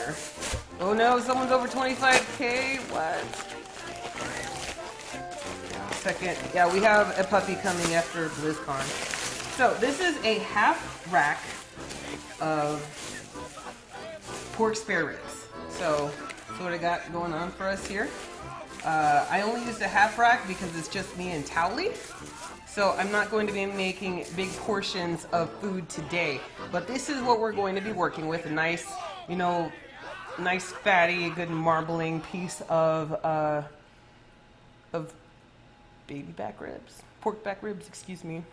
here. Oh no, someone's over 25K. What? Second. Yeah, we have a puppy coming after BlizzCon. So this is a half rack of pork spare ribs. So that's what I got going on for us here. I only used a half rack because it's just me and Towley. So I'm not going to be making big portions of food today. But this is what we're going to be working with. A nice, you know, nice fatty, good marbling piece of baby back ribs. Pork back ribs, excuse me.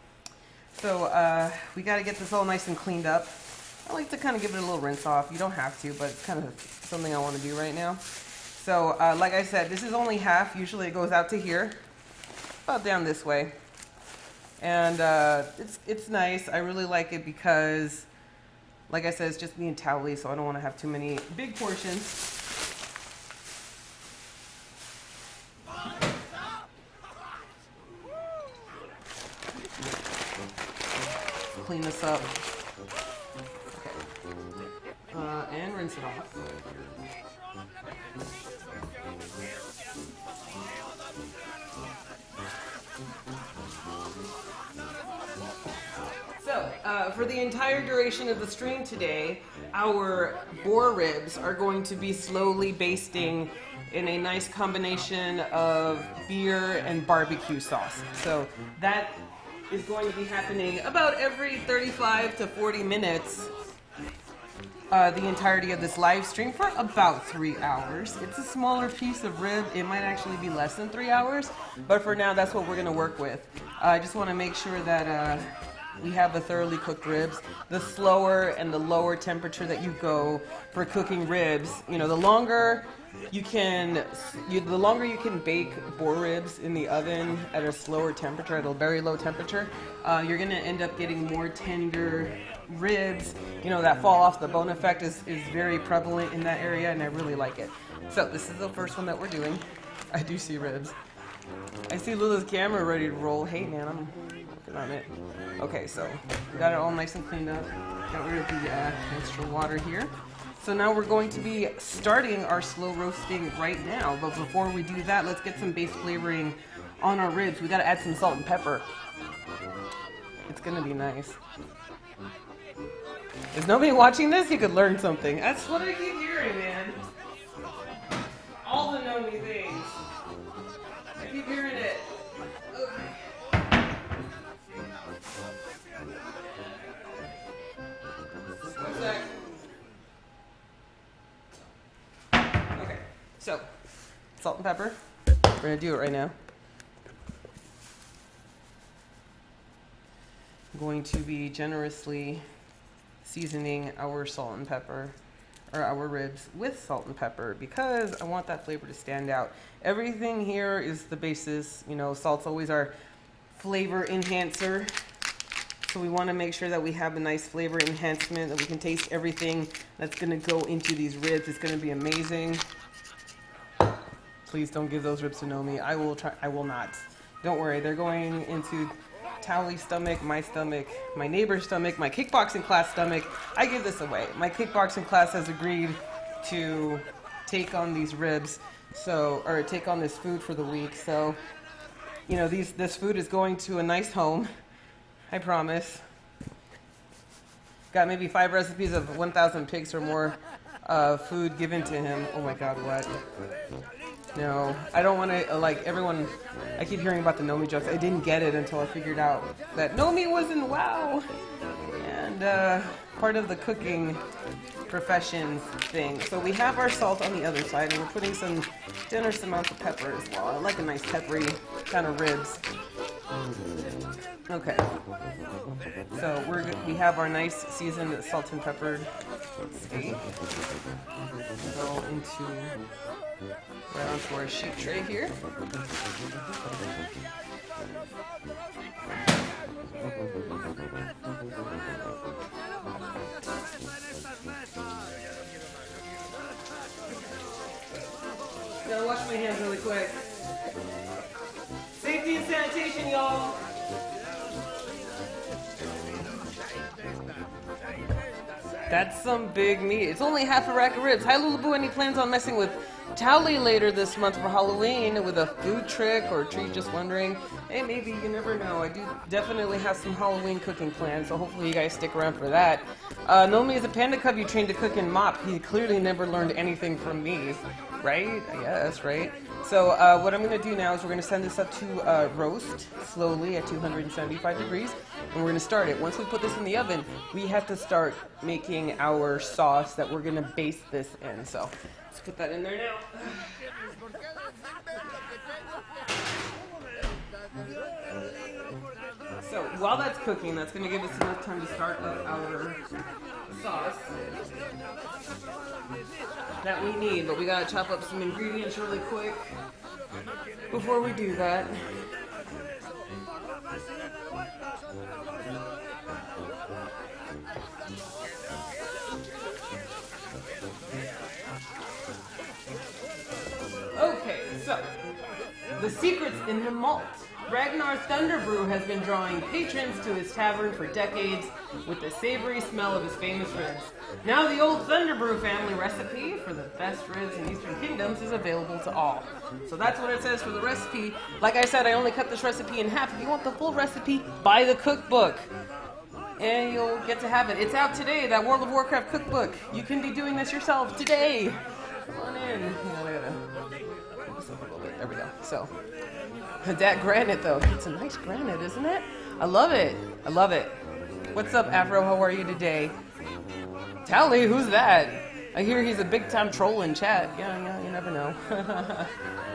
So we got to get this all nice and cleaned up. I like to kind of give it a little rinse off. You don't have to, but it's kind of something I want to do right now. So like I said, this is only half. Usually it goes out to here, about down this way. And it's nice. I really like it because, like I said, it's just me and Towley, so I don't want to have too many big portions. Clean this up. Okay. And rinse it off. So, for the entire duration of the stream today, our boar ribs are going to be slowly basting in a nice combination of beer and barbecue sauce. So that is going to be happening about every 35 to 40 minutes the entirety of this live stream for about 3 hours. It's a smaller piece of rib. It might actually be less than 3 hours, but for now that's what we're going to work with. I just want to make sure that we have the thoroughly cooked ribs. The slower and the lower temperature that you go for cooking ribs, you know, the longer you can bake boar ribs in the oven at a slower temperature, at a very low temperature, you're going to end up getting more tender ribs. You know, that fall off the bone effect is very prevalent in that area, and I really like it. So this is the first one that we're doing. I do see ribs. I see Lula's camera ready to roll. Hey man, I'm working on it. Okay, so we got it all nice and cleaned up. Got rid of the extra water here. So now we're going to be starting our slow roasting right now. But before we do that, let's get some base flavoring on our ribs. We got to add some salt and pepper. It's going to be nice. Is nobody watching this? You could learn something. That's what I keep hearing, man. All the know me things. I keep hearing it. Okay. One sec. Okay, so salt and pepper. We're gonna do it right now. I'm going to be generously seasoning our salt and pepper, or our ribs with salt and pepper, because I want that flavor to stand out. Everything here is the basis. You know, salt's always our flavor enhancer. So we want to make sure that we have a nice flavor enhancement, that we can taste everything that's going to go into these ribs. It's going to be amazing. Please don't give those ribs to Nomi. I will try. I will not. Don't worry. They're going into Towley's stomach, my stomach, my neighbor's stomach, my kickboxing class stomach. I give this away. My kickboxing class has agreed to take on these ribs, or take on this food for the week. So, you know, this food is going to a nice home. I promise. Got maybe 5 recipes of 1,000 pigs or more food given to him. Oh my God, what? No, I don't want to, like, everyone, I keep hearing about the Nomi jokes. I didn't get it until I figured out that Nomi was in WoW. And part of the cooking profession thing. So we have our salt on the other side, and we're putting some generous amounts of pepper as well. I like a nice peppery kind of ribs. Okay. So we have our nice seasoned salt and peppered steak. Go into right onto our sheet tray here. Gotta wash my hands really quick. Safety and sanitation, y'all. That's some big meat. It's only half a rack of ribs. Hi, Lulaboo, and he plans on messing with Tally later this month for Halloween with a food trick or treat, just wondering. Hey, maybe, you never know. I do definitely have some Halloween cooking plans, so hopefully you guys stick around for that. Nomi is a panda cub you trained to cook and mop. He clearly never learned anything from me, right? I guess, right? So what I'm going to do now is we're going to send this up to roast slowly at 275 degrees, and we're going to start it. Once we put this in the oven, we have to start making our sauce that we're going to baste this in. So let's put that in there now. So while that's cooking, that's going to give us enough time to start our sauce that we need. But we got to chop up some ingredients really quick before we do that. Okay, so the secret's in the malt. Ragnar Thunderbrew has been drawing patrons to his tavern for decades with the savory smell of his famous ribs. Now the old Thunderbrew family recipe for the best ribs in Eastern Kingdoms is available to all. So that's what it says for the recipe. Like I said, I only cut this recipe in half. If you want the full recipe, buy the cookbook. And you'll get to have it. It's out today, that World of Warcraft cookbook. You can be doing this yourself today. Come on in. I gotta put this up a little bit. There we go. So, that granite though. It's a nice granite, isn't it? I love it. I love it. What's up, Afro? How are you today? Tally, who's that? I hear he's a big time troll in chat. Yeah, you never know.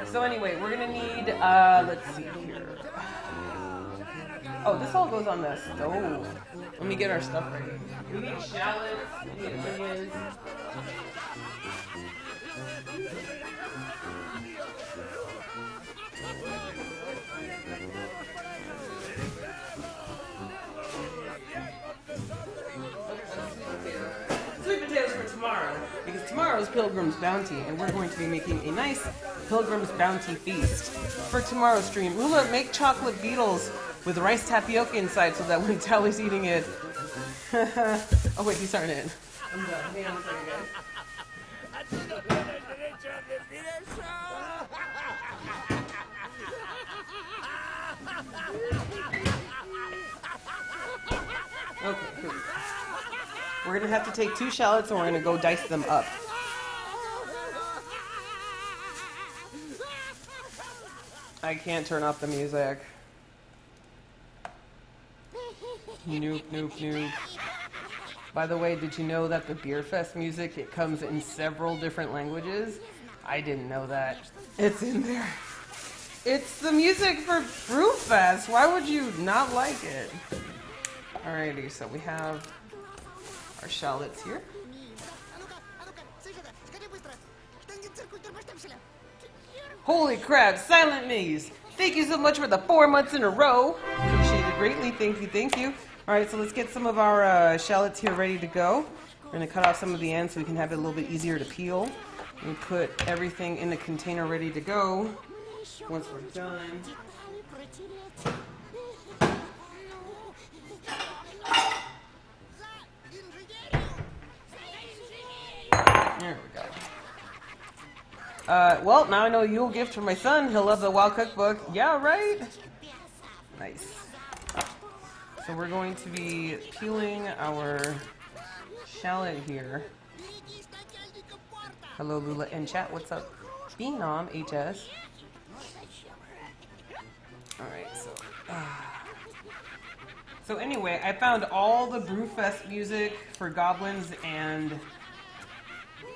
So anyway, we're gonna need, let's see here. Oh, this all goes on the stove. Let me get our stuff ready. We need shallots, we need onions. Sweet potatoes for tomorrow, because tomorrow is Pilgrim's Bounty, and we're going to be making a nice Pilgrim's Bounty feast for tomorrow's stream. Lula, make chocolate beetles with rice tapioca inside so that when Tally's eating it... Oh wait, he's starting it. I'm done. Hang on a second, guys. Okay, here we go. We're going to have to take 2 shallots and we're going to go dice them up. I can't turn off the music. Nope, nope, nope. By the way, did you know that the Beerfest music, it comes in several different languages? I didn't know that. It's in there. It's the music for Brewfest. Why would you not like it? Alrighty, so we have our shallots here. Holy crap, Silent Maze! Thank you so much for the 4 months in a row. Appreciate it greatly. Thank you, thank you. Alright, so let's get some of our shallots here ready to go. We're going to cut off some of the ends so we can have it a little bit easier to peel. We put everything in the container ready to go. Once we're done. There we go. Well, now I know you'll gift for my son. He'll love the WoW cookbook. Yeah, right? Nice. So we're going to be peeling our shallot here. Hello, Lula in chat. What's up? Phenom HS. Alright, so anyway, I found all the Brewfest music for goblins and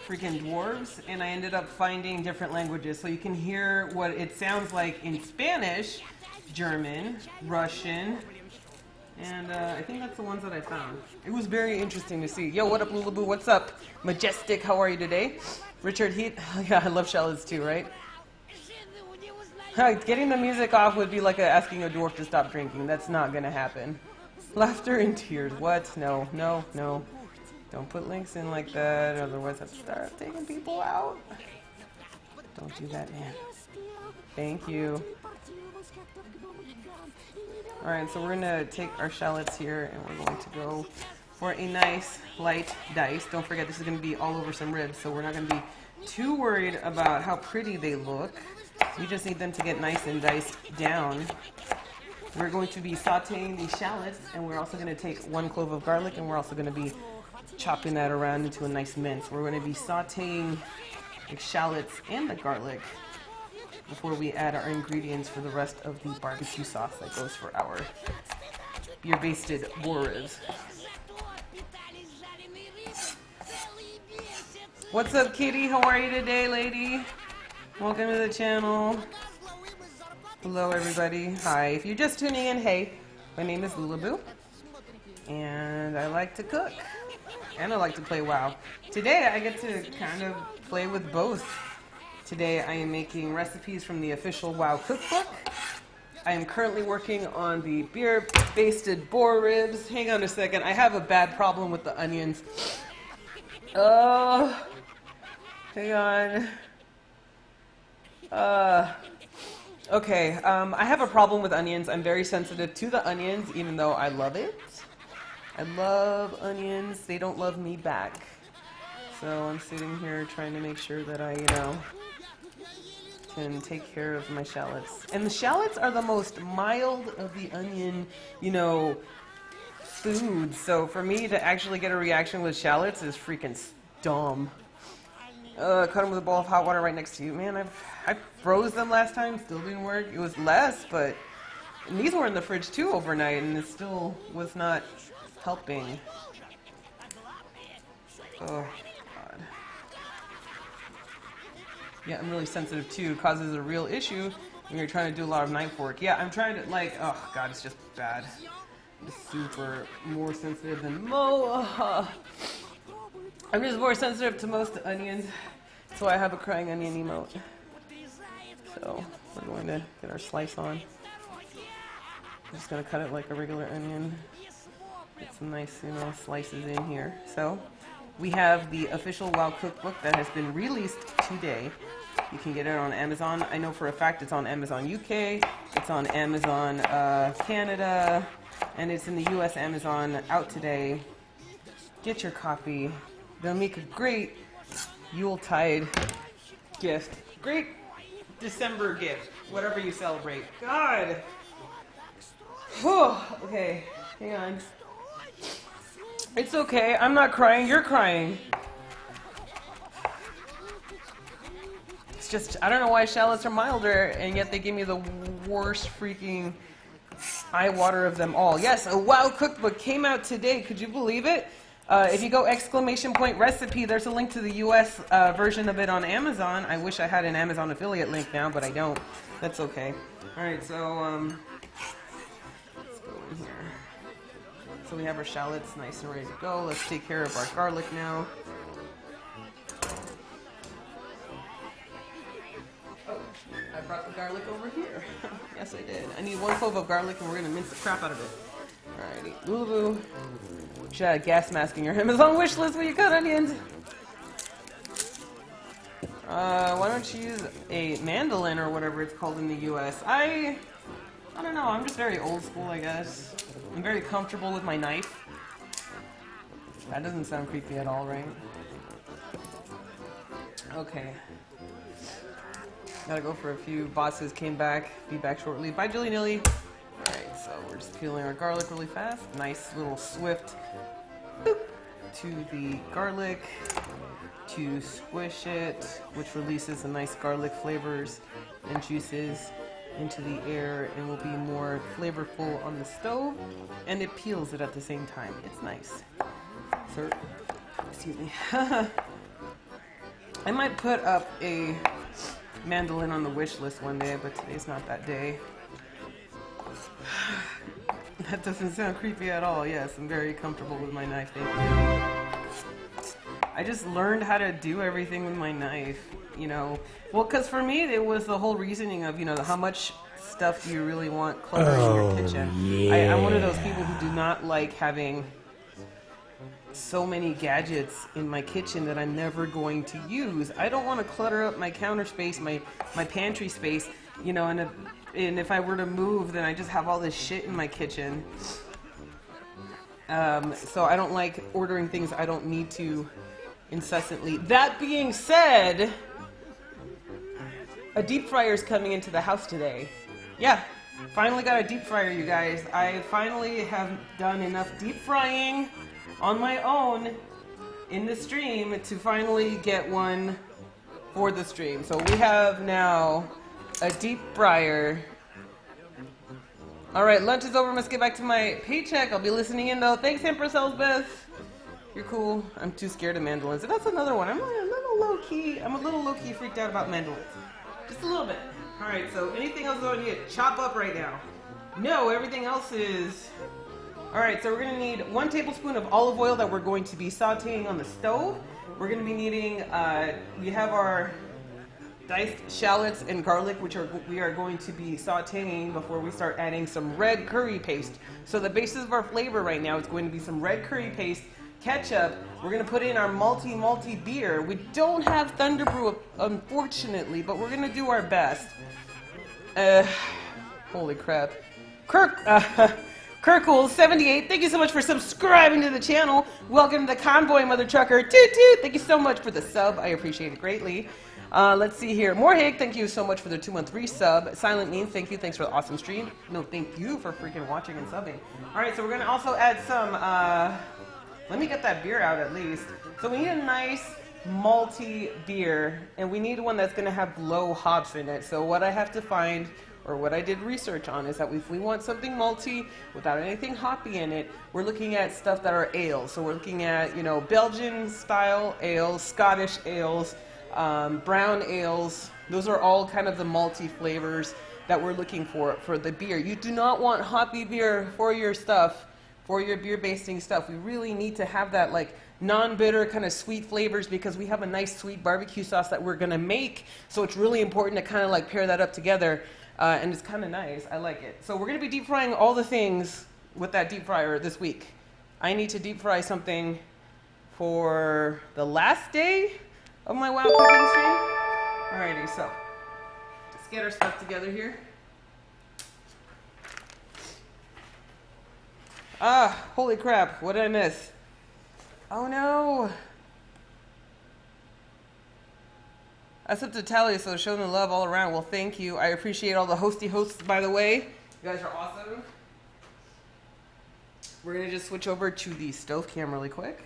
freaking dwarves, and I ended up finding different languages, so you can hear what it sounds like in Spanish, German, Russian, and I think that's the ones that I found. It was very interesting to see. Yo, what up, Lulaboo? What's up? Majestic, how are you today? Richard Heat, yeah, I love shallots too, right? Getting the music off would be like asking a dwarf to stop drinking. That's not gonna happen. Laughter and tears. What? No, no, no. Don't put links in like that, otherwise I'll start taking people out. Don't do that, man. Thank you. Alright, so we're gonna take our shallots here and we're going to go for a nice light dice. Don't forget this is going to be all over some ribs, so we're not going to be too worried about how pretty they look. We just need them to get nice and diced down. We're going to be sauteing the shallots, and we're also going to take 1 clove of garlic, and we're also going to be chopping that around into a nice mince. We're going to be sauteing the shallots and the garlic before we add our ingredients for the rest of the barbecue sauce that goes for our beer basted boar ribs. What's up, Kitty? How are you today, lady? Welcome to the channel. Hello, everybody. Hi. If you're just tuning in, hey, my name is Lulaboo, and I like to cook, and I like to play WoW. Today, I get to kind of play with both. Today, I am making recipes from the official WoW Cookbook. I am currently working on the beer basted boar ribs. Hang on a second. I have a bad problem with the onions. Oh, hang on. Okay, I have a problem with onions. I'm very sensitive to the onions, even though I love it. I love onions. They don't love me back. So I'm sitting here trying to make sure that I, can take care of my shallots. And the shallots are the most mild of the onion, foods. So for me to actually get a reaction with shallots is freaking dumb. Cut them with a bowl of hot water right next to you. Man, I froze them last time, still didn't work. It was less, but these were in the fridge too overnight, and it still was not helping. Oh, God. Yeah, I'm really sensitive too. It causes a real issue when you're trying to do a lot of knife work. Yeah, I'm trying to, oh, God, it's just bad. I'm just super more sensitive than I'm just more sensitive to most onions, so I have a crying onion emote. So we're going to get our slice on. I'm just going to cut it like a regular onion. Get some nice, slices in here. So we have the official WoW Cookbook that has been released today. You can get it on Amazon. I know for a fact it's on Amazon UK, it's on Amazon Canada, and it's in the US Amazon out today. Get your copy. They'll make a great Yuletide gift. Great December gift. Whatever you celebrate. God! Whew. Okay, hang on. It's okay. I'm not crying. You're crying. It's just, I don't know why shallots are milder, and yet they give me the worst freaking eye water of them all. Yes, a WoW Cookbook came out today. Could you believe it? If you go !recipe, there's a link to the US version of it on Amazon. I wish I had an Amazon affiliate link now, but I don't. That's okay. Alright, so, let's go in here. So we have our shallots nice and ready to go. Let's take care of our garlic now. Oh, I brought the garlic over here. Yes, I did. I need 1 clove of garlic, and we're going to mince the crap out of it. Alrighty, Lulaboo. You should have a gas mask in your Amazon wish list when you cut onions. Why don't you use a mandolin or whatever it's called in the US? I don't know, I'm just very old school, I guess. I'm very comfortable with my knife. That doesn't sound creepy at all, right? Okay. Gotta go for a few. Bosses came back. Be back shortly. Bye, Jilly Nilly. Alright, so we're just peeling our garlic really fast. Nice little swift boop to the garlic to squish it, which releases the nice garlic flavors and juices into the air and will be more flavorful on the stove, and it peels it at the same time. It's nice. So, excuse me. I might put up a mandolin on the wish list one day, but today's not that day. That doesn't sound creepy at all. Yes, I'm very comfortable with my knife. Thank you. I just learned how to do everything with my knife, Well, because for me, it was the whole reasoning of, how much stuff do you really want cluttering in your kitchen? Yeah. I'm one of those people who do not like having so many gadgets in my kitchen that I'm never going to use. I don't want to clutter up my counter space, my pantry space, and if I were to move, then I just have all this shit in my kitchen. So I don't like ordering things I don't need to incessantly. That being said, a deep fryer is coming into the house today. Yeah, finally got a deep fryer, you guys. I finally have done enough deep frying on my own in the stream to finally get one for the stream. So we have now a deep fryer. All right, lunch is over. Must get back to my paycheck. I'll be listening in though. Thanks, Empress Elspeth. You're cool. I'm too scared of mandolins. And that's another one. I'm a little low-key freaked out about mandolins. Just a little bit. All right, so anything else I need to chop up right now? No, everything else is... All right, so we're gonna need 1 tablespoon of olive oil that we're going to be sauteing on the stove. We're gonna be needing, we have our diced shallots and garlic, which we are going to be sauteing before we start adding some red curry paste. So the basis of our flavor right now is going to be some red curry paste, ketchup. We're gonna put in our malty beer. We don't have Thunder Brew, unfortunately, but we're gonna do our best. Holy crap. Kirkle78, thank you so much for subscribing to the channel. Welcome to the Convoy, Mother Trucker. Toot toot, thank you so much for the sub. I appreciate it greatly. Let's see here. Morhig, thank you so much for the 2-month resub. Silent Means, thank you. Thanks for the awesome stream. No, thank you for freaking watching and subbing. All right, so we're gonna also add some, let me get that beer out at least. So we need a nice malty beer, and we need one that's gonna have low hops in it. So what I have to find, or what I did research on, is that if we want something malty without anything hoppy in it, we're looking at stuff that are ales. So we're looking at, you know, Belgian style ales, Scottish ales, brown ales. Those are all kind of the malty flavors that we're looking for the beer. You do not want hoppy beer for your stuff, for your beer basting stuff. We really need to have that like non-bitter kind of sweet flavors because we have a nice sweet barbecue sauce that we're gonna make. So it's really important to kind of like pair that up together. And it's kind of nice. I like it. So we're going to be deep frying all the things with that deep fryer this week. I need to deep fry something for the last day of my WoW cooking stream. Alrighty, so let's get our stuff together here. Ah, holy crap. What did I miss? Oh no. I slipped a tally, so showing the love all around. Well, thank you. I appreciate all the hosty hosts, by the way. You guys are awesome. We're going to just switch over to the stove cam really quick.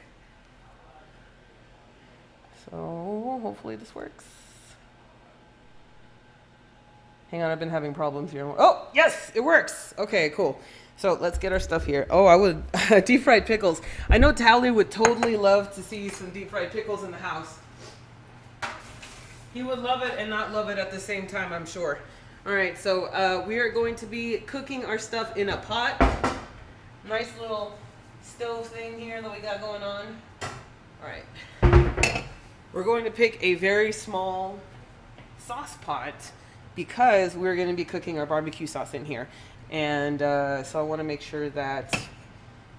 So, hopefully this works. Hang on, I've been having problems here. Oh, yes, it works. Okay, cool. So, let's get our stuff here. Oh, I would... deep fried pickles. I know Tally would totally love to see some deep fried pickles in the house. He would love it and not love it at the same time, I'm sure. All right, so we are going to be cooking our stuff in a pot. Nice little stove thing here that we got going on. All right. We're going to pick a very small sauce pot because we're going to be cooking our barbecue sauce in here. And so I want to make sure that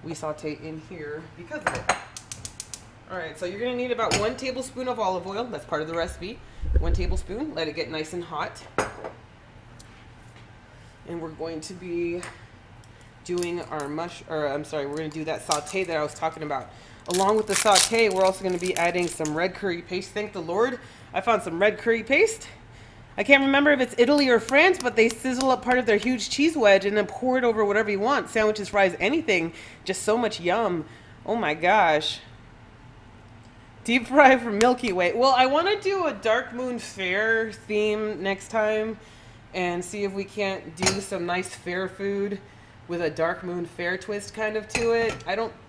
we saute in here because of it. All right, so you're going to need about 1 tablespoon of olive oil. That's part of the recipe. 1 tablespoon. Let it get nice and hot. And we're going to be doing our we're going to do that saute that I was talking about. Along with the saute, we're also going to be adding some red curry paste. Thank the Lord, I found some red curry paste. I can't remember if it's Italy or France, but they sizzle up part of their huge cheese wedge and then pour it over whatever you want. Sandwiches, fries, anything. Just so much yum. Oh my gosh. Deep fry for Milky Way. Well, I want to do a Dark Moon Fair theme next time and see if we can't do some nice fair food with a Dark Moon Fair twist kind of to it.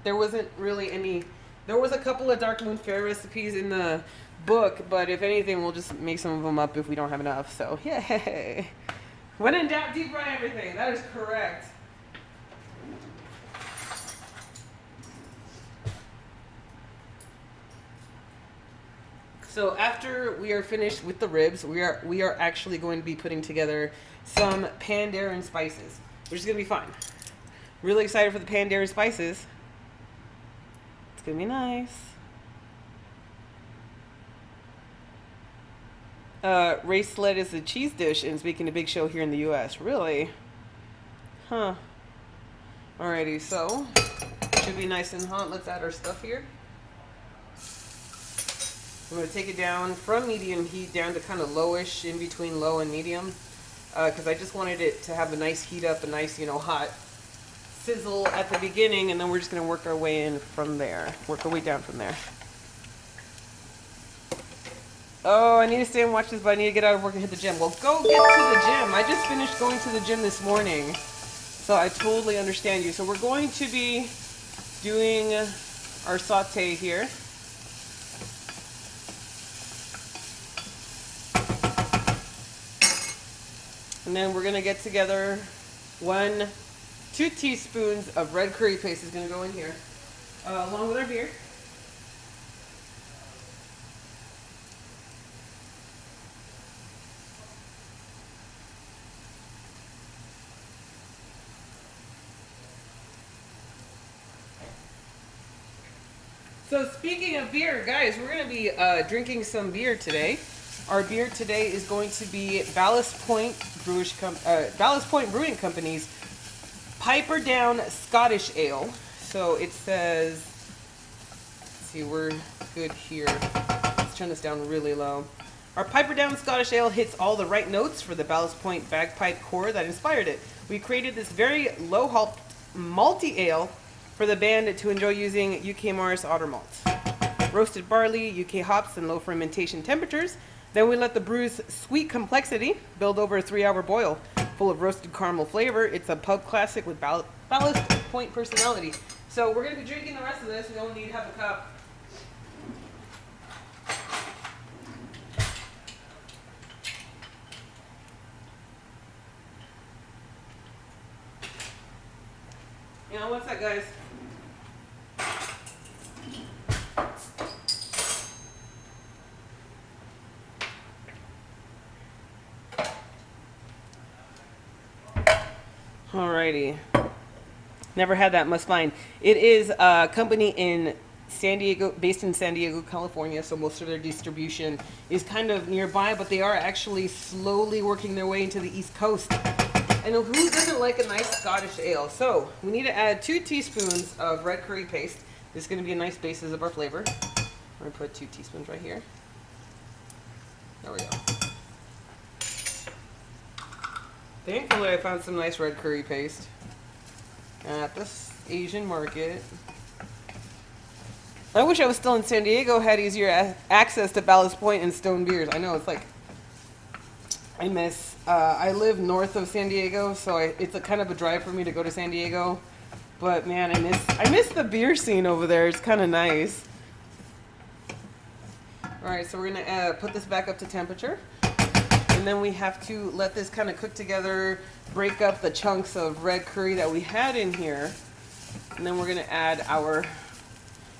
There wasn't really any, there was a couple of Dark Moon Fair recipes in the book, but if anything, we'll just make some of them up if we don't have enough. So, yay. When in doubt, deep fry everything. That is correct. So after we are finished with the ribs, we are actually going to be putting together some Pandaran spices, which is going to be fun. Really excited for the Pandaran spices. It's going to be nice. Racelet is a cheese dish and is making a big show here in the U.S. Really? Huh. Alrighty, so should be nice and hot. Let's add our stuff here. I'm going to take it down from medium heat down to kind of lowish, in between low and medium, because I just wanted it to have a nice heat up, a nice, you know, hot sizzle at the beginning, and then we're just going to work our way in from there. Work our way down from there. Oh, I need to stay and watch this, but I need to get out of work and hit the gym. Well, go get to the gym. I just finished going to the gym this morning, so I totally understand you. So we're going to be doing our saute here. And then we're going to get together 2 teaspoons of red curry paste is going to go in here, along with our beer. So speaking of beer, guys, we're going to be drinking some beer today. Our beer today is going to be Ballast Point Brewing Company's Piper Down Scottish Ale. So it says, let's see, we're good here. Let's turn this down really low. Our Piper Down Scottish Ale hits all the right notes for the Ballast Point bagpipe core that inspired it. We created this very low malty ale for the band to enjoy using UK Morris Otter malt. Roasted barley, UK hops, and low fermentation temperatures. Then we let the brew's sweet complexity build over a 3-hour boil. Full of roasted caramel flavor, it's a pub classic with Ballast Point personality. So we're going to be drinking the rest of this. We only need half a cup. You know, what's that, guys? Alrighty. Never had that, must find. It is a company in San Diego, based in San Diego, California, so most of their distribution is kind of nearby, but they are actually slowly working their way into the East Coast. And who doesn't like a nice Scottish ale? So we need to add 2 teaspoons of red curry paste. This is going to be a nice basis of our flavor. We're going to put 2 teaspoons right here. There we go. Thankfully, I found some nice red curry paste at this Asian market. I wish I was still in San Diego, had easier access to Ballast Point and Stone beers. I know, it's like, I live north of San Diego, so it's a kind of a drive for me to go to San Diego. But man, I miss the beer scene over there. It's kind of nice. All right, so we're gonna put this back up to temperature. And then we have to let this kind of cook together, break up the chunks of red curry that we had in here. And then we're going to add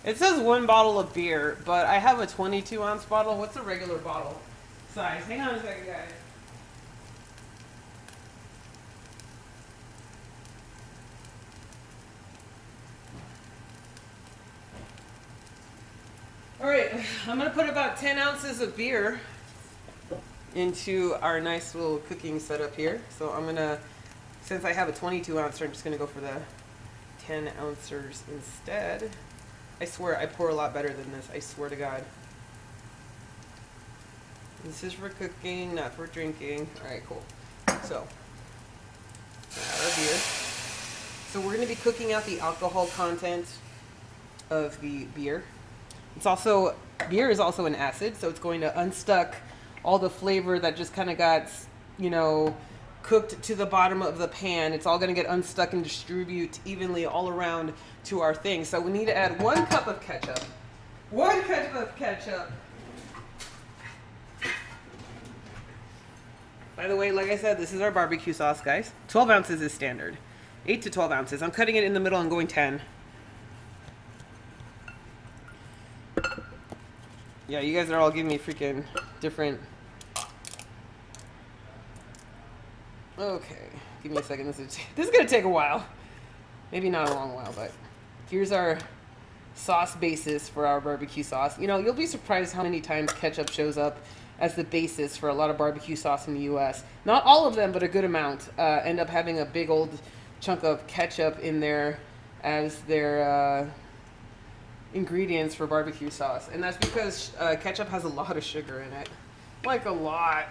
it says 1 bottle of beer, but I have a 22-ounce bottle. What's a regular bottle size? Hang on a second, guys. All right, I'm going to put about 10 ounces of beer into our nice little cooking setup here. So I'm gonna, since I have a 22 ouncer, I'm just gonna go for the 10 ouncers instead. I swear I pour a lot better than this, I swear to God. This is for cooking, not for drinking. All right, cool. So, add our beer. So we're gonna be cooking out the alcohol content of the beer. Beer is also an acid, so it's going to unstuck all the flavor that just kind of got, you know, cooked to the bottom of the pan. It's all going to get unstuck and distribute evenly all around to our thing. So we need to add 1 cup of ketchup. 1 cup of ketchup. By the way, like I said, this is our barbecue sauce, guys. 12 ounces is standard. 8 to 12 ounces. I'm cutting it in the middle and going 10. Yeah, you guys are all giving me freaking different. Okay, give me a second. This is gonna take a while. Maybe not a long while, but here's our sauce basis for our barbecue sauce. You know, you'll be surprised how many times ketchup shows up as the basis for a lot of barbecue sauce in the U.S. Not all of them, but a good amount end up having a big old chunk of ketchup in there as their ingredients for barbecue sauce. And that's because ketchup has a lot of sugar in it. Like a lot.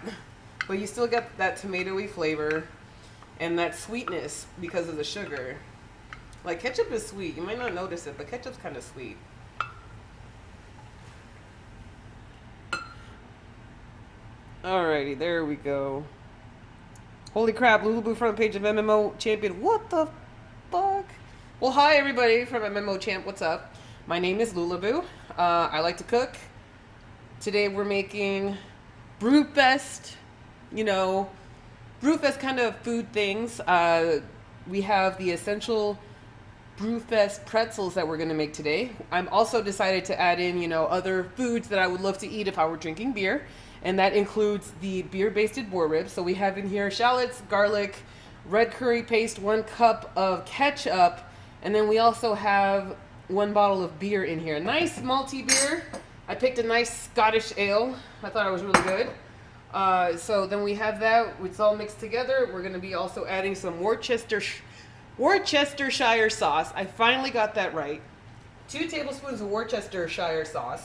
But you still get that tomatoey flavor and that sweetness because of the sugar. Like ketchup is sweet. You might not notice it, but ketchup's kind of sweet. Alrighty, there we go. Holy crap, Lulaboo front page of MMO Champion. What the fuck? Well, hi everybody from MMO Champ. What's up? My name is Lulaboo. I like to cook. Today we're making Brewfest, you know, Brewfest kind of food things. We have the essential Brewfest pretzels that we're going to make today. I'm also decided to add in, you know, other foods that I would love to eat if I were drinking beer. And that includes the beer-basted boar ribs. So we have in here shallots, garlic, red curry paste, 1 cup of ketchup, and then we also have 1 bottle of beer in here. Nice malty beer. I picked a nice Scottish ale. I thought it was really good. So then we have that. It's all mixed together. We're going to be also adding some Worcestershire sauce. I finally got that right. 2 tablespoons of Worcestershire sauce.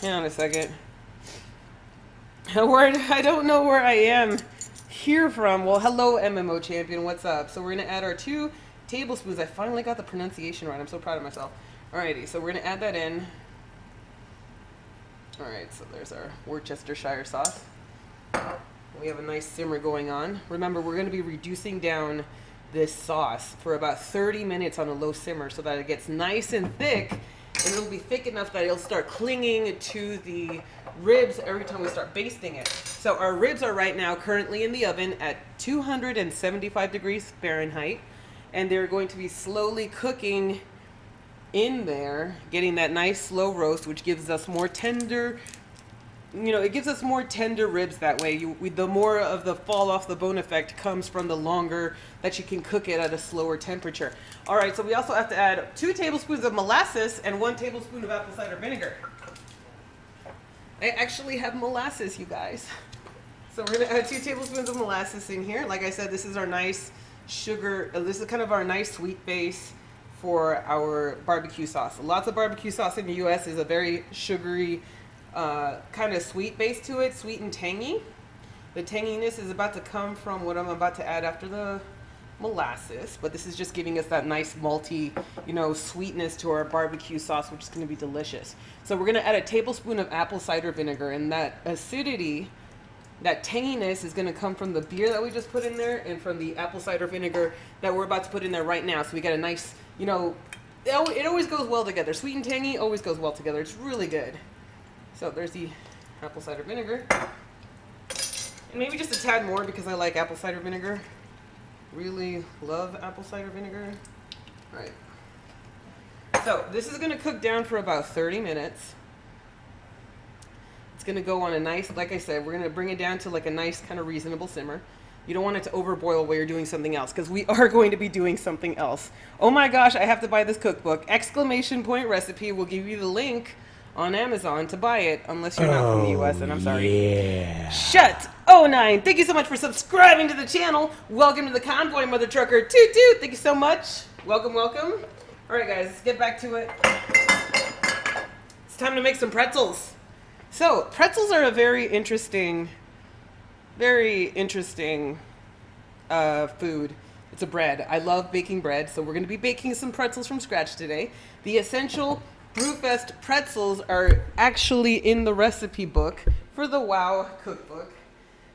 Hang on a second. I don't know where I am here from. Well, hello, MMO Champion. What's up? So we're going to add our 2 tablespoons. I finally got the pronunciation right. I'm so proud of myself. Alrighty, so we're going to add that in. Alright, so there's our Worcestershire sauce. We have a nice simmer going on. Remember, we're going to be reducing down this sauce for about 30 minutes on a low simmer so that it gets nice and thick. And it'll be thick enough that it'll start clinging to the ribs every time we start basting it. So our ribs are right now currently in the oven at 275 degrees Fahrenheit. And they're going to be slowly cooking in there, getting that nice slow roast, which gives us more tender, you know, it gives us more tender ribs that way. The more of the fall off the bone effect comes from the longer that you can cook it at a slower temperature. All right, so we also have to add 2 tablespoons of molasses and 1 tablespoon of apple cider vinegar. I actually have molasses, you guys. So we're gonna add 2 tablespoons of molasses in here. Like I said, this is our nice sugar, this is kind of our nice sweet base for our barbecue sauce. Lots of barbecue sauce in the US is a very sugary, kind of sweet base to it, sweet and tangy. The tanginess is about to come from what I'm about to add after the molasses, but this is just giving us that nice malty, you know, sweetness to our barbecue sauce, which is going to be delicious. So we're going to add a tablespoon of apple cider vinegar, and that acidity, that tanginess is going to come from the beer that we just put in there and from the apple cider vinegar that we're about to put in there right now. So we get a nice, you know, it always goes well together. Sweet and tangy always goes well together. It's really good. So there's the apple cider vinegar. And maybe just a tad more because I like apple cider vinegar. Really love apple cider vinegar. All right. So this is going to cook down for about 30 minutes. It's going to go on a nice, like I said, we're going to bring it down to like a nice kind of reasonable simmer. You don't want it to overboil while you're doing something else because we are going to be doing something else. Oh my gosh, I have to buy this cookbook. Exclamation point recipe. We'll give you the link on Amazon to buy it unless you're not from the US, and I'm sorry. Yeah. Shut 09. Thank you so much for subscribing to the channel. Welcome to the convoy, Mother Trucker. Toot toot. Thank you so much. Welcome, welcome. All right, guys, let's get back to it. It's time to make some pretzels. So, pretzels are a very interesting food. It's a bread. I love baking bread, so we're going to be baking some pretzels from scratch today. The essential Brewfest pretzels are actually in the recipe book for the WoW cookbook.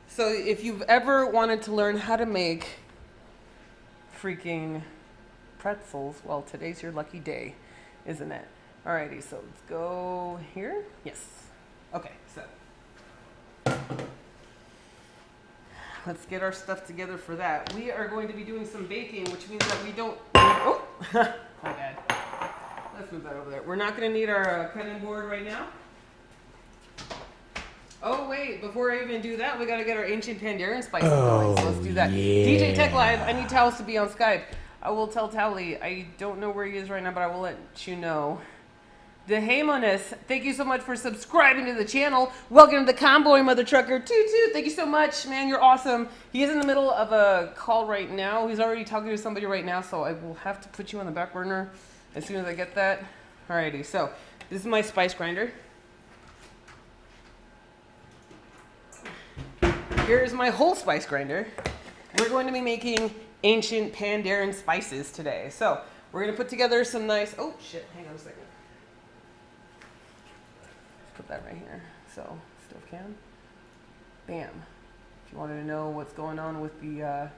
So if you've ever wanted to learn how to make freaking pretzels, well, today's your lucky day, isn't it? Alrighty, so let's go here. Yes. Okay, so let's get our stuff together for that. We are going to be doing some baking, which means that we don't... Oh, my bad. Let's move that over there. We're not going to need our cutting board right now. Oh, wait. Before I even do that, we got to get our ancient Pandaran spices going. So let's do that. Yeah. DJ Tech Live, I need Talis to be on Skype. I will tell Tally. I don't know where he is right now, but I will let you know. The Haymoness, thank you so much for subscribing to the channel. Welcome to the Convoy Mother Trucker. Toot toot, thank you so much, man. You're awesome. He is in the middle of a call right now. He's already talking to somebody right now, so I will have to put you on the back burner as soon as I get that. Alrighty, so this is my spice grinder. Here's my whole spice grinder. We're going to be making ancient Pandaran spices today. So we're going to put together some nice, oh shit, hang on a second. Put that right here. So, stove can. Bam. If you wanted to know what's going on with the,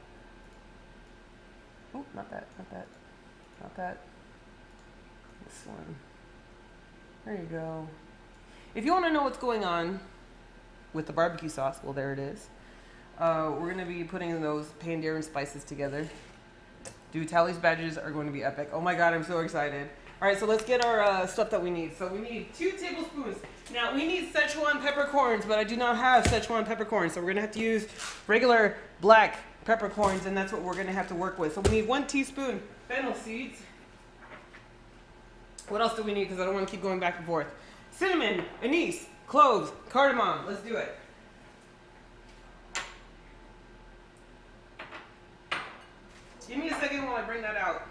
oh, not that, not that, not that. This one. There you go. If you want to know what's going on with the barbecue sauce, well, there it is. We're going to be putting those Pandaran spices together. Dude, Tally's badges are going to be epic. Oh my god, I'm so excited. All right, so let's get our stuff that we need. So we need 2 tablespoons. Now, we need Szechuan peppercorns, but I do not have Szechuan peppercorns, so we're going to have to use regular black peppercorns, and that's what we're going to have to work with. So we need 1 teaspoon fennel seeds. What else do we need? Because I don't want to keep going back and forth. Cinnamon, anise, cloves, cardamom. Let's do it. Give me a second while I bring that out.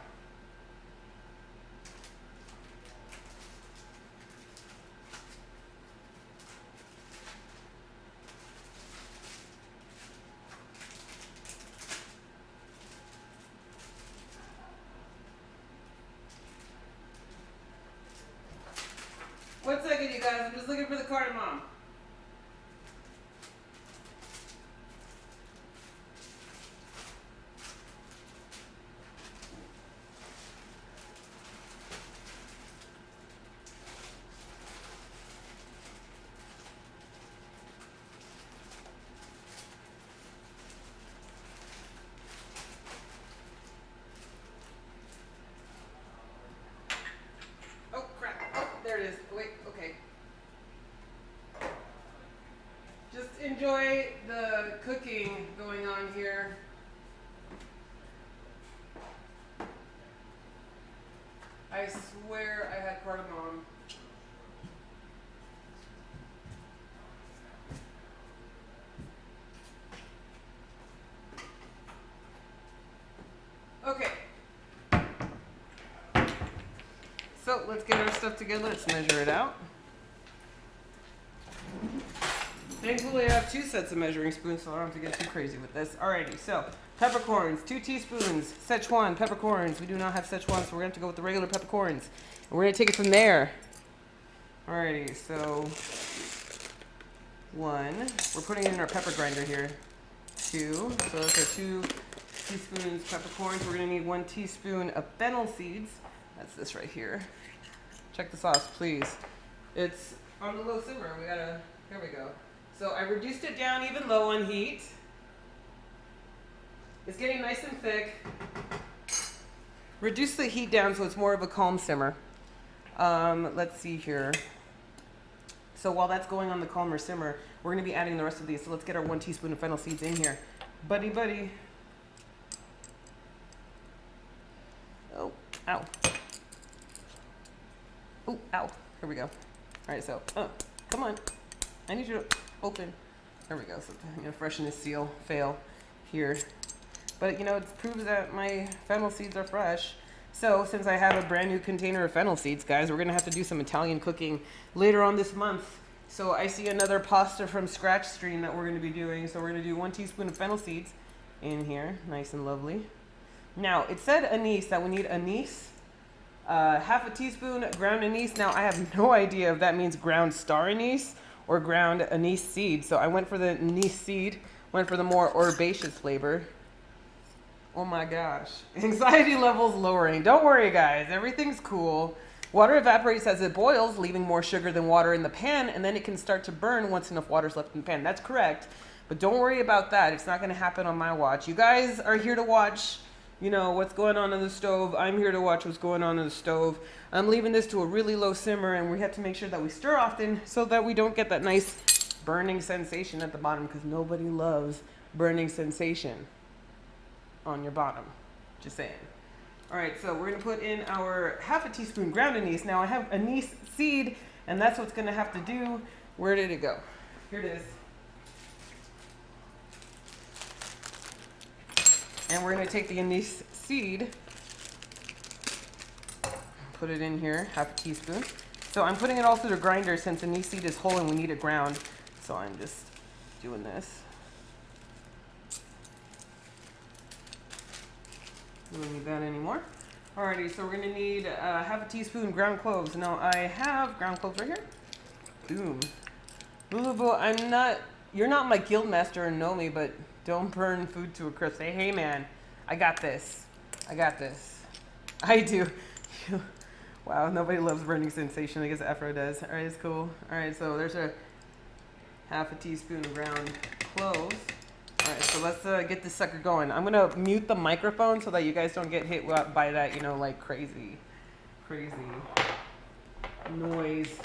One second, you guys. I'm just looking for the cardamom. Oh, crap. Oh, there it is. Wait, okay. Just enjoy the cooking going on here. I swear I had cardamom. Okay. So let's get our stuff together. Let's measure it out. Thankfully, I have 2 sets of measuring spoons, so I don't have to get too crazy with this. Alrighty, so peppercorns, 2 teaspoons. Szechuan peppercorns. We do not have Szechuan, so we're going to have to go with the regular peppercorns. And we're going to take it from there. Alrighty, so 1. We're putting it in our pepper grinder here. 2. So those are 2 teaspoons peppercorns. We're going to need 1 teaspoon of fennel seeds. That's this right here. Check the sauce, please. It's on the low simmer. We gotta, here we go. So I reduced it down even low on heat. It's getting nice and thick. Reduce the heat down so it's more of a calm simmer. Let's see here. So while that's going on the calmer simmer, we're gonna be adding the rest of these. So let's get our 1 teaspoon of fennel seeds in here. Buddy, buddy. Oh, ow. Oh, ow. Here we go. All right, so, come on. I need you to open. There we go. So I'm going to freshen this seal. Fail here. But, you know, it proves that my fennel seeds are fresh. So, since I have a brand new container of fennel seeds, guys, we're going to have to do some Italian cooking later on this month. So, I see another pasta from scratch stream that we're going to be doing. So, we're going to do 1 teaspoon of fennel seeds in here. Nice and lovely. Now, it said anise, that we need anise. Half a teaspoon ground anise. Now, I have no idea if that means ground star anise or ground anise seed. So I went for the anise seed, went for the more herbaceous flavor. Oh my gosh. Anxiety levels lowering. Don't worry, guys. Everything's cool. Water evaporates as it boils, leaving more sugar than water in the pan, and then it can start to burn once enough water's left in the pan. That's correct. But don't worry about that. It's not going to happen on my watch. You guys are here to watch, you know, what's going on in the stove. I'm here to watch what's going on in the stove. I'm leaving this to a really low simmer, and we have to make sure that we stir often so that we don't get that nice burning sensation at the bottom, because nobody loves burning sensation on your bottom. Just saying. All right, so we're gonna put in our half a teaspoon ground anise. Now I have anise seed, and that's what's gonna have to do. Where did it go? Here it is. And we're gonna take the anise seed, put it in here, half a teaspoon. So I'm putting it all through the grinder since anise seed is whole and we need it ground. So I'm just doing this. We don't need that anymore. Alrighty, so we're gonna need half a teaspoon ground cloves. Now I have ground cloves right here. Boom. Lulaboo, you're not my guild master and know me, but don't burn food to a crisp. Say, hey man, I got this. I got this. I do. Wow, nobody loves burning sensation. I guess Afro does. All right, it's cool. All right, so there's a half a teaspoon of ground cloves. All right, so let's get this sucker going. I'm gonna mute the microphone so that you guys don't get hit by that, you know, like crazy noise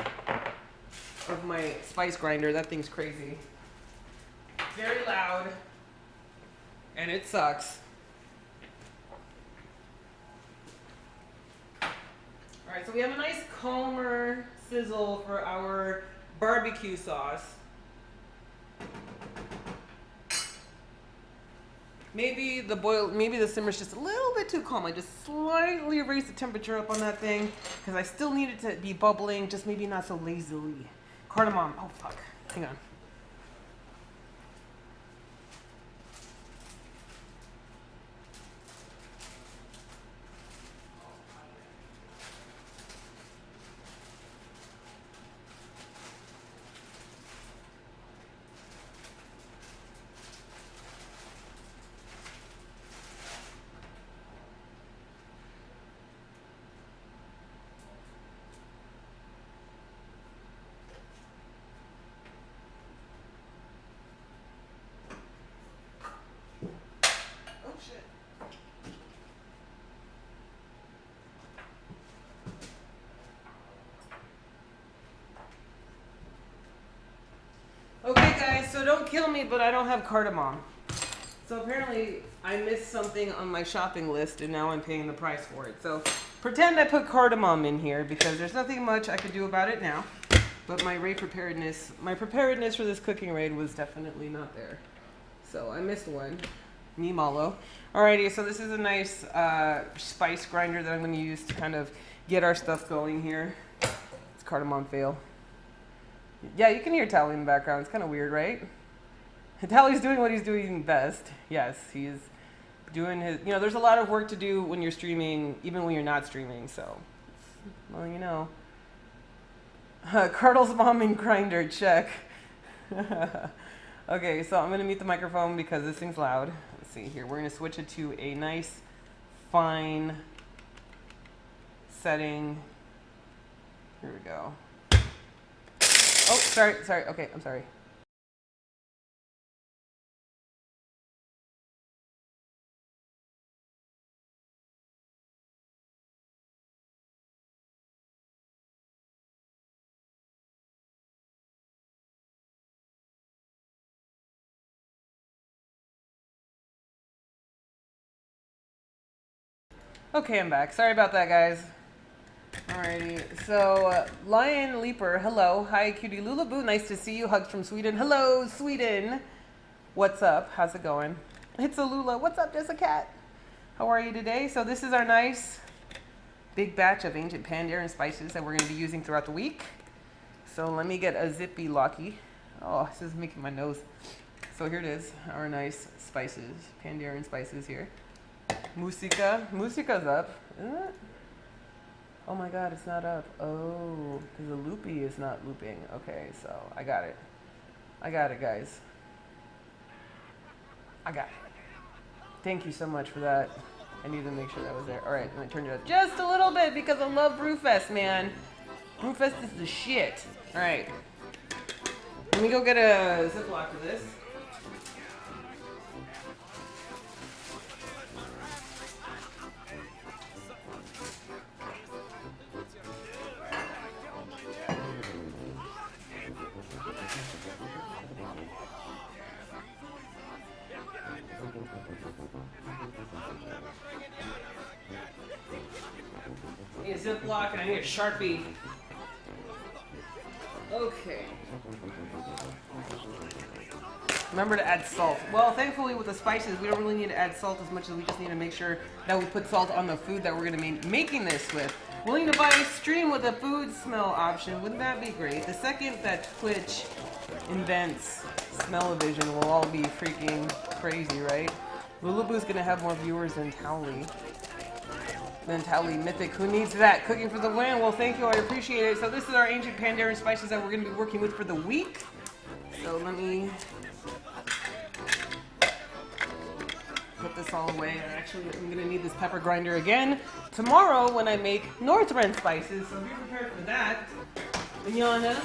of my spice grinder. That thing's crazy. Very loud, and it sucks. All right, so we have a nice calmer sizzle for our barbecue sauce. Maybe the simmer's just a little bit too calm. I just slightly raised the temperature up on that thing because I still need it to be bubbling, just maybe not so lazily. Cardamom, oh fuck, hang on. Okay guys, so don't kill me, but I don't have cardamom. So apparently I missed something on my shopping list and now I'm paying the price for it. So pretend I put cardamom in here because there's nothing much I could do about it now. But my preparedness for this cooking raid was definitely not there. So I missed one. Me malo. Alrighty, so this is a nice spice grinder that I'm going to use to kind of get our stuff going here. It's cardamom fail. Yeah, you can hear Tally in the background. It's kind of weird, right? Tally's doing what he's doing best. Yes, he's doing his... You know, there's a lot of work to do when you're streaming, even when you're not streaming, so... Well, you know. Cardle's mom and grinder, check. Okay, so I'm going to mute the microphone because this thing's loud. Let's see here. We're going to switch it to a nice, fine setting. Here we go. Oh, sorry. Okay, I'm sorry. Okay, I'm back. Sorry about that, guys. Alrighty, so Lion Leaper, hello. Hi, cutie Lulaboo. Nice to see you. Hugs from Sweden. Hello, Sweden. What's up? How's it going? It's a Lula. What's up, Jessica Cat? How are you today? So this is our nice big batch of ancient Pandaran spices that we're going to be using throughout the week. So let me get a zippy locky. Oh, this is making my nose. So here it is, our nice spices, Pandaran spices here. Musica's up, isn't it? Oh my god, it's not up. Oh, because the loopy is not looping. Okay, so I got it. I got it, guys. I got it. Thank you so much for that. I need to make sure that was there. All right, I'm gonna turn it up just a little bit because I love Brewfest, man. Brewfest is the shit. All right. Let me go get a Ziploc for this. Ziploc, and I need a Sharpie. Okay. Remember to add salt. Well, thankfully with the spices, we don't really need to add salt as much as we just need to make sure that we put salt on the food that we're going to be making this with. Willing to buy a stream with a food smell option. Wouldn't that be great? The second that Twitch invents smell-o-vision, we'll all be freaking crazy, right? Lulaboo's going to have more viewers than Towley. Mythic. Who needs that? Cooking for the win. Well, thank you. I appreciate it. So this is our ancient Pandaran spices that we're going to be working with for the week. So let me put this all away. Actually, I'm going to need this pepper grinder again tomorrow when I make Northrend spices. So be prepared for that. Manana.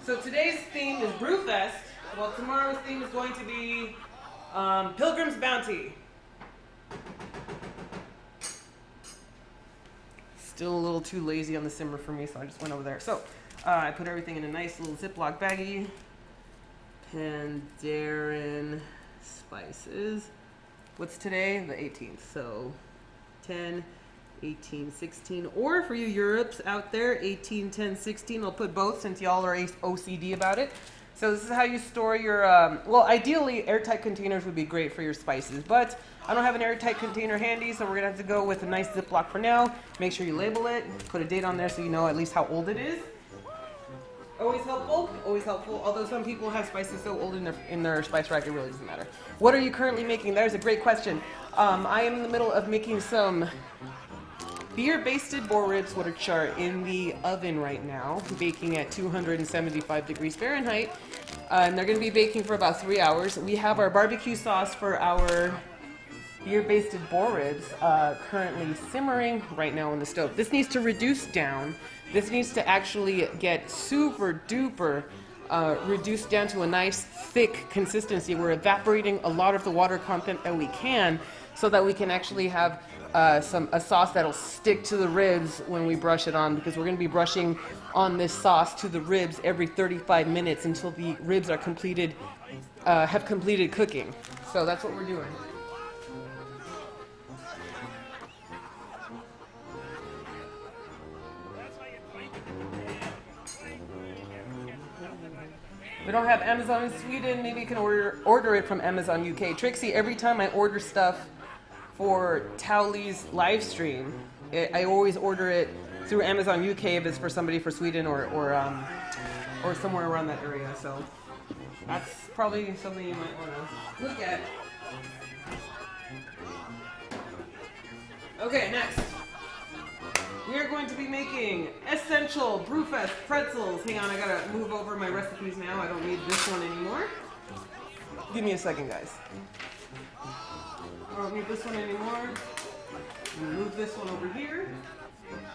So today's theme is Brewfest. Well, tomorrow's theme is going to be Pilgrim's Bounty. Still a little too lazy on the simmer for me, so I just went over there. So I put everything in a nice little Ziploc baggie. Pandaran spices. What's today? The 18th. So 10, 18, 16. Or for you Europes out there, 18, 10, 16. I'll put both since y'all are OCD about it. So this is how you store your, well, ideally airtight containers would be great for your spices, but I don't have an airtight container handy, so we're gonna have to go with a nice Ziploc for now. Make sure you label it, put a date on there so you know at least how old it is. Always helpful, always helpful. Although some people have spices so old in their spice rack, it really doesn't matter. What are you currently making? That is a great question. I am in the middle of making some beer basted boar ribs, which are in the oven right now, baking at 275 degrees Fahrenheit. And they're going to be baking for about 3 hours. We have our barbecue sauce for our beer basted boar ribs currently simmering right now on the stove. This needs to reduce down. This needs to actually get super duper reduced down to a nice thick consistency. We're evaporating a lot of the water content that we can so that we can actually have a sauce that'll stick to the ribs when we brush it on, because we're going to be brushing on this sauce to the ribs every 35 minutes until the ribs are completed, have completed cooking. So that's what we're doing. We don't have Amazon in Sweden. Maybe you can order it from Amazon UK. Trixie, every time I order stuff for Towley's live stream, I always order it through Amazon UK if it's for somebody for Sweden or somewhere around that area. So that's probably something you might want to look at. Okay, next. We are going to be making essential Brewfest pretzels. Hang on, I gotta move over my recipes now. I don't need this one anymore. Give me a second, guys. I don't need this one anymore. I'm gonna move this one over here.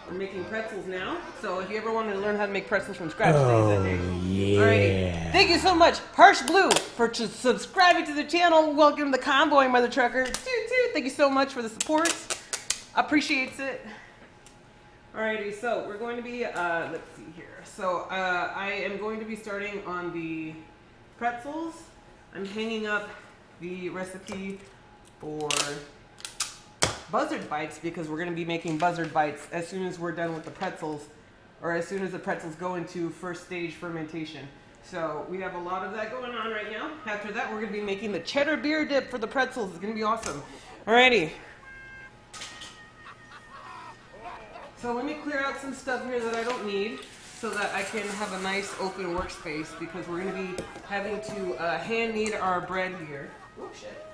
We're making pretzels now. So if you ever wanted to learn how to make pretzels from scratch, yeah. Alrighty. Thank you so much, Harsh Blue, for subscribing to the channel. Welcome to the convoy, Mother Trucker. Thank you so much for the support. Appreciates it. Alrighty, so we're going to be, let's see here. So I am going to be starting on the pretzels. I'm hanging up the recipe for Buzzard bites because we're going to be making Buzzard bites as soon as we're done with the pretzels, or as soon as the pretzels go into first stage fermentation. So we have a lot of that going on right now. After that, we're going to be making the cheddar beer dip for the pretzels. It's going to be awesome. Alrighty. So let me clear out some stuff here that I don't need so that I can have a nice open workspace, because we're going to be having to hand knead our bread here. Oh, shit.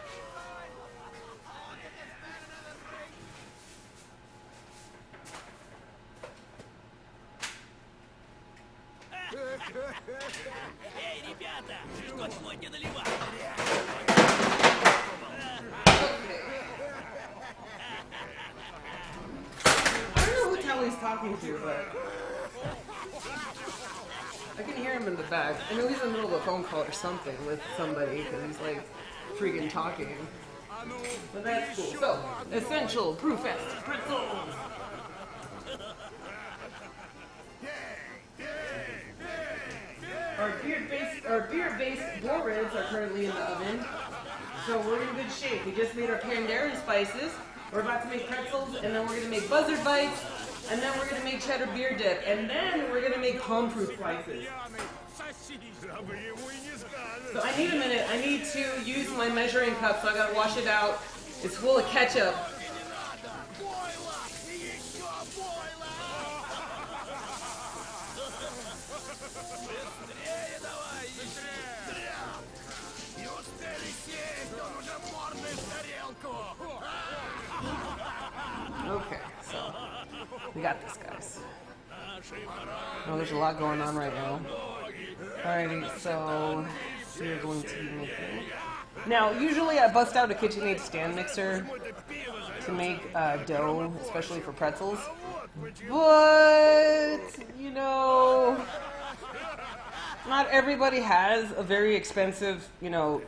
He's talking to, but I can hear him in the back. I know he's in the middle of a phone call or something with somebody because he's like freaking talking. But that's cool. So, essential Brewfest pretzels. Our beer-based boar ribs are currently in the oven, so we're in good shape. We just made our Pandaran spices. We're about to make pretzels, and then we're going to make Buzzard bites, and then we're going to make cheddar beer dip, and then we're going to make palm fruit slices. So I need a minute. I need to use my measuring cup, so I got to wash it out. It's full of ketchup. Okay, so we got this, guys. Oh, there's a lot going on right now. Alrighty, so we're going to be making. Now, usually I bust out a KitchenAid stand mixer to make dough, especially for pretzels. But, you know, not everybody has a very expensive, you know,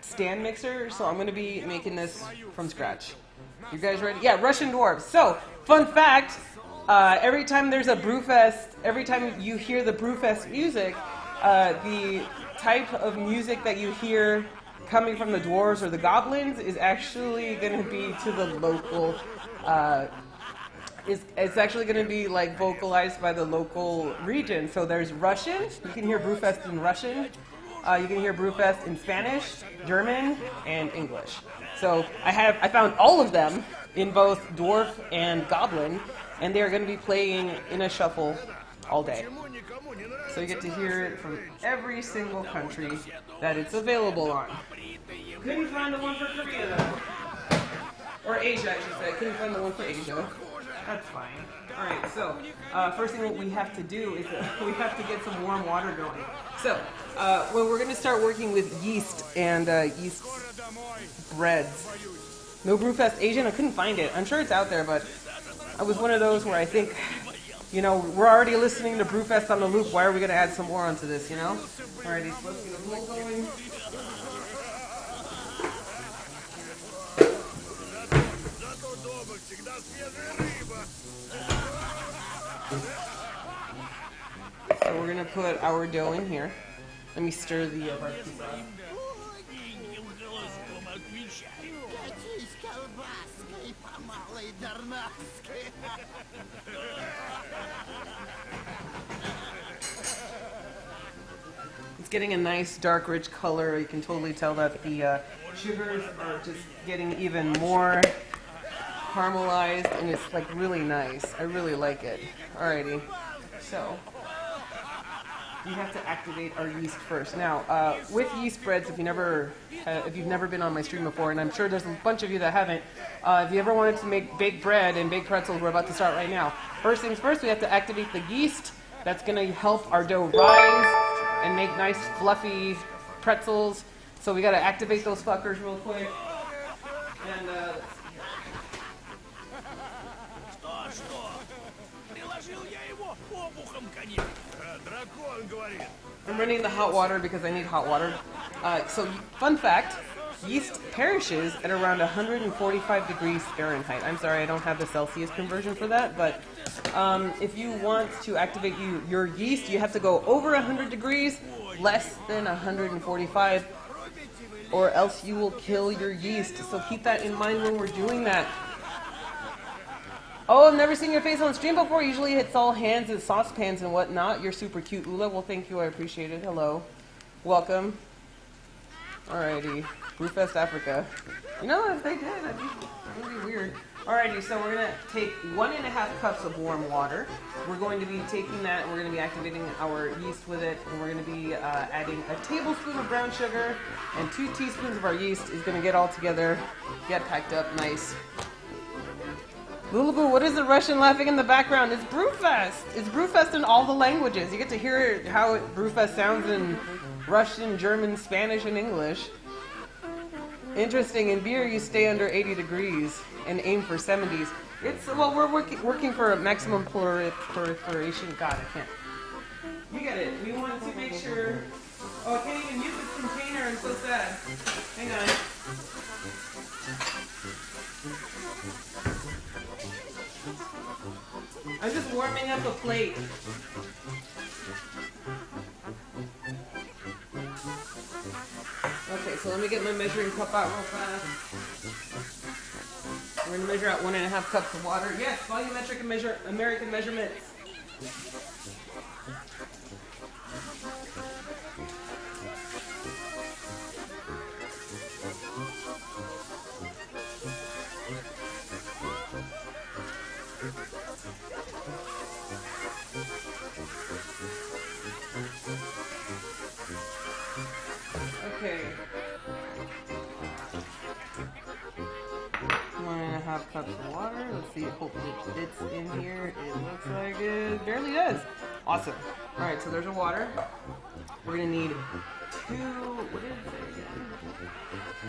stand mixer, so I'm going to be making this from scratch. You guys ready? Yeah, Russian dwarves. So, fun fact, every time there's a Brewfest, every time you hear the Brewfest music, the type of music that you hear coming from the dwarves or the goblins is actually going to be to the local, it's actually going to be like vocalized by the local region. So there's Russian, you can hear Brewfest in Russian, you can hear Brewfest in Spanish, German, and English. So I found all of them in both dwarf and goblin, and they're going to be playing in a shuffle all day. So you get to hear it from every single country that it's available on. Couldn't find the one for Korea though. Or Asia, I should say. Couldn't find the one for Asia. That's fine. Alright, so first thing what we have to do is we have to get some warm water going. So well, we're going to start working with yeast and yeast breads. No Brewfest Asian? I couldn't find it. I'm sure it's out there, but I was one of those where I think, you know, we're already listening to Brewfest on the loop. Why are we going to add some more onto this, you know? Alrighty, so let's get a bowl going. So we're going to put our dough in here. Let me stir the barbecue sauce. It's getting a nice dark rich color. You can totally tell that the sugars are just getting even more caramelized, and it's like really nice. I really like it. Alrighty, so we have to activate our yeast first. Now, with yeast breads, if you've never been on my stream before, and I'm sure there's a bunch of you that haven't, if you ever wanted to make baked bread and baked pretzels, we're about to start right now. First things first, we have to activate the yeast. That's going to help our dough rise and make nice fluffy pretzels. So we got to activate those fuckers real quick. And I'm running the hot water because I need hot water. So fun fact, yeast perishes at around 145 degrees Fahrenheit. I'm sorry, I don't have the Celsius conversion for that, but if you want to activate your yeast, you have to go over 100 degrees, less than 145, or else you will kill your yeast. So keep that in mind when we're doing that. Oh, I've never seen your face on stream before. Usually it's all hands and saucepans and whatnot. You're super cute, Ula. Well, thank you. I appreciate it. Hello. Welcome. Alrighty. Brewfest Africa. You know, if they did, that'd be weird. Alrighty, so we're going to take 1.5 cups of warm water. We're going to be taking that and we're going to be activating our yeast with it. And we're going to be adding a tablespoon of brown sugar, and 2 teaspoons of our yeast is going to get all together, get packed up nice. Lulaboo, what is the Russian laughing in the background? It's Brewfest. It's Brewfest in all the languages. You get to hear how Brewfest sounds in Russian, German, Spanish, and English. Interesting. In beer, you stay under 80 degrees and aim for 70s. Well, we're working for a maximum proliferation. God, I can't. You get it. We want to make sure. Oh, I can't even use this container. I'm so sad. Hang on. I'm just warming up a plate. Okay, so let me get my measuring cup out real fast. We're going to measure out 1.5 cups of water. Yes, volumetric American measurements. Okay. 1.5 cups of water. Let's see. Hopefully it fits in here. It looks like it barely does. Awesome. All right. So there's our water. We're gonna need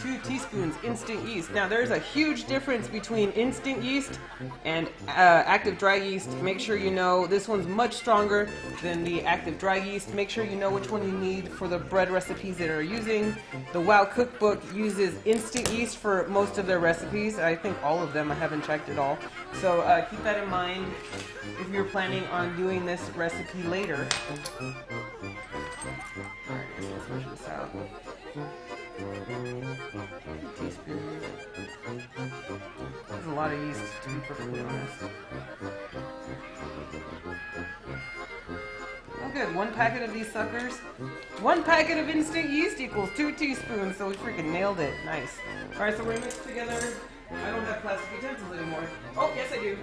2 teaspoons instant yeast. Now there's a huge difference between instant yeast and active dry yeast. Make sure you know this one's much stronger than the active dry yeast. Make sure you know which one you need for the bread recipes that are using. The WOW Cookbook uses instant yeast for most of their recipes. I think all of them. I haven't checked it all. So keep that in mind if you're planning on doing this recipe later. Alright, let's measure this out. Teaspoon. There's a lot of yeast, to be perfectly honest. Oh good, 1 packet of these suckers. 1 packet of instant yeast equals 2 teaspoons, so we freaking nailed it. Nice. Alright, so we're gonna mix together. I don't have plastic utensils anymore. Oh, yes I do.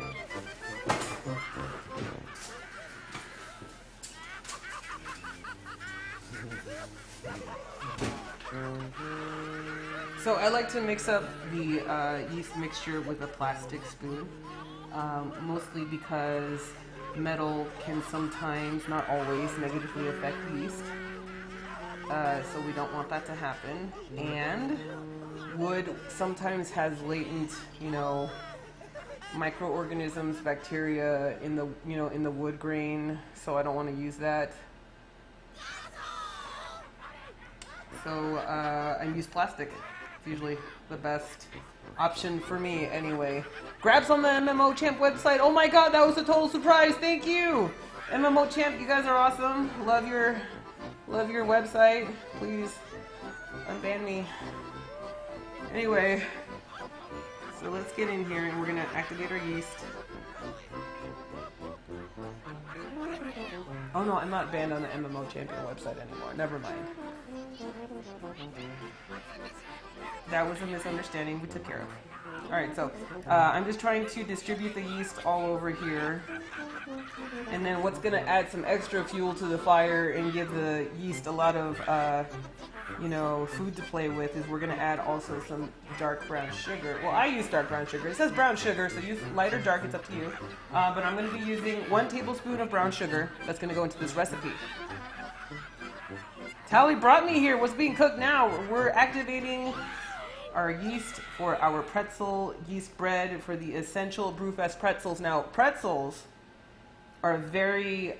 So I like to mix up the yeast mixture with a plastic spoon, mostly because metal can sometimes, not always, negatively affect yeast. So we don't want that to happen. And wood sometimes has latent, microorganisms, bacteria in the, in the wood grain. So I don't want to use that. So I use plastic. It's usually the best option for me anyway. Grabs on the MMO Champ website. Oh my god, that was a total surprise. Thank you. MMO Champ, you guys are awesome. Love your website. Please unban me. Anyway, so let's get in here and we're gonna activate our yeast. Oh no, I'm not banned on the MMO Champion website anymore. Never mind. That was a misunderstanding we took care of. Alright, so I'm just trying to distribute the yeast all over here. And then what's going to add some extra fuel to the fire and give the yeast a lot of, food to play with is we're going to add also some dark brown sugar. Well, I use dark brown sugar. It says brown sugar, so use light or dark, it's up to you. But I'm going to be using 1 tablespoon of brown sugar that's going to go into this recipe. Tally brought me here. What's being cooked now? We're activating our yeast for our pretzel yeast bread for the essential Brewfest pretzels. Now, pretzels are a very,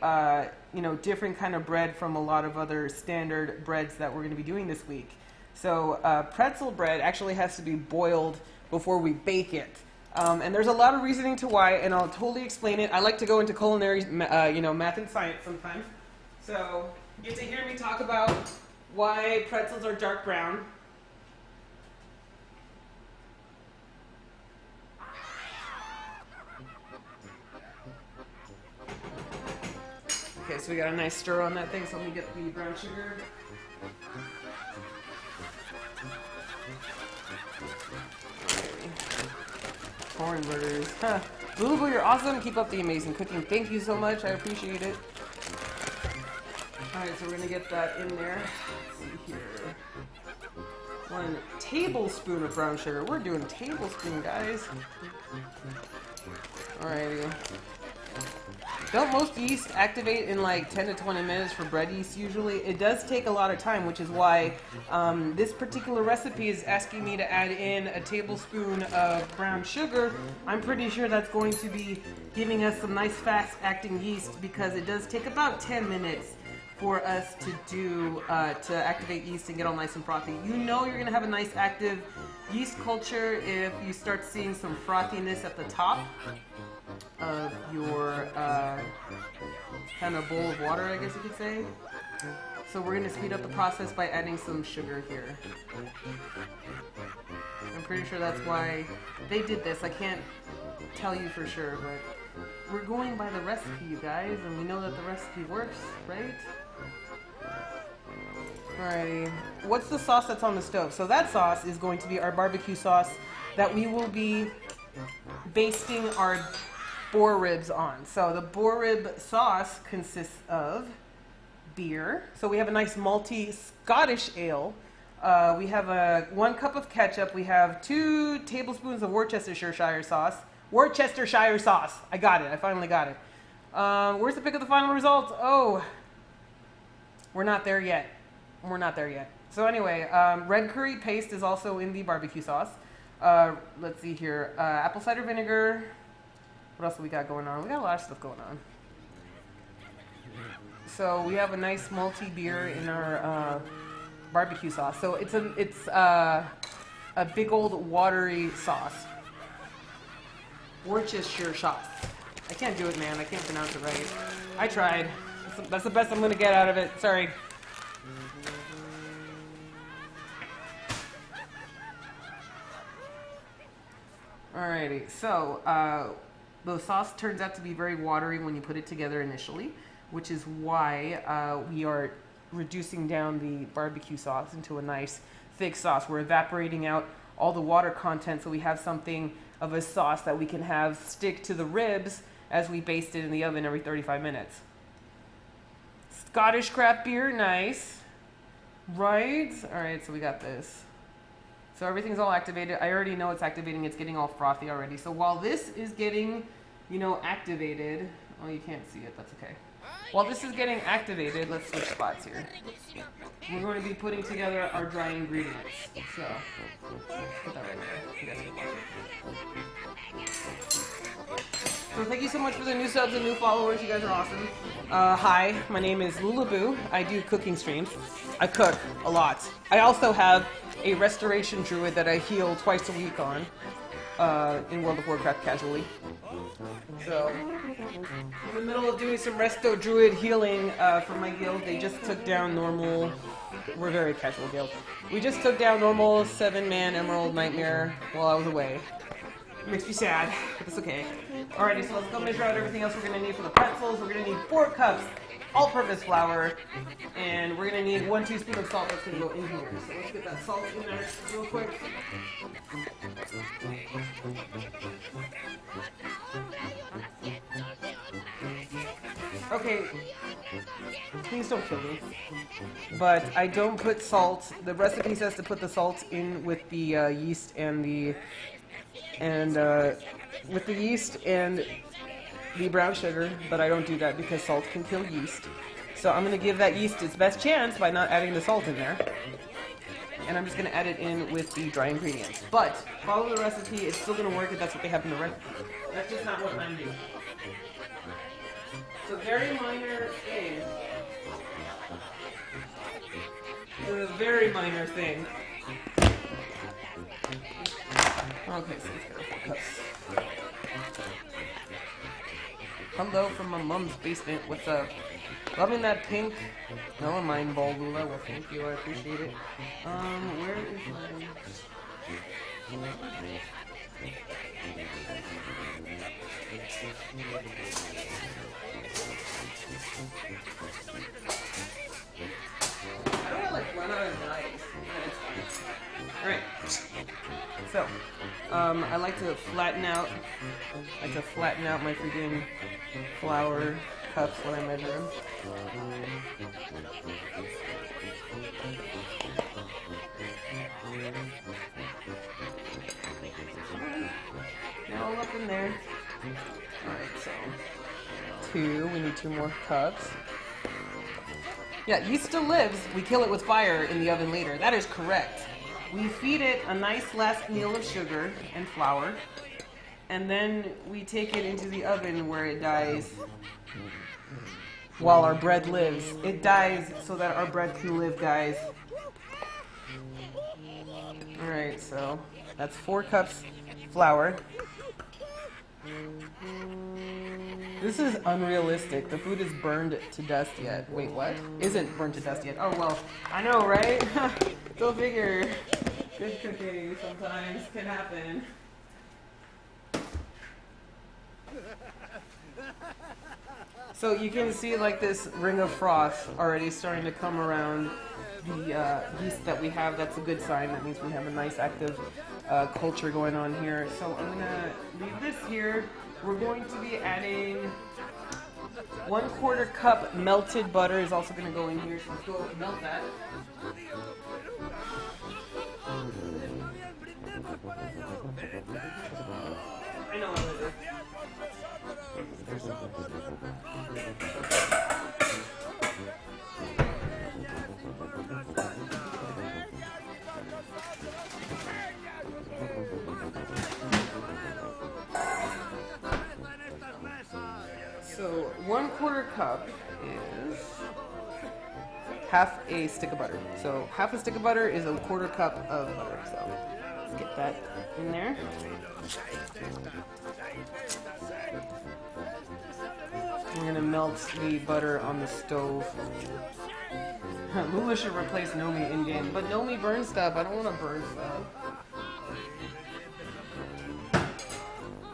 different kind of bread from a lot of other standard breads that we're going to be doing this week. So, pretzel bread actually has to be boiled before we bake it. And there's a lot of reasoning to why, and I'll totally explain it. I like to go into culinary, math and science sometimes. So, you get to hear me talk about why pretzels are dark brown. Okay, so we got a nice stir on that thing, so let me get the brown sugar. Corn burgers. Huh. Lulaboo, you're awesome. Keep up the amazing cooking. Thank you so much. I appreciate it. Alright, so we're going to get that in there. Let's see here. 1 tablespoon of brown sugar. We're doing tablespoon, guys. Alrighty. Don't most yeast activate in like 10 to 20 minutes for bread yeast usually? It does take a lot of time, which is why this particular recipe is asking me to add in a tablespoon of brown sugar. I'm pretty sure that's going to be giving us some nice fast-acting yeast because it does take about 10 minutes for us to do, to activate yeast and get all nice and frothy. You know you're going to have a nice active yeast culture if you start seeing some frothiness at the top of your kind of bowl of water, I guess you could say. So we're going to speed up the process by adding some sugar here. I'm pretty sure that's why they did this. I can't tell you for sure, but we're going by the recipe, you guys, and we know that the recipe works, right? Alrighty. What's the sauce that's on the stove? So that sauce is going to be our barbecue sauce that we will be basting our boar ribs on. So the boar rib sauce consists of beer. So we have a nice malty Scottish ale. We have 1 cup of ketchup. We have 2 tablespoons of Worcestershire sauce. Worcestershire sauce. I got it. I finally got it. Where's the pick of the final result? Oh, we're not there yet. We're not there yet. So anyway, red curry paste is also in the barbecue sauce. Let's see here. Apple cider vinegar. What else do we got going on? We got a lot of stuff going on. So we have a nice malty beer in our barbecue sauce. So it's a big old watery sauce. Worcestershire sauce. I can't do it, man. I can't pronounce it right. I tried. That's the best I'm going to get out of it. Sorry. Alrighty. So the sauce turns out to be very watery when you put it together initially, which is why we are reducing down the barbecue sauce into a nice thick sauce. We're evaporating out all the water content so we have something of a sauce that we can have stick to the ribs as we baste it in the oven every 35 minutes. Scottish craft beer, nice. Right? Alright, so we got this. So everything's all activated. I already know it's activating. It's getting all frothy already. So while this is getting, activated, oh, you can't see it. That's okay. While this is getting activated, let's switch spots here. We're going to be putting together our dry ingredients. So, put that right there. You guys can watch it. So thank you so much for the new subs and new followers. You guys are awesome. Hi, my name is Lulaboo. I do cooking streams. I cook a lot. I also have a restoration druid that I heal twice a week on in World of Warcraft casually. So, in the middle of doing some resto druid healing for my guild, they just took down normal. We're a very casual guild. We just took down normal 7-man Emerald Nightmare while I was away. It makes me sad, but it's okay. Alrighty, so let's go measure out everything else we're going to need for the pretzels. We're going to need 4 cups all-purpose flour, and we're going to need 1 teaspoon of salt that's going to go in here. So let's get that salt in there real quick. Okay, please don't kill me, but I don't put salt. The recipe says to put the salt in with the yeast and the brown sugar, but I don't do that because salt can kill yeast. So I'm going to give that yeast its best chance by not adding the salt in there. And I'm just going to add it in with the dry ingredients. But follow the recipe, it's still going to work if that's what they have in the recipe. That's just not what I'm doing. It's a very minor thing. It's a very minor thing. Okay, so let's get our 4 cups. Hello from my mom's basement. What's up? Loving that pink. Never mind, ball Lula. Well, thank you. I appreciate it. Where is my... I don't want to run out of knives. Alright. So, I like to flatten out my freaking flour cups when I measure them. Now all up in there. Alright, so 2. We need 2 more cups. Yeah, yeast still lives. We kill it with fire in the oven later. That is correct. We feed it a nice last meal of sugar and flour, and then we take it into the oven where it dies while our bread lives. It dies so that our bread can live, guys. Alright, so that's 4 cups flour. This is unrealistic. The food is burned to dust yet. Wait, what? Isn't burned to dust yet. Oh, well, I know, right? Go figure. Good cooking sometimes can happen. So you can see like this ring of froth already starting to come around the yeast that we have. That's a good sign. That means we have a nice active culture going on here. So I'm gonna leave this here. We're going to be adding 1/4 cup melted butter is also going to go in here. So let's go melt that. I know what it is. So 1/4 cup is half a stick of butter. So half a stick of butter is 1/4 cup of butter. So let's get that in there. We're gonna melt the butter on the stove. Lula should replace Nomi in game, but Nomi burns stuff. I don't want to burn stuff.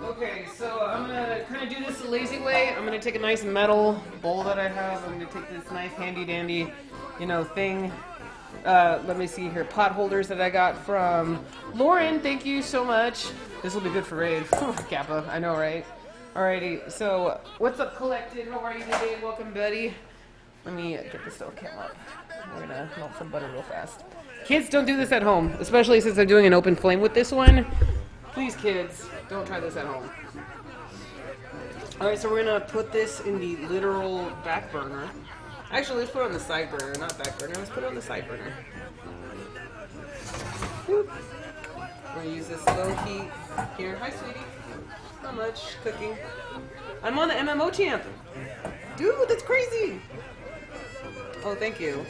Okay, so I'm gonna kind of do this the lazy way. I'm gonna take a nice metal bowl that I have. I'm gonna take this nice handy dandy, thing. Let me see here, pot holders that I got from Lauren. Thank you so much. This will be good for raid. Kappa, I know, right? Alrighty, so what's up, Collected? How are you today? Welcome, buddy. Let me get the stove cam up. We're gonna melt some butter real fast. Kids, don't do this at home, especially since I'm doing an open flame with this one. Please, kids, don't try this at home. Alright, so we're gonna put this in the literal back burner. Actually, let's put it on the side burner, not back burner. Let's put it on the side burner. Boop. We're gonna use this low heat here. Hi, sweetie. Not much cooking. I'm on the MMO champ. Dude, that's crazy. Oh, thank you.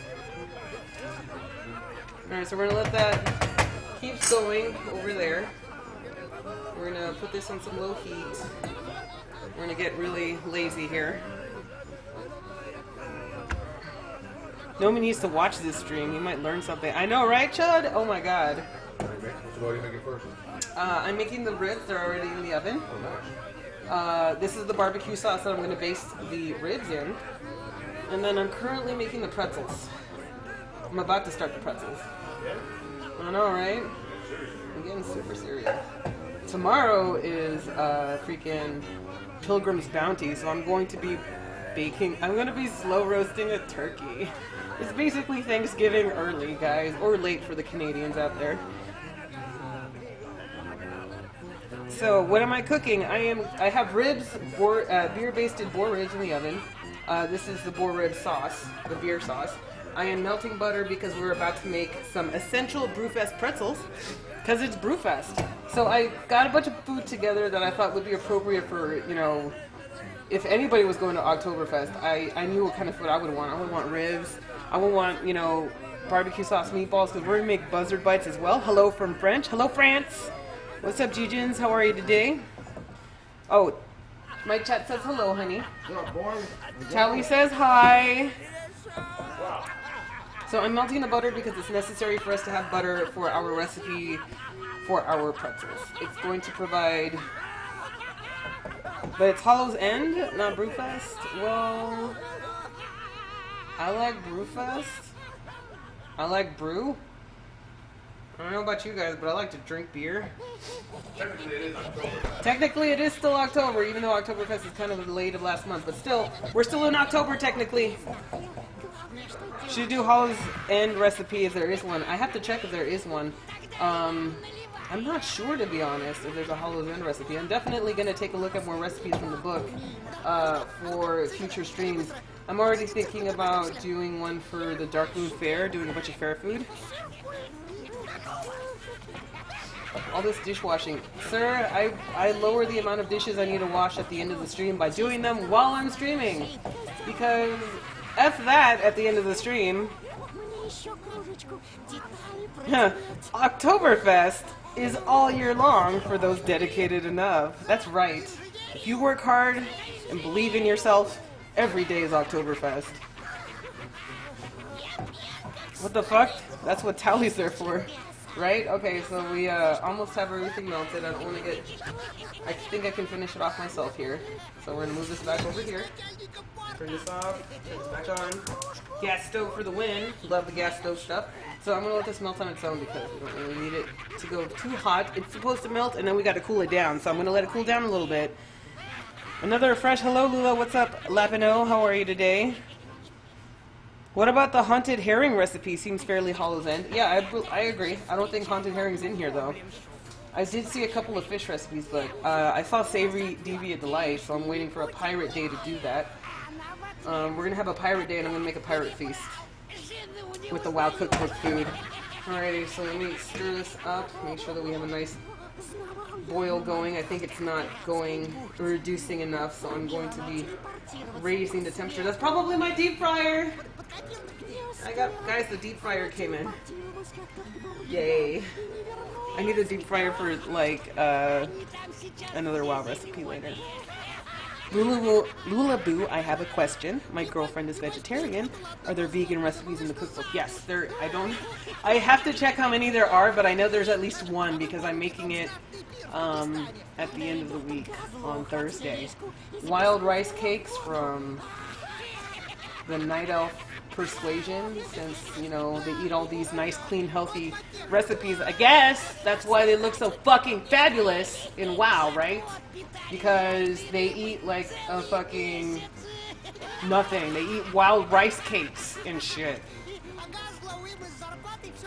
Alright, so we're gonna let that keep going over there. We're gonna put this on some low heat. We're gonna get really lazy here. Nomi needs to watch this stream. He might learn something. I know, right, Chud? Oh my god. What are you making first? I'm making the ribs. They're already in the oven. Oh, nice. This is the barbecue sauce that I'm going to baste the ribs in. And then I'm currently making the pretzels. I'm about to start the pretzels. I know, right? I'm getting super serious. Tomorrow is freaking Pilgrim's Bounty, so I'm going to be I'm going to be slow roasting a turkey. It's basically Thanksgiving early, guys, or late for the Canadians out there. So what am I cooking? I have ribs, beer basted boar ribs in the oven. This is the boar rib sauce, the beer sauce. I am melting butter because we're about to make some essential Brewfest pretzels, because it's Brewfest. So I got a bunch of food together that I thought would be appropriate for, if anybody was going to Oktoberfest. I knew what kind of food I would want. I would want ribs. I would want, barbecue sauce meatballs, because we're going to make Buzzard bites as well. Hello from French. Hello, France. What's up, Gigins? How are you today? Oh, my chat says hello, honey. Tally says hi. So I'm melting the butter because it's necessary for us to have butter for our recipe for our pretzels. It's going to provide... But it's Hollow's End, not Brewfest? Well... I like Brewfest. I like brew. I don't know about you guys, but I like to drink beer. Technically, it is October. Technically, it is still October, even though Oktoberfest is kind of late of last month. But still, we're still in October, technically. Should do Hollow's End recipe if there is one. I have to check if there is one. I'm not sure, to be honest, if there's a Hollow's End recipe. I'm definitely going to take a look at more recipes from the book for future streams. I'm already thinking about doing one for the Dark Moon Fair, doing a bunch of fair food. All this dishwashing. Sir, I lower the amount of dishes I need to wash at the end of the stream by doing them while I'm streaming. Because F that at the end of the stream. Oktoberfest is all year long for those dedicated enough. That's right. If you work hard and believe in yourself, every day is Oktoberfest. What the fuck? That's what Tally's there for. Right? Okay, so we almost have everything melted. I don't want to get... I think I can finish it off myself here. So we're going to move this back over here. Turn this off. Turn this back on. Gas stove for the win. Love the gas stove stuff. So I'm going to let this melt on its own because we don't really need it to go too hot. It's supposed to melt and then we got to cool it down. So I'm going to let it cool down a little bit. Another fresh hello, Lula. What's up, Lapino? How are you today? What about the haunted herring recipe? Seems fairly Hollow's End. Yeah, I agree. I don't think haunted herring's in here, though. I did see a couple of fish recipes, but I saw savory deviant delight, so I'm waiting for a pirate day to do that. We're going to have a pirate day, and I'm going to make a pirate feast with the WoW Cookbook food. Alrighty, so let me stir this up, make sure that we have a nice boil going. I think it's not going reducing enough, so I'm going to be raising the temperature. That's probably my deep fryer. Guys, the deep fryer came in. Yay. I need a deep fryer for like another WoW recipe later. Lulaboo, I have a question. My girlfriend is vegetarian. Are there vegan recipes in the cookbook? Yes, there. I have to check how many there are, but I know there's at least one because I'm making it at the end of the week on Thursday. Wild rice cakes from the Night Elf Persuasion, since, you know, they eat all these nice, clean, healthy recipes. I guess that's why they look so fucking fabulous in WoW, right? Because they eat like a fucking nothing. They eat wild rice cakes and shit.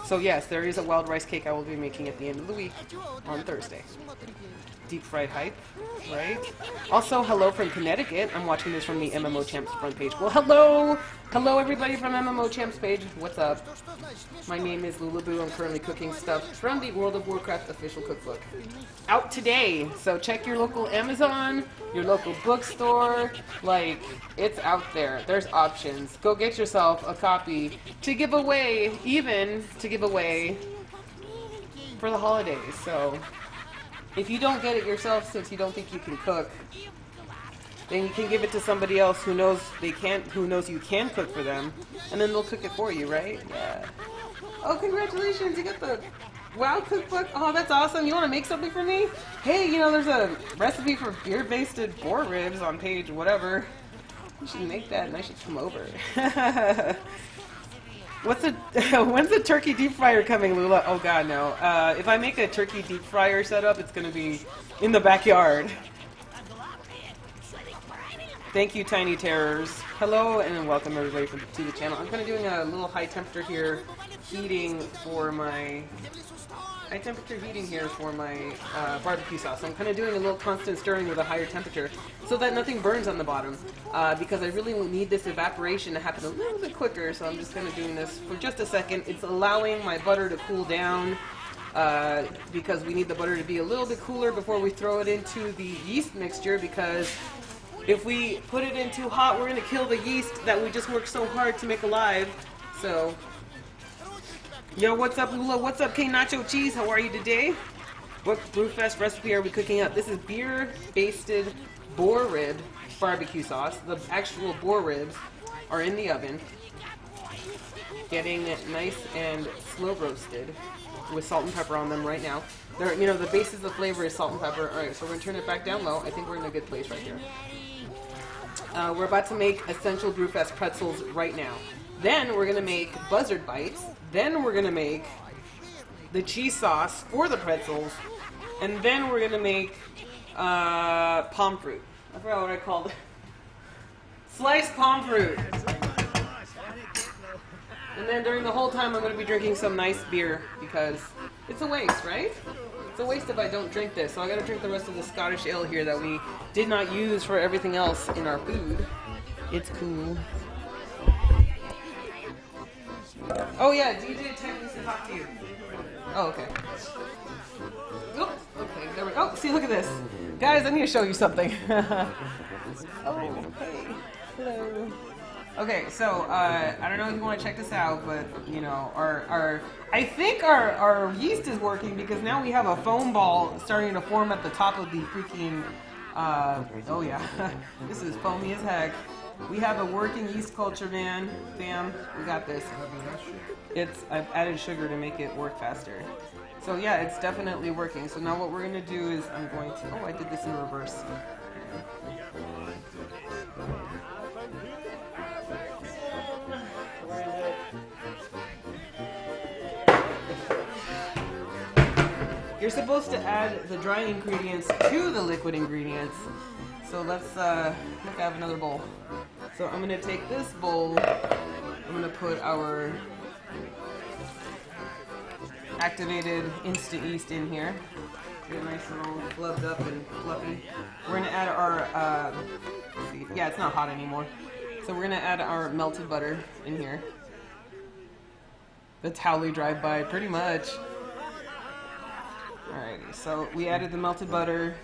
So yes, there is a wild rice cake I will be making at the end of the week on Thursday. Deep fried hype, right? Also, hello from Connecticut. I'm watching this from the MMO Champs front page. Well, hello! Hello, everybody from MMO Champs page. What's up? My name is Lulaboo. I'm currently cooking stuff from the World of Warcraft official cookbook. Out today, so check your local Amazon, your local bookstore. Like, it's out there. There's options. Go get yourself a copy to give away, even to give away for the holidays. So if you don't get it yourself, since you don't think you can cook, then you can give it to somebody else who knows they can't, who knows you can cook for them, and then they'll cook it for you, right? Yeah. Oh, congratulations! You got the WoW cookbook. Oh, that's awesome! You want to make something for me? Hey, you know, there's a recipe for beer-basted boar ribs on page whatever. You should make that, and I should come over. When's the turkey deep fryer coming, Lula? Oh god, no. If I make a turkey deep fryer setup, it's gonna be in the backyard. Thank you, Tiny Terrors. Hello and welcome everybody to the channel. I'm kind of doing a little high temperature heating for my barbecue sauce. I'm kind of doing a little constant stirring with a higher temperature so that nothing burns on the bottom, because I really need this evaporation to happen a little bit quicker, so I'm just kind of doing this for just a second. It's allowing my butter to cool down, because we need the butter to be a little bit cooler before we throw it into the yeast mixture, because if we put it in too hot, we're going to kill the yeast that we just worked so hard to make alive. So, yo, what's up, Lula? What's up, K Nacho Cheese? How are you today? What Brewfest recipe are we cooking up? This is beer-basted boar rib barbecue sauce. The actual boar ribs are in the oven, getting nice and slow roasted with salt and pepper on them right now. They're, you know, the basis of the flavor is salt and pepper. All right, so we're gonna turn it back down low. I think we're in a good place right here. We're about to make essential Brewfest pretzels right now. Then we're gonna make Buzzard bites. Then we're gonna make the cheese sauce for the pretzels, and then we're gonna make palm fruit. I forgot what I called it. Sliced palm fruit. And then during the whole time, I'm gonna be drinking some nice beer because it's a waste, right? It's a waste if I don't drink this. So I gotta drink the rest of the Scottish ale here that we did not use for everything else in our food. It's cool. Oh yeah, DJ Tech needs to talk to you. Oh, okay. Oh, okay, there we go. Oh, see, look at this. Guys, I need to show you something. Oh, hey. Hello. Okay, so, I don't know if you want to check this out, but, you know, I think our yeast is working because now we have a foam ball starting to form at the top of the freaking Oh yeah, this is foamy as heck. We have a working yeast culture, man. Fam, we got this. I've added sugar to make it work faster. So yeah, it's definitely working. So now what we're gonna do is I'm going to, oh, I did this in reverse. You're supposed to add the dry ingredients to the liquid ingredients. So let's look, I have another bowl. So I'm gonna take this bowl, I'm gonna put our activated instant yeast in here. Get it nice and all gloved up and fluffy. We're gonna add our, let's see, yeah, it's not hot anymore. So we're gonna add our melted butter in here. That's how we drive by, pretty much. Alrighty, so we added the melted butter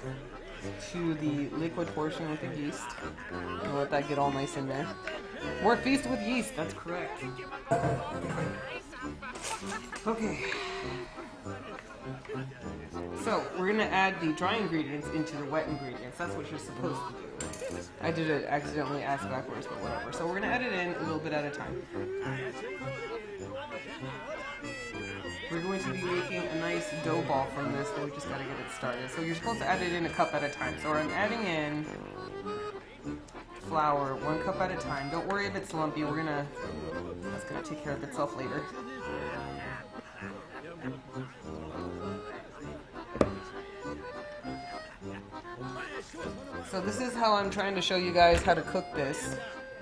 to the liquid portion with the yeast. And let that get all nice in there. We're feast with yeast, that's correct. Okay. So we're gonna add the dry ingredients into the wet ingredients. That's what you're supposed to do. I did it accidentally ass backwards, but whatever. So we're gonna add it in a little bit at a time. We're going to be making a nice dough ball from this, but we just gotta get it started. So you're supposed to add it in a cup at a time. So I'm adding in flour 1 cup at a time. Don't worry if it's lumpy. That's gonna take care of itself later. So this is how I'm trying to show you guys how to cook this,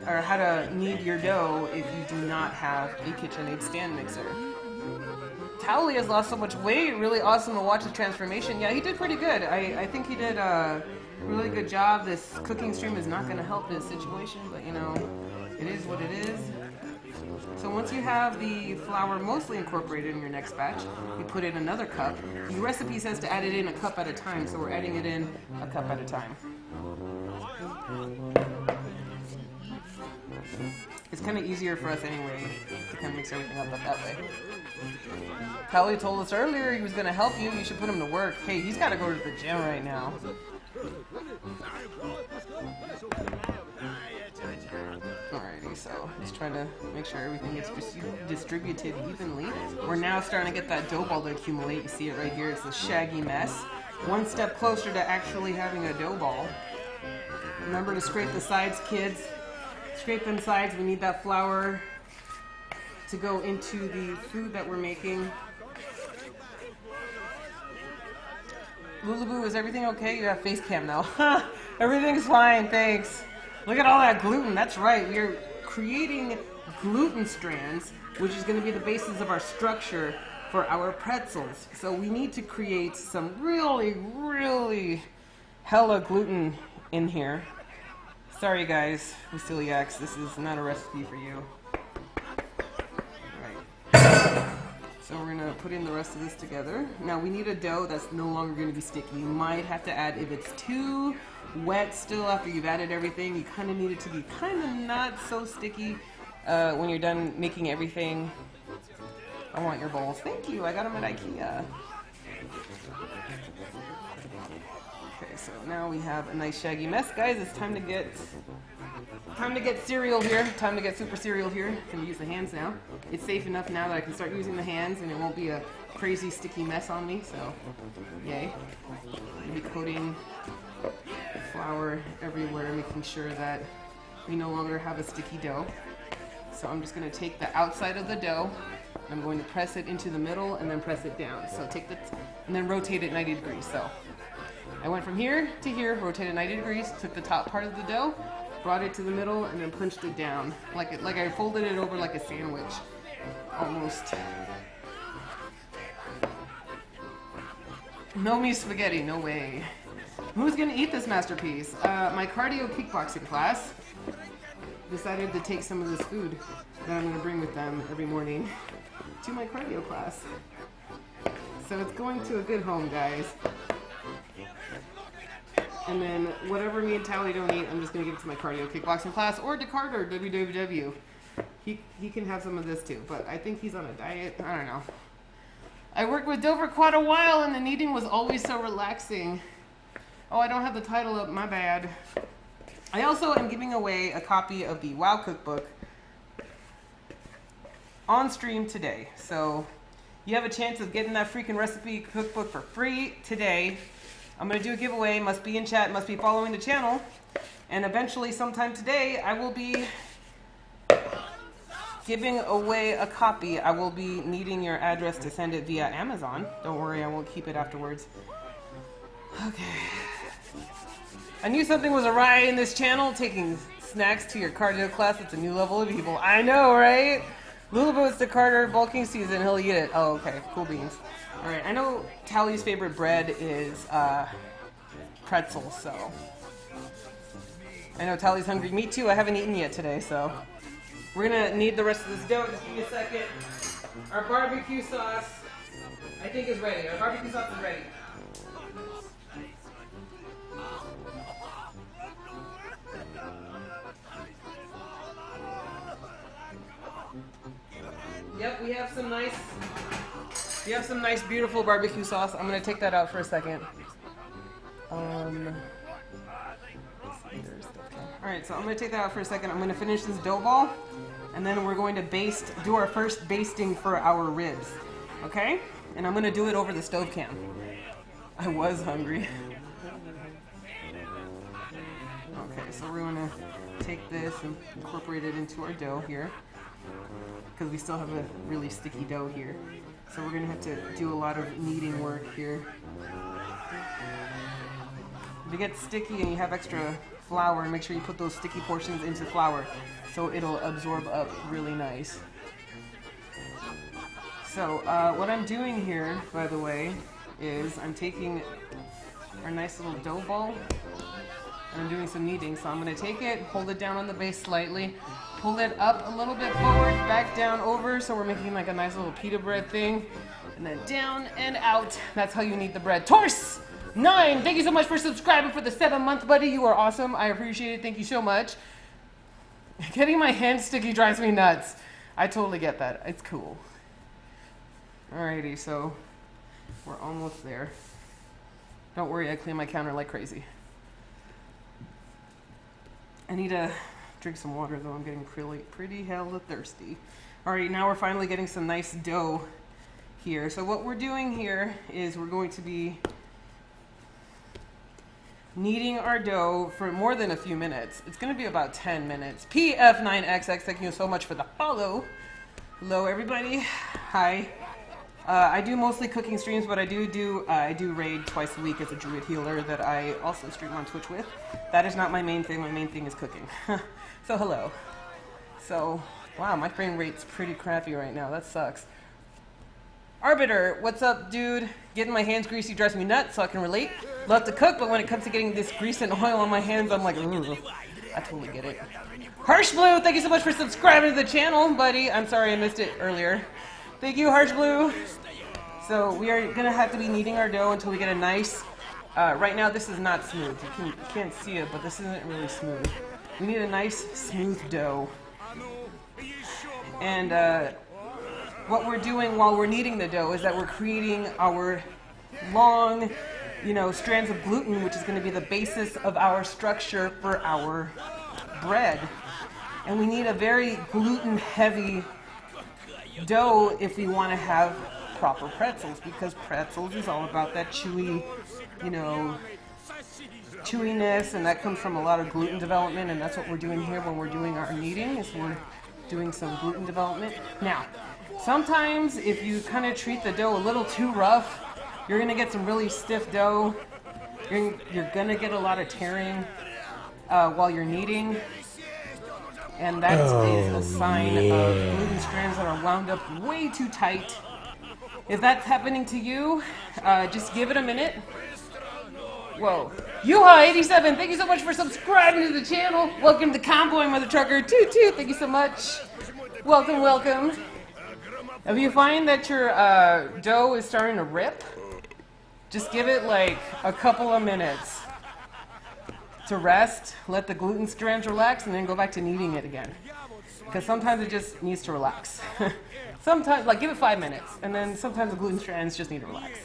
or how to knead your dough if you do not have a KitchenAid stand mixer. Towley has lost so much weight. Really awesome to watch the transformation. Yeah, he did pretty good. I think he did a really good job. This cooking stream is not going to help this situation, but you know, it is what it is. So once you have the flour mostly incorporated in your next batch, you put in another cup. The recipe says to add it in a cup at a time, so we're adding it in a cup at a time. It's kind of easier for us anyway to kind of mix everything up that way. Kelly told us earlier he was going to help you. You should put him to work. Hey, he's got to go to the gym right now. Alrighty, so just trying to make sure everything gets distributed evenly. We're now starting to get that dough ball to accumulate. You see it right here. It's a shaggy mess. One step closer to actually having a dough ball. Remember to scrape the sides, kids. Scrape them sides. We need that flour to go into the food that we're making. Lulaboo, is everything okay? You have face cam now. Everything's fine, thanks. Look at all that gluten. That's right. We are creating gluten strands, which is going to be the basis of our structure for our pretzels. So we need to create some really, really hella gluten in here. Sorry guys, we celiacs, this is not a recipe for you. Alright. So we're gonna put in the rest of this together. Now we need a dough that's no longer gonna be sticky. You might have to add, if it's too wet still after you've added everything, you kind of need it to be kind of not so sticky when you're done making everything. I want your bowls. Thank you, I got them at IKEA. Okay, so now we have a nice shaggy mess, guys. It's time to get cereal here. Time to get super cereal here. Can use the hands now. It's safe enough now that I can start using the hands, and it won't be a crazy sticky mess on me. So, yay! I'll be coating flour everywhere, making sure that we no longer have a sticky dough. So I'm just going to take the outside of the dough. I'm going to press it into the middle and then press it down. So take and then rotate it 90 degrees. So I went from here to here, rotated 90 degrees, took the top part of the dough, brought it to the middle, and then punched it down. Like I folded it over like a sandwich. Almost. No me spaghetti, no way. Who's gonna eat this masterpiece? My cardio kickboxing class decided to take some of this food that I'm gonna bring with them every morning to my cardio class. So it's going to a good home, guys. And then whatever me and Tally don't eat, I'm just going to give it to my cardio kickboxing class, or to Carter, WWW. He can have some of this too, but I think he's on a diet. I don't know. I worked with Doe for quite a while, and the kneading was always so relaxing. Oh, I don't have the title up, my bad. I also am giving away a copy of the WoW Cookbook on stream today. So you have a chance of getting that freaking recipe cookbook for free today. I'm going to do a giveaway. Must be in chat, must be following the channel. And eventually, sometime today, I will be giving away a copy. I will be needing your address to send it via Amazon. Don't worry, I won't keep it afterwards. Okay. I knew something was awry in this channel. Taking snacks to your cardio class, it's a new level of evil. I know, right? Lulaboo, it's the Carter bulking season. He'll eat it. Oh, okay. Cool beans. All right. I know Tally's favorite bread is Pretzels, so I know Tally's hungry. Me too. I haven't eaten yet today, so we're gonna need the rest of this dough. Just give me a second. Our barbecue sauce, I think, is ready. Our barbecue sauce is ready. Yep, we have some nice, beautiful barbecue sauce. I'm gonna take that out for a second. All right, so I'm gonna take that out for a second. I'm gonna finish this dough ball, and then we're going to do our first basting for our ribs, okay? And I'm gonna do it over the stove can. I was hungry. Okay, so we're gonna take this and incorporate it into our dough here, because we still have a really sticky dough here. So we're gonna have to do a lot of kneading work here. If it gets sticky and you have extra flour, make sure you put those sticky portions into flour so it'll absorb up really nice. So what I'm doing here, by the way, is I'm taking our nice little dough ball and I'm doing some kneading. So I'm gonna take it, hold it down on the base slightly, pull it up a little bit forward, back down over, so we're making like a nice little pita bread thing, and then down and out. That's how you knead the bread. Torse9, thank you so much for subscribing for the 7-month, buddy. You are awesome. I appreciate it. Thank you so much. Getting my hands sticky drives me nuts. I totally get that. It's cool. Alrighty, so we're almost there. Don't worry, I clean my counter like crazy. I need to drink some water though. I'm getting pretty hella thirsty. Alright, now we're finally getting some nice dough here. So what we're doing here is we're going to be kneading our dough for more than a few minutes. It's going to be about 10 minutes. PF9XX, thank you so much for the follow. Hello everybody. Hi. I do mostly cooking streams, but I do raid twice a week as a druid healer that I also stream on Twitch with. That is not my main thing. My main thing is cooking. So hello. So, wow, my frame rate's pretty crappy right now. That sucks. Arbiter, what's up, dude? Getting my hands greasy drives me nuts, so I can relate. Love to cook, but when it comes to getting this grease and oil on my hands, I'm like, ooh. I totally get it. Harsh Blue, thank you so much for subscribing to the channel, buddy. I'm sorry I missed it earlier. Thank you, Harsh Blue. So we are gonna have to be kneading our dough until we get a nice. Right now, this is not smooth. You can't see it, but this isn't really smooth. We need a nice, smooth dough. And what we're doing while we're kneading the dough is that we're creating our long, strands of gluten, which is going to be the basis of our structure for our bread. And we need a very gluten-heavy dough if we want to have proper pretzels, because pretzels is all about that chewy, chewiness, and that comes from a lot of gluten development, and that's what we're doing here when we're doing our kneading, is we're doing some gluten development. Now, sometimes if you kind of treat the dough a little too rough, you're going to get some really stiff dough. You're going to get a lot of tearing while you're kneading, and that is a sign of gluten strands that are wound up way too tight. If that's happening to you, just give it a minute. Whoa. Yuha87, thank you so much for subscribing to the channel. Welcome to Convoy, Mother Trucker. Toot toot, thank you so much. Welcome, welcome. If you find that your dough is starting to rip, just give it like a couple of minutes to rest, let the gluten strands relax, and then go back to kneading it again. Because sometimes it just needs to relax. Sometimes, give it 5 minutes, and then sometimes the gluten strands just need to relax.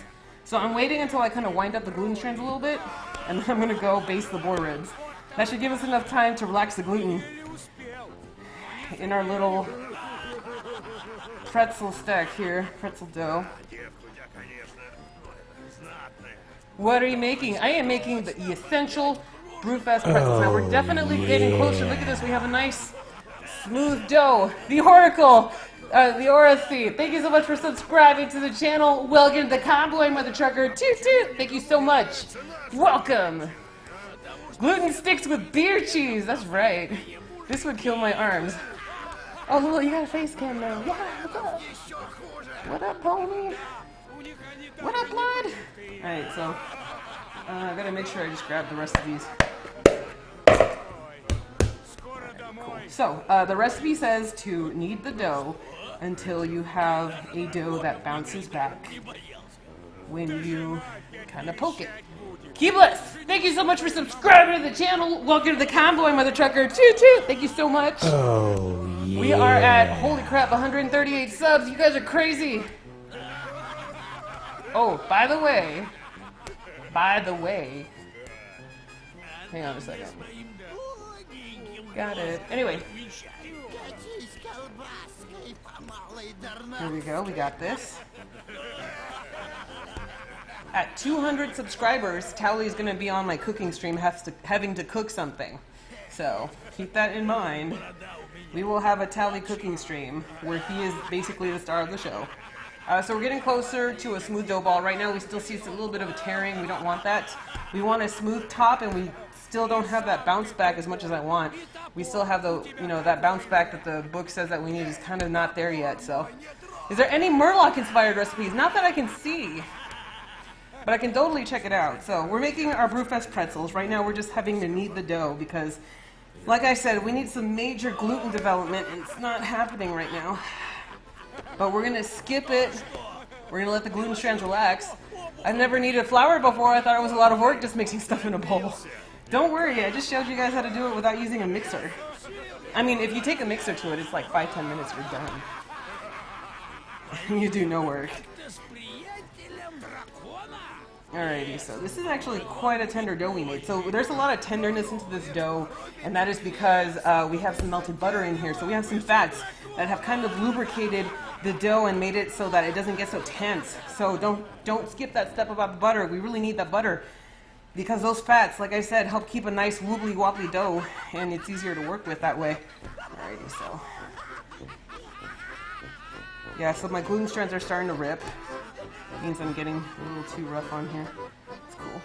So I'm waiting until I kind of wind up the gluten strands a little bit. and then I'm gonna go baste the boar ribs. That should give us enough time to relax the gluten in our little pretzel stack here, pretzel dough. What are you making? I am making the essential Brewfest pretzels. Now we're definitely getting closer. Look at this. We have a nice smooth dough. The Oracle, the Oracy. Thank you so much for subscribing to the channel. Welcome to the Convoy, Mother Trucker. Toot toot. Thank you so much. Welcome. Gluten sticks with beer cheese. That's right. This would kill my arms. Oh, Lula, you got a face cam now. Yeah, what's up? What up, pony? What up, blood? Alright, so I gotta make sure I just grab the rest of these. Cool. So, the recipe says to knead the dough until you have a dough that bounces back when you kind of poke it. Keebless, thank you so much for subscribing to the channel. Welcome to the Convoy, Mother Trucker. Toot toot. Thank you so much. Oh, yeah. We are at, holy crap, 138 subs. You guys are crazy. Oh, by the way, hang on a second. Got it. Anyway, here we go. We got this. At 200 subscribers, Tally is going to be on my cooking stream, having to cook something. So keep that in mind. We will have a Tally cooking stream where he is basically the star of the show. So we're getting closer to a smooth dough ball. Right now we still see a little bit of a tearing. We don't want that. We want a smooth top, and we still don't have that bounce back as much as I want. We still have the, that bounce back that the book says that we need is kind of not there yet. So is there any Murloc inspired recipes? Not that I can see, but I can totally check it out. So we're making our Brewfest pretzels. Right now we're just having to knead the dough because, like I said, we need some major gluten development, and it's not happening right now. But we're going to skip it. We're going to let the gluten strands relax. I've never kneaded flour before. I thought it was a lot of work just mixing stuff in a bowl. Don't worry, I just showed you guys how to do it without using a mixer. I mean, if you take a mixer to it, it's like 5-10 minutes, you're done. You do no work. Alrighty, so this is actually quite a tender dough we made. So there's a lot of tenderness into this dough, and that is because we have some melted butter in here. So we have some fats that have kind of lubricated the dough and made it so that it doesn't get so tense. So don't skip that step about the butter. We really need that butter because those fats, like I said, help keep a nice wobbly wobbly dough, and it's easier to work with that way. Alrighty, so yeah, so my gluten strands are starting to rip. Means I'm getting a little too rough on here. It's cool.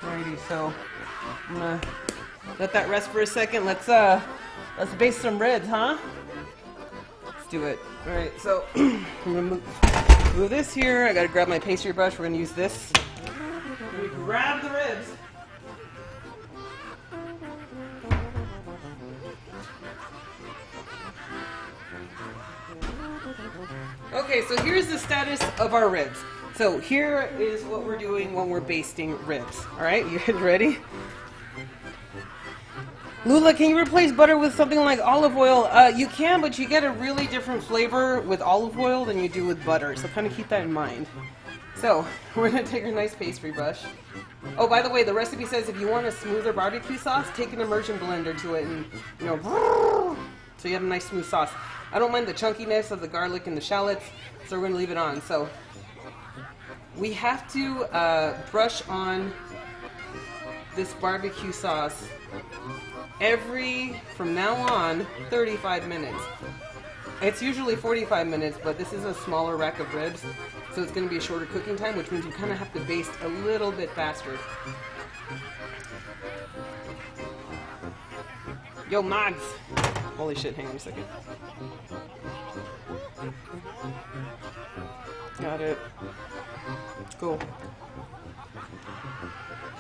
Alrighty, so I'm gonna let that rest for a second. Let's baste some ribs, huh? Let's do it. Alright, so I'm gonna move this here. I gotta grab my pastry brush. We're gonna use this. We grab the ribs. Okay, so here's the status of our ribs. So here is what we're doing when we're basting ribs. Alright, you guys ready? Lula, can you replace butter with something like olive oil? You can, but you get a really different flavor with olive oil than you do with butter. So kind of keep that in mind. So, we're going to take our nice pastry brush. Oh, by the way, the recipe says if you want a smoother barbecue sauce, take an immersion blender to it and, so you have a nice smooth sauce. I don't mind the chunkiness of the garlic and the shallots, so we're going to leave it on. So we have to brush on this barbecue sauce from now on, 35 minutes. It's usually 45 minutes, but this is a smaller rack of ribs, so it's going to be a shorter cooking time, which means you kind of have to baste a little bit faster. Yo, Mods! Holy shit, hang on a second. Got it. Cool.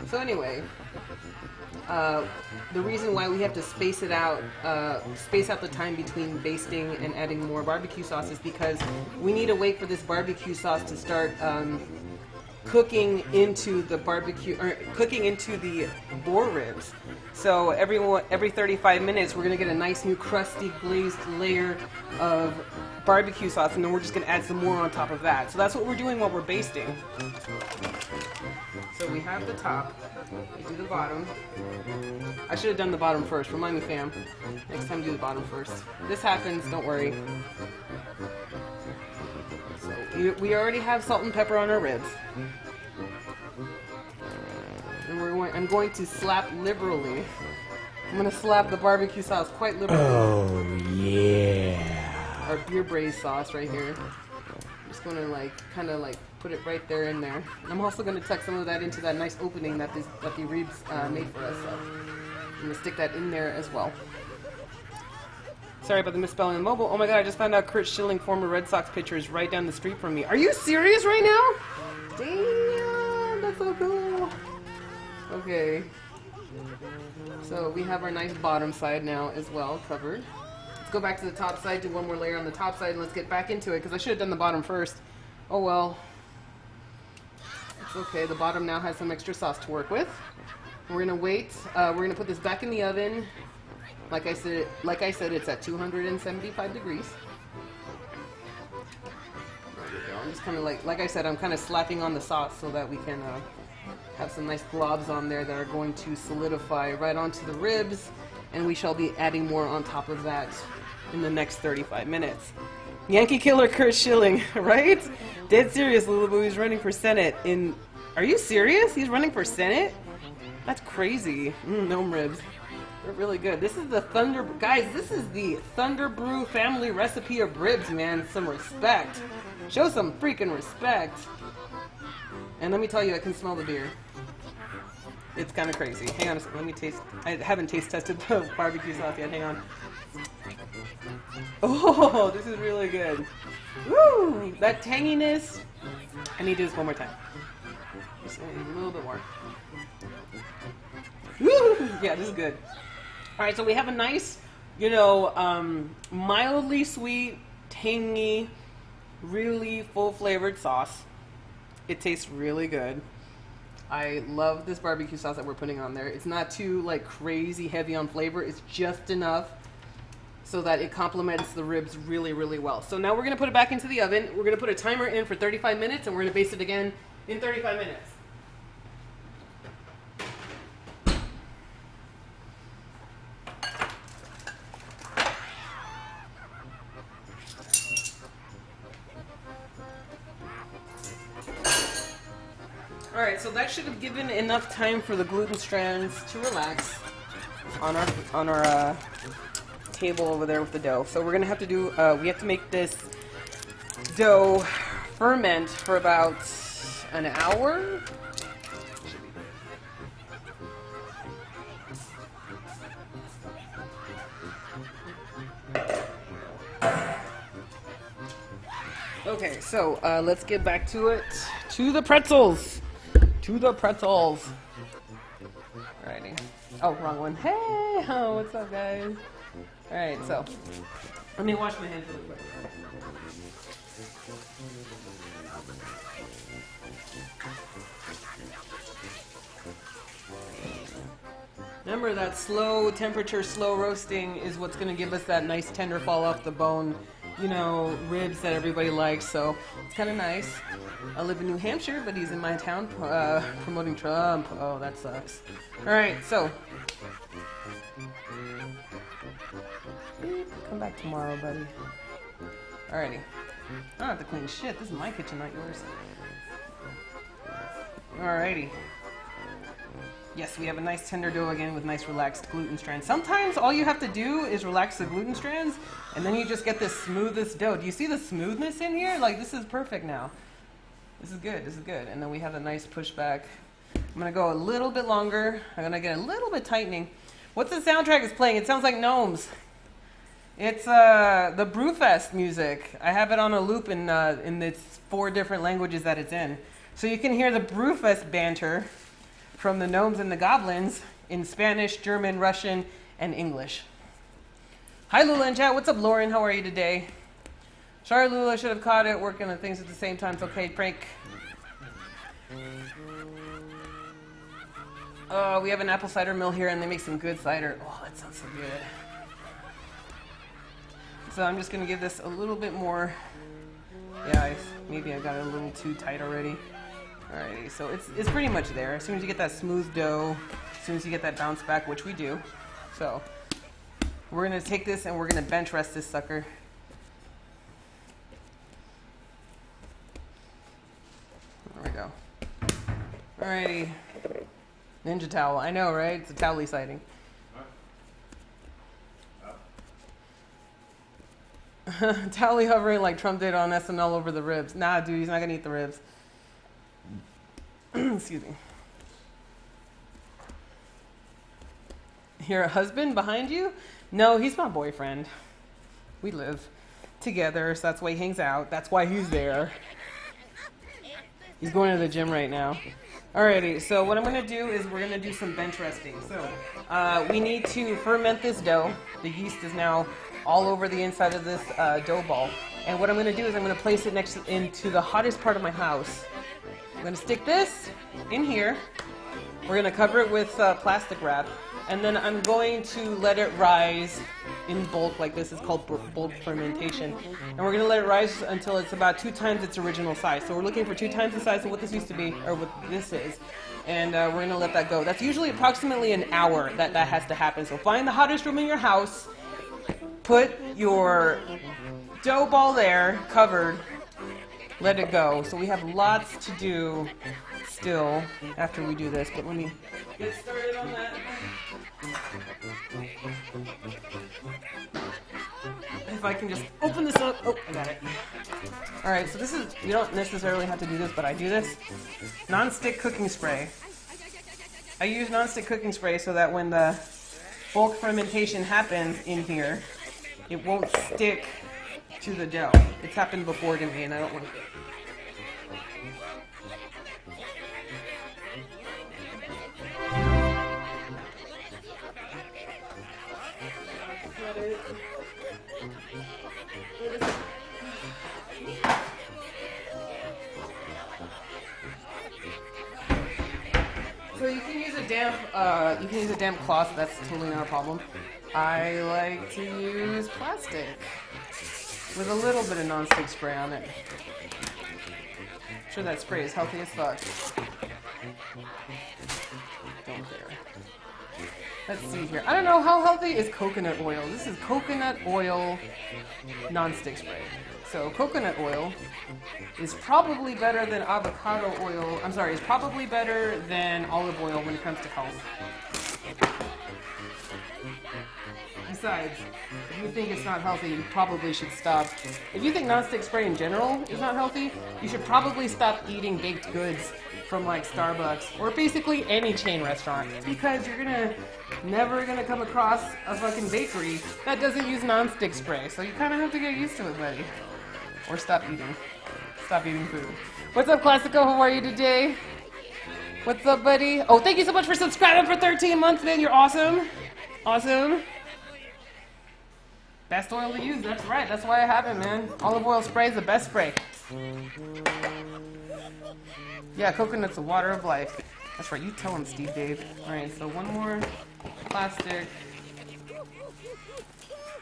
So anyway, the reason why we have to space out the time between basting and adding more barbecue sauce is because we need to wait for this barbecue sauce to start cooking into the boar ribs. So every 35 minutes, we're gonna get a nice new crusty glazed layer of barbecue sauce, and then we're just gonna add some more on top of that. So that's what we're doing while we're basting. So we have the top. We do the bottom. I should have done the bottom first. Remind me, fam. Next time, do the bottom first. This happens. Don't worry. So we already have salt and pepper on our ribs. And I'm going to slap liberally. I'm going to slap the barbecue sauce quite liberally. Oh, yeah. Our beer braised sauce right here. I'm just going to kind of put it right there in there. And I'm also going to tuck some of that into that nice opening that the ribs made for us. So I'm going to stick that in there as well. Sorry about the misspelling of mobile. Oh my god, I just found out Kurt Schilling, former Red Sox pitcher, is right down the street from me. Are you serious right now? Damn, that's so cool. Okay. So we have our nice bottom side now as well covered. Let's go back to the top side, do one more layer on the top side, and let's get back into it because I should have done the bottom first. Oh well. It's okay. The bottom now has some extra sauce to work with. We're gonna wait. We're gonna put this back in the oven. Like I said, it's at 275 degrees. There we go. I'm just kind of like I said, I'm kind of slapping on the sauce so that we can have some nice globs on there that are going to solidify right onto the ribs, and we shall be adding more on top of that in the next 35 minutes. Yankee killer Kurt Schilling, right? Dead serious, Lulaboo. He's running for Senate in... Are you serious? He's running for Senate? That's crazy. Gnome ribs. They're really good. This is the Thunder... Guys, this is the Thunder Brew family recipe of ribs, man. Some respect. Show some freaking respect. And let me tell you, I can smell the beer. It's kind of crazy. Hang on a second. Let me taste... I haven't taste tested the barbecue sauce yet. Hang on. Oh, this is really good. Woo! That tanginess. I need to do this one more time. Just a little bit more. Woo! Yeah, this is good. All right, so we have a nice, mildly sweet, tangy, really full-flavored sauce. It tastes really good. I love this barbecue sauce that we're putting on there. It's not too crazy heavy on flavor. It's just enough so that it complements the ribs really, really well. So now we're gonna put it back into the oven. We're gonna put a timer in for 35 minutes, and we're gonna baste it again in 35 minutes. Alright, so that should have given enough time for the gluten strands to relax on our table over there with the dough. So we're gonna have to do, we have to make this dough ferment for about an hour. Okay, so let's get back to it. To the pretzels. To the pretzels. Alrighty. Oh, wrong one. Hey, oh, what's up, guys? Alright, so let me wash my hands really quick. Remember that slow temperature, slow roasting is what's going to give us that nice tender fall off the bone, ribs that everybody likes. So it's kind of nice. I live in New Hampshire, but he's in my town promoting Trump. Oh, that sucks. All right, so come back tomorrow, buddy. Alrighty. I don't have to clean shit. This is my kitchen, not yours. Alrighty. Yes, we have a nice tender dough again with nice relaxed gluten strands. Sometimes all you have to do is relax the gluten strands, and then you just get the smoothest dough. Do you see the smoothness in here? This is perfect now. This is good, this is good. And then we have a nice pushback. I'm gonna go a little bit longer. I'm gonna get a little bit tightening. What's the soundtrack is playing? It sounds like gnomes. It's the Brewfest music. I have it on a loop in its 4 different languages that it's in. So you can hear the Brewfest banter from the gnomes and the goblins in Spanish, German, Russian, and English. Hi Lula and chat, what's up Lauren? How are you today? Sorry Lula, should have caught it, working on things at the same time. It's okay, prank. We have an apple cider mill here and they make some good cider. Oh, that sounds so good. So I'm just gonna give this a little bit more. Yeah, maybe I got it a little too tight already. Alrighty, so it's pretty much there. As soon as you get that smooth dough, as soon as you get that bounce back, which we do. So we're gonna take this and we're gonna bench rest this sucker. There we go. Alrighty. Ninja towel. I know, right? It's a towel sighting. Towel hovering like Trump did on SNL over the ribs. Nah, dude, he's not gonna eat the ribs. Excuse me. Your husband behind you? No, he's my boyfriend. We live together, so that's why he hangs out. That's why he's there. He's going to the gym right now. Alrighty, so what I'm going to do is we're going to do some bench resting. So we need to ferment this dough. The yeast is now all over the inside of this dough ball. And what I'm going to do is I'm going to place it into the hottest part of my house. I'm going to stick this in here. We're going to cover it with plastic wrap. And then I'm going to let it rise in bulk like this. It's called bulk fermentation. And we're going to let it rise until it's about 2 times its original size. So we're looking for 2 times the size of what this used to be, or what this is. And we're going to let that go. That's usually approximately an hour that has to happen. So find the hottest room in your house. Put your dough ball there, covered. Let it go. So we have lots to do still after we do this. But let me get started on that. If I can just open this up. Oh, I got it. Alright, so this is, you don't necessarily have to do this, but I do this. Non-stick cooking spray. I use non-stick cooking spray so that when the bulk fermentation happens in here, it won't stick to the dough. It's happened before to me and I don't want to. So you can use a damp cloth. That's totally not a problem. I like to use plastic with a little bit of non-stick spray on it. I'm sure that spray is healthy as fuck. Don't care. Let's see here. I don't know, how healthy is coconut oil? This is coconut oil non-stick spray. So coconut oil is probably better than avocado oil. I'm sorry, it's probably better than olive oil when it comes to health. Besides, if you think it's not healthy, you probably should stop. If you think non-stick spray in general is not healthy, you should probably stop eating baked goods from like Starbucks or basically any chain restaurant, because you're never gonna come across a fucking bakery that doesn't use non-stick spray. So you kind of have to get used to it, buddy. Or stop eating. Stop eating food. What's up, Classico? How are you today? What's up, buddy? Oh, thank you so much for subscribing for 13 months, man. You're awesome. Awesome. Best oil to use. That's right. That's why I have it, man. Olive oil spray is the best spray. Yeah, coconut's the water of life. That's right. You tell him, Steve Dave. All right, so one more plastic.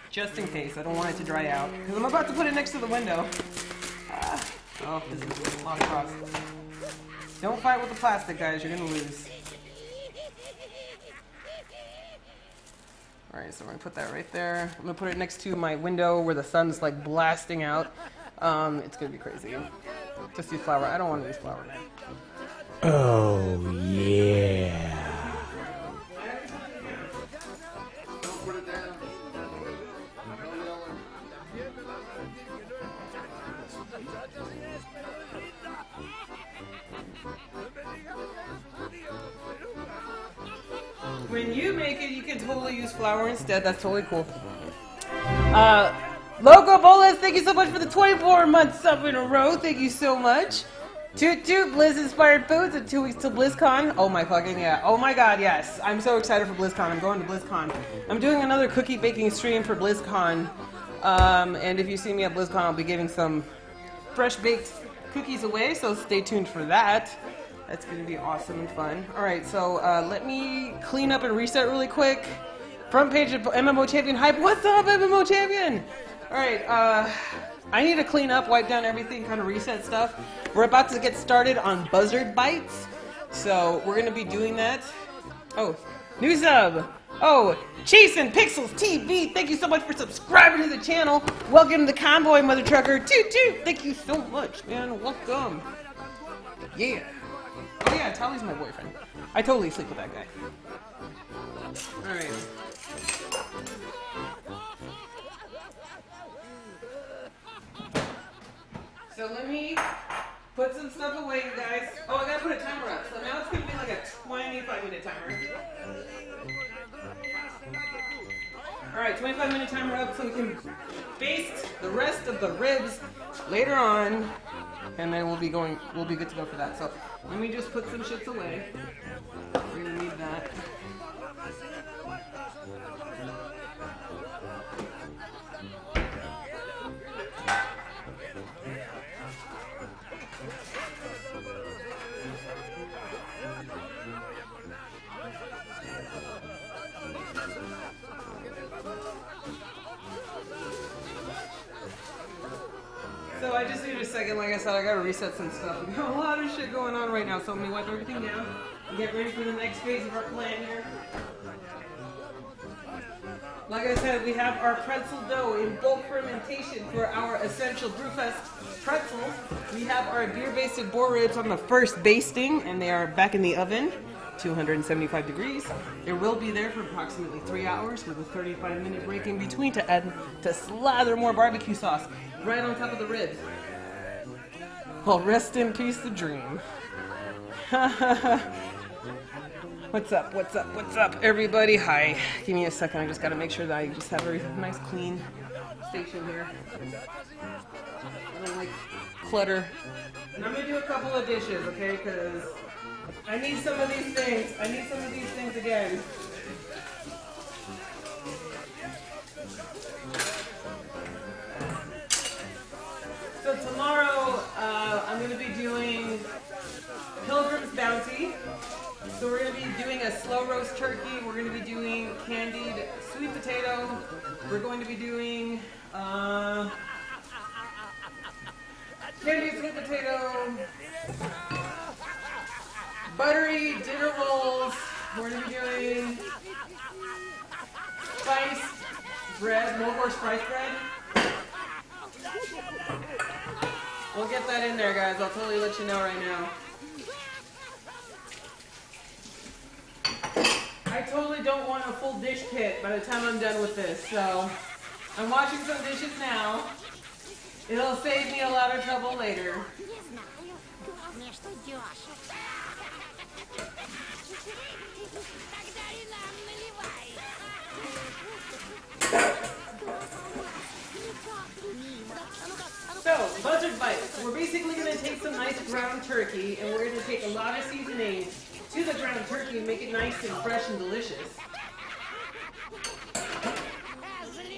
Just in case. I don't want it to dry out. Because I'm about to put it next to the window. Oh, this is a lot of cross. Don't fight with the plastic, guys. You're going to lose. Alright, so I'm going to put that right there. I'm going to put it next to my window where the sun's like blasting out. It's going to be crazy. Just use flour. I don't want to use flour, man. Oh, yeah. When you make it, you can totally use flour instead. That's totally cool. Loco Bolas, thank you so much for the 24 months sub in a row. Thank you so much. Toot toot, Blizz inspired foods and 2 weeks till BlizzCon. Oh my fucking yeah. Oh my god, yes. I'm so excited for BlizzCon. I'm going to BlizzCon. I'm doing another cookie baking stream for BlizzCon. And if you see me at BlizzCon, I'll be giving some fresh baked cookies away, so stay tuned for that. That's going to be awesome and fun. Alright, so let me clean up and reset really quick. Front page of MMO Champion Hype. What's up, MMO Champion? Alright, I need to clean up, wipe down everything, kind of reset stuff. We're about to get started on Buzzard bites, so we're gonna be doing that. Oh, new sub. Oh, Chase and Pixels TV, thank you so much for subscribing to the channel. Welcome to the Convoy, Mother Trucker. Toot toot, thank you so much, man. Welcome. Yeah. Oh yeah, Tally's my boyfriend. I totally sleep with that guy. All right. So let me put some stuff away, you guys. Oh, I gotta put a timer up. So now it's gonna be like a 25-minute timer. All right, 25-minute timer up so we can baste the rest of the ribs later on, and then we'll be good to go for that. So let me just put some shits away. We're gonna need that. So I just need a second, like I said, I gotta reset some stuff. We got a lot of shit going on right now, so let me wipe everything down and get ready for the next phase of our plan here. Like I said, we have our pretzel dough in bulk fermentation for our essential Brewfest pretzels. We have our beer-basted boar ribs on the first basting, and they are back in the oven, 275 degrees. It will be there for approximately 3 hours with a 35-minute break in between to slather more barbecue sauce right on top of the ribs. Well, rest in peace, the dream. What's up, what's up, what's up, everybody? Hi. Give me a second, I just gotta make sure that I just have a nice clean station here. I don't like clutter. And I'm gonna do a couple of dishes, okay, because I need some of these things. I need some of these things again. So tomorrow, I'm going to be doing Pilgrim's Bounty. So we're going to be doing a slow roast turkey. We're going to be doing candied sweet potato. We're going to be doing candied sweet potato, buttery dinner rolls. We're going to be doing spiced bread, more spiced bread. We'll get that in there, guys. I'll totally let you know right now. I totally don't want a full dish pit by the time I'm done with this, so I'm washing some dishes now. It'll save me a lot of trouble later. So, Buzzard bites. We're basically going to take some nice ground turkey and we're going to take a lot of seasoning to the ground turkey and make it nice and fresh and delicious.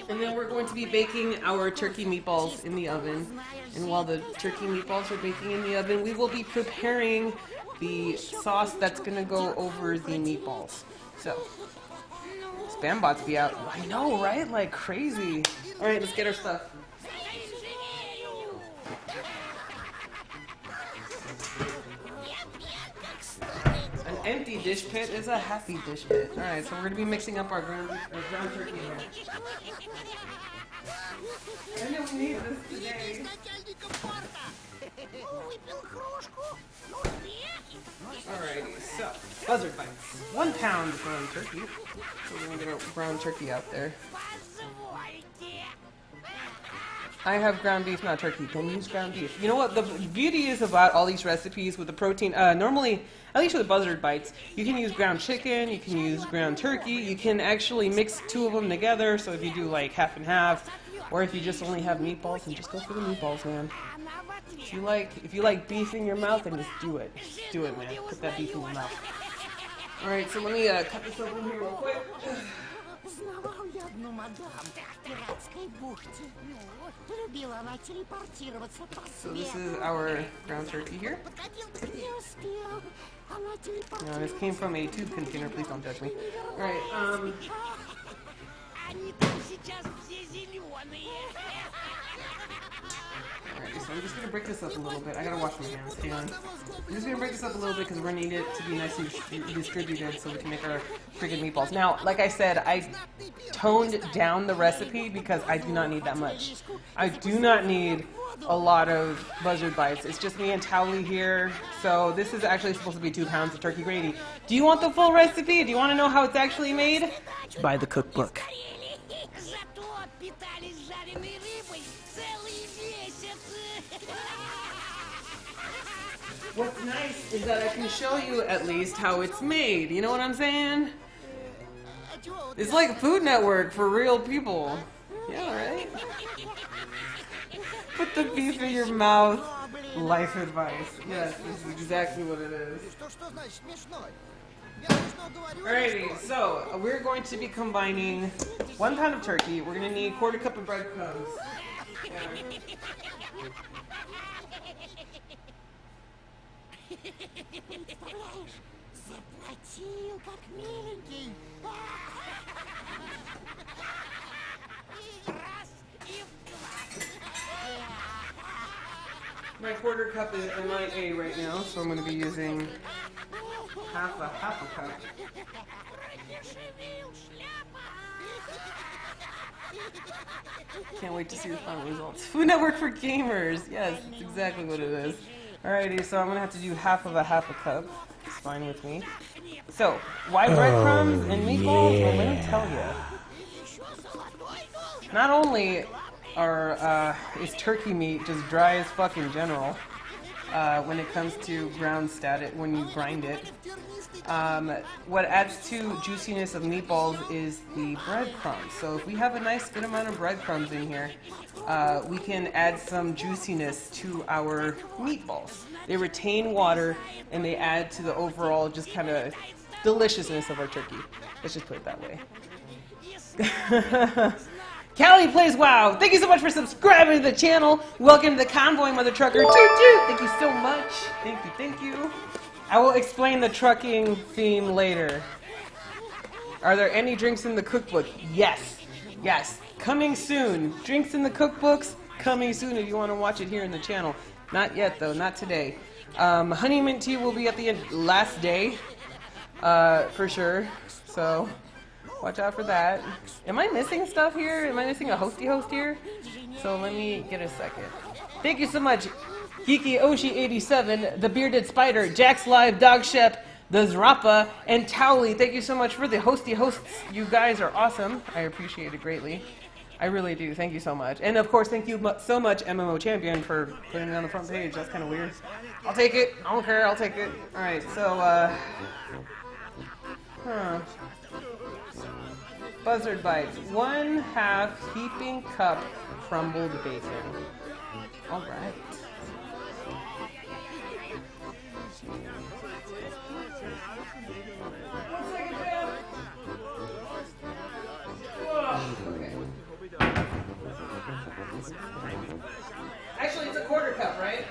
And then we're going to be baking our turkey meatballs in the oven. And while the turkey meatballs are baking in the oven, we will be preparing the sauce that's going to go over the meatballs. So, spam bots be out. I know, right? Like crazy. All right, let's get our stuff. An empty dish pit is a happy dish pit. All right, so we're going to be mixing up our ground turkey here. I know we need this today. Alrighty, so Buzzard bites. 1 pound ground turkey. So we're gonna get our ground turkey out there. I have ground beef, not turkey. Don't use ground beef. You know what? The beauty is about all these recipes with the protein. Normally, at least with the Buzzard bites, you can use ground chicken, you can use ground turkey. You can actually mix 2 of them together. So if you do like half and half, or if you just only have meatballs, then just go for the meatballs, man. If you like beef in your mouth, then just do it. Just do it, man. Put that beef in your mouth. All right, so let me cut this open here real quick. So this is our ground turkey here. Now this came from a tube container. Please don't judge me. All right. Alright, so I'm just gonna break this up a little bit. I gotta wash my hands. Hang on. I'm just gonna break this up a little bit because we're gonna need it to be nicely distributed so we can make our friggin' meatballs. Now, like I said, I toned down the recipe because I do not need that much. I do not need a lot of Buzzard bites. It's just me and Towley here. So this is actually supposed to be 2 pounds of turkey gravy. Do you want the full recipe? Do you want to know how it's actually made? Buy the cookbook. What's nice is that I can show you at least how it's made. You know what I'm saying? It's like Food Network for real people. Yeah, right? Put the beef in your mouth. Life advice. Yes, this is exactly what it is. Alrighty, so we're going to be combining 1 pound of turkey. We're going to need 1/4 cup of breadcrumbs. Yeah. My 1/4 cup is MIA right now, so I'm going to be using half a cup. Can't wait to see the final results. Food Network for gamers. Yes, that's exactly what it is. Alrighty, so I'm going to have to do half a cup. It's fine with me. So, why breadcrumbs and meatballs? Well, let me tell you. Not only is turkey meat just dry as fuck in general when it comes to ground status, when you grind it. What adds to juiciness of meatballs is the breadcrumbs. So if we have a nice good amount of breadcrumbs in here, we can add some juiciness to our meatballs. They retain water and they add to the overall just kind of deliciousness of our turkey. Let's just put it that way. Callie Plays WoW, thank you so much for subscribing to the channel. Welcome to the convoy, Mother Trucker. Toot toot! Thank you so much. Thank you. I will explain the trucking theme later. Are there any drinks in the cookbook? Yes. Coming soon. Drinks in the cookbooks, coming soon if you want to watch it here in the channel. Not yet though, not today. Honey mint tea will be at the last day, for sure. So watch out for that. Am I missing stuff here? Am I missing a hosty host here? So let me get a second. Thank you so much, Geeky Oshi 87, the Bearded Spider, Jack's Live, Dog Shep, the Zrappa, and Towley. Thank you so much for the hosty hosts. You guys are awesome. I appreciate it greatly. I really do. Thank you so much. And of course, thank you so much, MMO Champion, for putting it on the front page. That's kind of weird. I'll take it. I don't care. I'll take it. All right. So, Buzzard bites. 1/2 heaping cup crumbled bacon. All right. Okay. Actually, it's a 1/4 cup, right?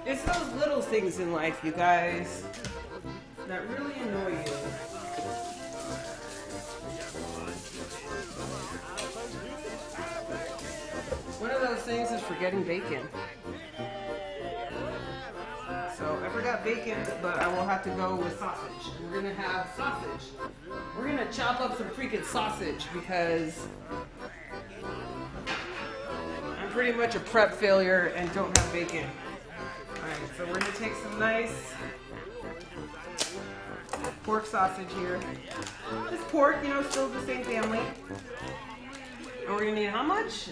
It's those little things in life, you guys, that really annoy you. One of those things is forgetting bacon. So I forgot bacon, but I will have to go with sausage. We're gonna have sausage. We're gonna chop up some freaking sausage because I'm pretty much a prep failure and don't have bacon. Alright, so we're gonna take some nice pork sausage here. Just pork, you know, still the same family. And we're gonna need how much?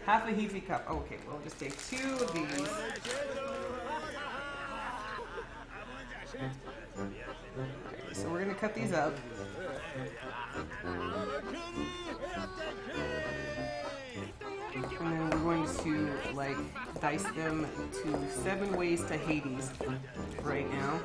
1/2 heapy cup. Okay, we'll just take 2 of these. Okay, so we're gonna cut these up. And then we're going to like dice them to 7 ways to Hades right now.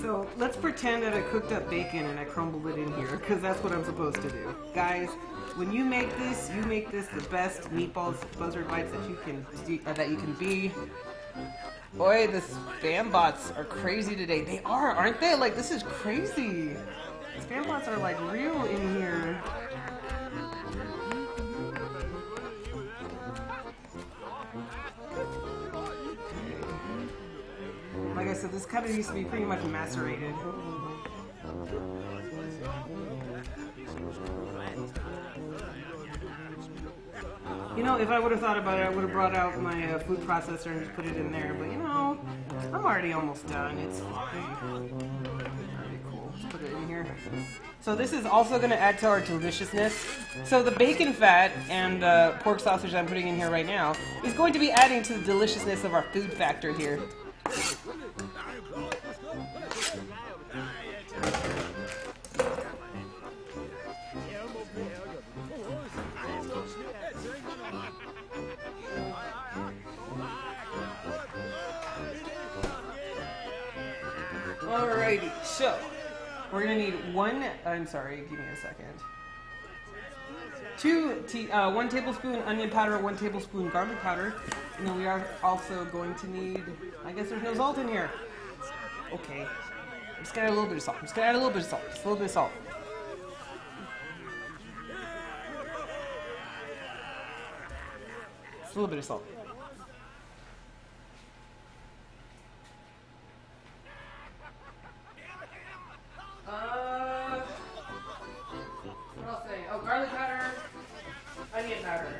So let's pretend that I cooked up bacon and I crumbled it in here, because that's what I'm supposed to do. Guys, when you make this the best meatballs Buzzard bites that you can be. Boy, the spam bots are crazy today. They are, aren't they? Like, this is crazy. Spam bots are like real in here. Like I said, this kind of needs to be pretty much macerated. You know, if I would have thought about it, I would have brought out my food processor and just put it in there. But you know, I'm already almost done. It's fine. Very cool. Let's put it in here. So this is also going to add to our deliciousness. So the bacon fat and pork sausage I'm putting in here right now is going to be adding to the deliciousness of our food factor here. Alrighty, so we're gonna need one tablespoon onion powder, 1 tablespoon garlic powder, and then we are also going to need, I guess there's no salt in here. Okay, I'm just gonna add a little bit of salt. Just a little bit of salt. Just a little bit of salt. What else say? Oh, garlic powder, onion powder.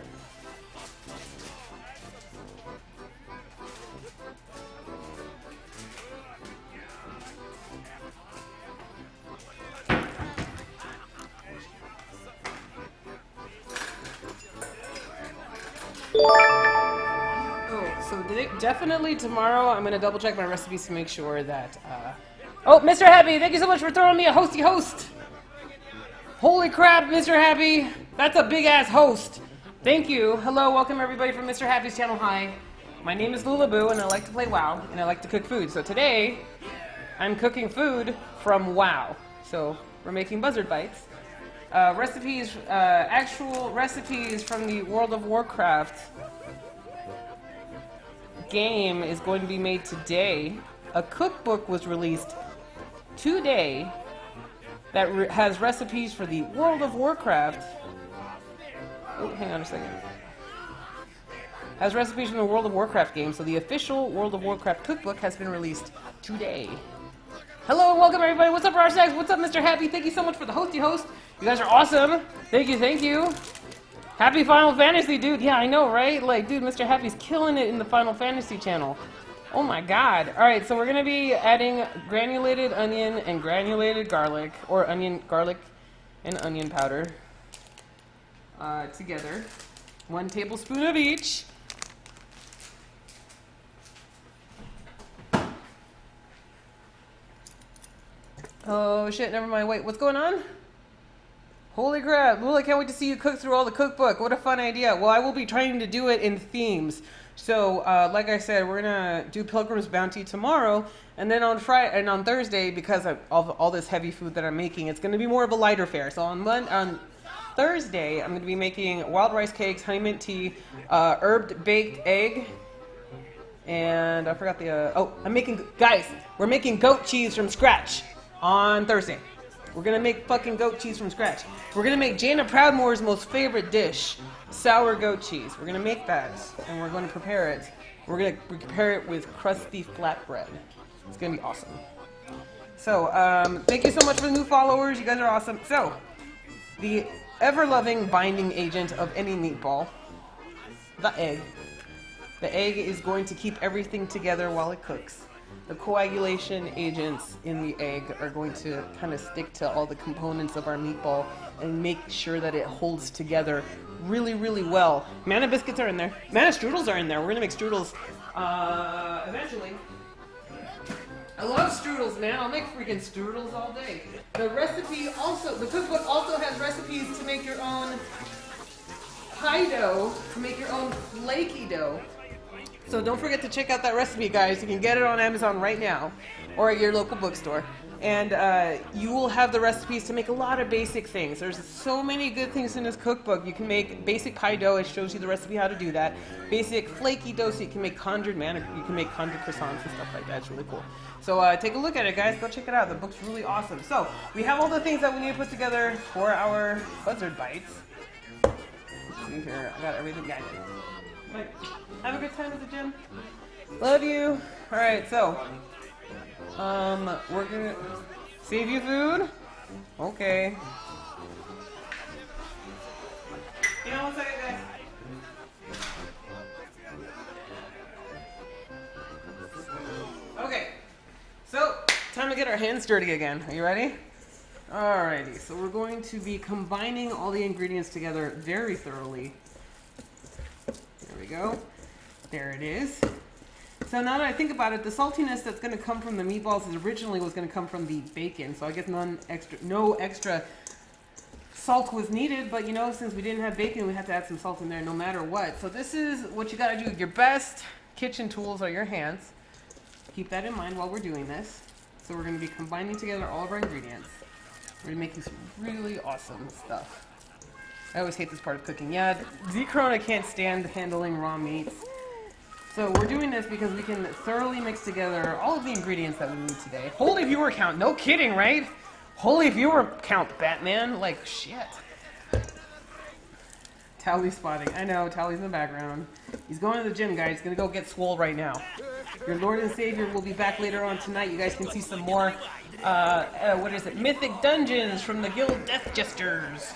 Definitely tomorrow I'm going to double check my recipes to make sure that, Oh, Mr. Happy, thank you so much for throwing me a hosty host! Holy crap, Mr. Happy! That's a big ass host! Thank you. Hello, welcome everybody from Mr. Happy's channel. Hi. My name is Lulaboo and I like to play WoW and I like to cook food. So today, I'm cooking food from WoW. So, we're making Buzzard bites. Actual recipes from the World of Warcraft game is going to be made today. A cookbook was released today that has recipes for the World of Warcraft. Oh, hang on a second. Has recipes from the World of Warcraft game, so the official World of Warcraft cookbook has been released today. Hello and welcome everybody. What's up, Rarsax? What's up, Mr. Happy? Thank you so much for the hosty host. You guys are awesome. Thank you. Happy Final Fantasy, dude. Yeah, I know, right? Like, dude, Mr. Happy's killing it in the Final Fantasy channel. Oh my god. Alright, so we're going to be adding granulated onion and granulated garlic, or garlic and onion powder together. 1 tablespoon of each. Oh shit, never mind. Wait, what's going on? Holy crap, Lula, I can't wait to see you cook through all the cookbook. What a fun idea. Well, I will be trying to do it in themes. So, like I said, we're going to do Pilgrim's Bounty tomorrow. And then on Friday and on Thursday, because of all this heavy food that I'm making, it's going to be more of a lighter fare. So on Thursday, I'm going to be making wild rice cakes, honey mint tea, herbed baked egg. And I forgot we're making goat cheese from scratch on Thursday. We're going to make fucking goat cheese from scratch. We're going to make Jana Proudmoore's most favorite dish, sour goat cheese. We're going to make that, and we're going to prepare it. We're going to prepare it with crusty flatbread. It's going to be awesome. So, thank you so much for the new followers. You guys are awesome. So, the ever-loving binding agent of any meatball, the egg. The egg is going to keep everything together while it cooks. The coagulation agents in the egg are going to kind of stick to all the components of our meatball and make sure that it holds together really, really well. Mana biscuits are in there. Mana strudels are in there. We're gonna make strudels eventually. I love strudels, man. I'll make freaking strudels all day. The cookbook also has recipes to make your own pie dough, to make your own flaky dough. So don't forget to check out that recipe, guys. You can get it on Amazon right now or at your local bookstore. And you will have the recipes to make a lot of basic things. There's so many good things in this cookbook. You can make basic pie dough. It shows you the recipe how to do that. Basic flaky dough, so you can make conjured croissants and stuff like that. It's really cool. So take a look at it, guys. Go check it out. The book's really awesome. So we have all the things that we need to put together for our Buzzard bites. Let's see here. I got everything. Guys, have a good time at the gym. Love you. All right, so we're gonna save you food. Okay. Hang on 1 second, guys. Okay. So time to get our hands dirty again. Are you ready? Alrighty. So we're going to be combining all the ingredients together very thoroughly. There we go. There it is. So now that I think about it, the saltiness that's going to come from the meatballs is originally was going to come from the bacon. So I guess no extra salt was needed. But you know, since we didn't have bacon, we had to add some salt in there no matter what. So this is what you got to do. Your best kitchen tools are your hands. Keep that in mind while we're doing this. So we're going to be combining together all of our ingredients. We're going to make this really awesome stuff. I always hate this part of cooking. Yeah, Z-Corona can't stand handling raw meats. So we're doing this because we can thoroughly mix together all of the ingredients that we need today. Holy viewer count. No kidding, right? Holy viewer count, Batman. Like, shit. Tally spotting. I know, Tally's in the background. He's going to the gym, guys. He's going to go get swole right now. Your Lord and Savior will be back later on tonight. You guys can see some more, Mythic Dungeons from the Guild Death Jesters.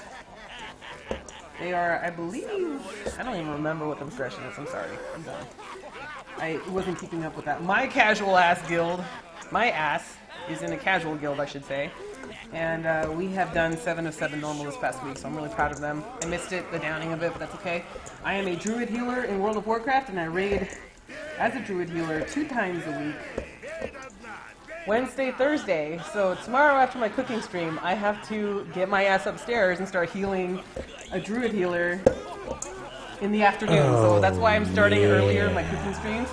They are, I believe, I don't even remember what the progression is. I'm sorry. I'm done. I wasn't keeping up with that. My casual ass guild, my ass, is in a casual guild, I should say. And we have done 7 of 7 normal this past week, so I'm really proud of them. I missed it, the downing of it, but that's okay. I am a druid healer in World of Warcraft, and I raid as a druid healer 2 times a week. Wednesday, Thursday. So tomorrow after my cooking stream, I have to get my ass upstairs and start healing a druid healer in the afternoon. So that's why I'm starting earlier my cooking streams.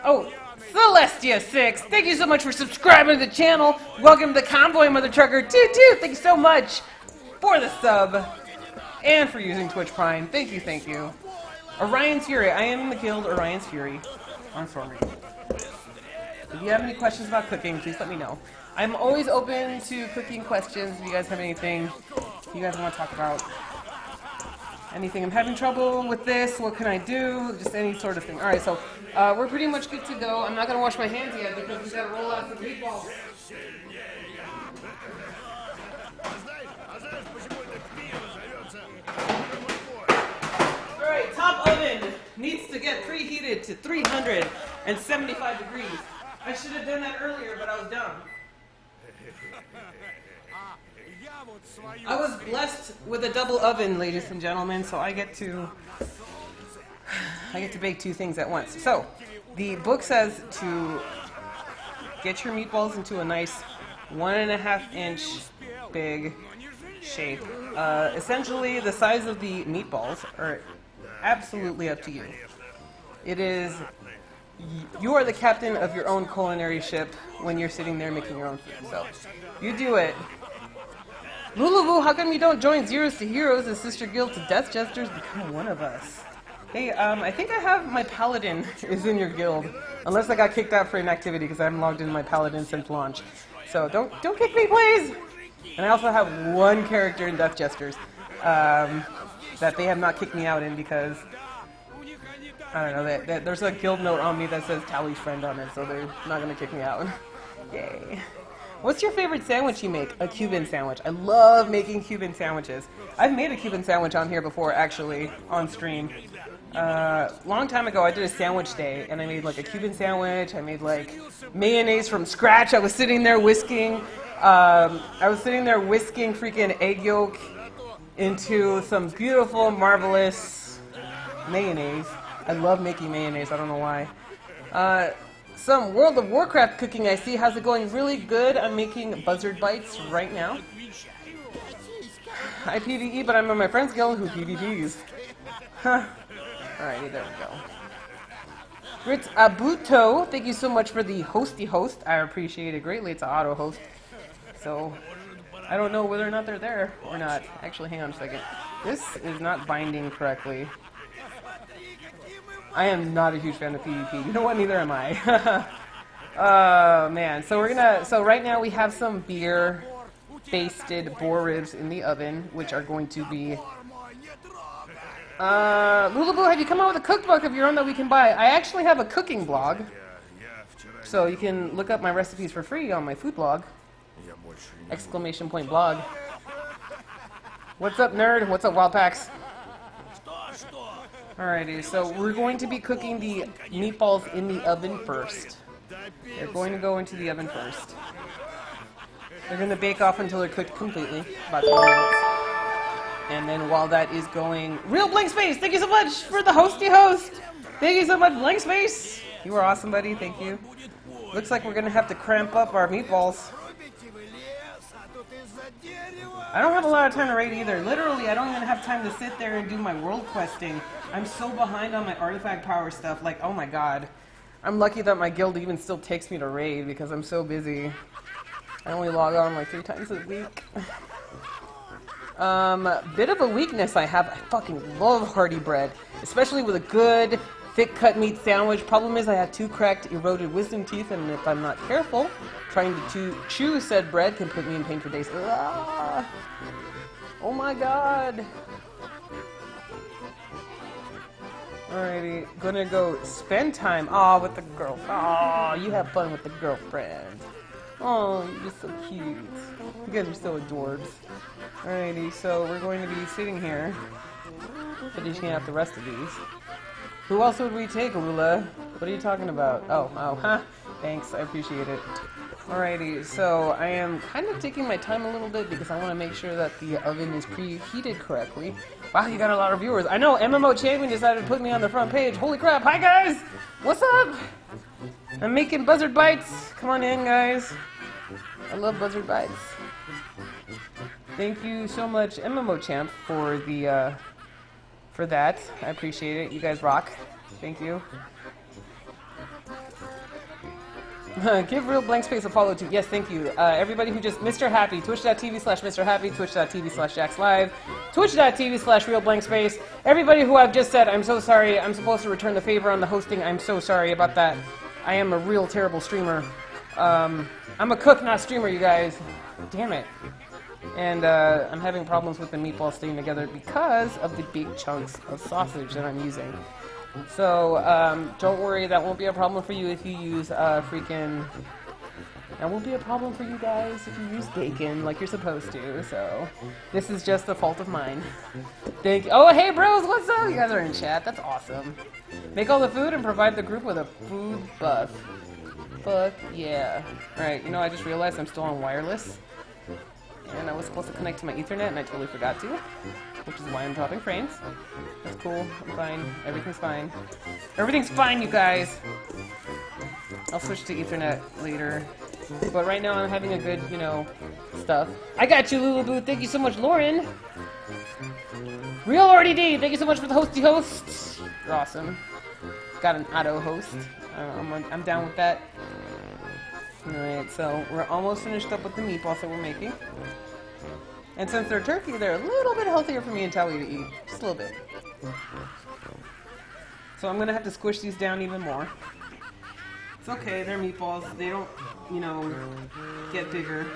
Oh, Celestia6, thank you so much for subscribing to the channel. Welcome to Convoy Mother Trucker 22. Thank you so much for the sub and for using Twitch Prime. Thank you, thank you. Orion's Fury. I am in the guild Orion's Fury on Stormreach. If you have any questions about cooking, please let me know. I'm always open to cooking questions. If you guys have anything you guys want to talk about, anything I'm having trouble with this, what can I do? Just any sort of thing. All right, so we're pretty much good to go. I'm not going to wash my hands yet because we've got to roll out some meatballs. All right, top oven needs to get preheated to 375 degrees. I should have done that earlier, but I was dumb. I was blessed with a double oven, ladies and gentlemen, so I get to bake 2 things at once. So, the book says to get your meatballs into a nice 1.5 inch big shape. Essentially, the size of the meatballs are absolutely up to you. It is, you are the captain of your own culinary ship when you're sitting there making your own food. So, you do it. Lulaboo, how come you don't join Zeros to Heroes, a sister guild to Death Jesters? Become one of us. Hey, I think I have my Paladin is in your guild. Unless I got kicked out for inactivity because I haven't logged into my Paladin since launch. So don't kick me, please! And I also have 1 character in Death Jesters that they have not kicked me out in because, I don't know, there's a guild note on me that says Tally's friend on it, so they're not going to kick me out. Yay. What's your favorite sandwich you make? A Cuban sandwich. I love making Cuban sandwiches. I've made a Cuban sandwich on here before, actually, on stream. Long time ago, I did a sandwich day, and I made like a Cuban sandwich. I made like mayonnaise from scratch. I was sitting there whisking freaking egg yolk into some beautiful, marvelous mayonnaise. I love making mayonnaise. I don't know why. Some World of Warcraft cooking I see. How's it going? Really good. I'm making Buzzard bites right now. I PvE, but I'm in my friend's guild who PvPs. Huh. Alrighty, there we go. Ritz Abuto, thank you so much for the hosty host. I appreciate it greatly. It's an auto host. So, I don't know whether or not they're there or not. Actually, hang on a second. This is not binding correctly. I am not a huge fan of PvP. You know what? Neither am I. Oh, man. So right now we have some beer basted boar ribs in the oven, which are going to be... Lulaboo, have you come out with a cookbook of your own that we can buy? I actually have a cooking blog. So you can look up my recipes for free on my food blog. Exclamation point blog. What's up, nerd? What's up, Wild Packs? Alrighty, so we're going to be cooking the meatballs in the oven first. They're going to go into the oven first. They're going to bake off until they're cooked completely, about 20 minutes. And then while that is going... Real Blank Space, thank you so much for the hosty host! Thank you so much, Blank Space! You were awesome, buddy, thank you. Looks like we're going to have to cramp up our meatballs. I don't have a lot of time to raid either. Literally, I don't even have time to sit there and do my world questing. I'm so behind on my artifact power stuff, like, oh my god. I'm lucky that my guild even still takes me to raid because I'm so busy. I only log on like 3 times a week. Bit of a weakness I have, I fucking love hearty bread. Especially with a good, thick cut meat sandwich. Problem is I have 2 cracked, eroded wisdom teeth, and if I'm not careful, trying to chew said bread can put me in pain for days. Ah! Oh my god! Alrighty, gonna go spend time, with the girl. You have fun with the girlfriend. Oh, you're so cute. You guys are so adorbs. Alrighty, so we're going to be sitting here, finishing out the rest of these. Who else would we take, Lula? What are you talking about? Oh, thanks, I appreciate it. Alrighty, so I am kind of taking my time a little bit because I want to make sure that the oven is preheated correctly. Wow, you got a lot of viewers. I know, MMO Champion decided to put me on the front page. Holy crap, hi guys! What's up? I'm making Buzzard bites. Come on in, guys. I love Buzzard bites. Thank you so much, MMO Champ, for the, for that. I appreciate it. You guys rock. Thank you. Give Real Blank Space a follow too. Yes, thank you. Everybody who just Mr. Happy, twitch.tv/Mr. Happy, twitch.tv/JacksLive, twitch.tv/Real Blank Space. Everybody who I've just said, I'm so sorry. I'm supposed to return the favor on the hosting. I'm so sorry about that. I am a real terrible streamer. I'm a cook, not streamer, you guys. Damn it. And I'm having problems with the meatballs staying together because of the big chunks of sausage that I'm using. So, don't worry, that won't be a problem for you if you use freaking... That won't be a problem for you guys if you use bacon like you're supposed to, so... This is just a fault of mine. Thank you. Oh, hey bros, what's up? You guys are in chat, that's awesome. Make all the food and provide the group with a food buff. Fuck yeah. Alright, you know, I just realized I'm still on wireless. And I was supposed to connect to my Ethernet and I totally forgot to. Which is why I'm dropping frames. That's cool. I'm fine. Everything's fine. Everything's fine, you guys! I'll switch to Ethernet later. But right now I'm having a good, you know, stuff. I got you, Lulaboo! Thank you so much, Lauren! Real RDD! Thank you so much for the hosty host! You're awesome. Got an auto host. I'm down with that. Alright, so we're almost finished up with the meatballs that we're making. And since they're turkey, they're a little bit healthier for me and Tally to eat. Just a little bit. So I'm gonna have to squish these down even more. It's okay, they're meatballs. They don't, you know, get bigger.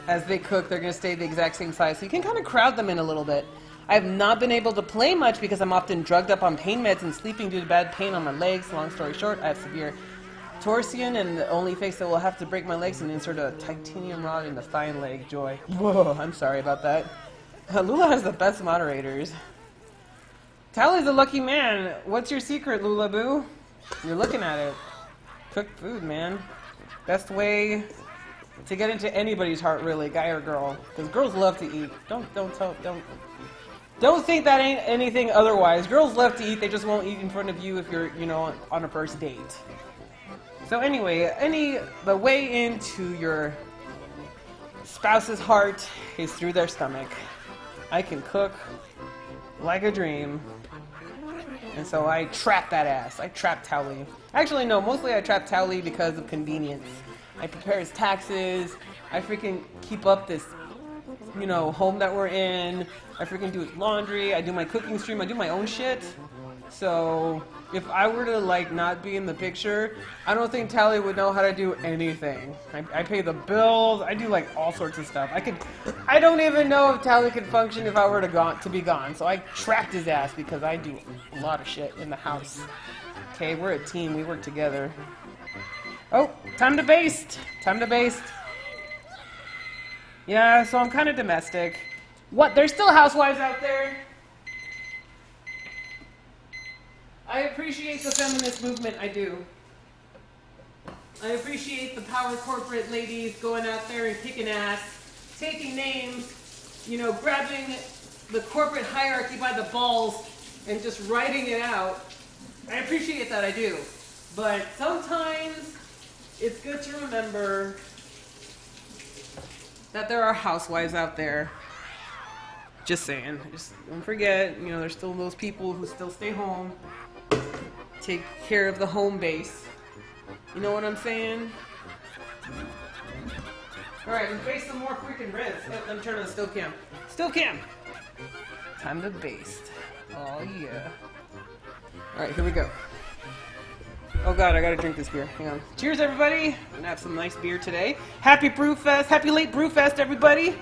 As they cook, they're gonna stay the exact same size. So you can kind of crowd them in a little bit. I have not been able to play much because I'm often drugged up on pain meds and sleeping due to bad pain on my legs. Long story short, I have severe torsion, and the only fix that will have to break my legs and insert a titanium rod in the thigh and leg. Joy. Whoa, I'm sorry about that. Lula has the best moderators. Tally's a lucky man. What's your secret, Lulaboo? You're looking at it. Cooked food, man. Best way to get into anybody's heart, really, guy or girl. Because girls love to eat. Don't think that ain't anything otherwise. Girls love to eat. They just won't eat in front of you if you're, you know, on a first date. So anyway, the way into your spouse's heart is through their stomach. I can cook like a dream. And so I trap that ass. I trap Towley. Actually, no, mostly I trap Towley because of convenience. I prepare his taxes. I freaking keep up this, you know, home that we're in. I freaking do his laundry. I do my cooking stream. I do my own shit. So if I were to like not be in the picture, I don't think Tally would know how to do anything. I pay the bills. I do like all sorts of stuff. I don't even know if Tally could function if I were to be gone. So I trapped his ass because I do a lot of shit in the house. Okay, we're a team. We work together. Oh, time to baste. Time to baste. Yeah, so I'm kind of domestic. What? There's still housewives out there? I appreciate the feminist movement, I do. I appreciate the power corporate ladies going out there and kicking ass, taking names, you know, grabbing the corporate hierarchy by the balls and just writing it out. I appreciate that, I do. But sometimes it's good to remember that there are housewives out there. Just saying. Just don't forget, you know, there's still those people who still stay home. Take care of the home base. You know what I'm saying? Alright, let's baste some more freaking ribs. Oh, let me turn on the stove cam. Stove cam! Time to baste. Oh yeah. Alright, here we go. Oh god, I gotta drink this beer. Hang on. Cheers everybody! I'm gonna have some nice beer today. Happy Brewfest! Happy late Brewfest everybody!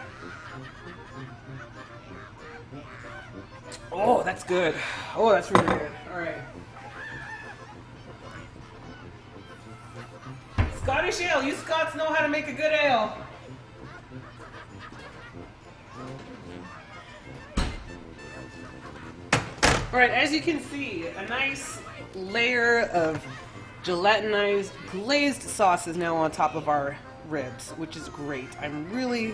Oh, that's good. Oh, that's really good. Alright. Scottish ale. You Scots know how to make a good ale. Alright, as you can see, a nice layer of gelatinized glazed sauce is now on top of our ribs, which is great. I'm really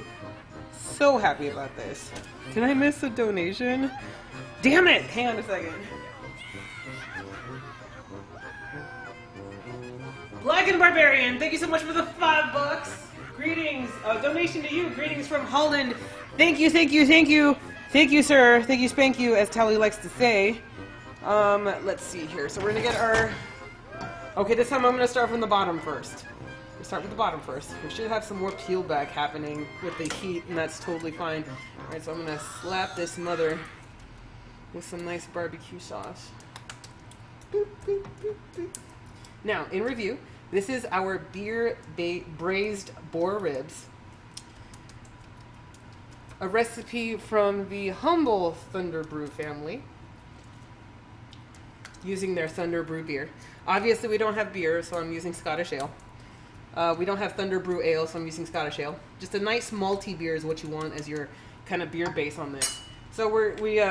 so happy about this. Did I miss a donation? Damn it! Hang on a second. Black and Barbarian, thank you so much for the $5. Greetings, donation to you. Greetings from Holland. Thank you, thank you, thank you. Thank you, sir. Thank you, spank you, as Tally likes to say. Let's see here. So we're gonna get our... Okay, this time I'm gonna start from the bottom first. We'll start with the bottom first. We should have some more peel back happening with the heat, and that's totally fine. Alright, so I'm gonna slap this mother with some nice barbecue sauce. Boop, boop, boop, boop. Now, in review, this is our beer braised boar ribs. A recipe from the humble Thunder Brew family, using their Thunder Brew beer. Obviously, we don't have beer, so I'm using Scottish ale. We don't have Thunder Brew ale, so I'm using Scottish ale. Just a nice malty beer is what you want as your kind of beer base on this. So we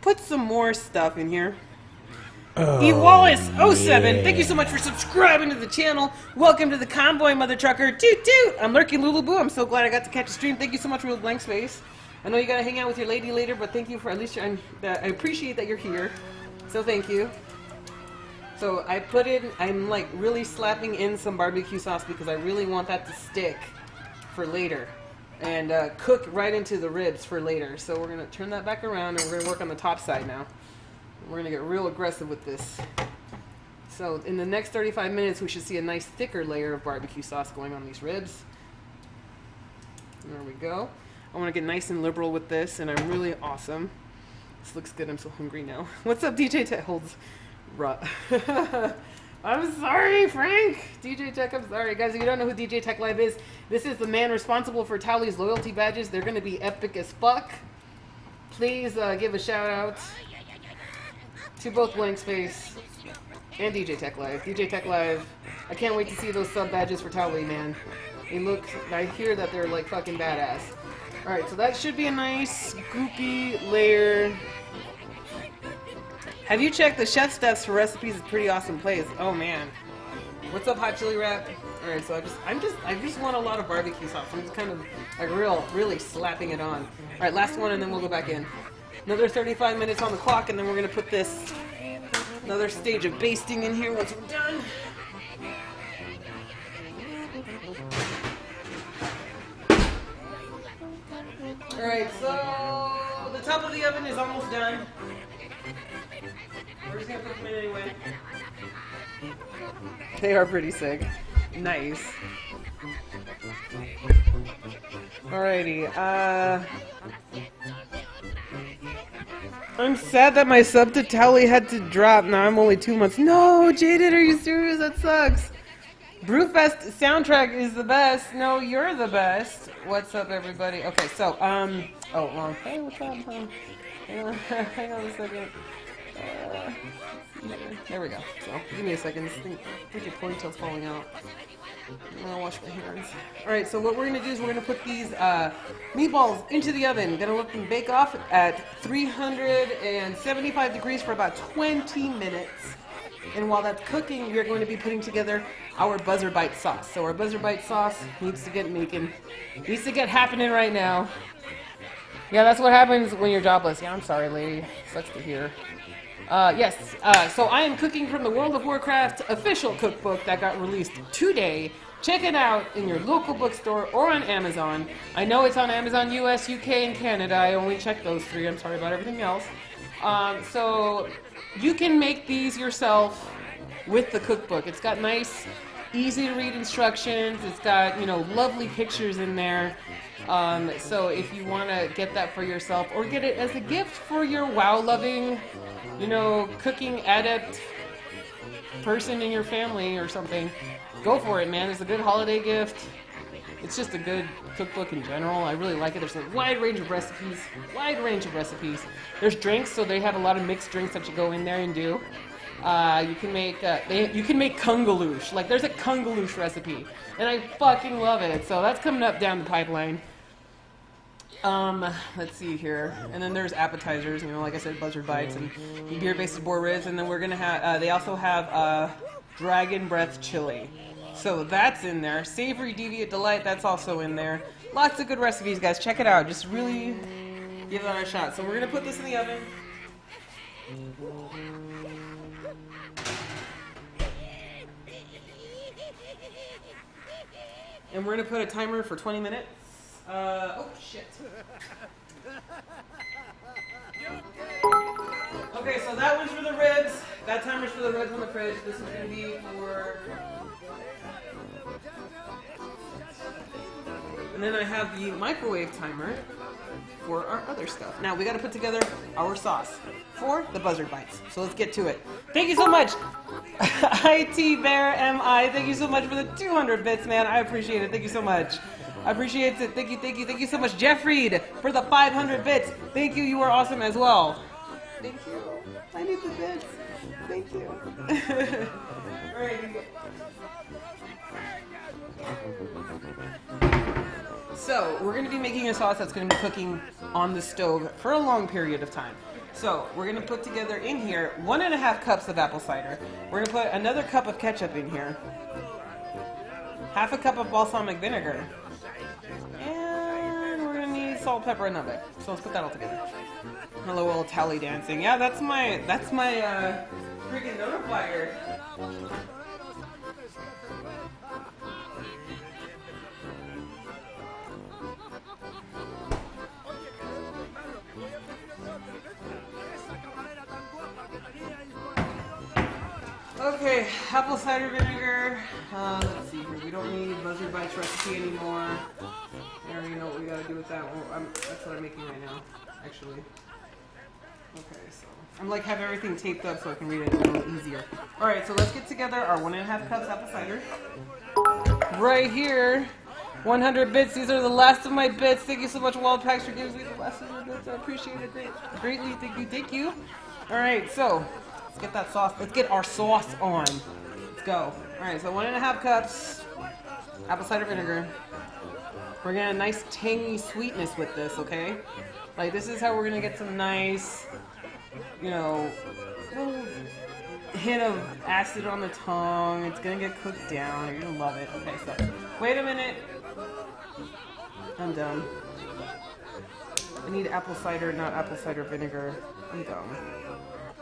put some more stuff in here. E. Wallace 07, thank you so much for subscribing to the channel. Welcome to the convoy, mother trucker. Toot toot! I'm lurking Lulaboo. I'm so glad I got to catch a stream. Thank you so much, Real Blank Space. I know you gotta hang out with your lady later, but thank you for at least I appreciate that you're here. So thank you. So I put in, I'm like really slapping in some barbecue sauce because I really want that to stick for later. And cook right into the ribs for later. So we're gonna turn that back around and we're gonna work on the top side now. We're gonna get real aggressive with this. So in the next 35 minutes, we should see a nice thicker layer of barbecue sauce going on these ribs. There we go. I wanna get nice and liberal with this, and I'm really awesome. This looks good, I'm so hungry now. What's up, DJ Tech? Holds I'm sorry, Frank! DJ Tech, I'm sorry. Guys, if you don't know who DJ Tech Live is, this is the man responsible for Towley's loyalty badges. They're gonna be epic as fuck. Please give a shout out to both Blank Space and DJ Tech Live. DJ Tech Live, I can't wait to see those sub badges for Towley, man. They look, I hear that they're like fucking badass. Alright, so that should be a nice goopy layer. Have you checked the Chef Steps for recipes? It's a pretty awesome place. Oh man. What's up, Hot Chili Wrap? Alright, so I just want a lot of barbecue sauce. I'm just kind of like really slapping it on. Alright, last one and then we'll go back in. Another 35 minutes on the clock, and then we're gonna put this another stage of basting in here once we're done. Alright, so the top of the oven is almost done. We're just gonna put them in anyway. They are pretty sick. Nice. Alrighty, I'm sad that my sub to Tally had to drop. Now I'm only 2 months. No, Jaded, are you serious? That sucks. Brewfest soundtrack is the best. No, you're the best. What's up, everybody? Okay, so, oh, wrong. Hey, what's up? Hang on a second. There we go. So, give me a second. I think your ponytail's falling out. I'm gonna wash my hands. Alright, so what we're gonna do is we're gonna put these meatballs into the oven. Gonna let them bake off at 375 degrees for about 20 minutes. And while that's cooking, we're going to be putting together our Buzzard Bite sauce. So our Buzzard Bite sauce needs to get happening right now. Yeah, that's what happens when you're jobless. Yeah, I'm sorry, lady. Sucks to hear. Yes, so I am cooking from the World of Warcraft official cookbook that got released today. Check it out in your local bookstore or on Amazon. I know it's on Amazon US, UK, and Canada. I only checked those three. I'm sorry about everything else. So you can make these yourself with the cookbook. It's got nice, easy to read instructions. It's got, you know, lovely pictures in there. So if you want to get that for yourself or get it as a gift for your WoW-loving, you know, cooking adept person in your family or something, go for it, man. It's a good holiday gift. It's just a good cookbook in general. I really like it. There's a wide range of recipes. There's drinks, so they have a lot of mixed drinks that you go in there and do. You can make kungaloosh. Like, there's a kungaloosh recipe, and I fucking love it. So that's coming up down the pipeline. Let's see here. And then there's appetizers, you know, like I said, Buzzard Bites and beer-basted boar ribs. And then we're gonna have, they also have, dragon breath chili. So that's in there. Savory deviant delight, that's also in there. Lots of good recipes, guys. Check it out. Just really give that a shot. So we're gonna put this in the oven. And we're gonna put a timer for 20 minutes. Oh shit. Okay, so that one's for the ribs. That timer's for the ribs on the fridge. This is gonna be for... And then I have the microwave timer for our other stuff. Now we gotta put together our sauce for the Buzzard Bites. So let's get to it. Thank you so much, IT Bear MI. Thank you so much for the 200 bits, man. I appreciate it. Thank you so much. I appreciate it. Thank you so much, Jeffrey, for the 500 bits. Thank you. You are awesome as well. Thank you. I need the bits. Thank you. Alright. So, we're going to be making a sauce that's going to be cooking on the stove for a long period of time. So, we're going to put together in here 1.5 cups of apple cider. We're going to put another cup of ketchup in here. Half a cup of balsamic vinegar. And we're going to need salt, pepper, and nutmeg. So let's put that all together. A little tally dancing. Yeah, that's my freaking notifier. Okay, apple cider vinegar. Let's see here. We don't need Buzzard Bites recipe anymore. I already know what we gotta do with that one. That's what I'm making right now, actually. Okay, so I'm like have everything taped up so I can read it a little easier. All right, so let's get together our 1.5 cups apple cider. Right here, 100 bits. These are the last of my bits. Thank you so much, Wild Packs, for giving me the last of my bits. I appreciate it greatly. Thank you. All right, so let's get that sauce. Let's get our sauce on. Let's go. All right, so 1.5 cups apple cider vinegar. We're gonna have a nice tangy sweetness with this, okay? Like, this is how we're gonna get some nice, you know, little hint of acid on the tongue. It's gonna get cooked down. You're gonna love it. Okay, so wait a minute. I'm dumb. I need apple cider, not apple cider vinegar. I'm dumb.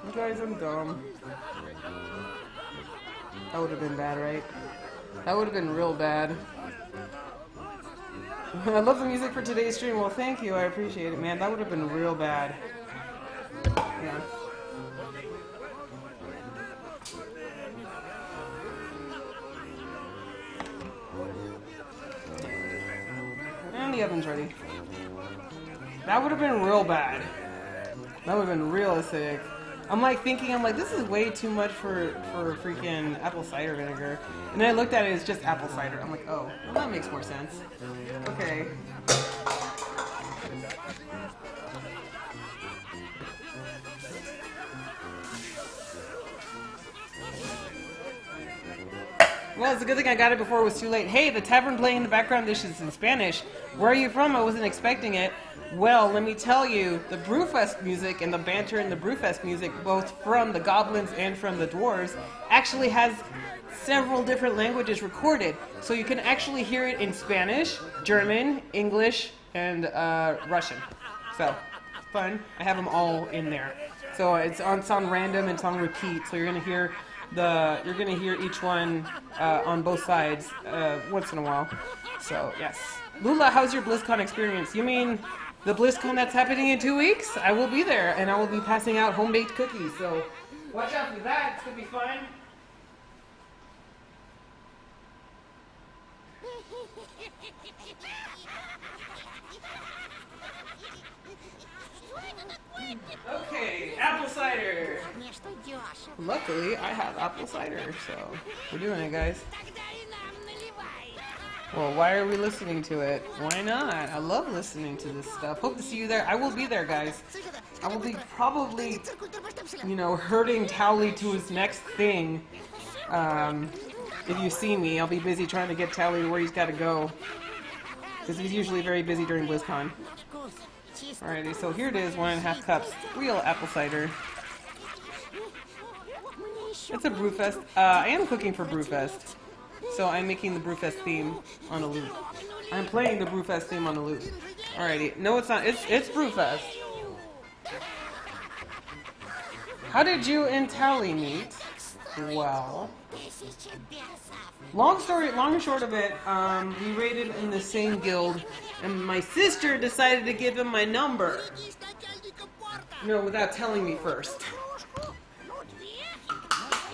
You guys, I'm dumb. That would have been bad, right? That would have been real bad. I love the music for today's stream. Well, thank you. I appreciate it, man. That would have been real bad. Yeah. the oven's ready. That would have been real bad. That would have been real acidic. I'm like, this is way too much for freaking apple cider vinegar. And then I looked at it, it's just apple cider. I'm like, oh, well, that makes more sense. Okay. Well, it's a good thing I got it before it was too late. Hey, the tavern playing in the background dishes in Spanish. Where are you from? I wasn't expecting it. Well, let me tell you, the Brewfest music and the banter in the Brewfest music, both from the goblins and from the dwarves, actually has several different languages recorded. So you can actually hear it in Spanish, German, English, and Russian. So, it's fun. I have them all in there. So it's on random and it's on repeat. So you're gonna hear each one on both sides once in a while. So yes. Lula, how's your BlizzCon experience? You mean the BlizzCon that's happening in 2 weeks? I will be there and I will be passing out home-baked cookies. So watch out for that. It's gonna be fun. Okay, apple cider. Luckily, I have apple cider, so we're doing it, guys. Well, why are we listening to it? Why not? I love listening to this stuff. Hope to see you there. I will be there, guys. I will be probably, herding Tally to his next thing. If you see me, I'll be busy trying to get Tally to where he's got to go. Because he's usually very busy during BlizzCon. Alrighty, so here it is, 1.5 cups. Real apple cider. It's a Brewfest. I am cooking for Brewfest. So I'm making the Brewfest theme on a loop. I'm playing the Brewfest theme on a loop. Alrighty. No, it's not. It's Brewfest. How did you and Tally meet? Well, long and short of it, we raided in the same guild, and my sister decided to give him my number. No, without telling me first.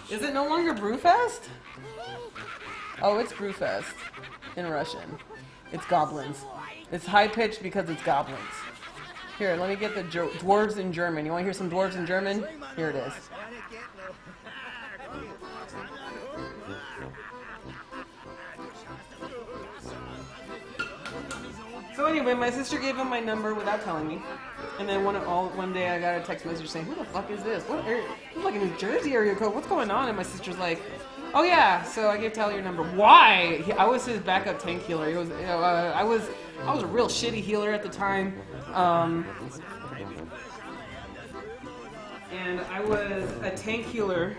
Is it no longer Brewfest? Oh, it's Brewfest in Russian. It's goblins. It's high-pitched because it's goblins. Here, let me get the dwarves in German. You want to hear some dwarves in German? Here it is. So anyway, my sister gave him my number without telling me. And then one day I got a text message saying, who the fuck is this? What area? This is like a New Jersey area code. What's going on? And my sister's like, oh yeah. So I gave Tally your number. Why? I was his backup tank healer. He was, I was a real shitty healer at the time. And I was a tank healer.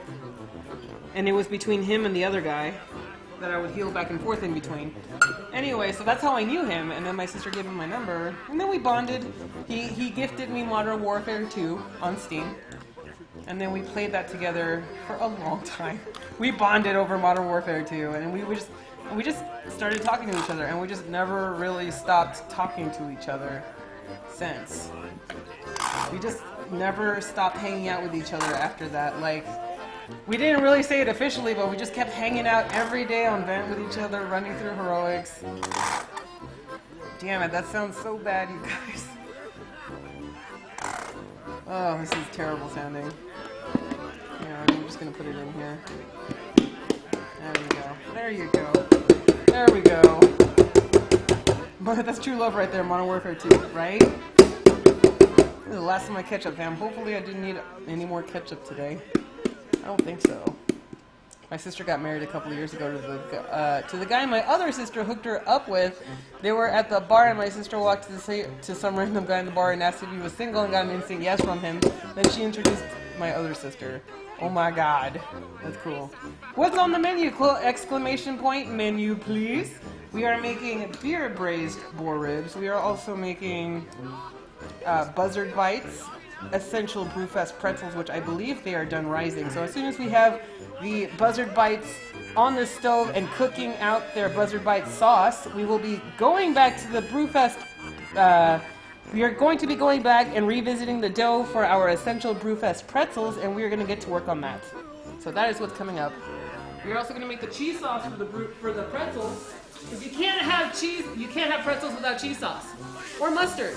And it was between him and the other guy that I would heal back and forth in between. Anyway, so that's how I knew him, and then my sister gave him my number, and then we bonded. He gifted me Modern Warfare 2 on Steam, and then we played that together for a long time. We bonded over Modern Warfare 2, and we just started talking to each other, and we just never really stopped talking to each other since. We just never stopped hanging out with each other after that. Like, we didn't really say it officially, but we just kept hanging out every day on vent with each other, running through heroics. Damn it, that sounds so bad, you guys. Oh, this is terrible sounding. Yeah, I'm just gonna put it in here. There we go. There you go. There we go. But that's true love right there, Modern Warfare 2, right? This is the last of my ketchup, fam. Hopefully I didn't need any more ketchup today. I don't think so. My sister got married a couple of years ago to the guy my other sister hooked her up with. They were at the bar, and my sister walked to some random guy in the bar and asked if he was single and got an instant yes from him. Then she introduced my other sister. Oh my god. That's cool. What's on the menu? Exclamation point, menu please. We are making beer braised boar ribs. We are also making Buzzard bites. Essential Brewfest pretzels, which I believe they are done rising. So as soon as we have the Buzzard bites on the stove and cooking out their Buzzard bite sauce, we will be going back to the Brewfest. We are going to be going back and revisiting the dough for our essential Brewfest pretzels, and we are going to get to work on that. So that is what's coming up. We are also going to make the cheese sauce for the pretzels. If you can't have cheese, you can't have pretzels without cheese sauce or mustard.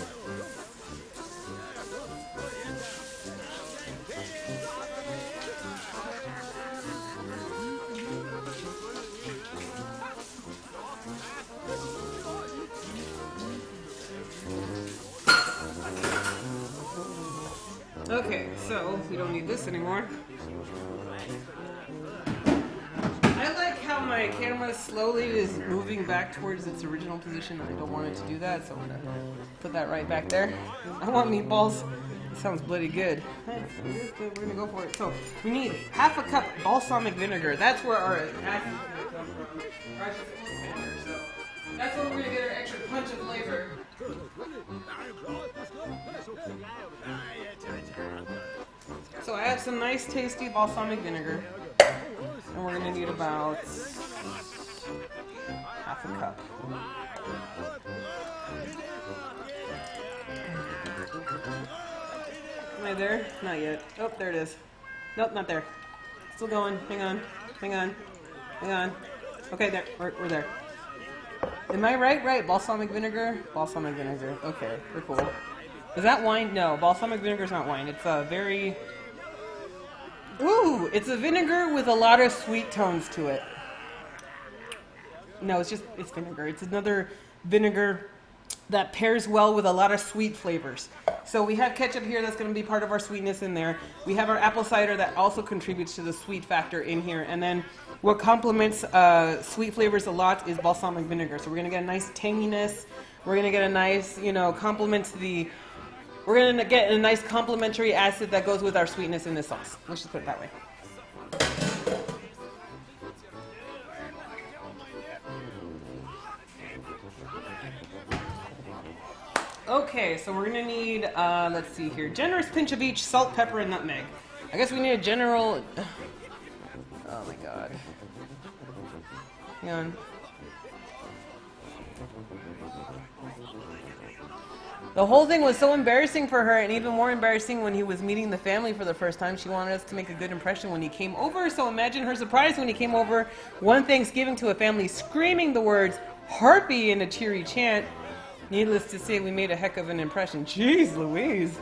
Okay, so we don't need this anymore. I like how my camera slowly is moving back towards its original position. I don't want it to do that, so I'm gonna put that right back there. I want meatballs. It sounds bloody good. It is good. We're gonna go for it. So we need half a cup balsamic vinegar. That's where our acid is gonna come from. Or I should say vinegar. So that's where we're gonna get our extra punch of flavor. So I have some nice tasty balsamic vinegar, and we're gonna need about half a cup. Am I there? Not yet. Oh, there it is. Nope, not there. Still going. Hang on. Hang on. Hang on. Okay, there. We're there. Am I right? Right. Balsamic vinegar? Balsamic vinegar. Okay, we're cool. Is that wine? No, balsamic vinegar is not wine. It's a very... Ooh, it's a vinegar with a lot of sweet tones to it. No, it's vinegar. It's another vinegar that pairs well with a lot of sweet flavors. So we have ketchup here that's going to be part of our sweetness in there. We have our apple cider that also contributes to the sweet factor in here. And then what complements sweet flavors a lot is balsamic vinegar. So we're going to get a nice tanginess. We're going to get a nice, complement to the... We're going to get a nice complementary acid that goes with our sweetness in this sauce. Let's just put it that way. Okay, so we're going to need, let's see here, generous pinch of each, salt, pepper, and nutmeg. I guess we need a general... Oh my god. Hang on. The whole thing was so embarrassing for her, and even more embarrassing when he was meeting the family for the first time. She wanted us to make a good impression when he came over, so imagine her surprise when he came over one Thanksgiving to a family screaming the words "Harpy" in a cheery chant. Needless to say, we made a heck of an impression. Jeez Louise.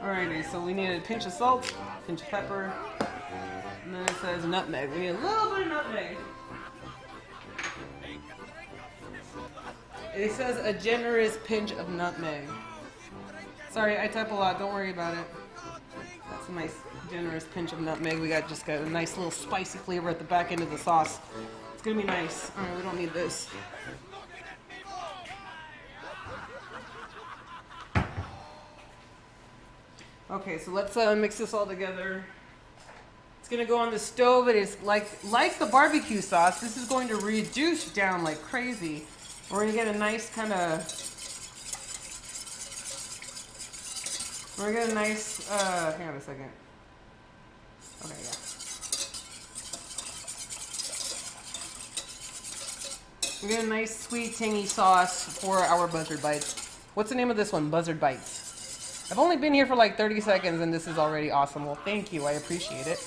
Alrighty, so we need a pinch of salt, pinch of pepper, and then it says nutmeg. We need a little bit of nutmeg. It says a generous pinch of nutmeg. Sorry, I type a lot. Don't worry about it. That's a nice, generous pinch of nutmeg. We just got a nice little spicy flavor at the back end of the sauce. It's gonna be nice. All right, we don't need this. Okay, so let's mix this all together. It's gonna go on the stove. It is like the barbecue sauce. This is going to reduce down like crazy. We're gonna get a nice kind of. We're gonna get a nice. Hang on a second. Okay, yeah. We get a nice sweet tangy sauce for our Buzzard bites. What's the name of this one? Buzzard bites. I've only been here for like 30 seconds and this is already awesome. Well, thank you. I appreciate it.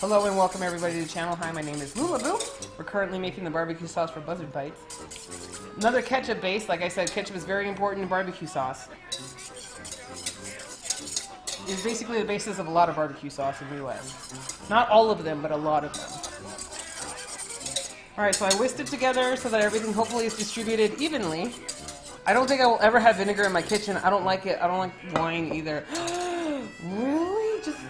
Hello and welcome everybody to the channel. Hi, my name is Lulaboo. We're currently making the barbecue sauce for Buzzard bites. Another ketchup base. Like I said, ketchup is very important in barbecue sauce. It's basically the basis of a lot of barbecue sauce in the US. Not all of them, but a lot of them. Alright, so I whisked it together so that everything hopefully is distributed evenly. I don't think I will ever have vinegar in my kitchen. I don't like it. I don't like wine either. Really?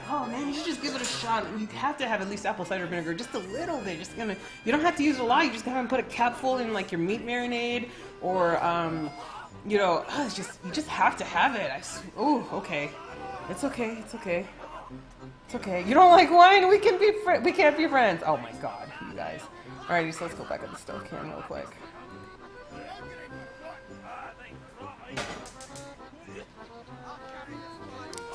Oh man, you should just give it a shot. You have to have at least apple cider vinegar, just a little bit. You don't have to use it a lot. You just gotta put a capful in like your meat marinade, or you just have to have it. Oh, okay. It's okay. It's okay. It's okay. You don't like wine? We can't be friends. Oh my god, you guys. Alrighty, so let's go back at the stove can real quick.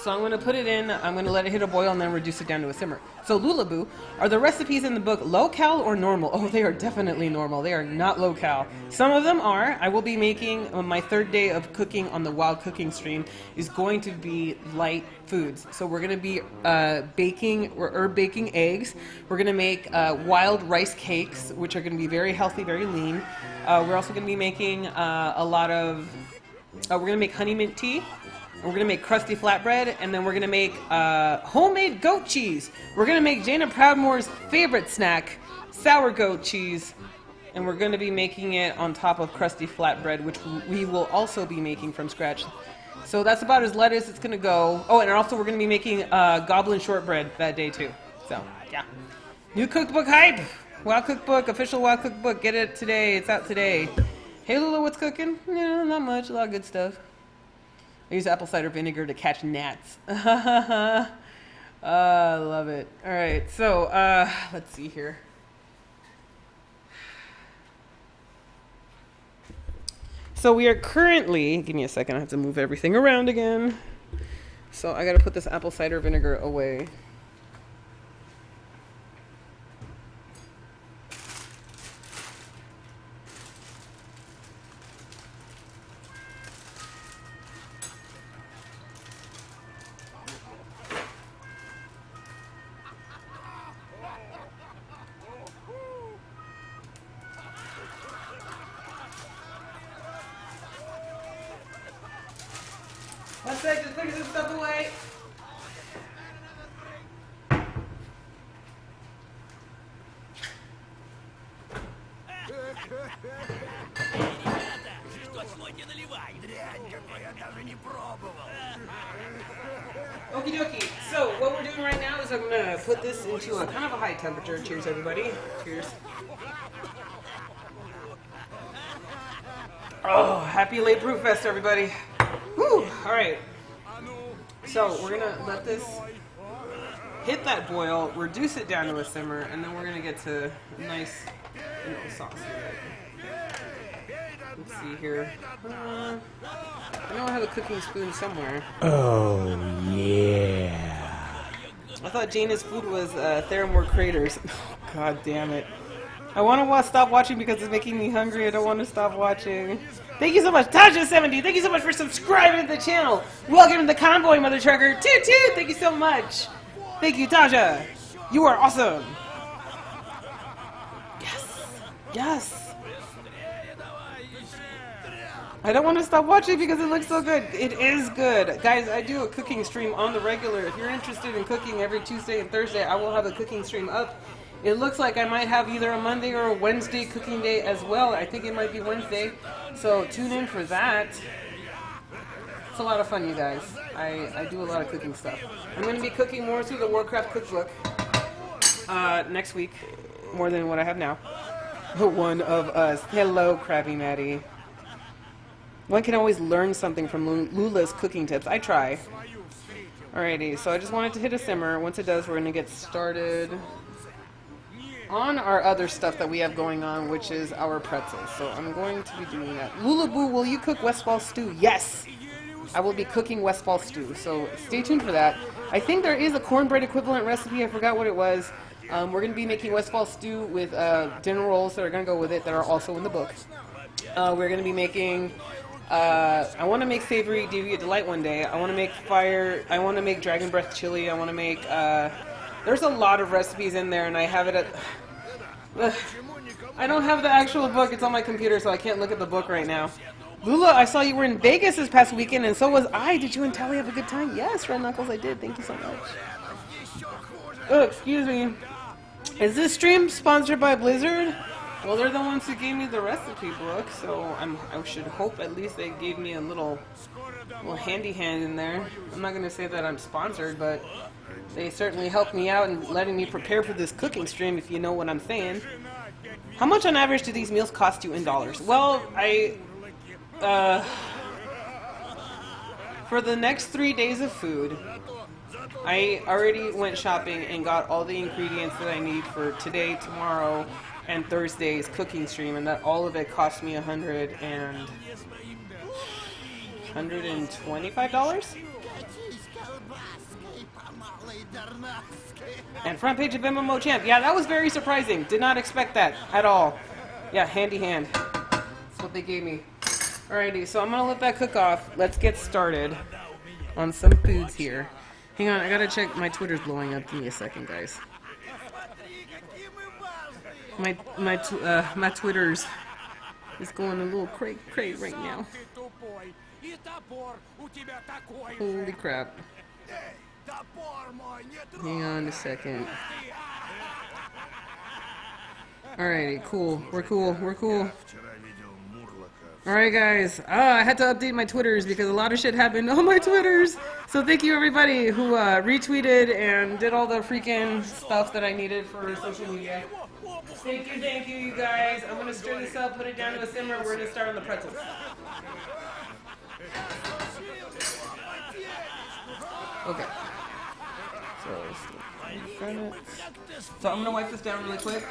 So I'm going to put it in, I'm going to let it hit a boil and then reduce it down to a simmer. So Lulaboo, are the recipes in the book low-cal or normal? Oh, they are definitely normal. They are not low-cal. Some of them are. I will be making, my third day of cooking on the Wild Cooking stream is going to be light foods. So we're going to be herb baking eggs. We're going to make wild rice cakes, which are going to be very healthy, very lean. We're also going to be making we're going to make honey mint tea. We're going to make crusty flatbread, and then we're going to make homemade goat cheese. We're going to make Jana Proudmoore's favorite snack, sour goat cheese, and we're going to be making it on top of crusty flatbread, which we will also be making from scratch. So that's about as light as it's going to go. Oh, and also we're going to be making goblin shortbread that day too. So, yeah. New cookbook hype! WoW Cookbook, official WoW Cookbook. Get it today. It's out today. Hey, Lula, what's cooking? Yeah, not much. A lot of good stuff. I use apple cider vinegar to catch gnats. I love it. All right, so let's see here. So we are currently, give me a second, I have to move everything around again. So I gotta put this apple cider vinegar away. One sec, just putting some stuff away. Okie dokie. So what we're doing right now is I'm gonna put this into a kind of a high temperature. Cheers, everybody. Cheers. Oh, happy late Brewfest, everybody. Woo! All right. So we're gonna let this hit that boil, reduce it down to a simmer, and then we're gonna get to a nice sauce here. Let's see here. I know I have a cooking spoon somewhere. Oh, yeah. I thought Jana's food was Theramore Craters. Oh, God damn it. I want to stop watching because it's making me hungry. I don't want to stop watching. Thank you so much, Tasha70. Thank you so much for subscribing to the channel. Welcome to the convoy, Mother Trucker. Toot toot. Thank you so much. Thank you, Tasha. You are awesome. Yes. Yes. I don't want to stop watching because it looks so good. It is good. Guys, I do a cooking stream on the regular. If you're interested in cooking every Tuesday and Thursday, I will have a cooking stream up. It looks like I might have either a Monday or a Wednesday cooking day as well. I think it might be Wednesday. So tune in for that. It's a lot of fun, you guys. I do a lot of cooking stuff. I'm going to be cooking more through the Warcraft cookbook next week. More than what I have now. One of us. Hello, Krabby Maddie. One can always learn something from Lula's cooking tips. I try. Alrighty, so I just want it to hit a simmer. Once it does, we're going to get started on our other stuff that we have going on, which is our pretzels. So I'm going to be doing that. Lulaboo, will you cook Westfall stew? Yes! I will be cooking Westfall stew, so stay tuned for that. I think there is a cornbread equivalent recipe. I forgot what it was. We're going to be making Westfall stew with dinner rolls that are going to go with it that are also in the book. We're going to be making... I want to make Savory Deviant Delight one day. I want to make I want to make Dragon Breath Chili. I want to make... there's a lot of recipes in there, and I have it at... I don't have the actual book. It's on my computer, so I can't look at the book right now. Lula, I saw you were in Vegas this past weekend, and so was I. Did you and Tally have a good time? Yes, Red Knuckles, I did. Thank you so much. Oh, excuse me. Is this stream sponsored by Blizzard? Well, they're the ones who gave me the recipe book, so I should hope at least they gave me a little handy hand in there. I'm not going to say that I'm sponsored, but they certainly helped me out in letting me prepare for this cooking stream, if you know what I'm saying. How much on average do these meals cost you in dollars? Well, for the next 3 days of food, I already went shopping and got all the ingredients that I need for today, tomorrow, and Thursday's cooking stream, and that all of it cost me $125. And front page of MMO Champ. Yeah, that was very surprising. Did not expect that at all. Yeah, handy hand. That's what they gave me. Alrighty, so I'm gonna let that cook off. Let's get started on some foods here. Hang on, I gotta check. My Twitter's blowing up. Give me a second, guys. My Twitter's is going a little cray right now. Holy crap. Hang on a second. Alrighty, cool. We're cool. Alright guys, I had to update my Twitters because a lot of shit happened on my Twitters. So thank you everybody who retweeted and did all the freaking stuff that I needed for social media. Thank you, you guys. I'm gonna stir this up, put it down to a simmer. We're gonna start on the pretzels. Okay. So I'm gonna wipe this down really quick.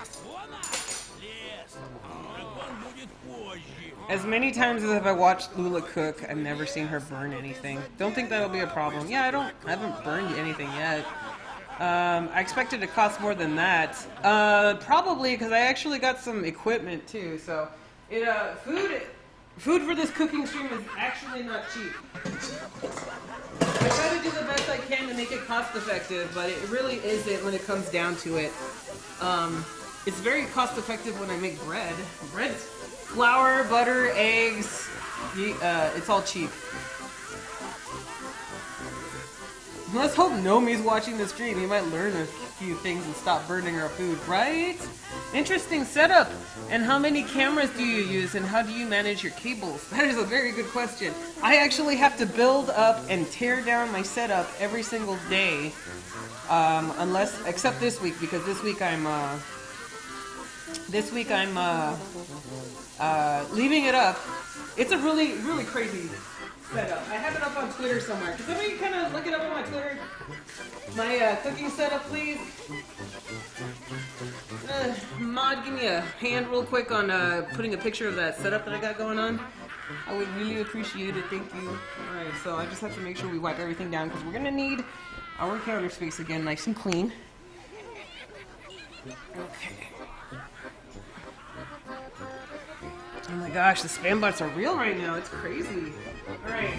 As many times as I watched Lula cook, I've never seen her burn anything. Don't think that'll be a problem. Yeah, I haven't burned anything yet. I expected it to cost more than that. Probably because I actually got some equipment too. So, food for this cooking stream is actually not cheap. I try to do the best I can to make it cost effective, but it really isn't when it comes down to it. It's very cost effective when I make bread. Bread's flour, butter, eggs, it's all cheap. Let's hope Nomi's watching the stream. He might learn a few things and stop burning our food, right? Interesting setup. And how many cameras do you use and how do you manage your cables? That is a very good question. I actually have to build up and tear down my setup every single day. Except this week, because this week I'm leaving it up. It's a really, really crazy setup. I have it up on Twitter somewhere. Can somebody kind of look it up on my Twitter? My cooking setup, please. Mod, give me a hand real quick on putting a picture of that setup that I got going on. I would really appreciate it. Thank you. Alright, so I just have to make sure we wipe everything down because we're going to need our counter space again nice and clean. Okay. Oh my gosh, the spam bots are real right now. It's crazy. Alright.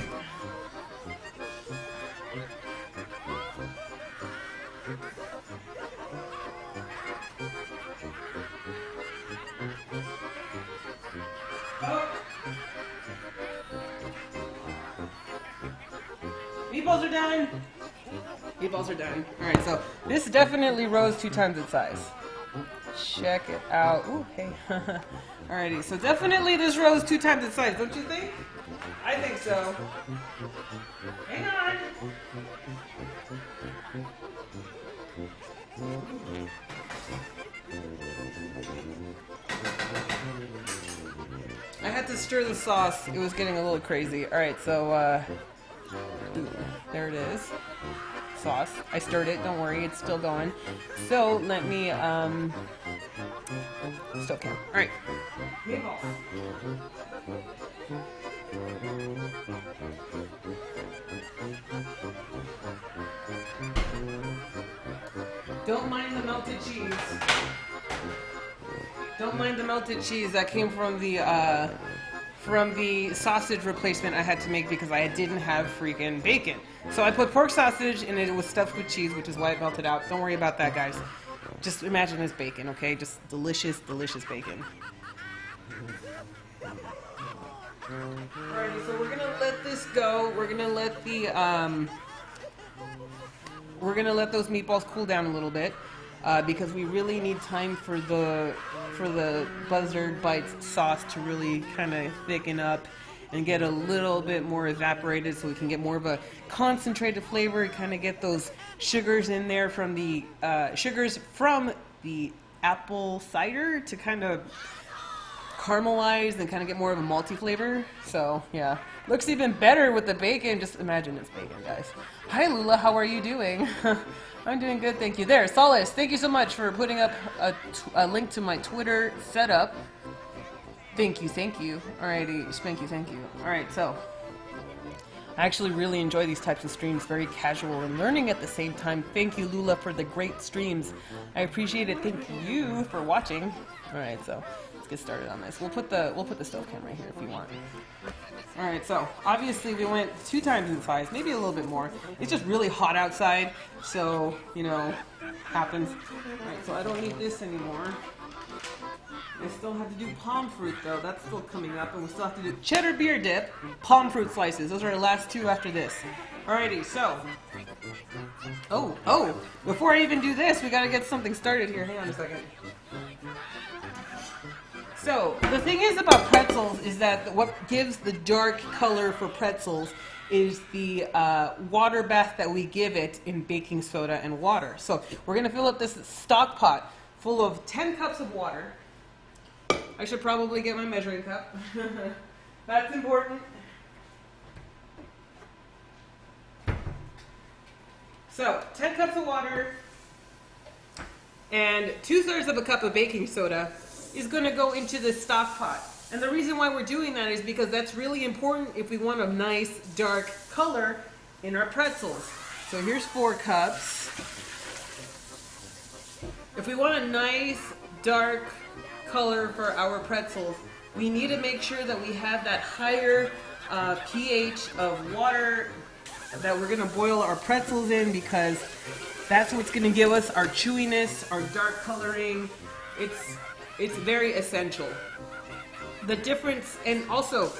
Oh. Meatballs are done. Meatballs are done. Alright, so this definitely rose 2 times its size. Check it out. Ooh, hey. Alrighty, so definitely this rose 2 times its size, don't you think? I think so. Hang on. I had to stir the sauce. It was getting a little crazy. Alright, so, there it is. Sauce. I stirred it. Don't worry. It's still going. So, let me, still can. Alright. Meatballs. Don't mind the melted cheese. Don't mind the melted cheese. That came from the sausage replacement I had to make because I didn't have freaking bacon. So I put pork sausage and it was stuffed with cheese, which is why it melted out. Don't worry about that, guys. Just imagine it's bacon, okay? Just delicious, delicious bacon. Alrighty, so we're gonna let this go. We're gonna let those meatballs cool down a little bit because we really need time for the Buzzard Bites sauce to really kind of thicken up and get a little bit more evaporated so we can get more of a concentrated flavor, kind of get those sugars in there from the apple cider to kind of caramelize and kind of get more of a malty flavor. So yeah, looks even better with the bacon. Just imagine it's bacon, guys. Hi Lula, how are you doing? I'm doing good, thank you. There, Solace, thank you so much for putting up a link to my Twitter setup. Thank you. Alrighty, thank you. Alright, so I actually really enjoy these types of streams, very casual and learning at the same time. Thank you, Lula, for the great streams. I appreciate it. Thank you for watching. All right, so let's get started on this. We'll put the stove can right here if you want. All right, so obviously we went 2 times in size, maybe a little bit more. It's just really hot outside, so you know, happens. All right, so I don't need this anymore. I still have to do palm fruit though. That's still coming up, and we still have to do cheddar beer dip, palm fruit slices. Those are our last 2 after this. Alrighty, so. Oh, before I even do this, we gotta get something started here. Hang on a second. So, the thing is about pretzels is that what gives the dark color for pretzels is the water bath that we give it in baking soda and water. So, we're gonna fill up this stock pot full of 10 cups of water. I should probably get my measuring cup. That's important. So, 10 cups of water and 2/3 of a cup of baking soda is going to go into the stock pot. And the reason why we're doing that is because that's really important if we want a nice dark color in our pretzels. So here's 4 cups. If we want a nice dark color for our pretzels, we need to make sure that we have that higher pH of water that we're going to boil our pretzels in, because that's what's going to give us our chewiness, our dark coloring. It's very essential. The difference, and also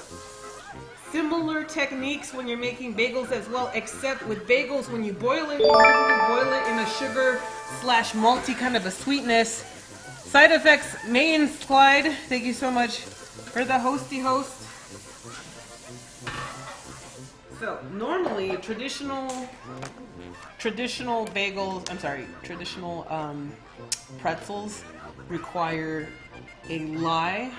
similar techniques when you're making bagels as well, except with bagels, when you boil it, you usually boil it in a sugar/malty kind of a sweetness. Side effects may implied. Thank you so much for the hosty host. So normally traditional pretzels require a lye,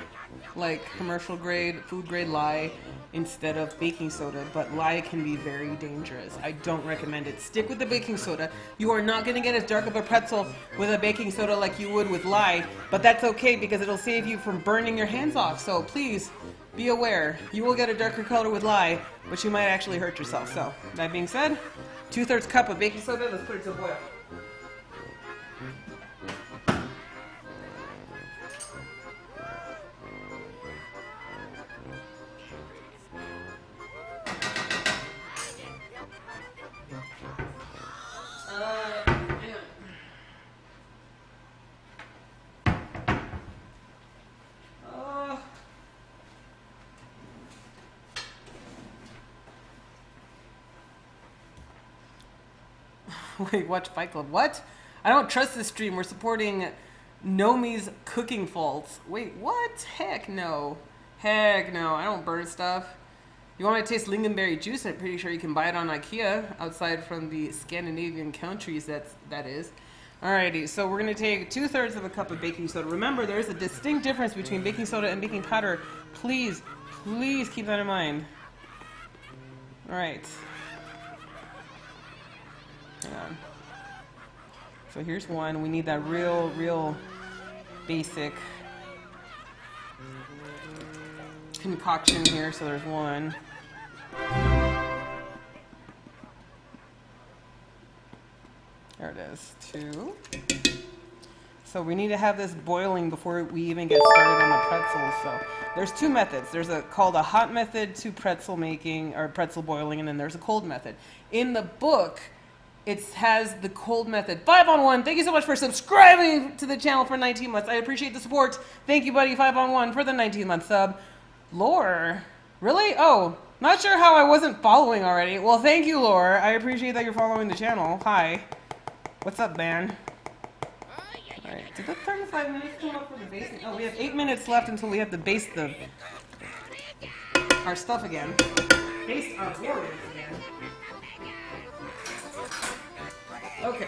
like commercial grade, food grade lye, instead of baking soda, but lye can be very dangerous. I don't recommend it. Stick with the baking soda. You are not going to get as dark of a pretzel with a baking soda like you would with lye, but that's okay because it'll save you from burning your hands off. So please be aware. You will get a darker color with lye, but you might actually hurt yourself. So that being said, 2/3 cup of baking soda. Let's put it to boil. Wait, watch Fight Club. What? I don't trust this stream. We're supporting Nomi's cooking faults. Wait, what? Heck no. Heck no. I don't burn stuff. You want to taste lingonberry juice? I'm pretty sure you can buy it on IKEA outside from the Scandinavian countries, that is. Alrighty, so we're going to take 2/3 of a cup of baking soda. Remember, there is a distinct difference between baking soda and baking powder. Please keep that in mind. Alright. Hang on. So here's one. We need that real basic concoction here. So there's 1. There it is. 2. So we need to have this boiling before we even get started on the pretzels. So there's 2 methods. There's called a hot method to pretzel making, or pretzel boiling, and then there's a cold method. In the book, it has the cold method. 5-on-1. Thank you so much for subscribing to the channel for 19 months. I appreciate the support. Thank you, buddy. 5-on-1 for the 19-month sub. Lore. Really? Oh, not sure how I wasn't following already. Well, thank you, Lore. I appreciate that you're following the channel. Hi. What's up, man? Alright. Did the 35 minutes come up for the basting? Oh, we have 8 minutes left until we have to baste our stuff again. Baste our board again. Okay,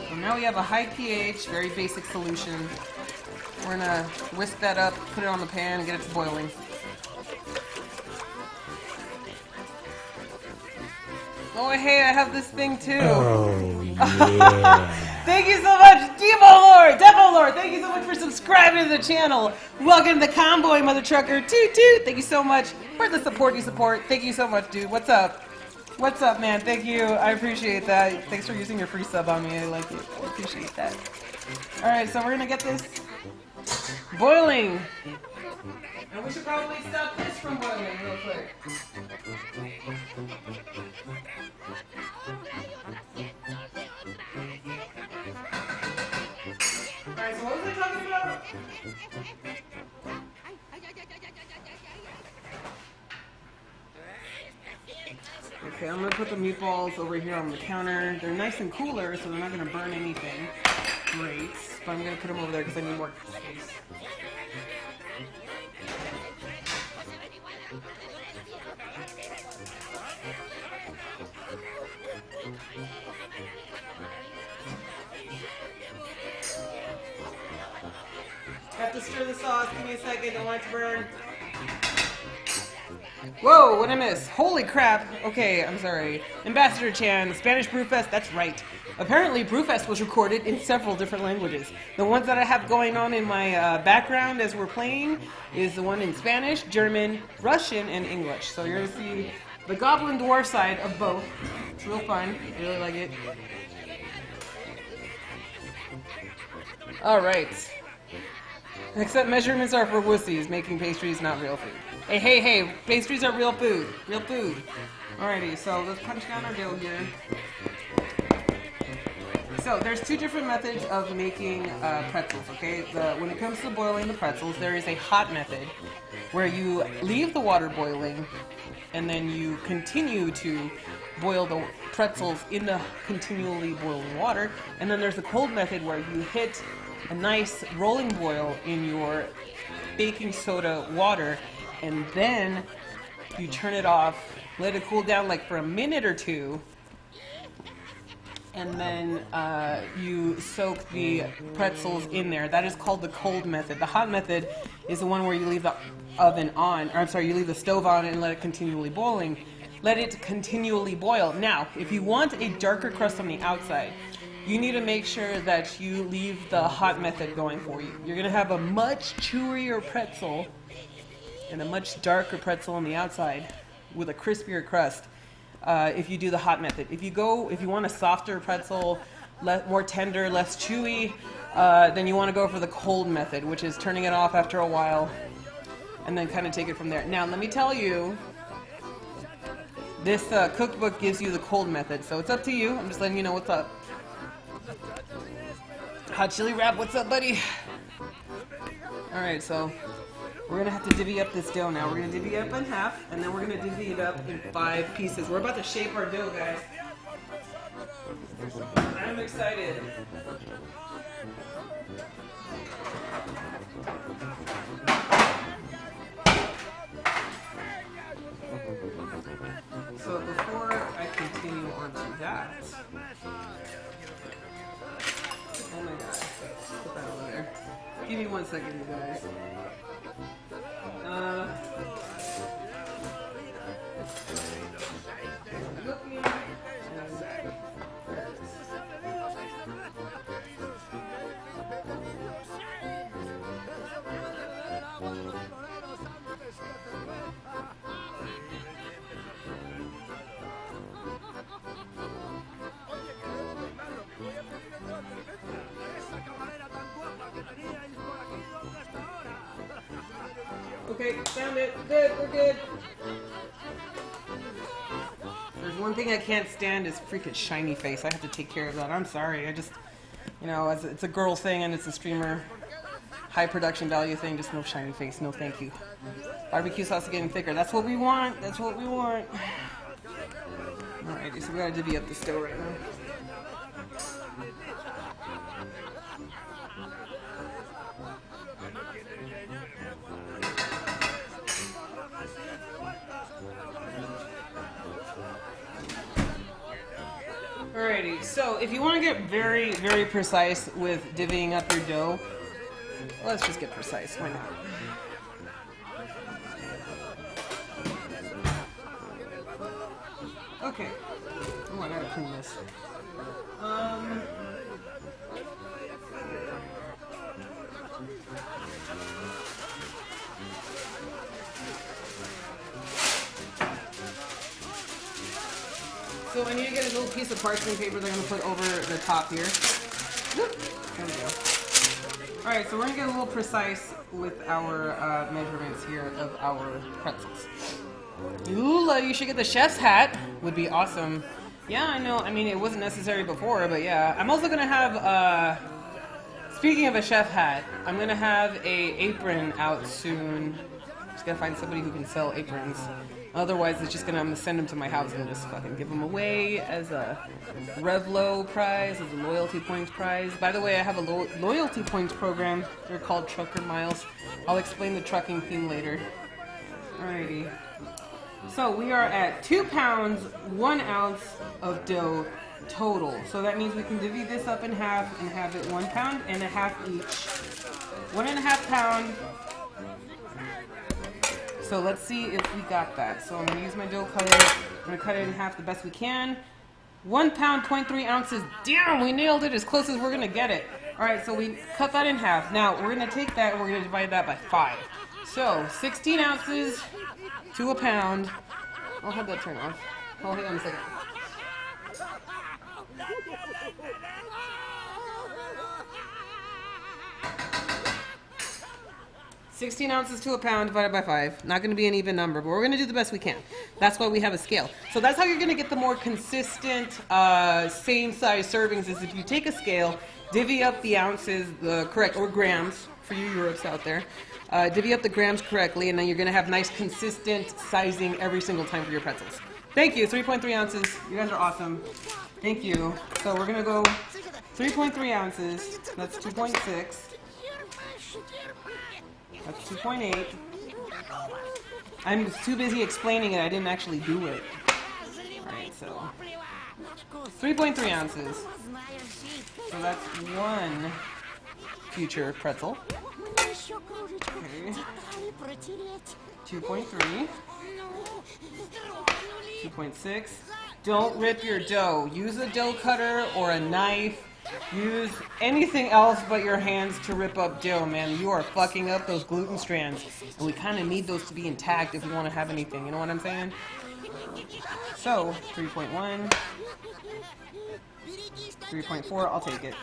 so now we have a high pH, very basic solution. We're gonna whisk that up, put it on the pan, get it to boiling. Oh, hey, I have this thing too. Oh, yeah. Thank you so much, D! Evil Lord, Devil Lord, thank you so much for subscribing to the channel. Welcome to the Convoy, Mother Trucker. Toot toot. Thank you so much for the support you support. Thank you so much, dude. What's up? What's up, man? Thank you. I appreciate that. Thanks for using your free sub on me. I like it. I appreciate that. All right, so we're gonna get this boiling. And we should probably stop this from boiling real quick. Alright, so what was I talking about? Okay, I'm gonna put the meatballs over here on the counter. They're nice and cooler, so they're not gonna burn anything. Great. But I'm gonna put them over there because I need more space. Have to stir the sauce. Give me a second. Don't want it to burn. Whoa, what'd I miss? Holy crap. Okay, I'm sorry. Ambassador Chan, Spanish Brewfest, that's right. Apparently, Brewfest was recorded in several different languages. The ones that I have going on in my background as we're playing is the one in Spanish, German, Russian, and English. So you're going to see the Goblin Dwarf side of both. It's real fun. I really like it. Alright. Except measurements are for wussies. Making pastries, not real food. Hey, hey, hey. Pastries are real food. Real food. Alrighty, so let's punch down our dough here. So there's two different methods of making pretzels, okay? When it comes to boiling the pretzels, there is a hot method where you leave the water boiling and then you continue to boil the pretzels in the continually boiling water. And then there's the cold method where you hit a nice rolling boil in your baking soda water and then you turn it off, let it cool down like for a minute or two, and then you soak the pretzels in there. That is called the cold method. The hot method is the one where you leave the oven on, or I'm sorry, you leave the stove on and let it continually boiling. Let it continually boil. Now, if you want a darker crust on the outside, you need to make sure that you leave the hot method going for you. You're gonna have a much chewier pretzel and a much darker pretzel on the outside with a crispier crust. If you do the hot method. If you want a softer pretzel, more tender, less chewy, then you want to go for the cold method, which is turning it off after a while, and then kind of take it from there. Now, let me tell you, this cookbook gives you the cold method, so it's up to you. I'm just letting you know what's up. Hot chili wrap, what's up, buddy? All right, so we're gonna have to divvy up this dough now. We're gonna divvy it up in half, and then we're gonna divvy it up in 5 pieces. We're about to shape our dough, guys. I'm excited. So before I continue on to that, oh my god, put that over there. Give me 1 second, you guys. Okay, found it. Good, we're good. There's one thing I can't stand is freaking shiny face. I have to take care of that. I'm sorry. I just, you know, it's a girl thing and it's a streamer high production value thing. Just no shiny face. No thank you. Barbecue sauce is getting thicker. That's what we want. That's what we want. Alrighty, so we gotta divvy up the dough right now. Alrighty, so if you want to get very, very precise with divvying up your dough, let's just get precise, why not? Okay. Oh, I gotta clean this. So I need to get a little piece of parchment paper that I'm going to put over the top here. Whoop. There we go. Alright, so we're going to get a little precise with our measurements here of our pretzels. Lula, you should get the chef's hat. Would be awesome. Yeah, I know. I mean, it wasn't necessary before, but yeah. I'm also going to have, speaking of a chef hat, I'm going to have a apron out soon. Just got to find somebody who can sell aprons. Otherwise, it's just I'm gonna send them to my house and just fucking give them away as a Revlo prize, as a loyalty points prize. By the way, I have a loyalty points program. They're called Trucker Miles. I'll explain the trucking theme later. Alrighty. So we are at 2 pounds, 1 ounce of dough total. So that means we can divvy this up in half and have it 1 pound and a half each. 1.5 pound. So let's see if we got that. So I'm going to use my dough cutter. I'm going to cut it in half the best we can. 1 pound, 0.3 ounces. Damn, we nailed it as close as we're going to get it. All right, so we cut that in half. Now, we're going to take that and we're going to divide that by 5. So 16 ounces to a pound. I'll have that turn off. Oh, hang on a second. 16 ounces to a pound divided by 5. Not going to be an even number, but we're going to do the best we can. That's why we have a scale. So that's how you're going to get the more consistent, same size servings, is if you take a scale, divvy up the ounces, the correct, or grams, for you Europes out there, divvy up the grams correctly, and then you're going to have nice consistent sizing every single time for your pretzels. Thank you, 3.3 ounces. You guys are awesome. Thank you. So we're going to go 3.3 ounces. That's 2.6. That's 2.8. I'm too busy explaining it, I didn't actually do it. Alright, so 3.3 ounces. So that's 1 future pretzel. Okay. 2.3. 2.6. Don't rip your dough. Use a dough cutter or a knife. Use anything else but your hands to rip up dough, man. You are fucking up those gluten strands. And we kind of need those to be intact if we want to have anything. You know what I'm saying? So, 3.1. 3.4, I'll take it.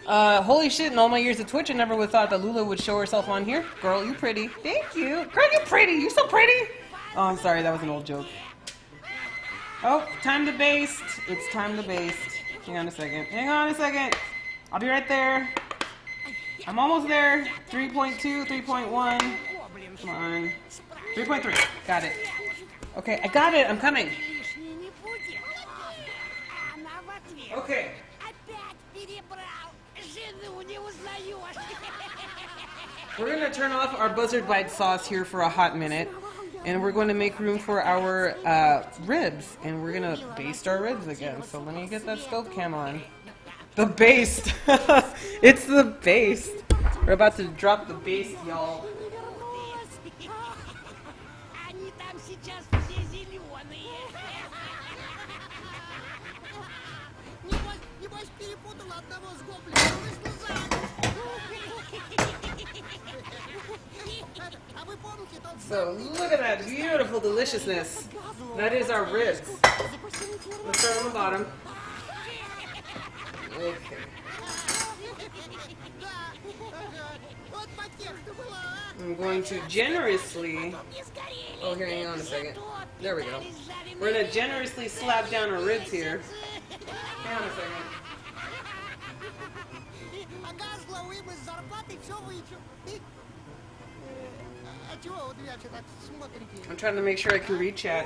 Holy shit, in all my years of Twitch, I never would have thought that Lula would show herself on here. Girl, you pretty. Thank you. Girl, you pretty. You so pretty. Oh, I'm sorry, that was an old joke. Oh, time to baste. It's time to baste. Hang on a second. Hang on a second. I'll be right there. I'm almost there. 3.2, 3.1. Come on. 3.3. Got it. Okay, I got it. I'm coming. Okay. We're going to turn off our Buzzard bite sauce here for a hot minute. And we're going to make room for our ribs. And we're going to baste our ribs again. So let me get that stove cam on. The baste. It's the baste. We're about to drop the baste, y'all. So look at that beautiful deliciousness. That is our ribs. Let's start on the bottom. Okay. I'm going to generously... Oh, here, hang on a second. There we go. We're going to generously slap down our ribs here. Hang on a second. I'm trying to make sure I can read chat.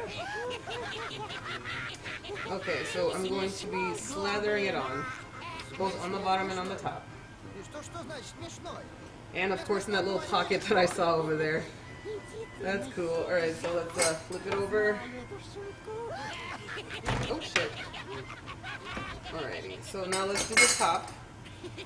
Okay, so I'm going to be slathering it on, both on the bottom and on the top. And of course in that little pocket that I saw over there. That's cool. Alright, so let's flip it over. Oh shit. Alrighty, so now let's do the top.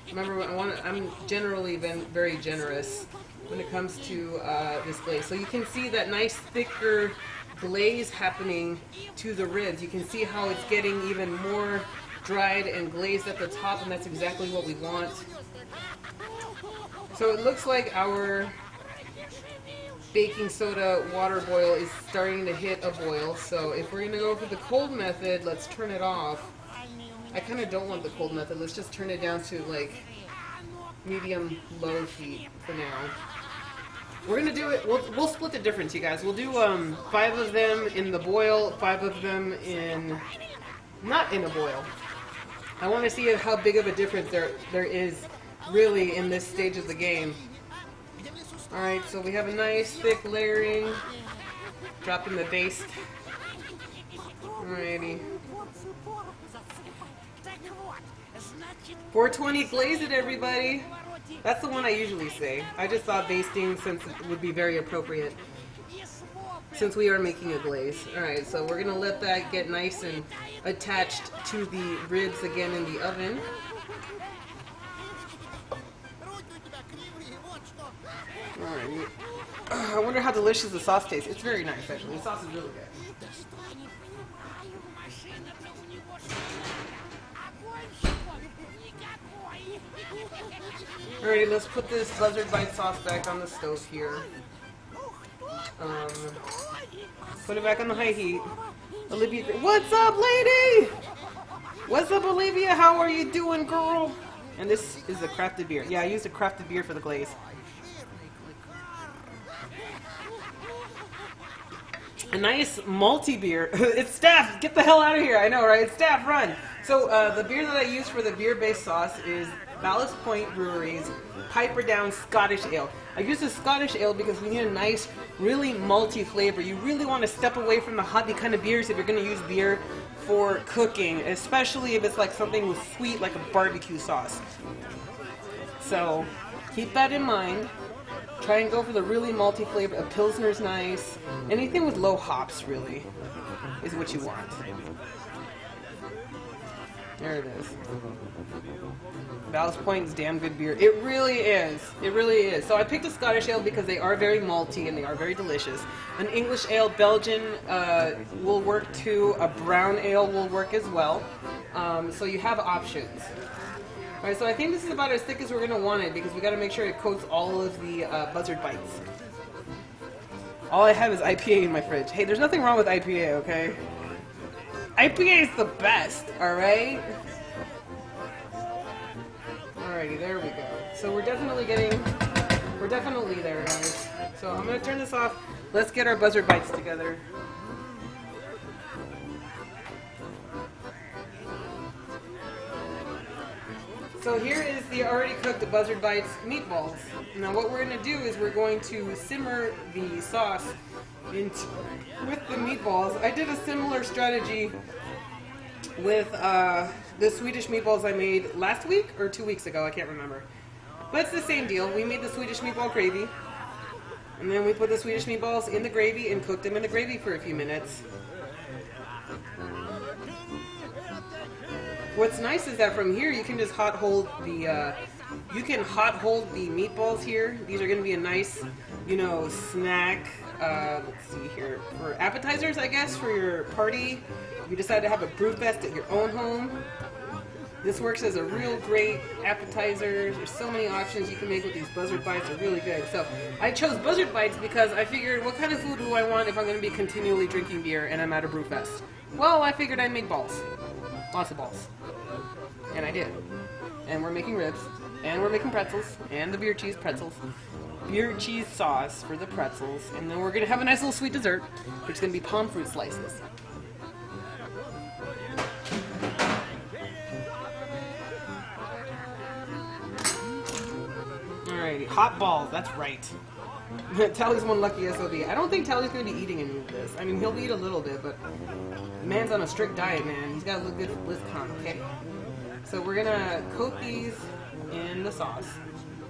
Remember, I'm generally been very generous when it comes to this glaze. So you can see that nice thicker glaze happening to the ribs. You can see how it's getting even more dried and glazed at the top, and that's exactly what we want. So it looks like our baking soda water boil is starting to hit a boil. So if we're going to go for the cold method, let's turn it off. I kind of don't want the cold method. Let's just turn it down to like medium low heat for now. We're gonna do it. We'll split the difference, you guys. We'll do 5 of them in the boil, 5 of them in not in a boil. I want to see how big of a difference there is really in this stage of the game. All right, so we have a nice thick layering. Dropping the baste. Alrighty. 420 glaze it, everybody. That's the one I usually say. I just thought basting since it would be very appropriate since we are making a glaze. Alright, so we're going to let that get nice and attached to the ribs again in the oven. Alright. I wonder how delicious the sauce tastes. It's very nice, actually. The sauce is really good. Alrighty, let's put this Buzzard bite sauce back on the stove here. Put it back on the high heat. Olivia, what's up, lady? What's up, Olivia? How are you doing, girl? And this is a crafted beer. Yeah, I used a crafted beer for the glaze. A nice malty beer. It's Staff. Get the hell out of here. I know, right? It's Staff. Run. So the beer that I use for the beer-based sauce is Ballast Point Brewery's Piper Down Scottish Ale. I use the Scottish Ale because we need a nice, really malty flavor. You really want to step away from the hoppy kind of beers if you're going to use beer for cooking, especially if it's like something with sweet, like a barbecue sauce. So keep that in mind. Try and go for the really malty flavor. A Pilsner's nice. Anything with low hops, really, is what you want. There it is. Ballast Point is damn good beer. It really is. It really is. So I picked a Scottish ale because they are very malty and they are very delicious. An English ale, Belgian, will work too. A brown ale will work as well. So you have options. Alright, so I think this is about as thick as we're going to want it because we got to make sure it coats all of the Buzzard bites. All I have is IPA in my fridge. Hey, there's nothing wrong with IPA, okay? IPA is the best, alright? Alrighty, there we go. So we're definitely there, guys. So I'm going to turn this off. Let's get our Buzzard bites together. So here is the already cooked Buzzard bites meatballs. Now what we're going to do is we're going to simmer the sauce with the meatballs. I did a similar strategy with the Swedish meatballs I made last week or 2 weeks ago, I can't remember. But it's the same deal. We made the Swedish meatball gravy, and then we put the Swedish meatballs in the gravy and cooked them in the gravy for a few minutes. What's nice is that from here you can just hot hold the meatballs here. These are going to be a nice, snack. Let's see here, for appetizers, I guess, for your party. If you decide to have a Brewfest at your own home, this works as a real great appetizer. There's so many options you can make with these Buzzard bites. They're really good. So I chose Buzzard bites because I figured, what kind of food do I want if I'm going to be continually drinking beer and I'm at a Brewfest? Well, I figured I'd make balls. Lots of balls. And I did. And we're making ribs. And we're making pretzels. And the beer cheese pretzels. Beer cheese sauce for the pretzels. And then we're going to have a nice little sweet dessert, which is going to be palm fruit slices. Alrighty. Hot balls. That's right. Tally's one lucky SOB. I don't think Tally's going to be eating any of this. I mean, he'll eat a little bit, but the man's on a strict diet, man. He's got to look good for BlizzCon, okay? So we're going to coat these in the sauce.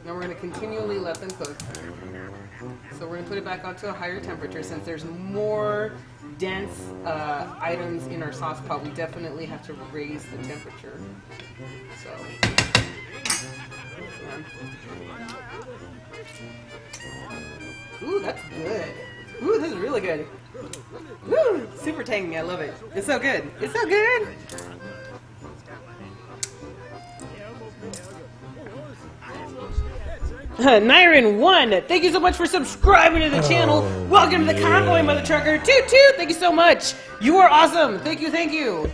Now we're going to continually let them cook. So we're going to put it back up to a higher temperature. Since there's more dense items in our sauce pot, we definitely have to raise the temperature. So, yeah. Ooh, that's good. Ooh, this is really good. Woo! Super tangy, I love it. It's so good. It's so good! Nyron1, thank you so much for subscribing to the channel. Welcome to the convoy, mother trucker. Toot toot, thank you so much. You are awesome. Thank you, thank you.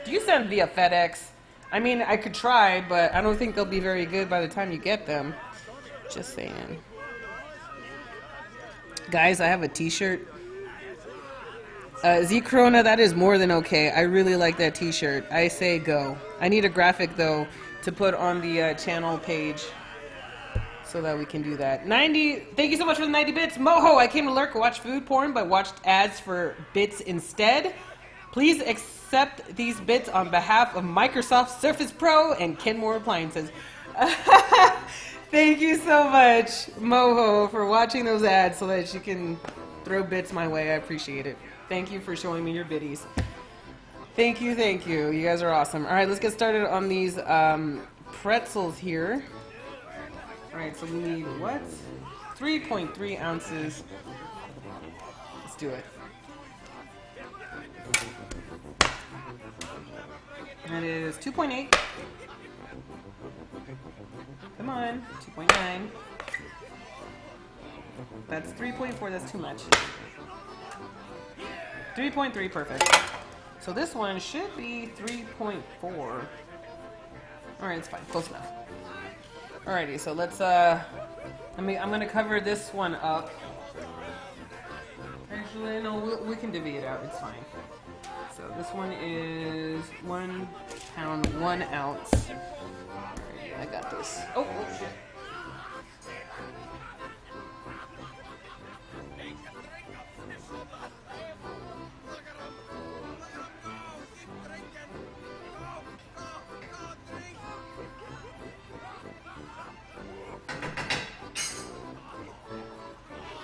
Do you send via FedEx? I mean, I could try, but I don't think they'll be very good by the time you get them. Just saying. Guys, I have a t-shirt. Z-Corona, that is more than okay. I really like that t-shirt. I say go. I need a graphic, though, to put on the channel page so that we can do that. 90, thank you so much for the 90 bits. Moho, I came to lurk, watch food porn, but watched ads for bits instead. Please accept these bits on behalf of Microsoft Surface Pro and Kenmore Appliances. Thank you so much, Moho, for watching those ads so that you can throw bits my way. I appreciate it. Thank you for showing me your biddies. Thank you, thank you. You guys are awesome. All right, let's get started on these pretzels here. All right, so we need what? 3.3 ounces. Let's do it. That is 2.8. Come on, 2.9. That's 3.4, that's too much. 3.3, perfect. So this one should be 3.4. Alright, it's fine, close enough. Alrighty, so let's, I'm gonna cover this one up. Actually, no, we can divvy it out, it's fine. So this one is 1 pound, 1 ounce. Alright, I got this. Oh shit.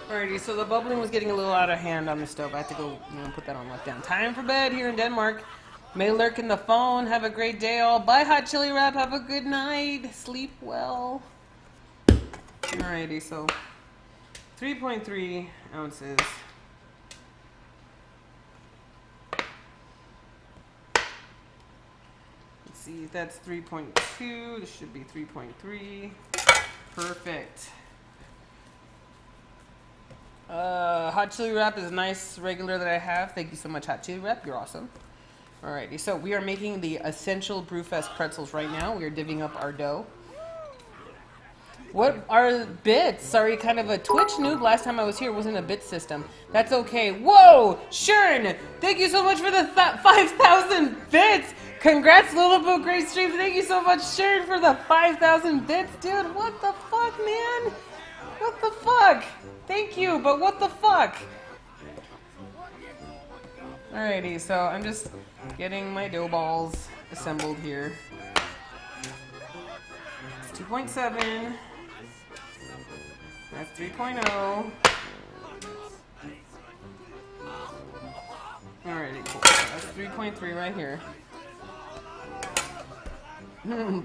Alrighty, so the bubbling was getting a little out of hand on the stove. I had to go, put that on lockdown. Time for bed here in Denmark. May lurk in the phone. Have a great day all. Bye, Hot Chili Wrap. Have a good night. Sleep well. Alrighty, so 3.3 ounces. Let's see, that's 3.2. This should be 3.3. Perfect. Hot Chili Wrap is a nice regular that I have. Thank you so much, Hot Chili Wrap. You're awesome. Alrighty, so we are making the essential Brewfest pretzels right now. We are divvying up our dough. What are bits? Sorry, kind of a Twitch noob. Last time I was here, it wasn't a bit system. That's okay. Whoa! Shern! Thank you so much for the 5,000 bits! Congrats, Lulaboo. Great stream. Thank you so much, Shern, for the 5,000 bits. Dude, what the fuck, man? What the fuck? Thank you, but what the fuck? Alrighty, so I'm just getting my dough balls assembled here. It's 2.7. That's 3.0. Alrighty, cool. That's 3.3 right here.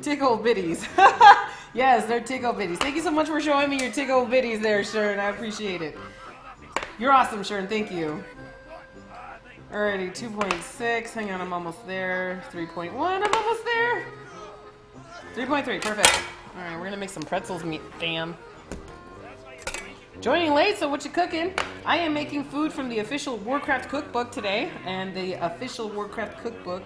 Tickle bitties. Yes, they're tickle bitties. Thank you so much for showing me your tickle bitties there, Sharon. I appreciate it. You're awesome, Sharon. Thank you. Alrighty, 2.6. Hang on, I'm almost there. 3.1. I'm almost there. 3.3. Perfect. Alright, we're gonna make some pretzels meat, fam. Joining late, so what you cooking? I am making food from the official Warcraft cookbook today, and the official Warcraft cookbook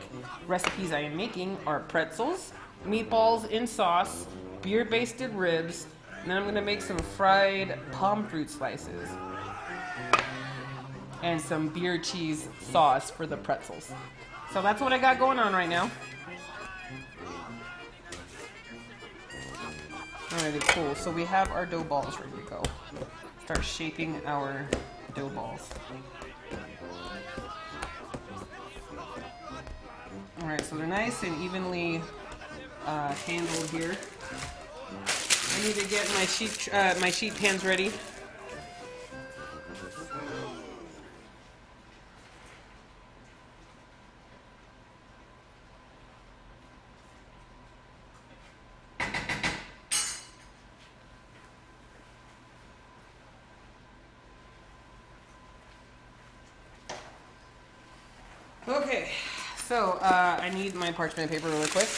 recipes I am making are pretzels, meatballs in sauce, beer basted ribs, and then I'm gonna make some fried palm fruit slices and some beer cheese sauce for the pretzels. So that's what I got going on right now. Alrighty, cool. So we have our dough balls ready to go. Start shaping our dough balls. Alright, so they're nice and evenly handled here. I need to get my sheet pans ready. Okay, so I need my parchment paper really quick.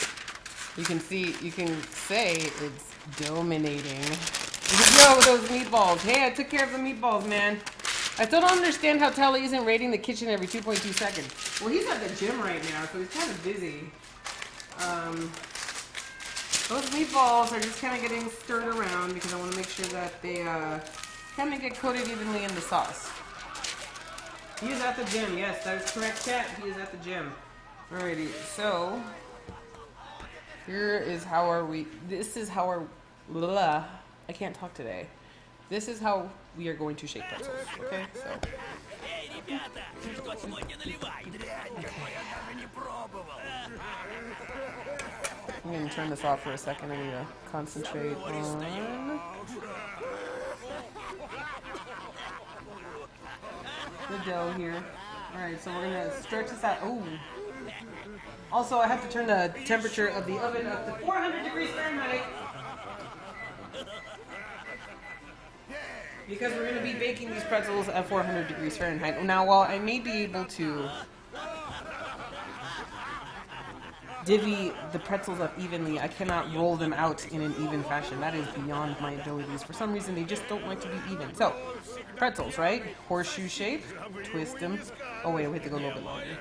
You can say it's dominating. Yo, those meatballs. Hey, I took care of the meatballs, man. I still don't understand how Tally isn't raiding the kitchen every 2.2 seconds. Well, he's at the gym right now, so he's kind of busy. Those meatballs are just kind of getting stirred around because I want to make sure that they kind of get coated evenly in the sauce. He is at the gym. Yes, that is correct, chat. He is at the gym. Alrighty, so here is how this is how our, I can't talk today. This is how we are going to shake pretzels, okay? So. I'm going to turn this off for a second. I need to concentrate on the dough here. Alright, so we're going to stretch this out. Oh. Also, I have to turn the temperature of the oven up to 400 degrees Fahrenheit. Because we're going to be baking these pretzels at 400 degrees Fahrenheit. Now, while I may be able to divvy the pretzels up evenly, I cannot roll them out in an even fashion. That is beyond my abilities. For some reason, they just don't like to be even. So, pretzels, right? Horseshoe shape. Twist them. Oh, wait, we have to go a little bit longer.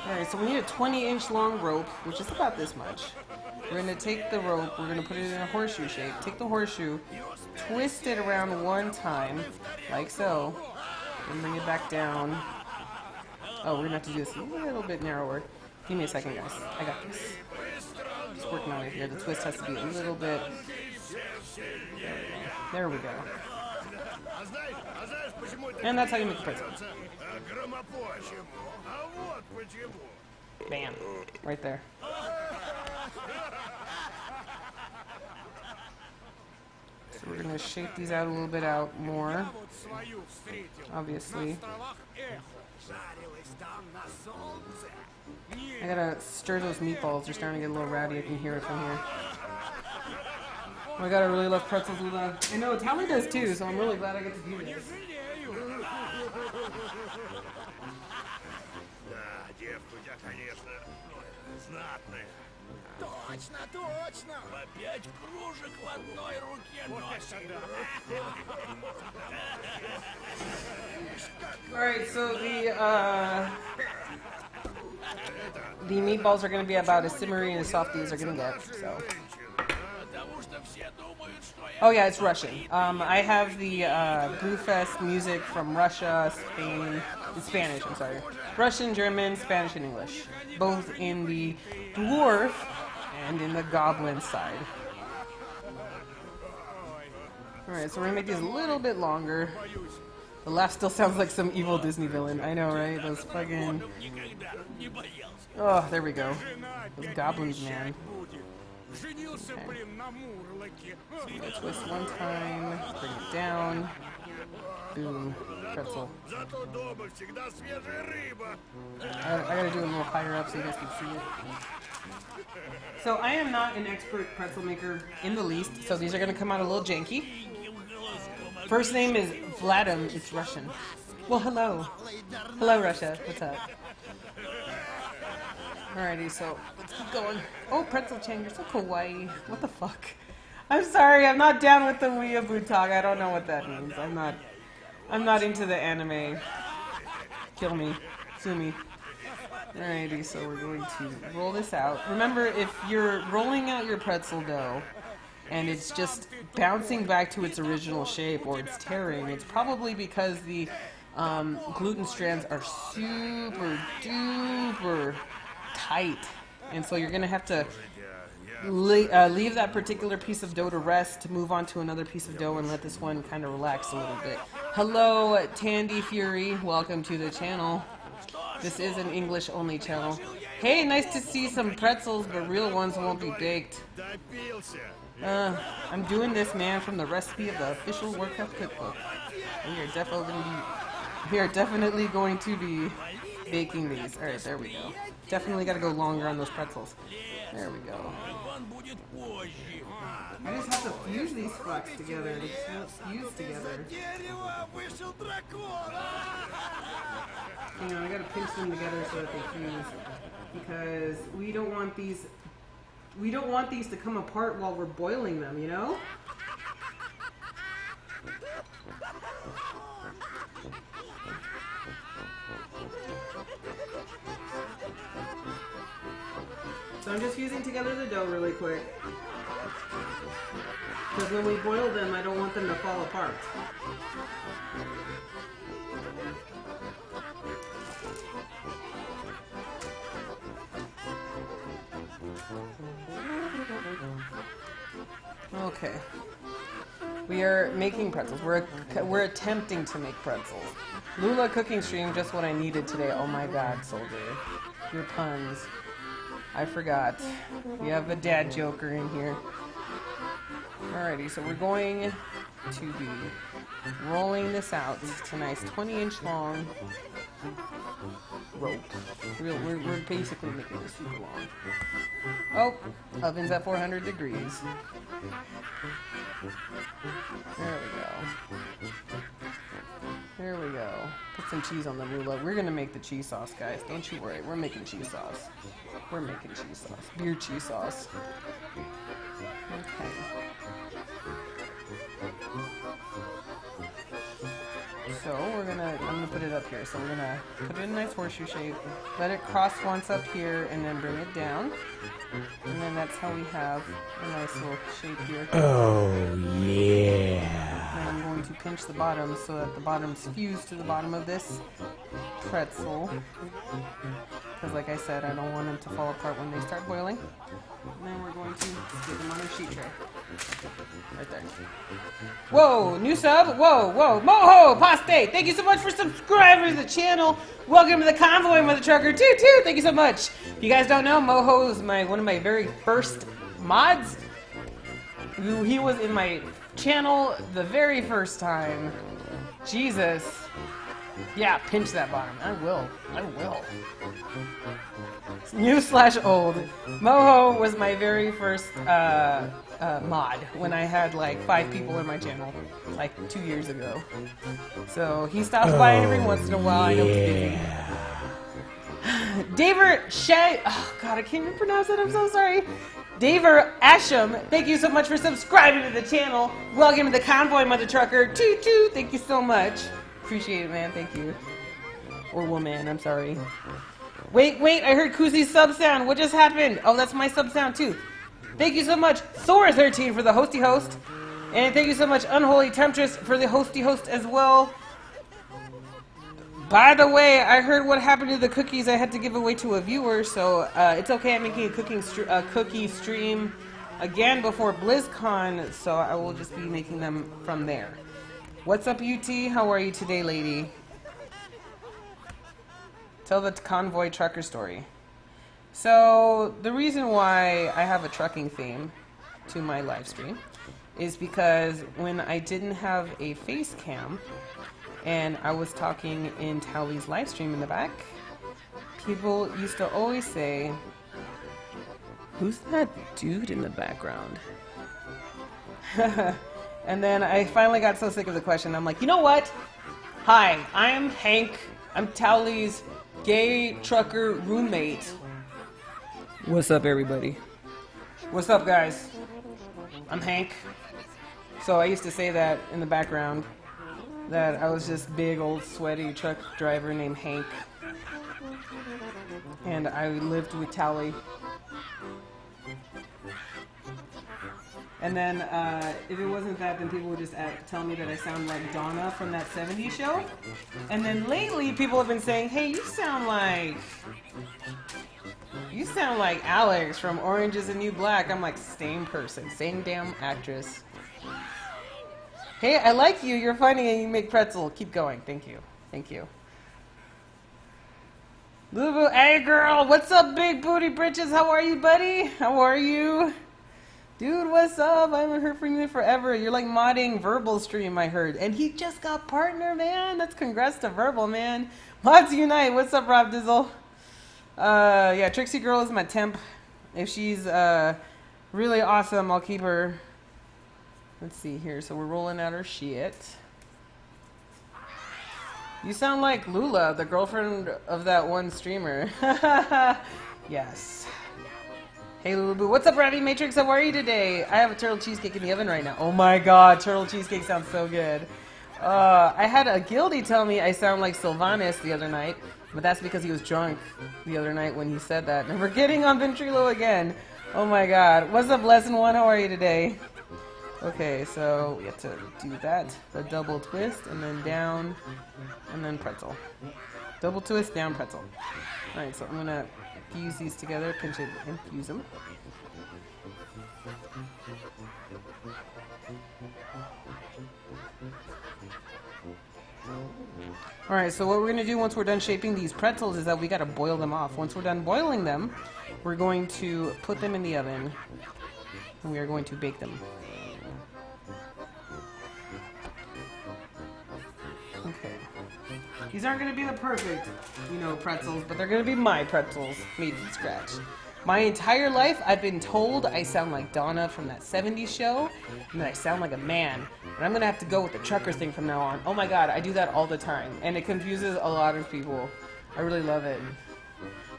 Alright, so we need a 20-inch long rope, which is about this much. We're going to take the rope, we're going to put it in a horseshoe shape. Take the horseshoe, twist it around one time, like so, and bring it back down. Oh, we're going to have to do this a little bit narrower. Give me a second, guys. I got this. Just working on it here. The twist has to be a little bit... There we go. And that's how you make a pretzel. Bam. Right there. So we're going to shape these out a little bit out more. Obviously. I gotta stir those meatballs. They're starting to get a little rowdy. I can hear it from here. Oh my god, I really love pretzels with that. I know, Tally does too, so I'm really glad I get to do this. Alright, so the meatballs are going to be about as simmery and as softy as they're going to get, so. Oh yeah, it's Russian. I have the Brewfest music from Russia, Spain, Spanish, I'm sorry. Russian, German, Spanish, and English. Both in the dwarf and in the goblin side. Alright, so we're going to make these a little bit longer. The laugh still sounds like some evil Disney villain. I know, right? Those fucking... Oh, there we go. Those goblins, man. Okay. So I'm gonna twist one time, bring it down. Boom. Pretzel. I gotta do it a little higher up so you guys can see it. So I am not an expert pretzel maker in the least, so these are gonna come out a little janky. First name is Vladim, it's Russian. Well, hello. Hello, Russia. What's up? Alrighty, so let's keep going. Oh, pretzel chain, you're so kawaii. What the fuck? I'm sorry, I'm not down with the weeaboo talk. I don't know what that means. I'm not into the anime. Kill me. Sue me. Alrighty, so we're going to roll this out. Remember, if you're rolling out your pretzel dough and it's just bouncing back to its original shape or it's tearing, it's probably because the gluten strands are super duper tight, and so you're gonna have to leave that particular piece of dough to rest, to move on to another piece of dough and let this one kind of relax a little bit. Hello, Tandy Fury, welcome to the channel. This is an English only channel. Hey, nice to see some pretzels, but real ones won't be baked. I'm doing this, man, from the recipe of the official Warcraft cookbook. We are definitely going to be baking these. Alright, there we go. Definitely got to go longer on those pretzels. There we go. I just have to fuse these fucks together. They just won't fuse together. Hang on, I gotta pinch them together so that they fuse. Because we don't want these to come apart while we're boiling them, you know? So I'm just fusing together the dough really quick. Because when we boil them, I don't want them to fall apart. Okay. We are making pretzels. We're attempting to make pretzels. Lula cooking stream, just what I needed today. Oh my god, soldier. Your puns. I forgot. We have a dad joker in here. Alrighty, so we're going to be rolling this out. It's a nice 20-inch long rope. We're basically making this super long. Oh, oven's at 400 degrees. There we go. There we go. Put some cheese on the Lula. We're gonna make the cheese sauce, guys. Don't you worry. We're making cheese sauce. We're making cheese sauce. Beer cheese sauce. Okay. So I'm gonna put it up here. So we're gonna put it in a nice horseshoe shape. Let it cross once up here and then bring it down. And then that's how we have a nice little shape here. Oh, yeah. And I'm going to pinch the bottom so that the bottom's fused to the bottom of this pretzel. Because like I said, I don't want them to fall apart when they start boiling. And then we're going to get them on a sheet tray. Right there. Whoa, new sub? Whoa, Moho, Paste, thank you so much for subscribing to the channel. Welcome to the convoy, Mother Trucker. Toot, thank you so much. If you guys don't know, Moho is one of my very first mods. He was in my channel the very first time. Jesus. Yeah, pinch that bottom. I will. New/old. Moho was my very first mod when I had like 5 people in my channel, like 2 years ago. So he stops by every once in a while. I know he's busy. Daver Shay. Oh god, I can't even pronounce it. I'm so sorry. Daver Asham, thank you so much for subscribing to the channel. Welcome to the convoy, Mother Trucker. Toot, thank you so much. Appreciate it, man. Thank you. Or woman, I'm sorry. Wait, I heard Kuzi's sub sound. What just happened? Oh, that's my sub sound too. Thank you so much, Sora13 for the hosty host. And thank you so much, Unholy Temptress, for the hosty host as well. By the way, I heard what happened to the cookies I had to give away to a viewer, so it's okay. I'm making a cookie stream again before BlizzCon, so I will just be making them from there. What's up, UT? How are you today, lady? Tell the convoy trucker story. So, the reason why I have a trucking theme to my live stream is because when I didn't have a face cam and I was talking in Towley's live stream in the back, people used to always say, "Who's that dude in the background?" And then I finally got so sick of the question, I'm like, you know what? Hi, I'm Hank. I'm Towley's gay trucker roommate. What's up, everybody? What's up, guys? I'm Hank. So I used to say that in the background, that I was just big, old, sweaty truck driver named Hank. And I lived with Towley. And then, if it wasn't that, then people would just tell me that I sound like Donna from that 70s show. And then lately, people have been saying, hey, you sound like Alex from Orange is the New Black. I'm like, same person, same damn actress. Hey, I like you. You're funny and you make pretzel. Keep going. Thank you. Thank you. Lulaboo, hey girl, what's up, big booty britches? How are you, buddy? How are you? Dude, what's up? I haven't heard from you in forever. You're like modding Verbal stream, I heard. And he just got partner, man. That's congrats to Verbal, man. Mods Unite. What's up, Rob Dizzle? Yeah, Trixie Girl is my temp If she's really awesome, I'll keep her. Let's see here. So we're rolling out her shit. You sound like Lula, the girlfriend of that one streamer. Yes. Hey Lulaboo, what's up, Ravi Matrix? How are you today? I have a turtle cheesecake in the oven right now. Oh my god, turtle cheesecake sounds so good. I had a guildie tell me I sound like Sylvanas the other night, but that's because he was drunk the other night when he said that. And we're getting on Ventrilo again. Oh my god. What's up, Lesson 1? How are you today? Okay, so we have to do that. The double twist, and then down, and then pretzel. Double twist, down, pretzel. Alright, so I'm gonna fuse these together, pinch it, and fuse them. Alright, so what we're gonna do once we're done shaping these pretzels is that we gotta boil them off. Once we're done boiling them, we're going to put them in the oven, and we are going to bake them. Okay. These aren't going to be the perfect, pretzels, but they're going to be my pretzels made from scratch. My entire life, I've been told I sound like Donna from that 70s show, and that I sound like a man. And I'm going to have to go with the truckers thing from now on. Oh my god, I do that all the time, and it confuses a lot of people. I really love it.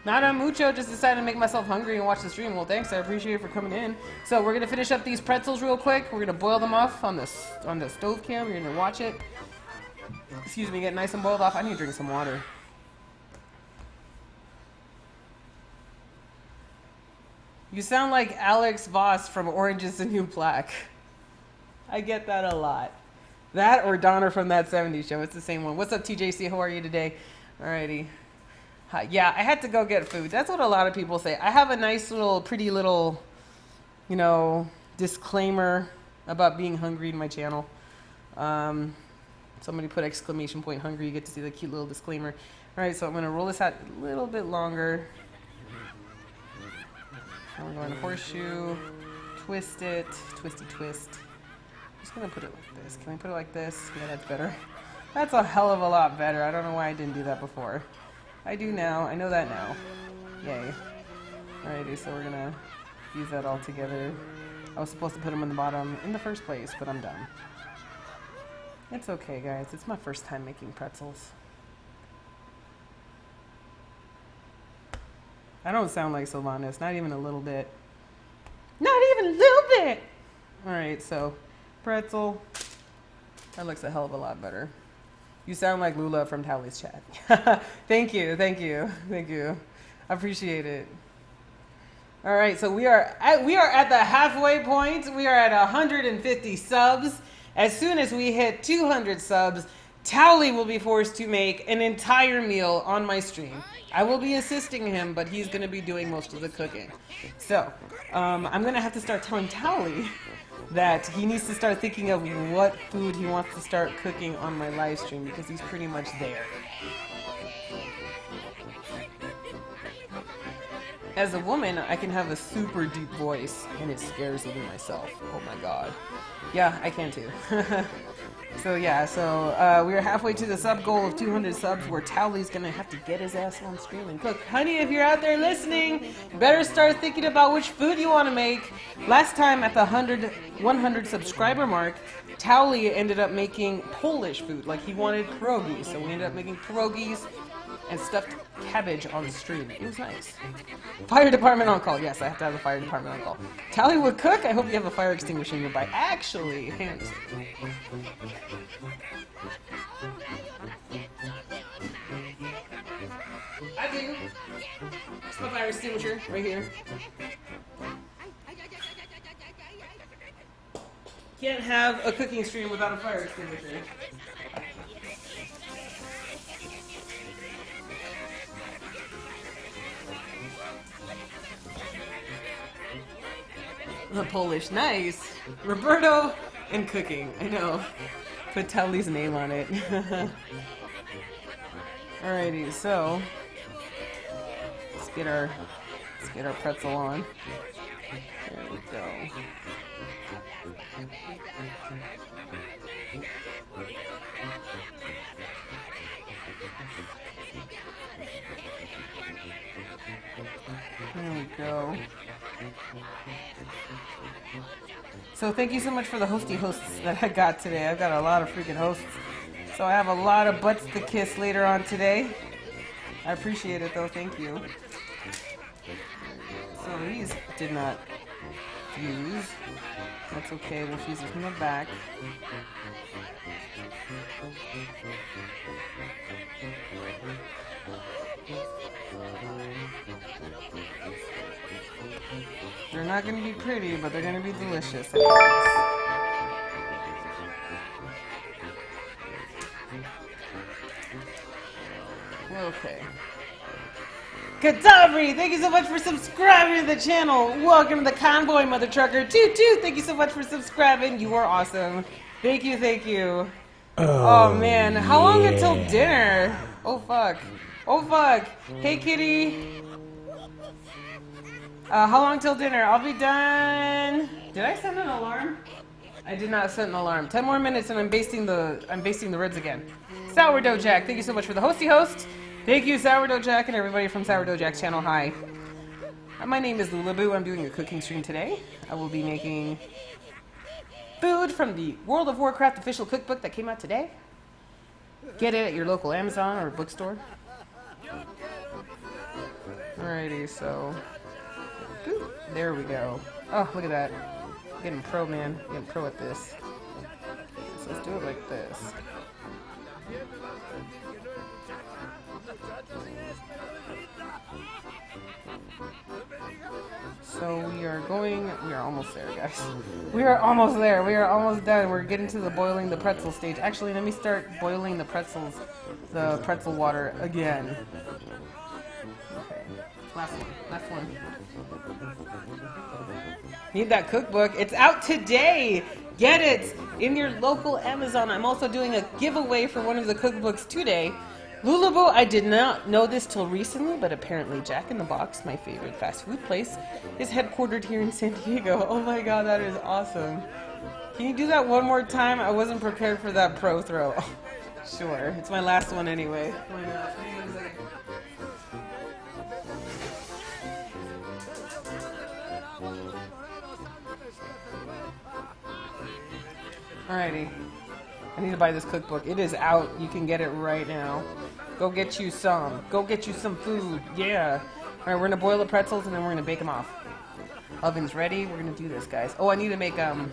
Nada mucho, just decided to make myself hungry and watch the stream. Well, thanks, I appreciate it for coming in. So we're going to finish up these pretzels real quick. We're going to boil them off on the stove cam. You're going to watch it. Excuse me, get nice and boiled off. I need to drink some water. You sound like Alex Voss from Orange is the New Black. I get that a lot. That or Donna from that 70s show. It's the same one. What's up, TJC? How are you today? Alrighty. Yeah, I had to go get food. That's what a lot of people say. I have a nice little, pretty little, disclaimer about being hungry in my channel. Somebody put exclamation point hungry. You get to see the cute little disclaimer. All right, so I'm going to roll this out a little bit longer. And we're going to horseshoe, twist it, twisty twist. I'm just going to put it like this. Can I put it like this? Yeah, that's better. That's a hell of a lot better. I don't know why I didn't do that before. I do now. I know that now. Yay. Alrighty, so we're going to use that all together. I was supposed to put them in the bottom in the first place, but I'm done. It's okay, guys. It's my first time making pretzels. I don't sound like Sylvanas, not even a little bit. Not even a little bit! Alright, so pretzel. That looks a hell of a lot better. You sound like Lula from Tally's chat. Thank you, thank you, thank you. I appreciate it. Alright, so we are at the halfway point. We are at 150 subs. As soon as we hit 200 subs, Towley will be forced to make an entire meal on my stream. I will be assisting him, but he's going to be doing most of the cooking. So, I'm going to have to start telling Towley that he needs to start thinking of what food he wants to start cooking on my live stream, because he's pretty much there. As a woman, I can have a super deep voice, and it scares even myself. Oh my god. Yeah, I can too. So we're halfway to the sub goal of 200 subs, where Towley's gonna have to get his ass on stream and cook. Honey, if you're out there listening, you better start thinking about which food you want to make. Last time at the 100 subscriber mark, Towley ended up making Polish food. Like, he wanted pierogies, so we ended up making pierogies and stuffed cabbage on stream. It was nice. Fire department on call. Yes, I have to have the fire department on call. Tally would cook. I hope you have a fire extinguisher nearby. Actually, hands. I do. It's my fire extinguisher right here. Can't have a cooking stream without a fire extinguisher. Polish, nice. Roberto and cooking. I know. Put Towley's name on it. Alrighty, so let's get our pretzel on. There we go. There we go. So thank you so much for the hosty hosts that I got today. I've got a lot of freaking hosts. So I have a lot of butts to kiss later on today. I appreciate it though, thank you. So these did not fuse. That's okay, we'll fuse it from the back. They're not going to be pretty, but they're going to be delicious. I promise. Okay. Kadabri, thank you so much for subscribing to the channel. Welcome to the convoy, Mother Trucker. Toot toot, thank you so much for subscribing. You are awesome. Thank you, thank you. Oh man, how long until dinner? Oh fuck. Oh fuck. Hey kitty. How long till dinner? I'll be done. Did I set an alarm? I did not set an alarm. 10 more minutes and I'm basting the ribs again. Sourdough Jack, thank you so much for the hosty host. Thank you, Sourdough Jack, and everybody from Sourdough Jack's channel. Hi. My name is Lulaboo. I'm doing a cooking stream today. I will be making food from the World of Warcraft official cookbook that came out today. Get it at your local Amazon or bookstore. Alrighty, so there we go. Oh, look at that. Getting pro, man. Getting pro at this. So let's do it like this. So we are almost there, guys. We are almost there. We are almost done. We're getting to the boiling the pretzel stage. Actually, let me start boiling the pretzels, the pretzel water again. Okay, last one. Need that cookbook. It's out today. Get it in your local Amazon. I'm also doing a giveaway for one of the cookbooks today. Lulaboo, I did not know this till recently, but apparently Jack in the Box, my favorite fast food place, is headquartered here in San Diego. Oh my god, that is awesome. Can you do that one more time? I wasn't prepared for that pro throw. Sure, it's my last one anyway. Why not? Hang on a second. Alrighty. I need to buy this cookbook. It is out. You can get it right now. Go get you some. Go get you some food. Yeah. Alright, we're gonna boil the pretzels and then we're gonna bake them off. Oven's ready. We're gonna do this, guys. Oh, I need to make an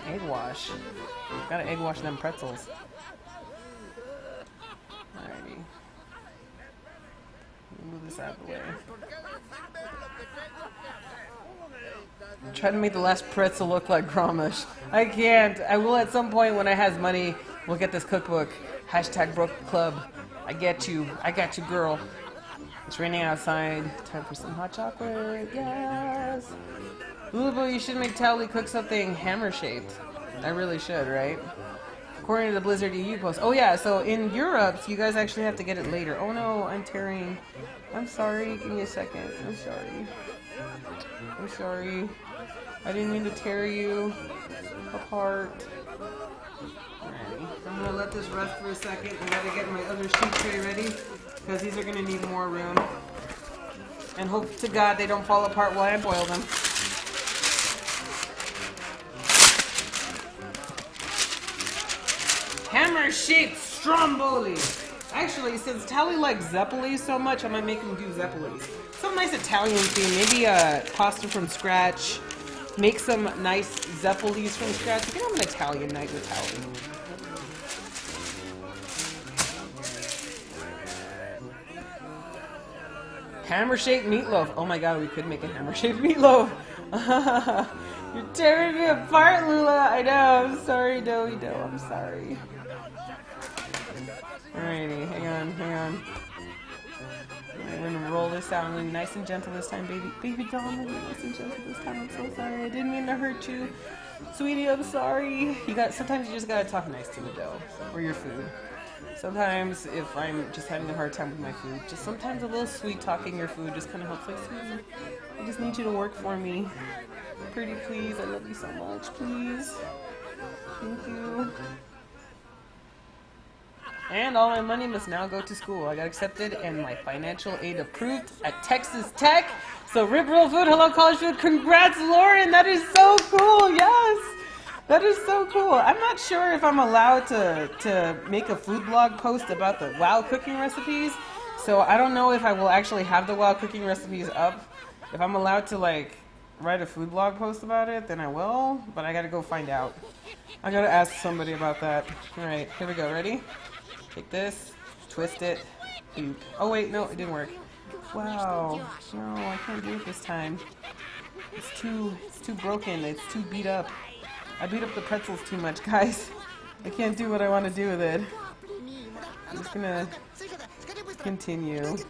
egg wash. Gotta egg wash them pretzels. Alrighty. Move this out of the way. Try to make the last pretzel look like Grommish. I can't. I will at some point when I has money. We'll get this cookbook. Hashtag broke club. I get you. I got you, girl. It's raining outside. Time for some hot chocolate. Yes. Lulaboo, you should make Tally cook something hammer-shaped. I really should, right? According to the Blizzard EU post. Oh yeah, so in Europe, you guys actually have to get it later. Oh no, I'm tearing. I'm sorry. Give me a second. I'm sorry. I'm sorry. I didn't mean to tear you apart. Alrighty. I'm gonna let this rest for a second. I gotta get my other sheet tray ready because these are gonna need more room. And hope to God they don't fall apart while I boil them. Hammer-shaped stromboli. Actually, since Tally likes zeppoli so much, I might make him do zeppolis. Some nice Italian theme. Maybe pasta from scratch. Make some nice zeppolis from scratch. We can have an Italian night with Tally. Hammer-shaped meatloaf. Oh my god, we could make a hammer-shaped meatloaf. You're tearing me apart, Lula. I know. I'm sorry, Doughy Dough. I'm sorry. Alrighty, hang on. We're gonna roll this out. I'm gonna be nice and gentle this time, baby. Baby doll, I'm gonna be nice and gentle this time. I'm so sorry. I didn't mean to hurt you. Sweetie, I'm sorry. Sometimes you just gotta talk nice to the dough or your food. Sometimes if I'm just having a hard time with my food, just sometimes a little sweet talking your food just kind of helps. Like, sweetie, I just need you to work for me. Pretty please, I love you so much, please. Thank you. And all my money must now go to school. I got accepted and my financial aid approved at Texas Tech. So Rip Roll Food, hello college food. Congrats, Lauren. That is so cool. Yes. That is so cool. I'm not sure if I'm allowed to make a food blog post about the WoW cooking recipes. So I don't know if I will actually have the WoW cooking recipes up. If I'm allowed to like write a food blog post about it, then I will. But I gotta go find out. I gotta ask somebody about that. All right, here we go. Ready? Take this, twist it. Boop. Oh wait, no, it didn't work. Wow. No, I can't do it this time. It's too broken. It's too beat up. I beat up the pretzels too much, guys. I can't do what I want to do with it. I'm just gonna continue. Okay.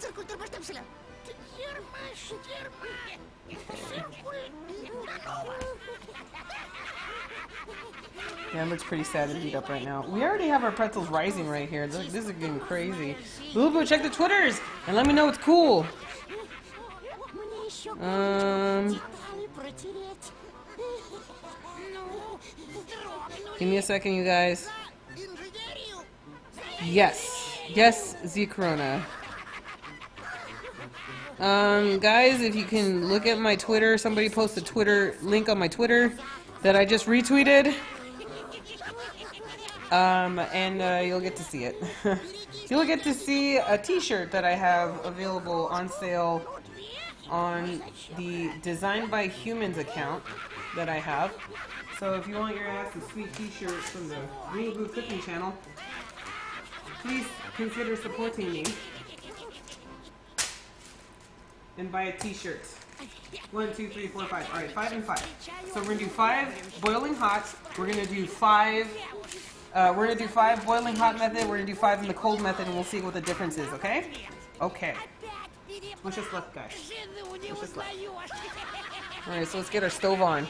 Yeah, it looks pretty sad and beat up right now. We already have our pretzels rising right here. This is getting crazy. Lulaboo, check the Twitters and let me know it's cool. Give me a second, you guys. Yes. Yes, Z Corona. Guys, if you can look at my Twitter, somebody posted a Twitter link on my Twitter that I just retweeted. And you'll get to see it. You'll get to see a t-shirt that I have available on sale on the Designed by Humans account that I have. So if you want your ass a sweet t-shirt from the Lulaboo Cooking channel, please consider supporting me and buy a t-shirt. 1, 2, 3, 4, 5. All right, 5 and 5. So we're gonna do 5 boiling hot. We're gonna do 5. We're gonna do 5 boiling hot method. We're gonna do 5 in the cold method, and we'll see what the difference is. Okay? Okay. Wish us luck, guys. Wish us luck. All right, so let's get our stove on.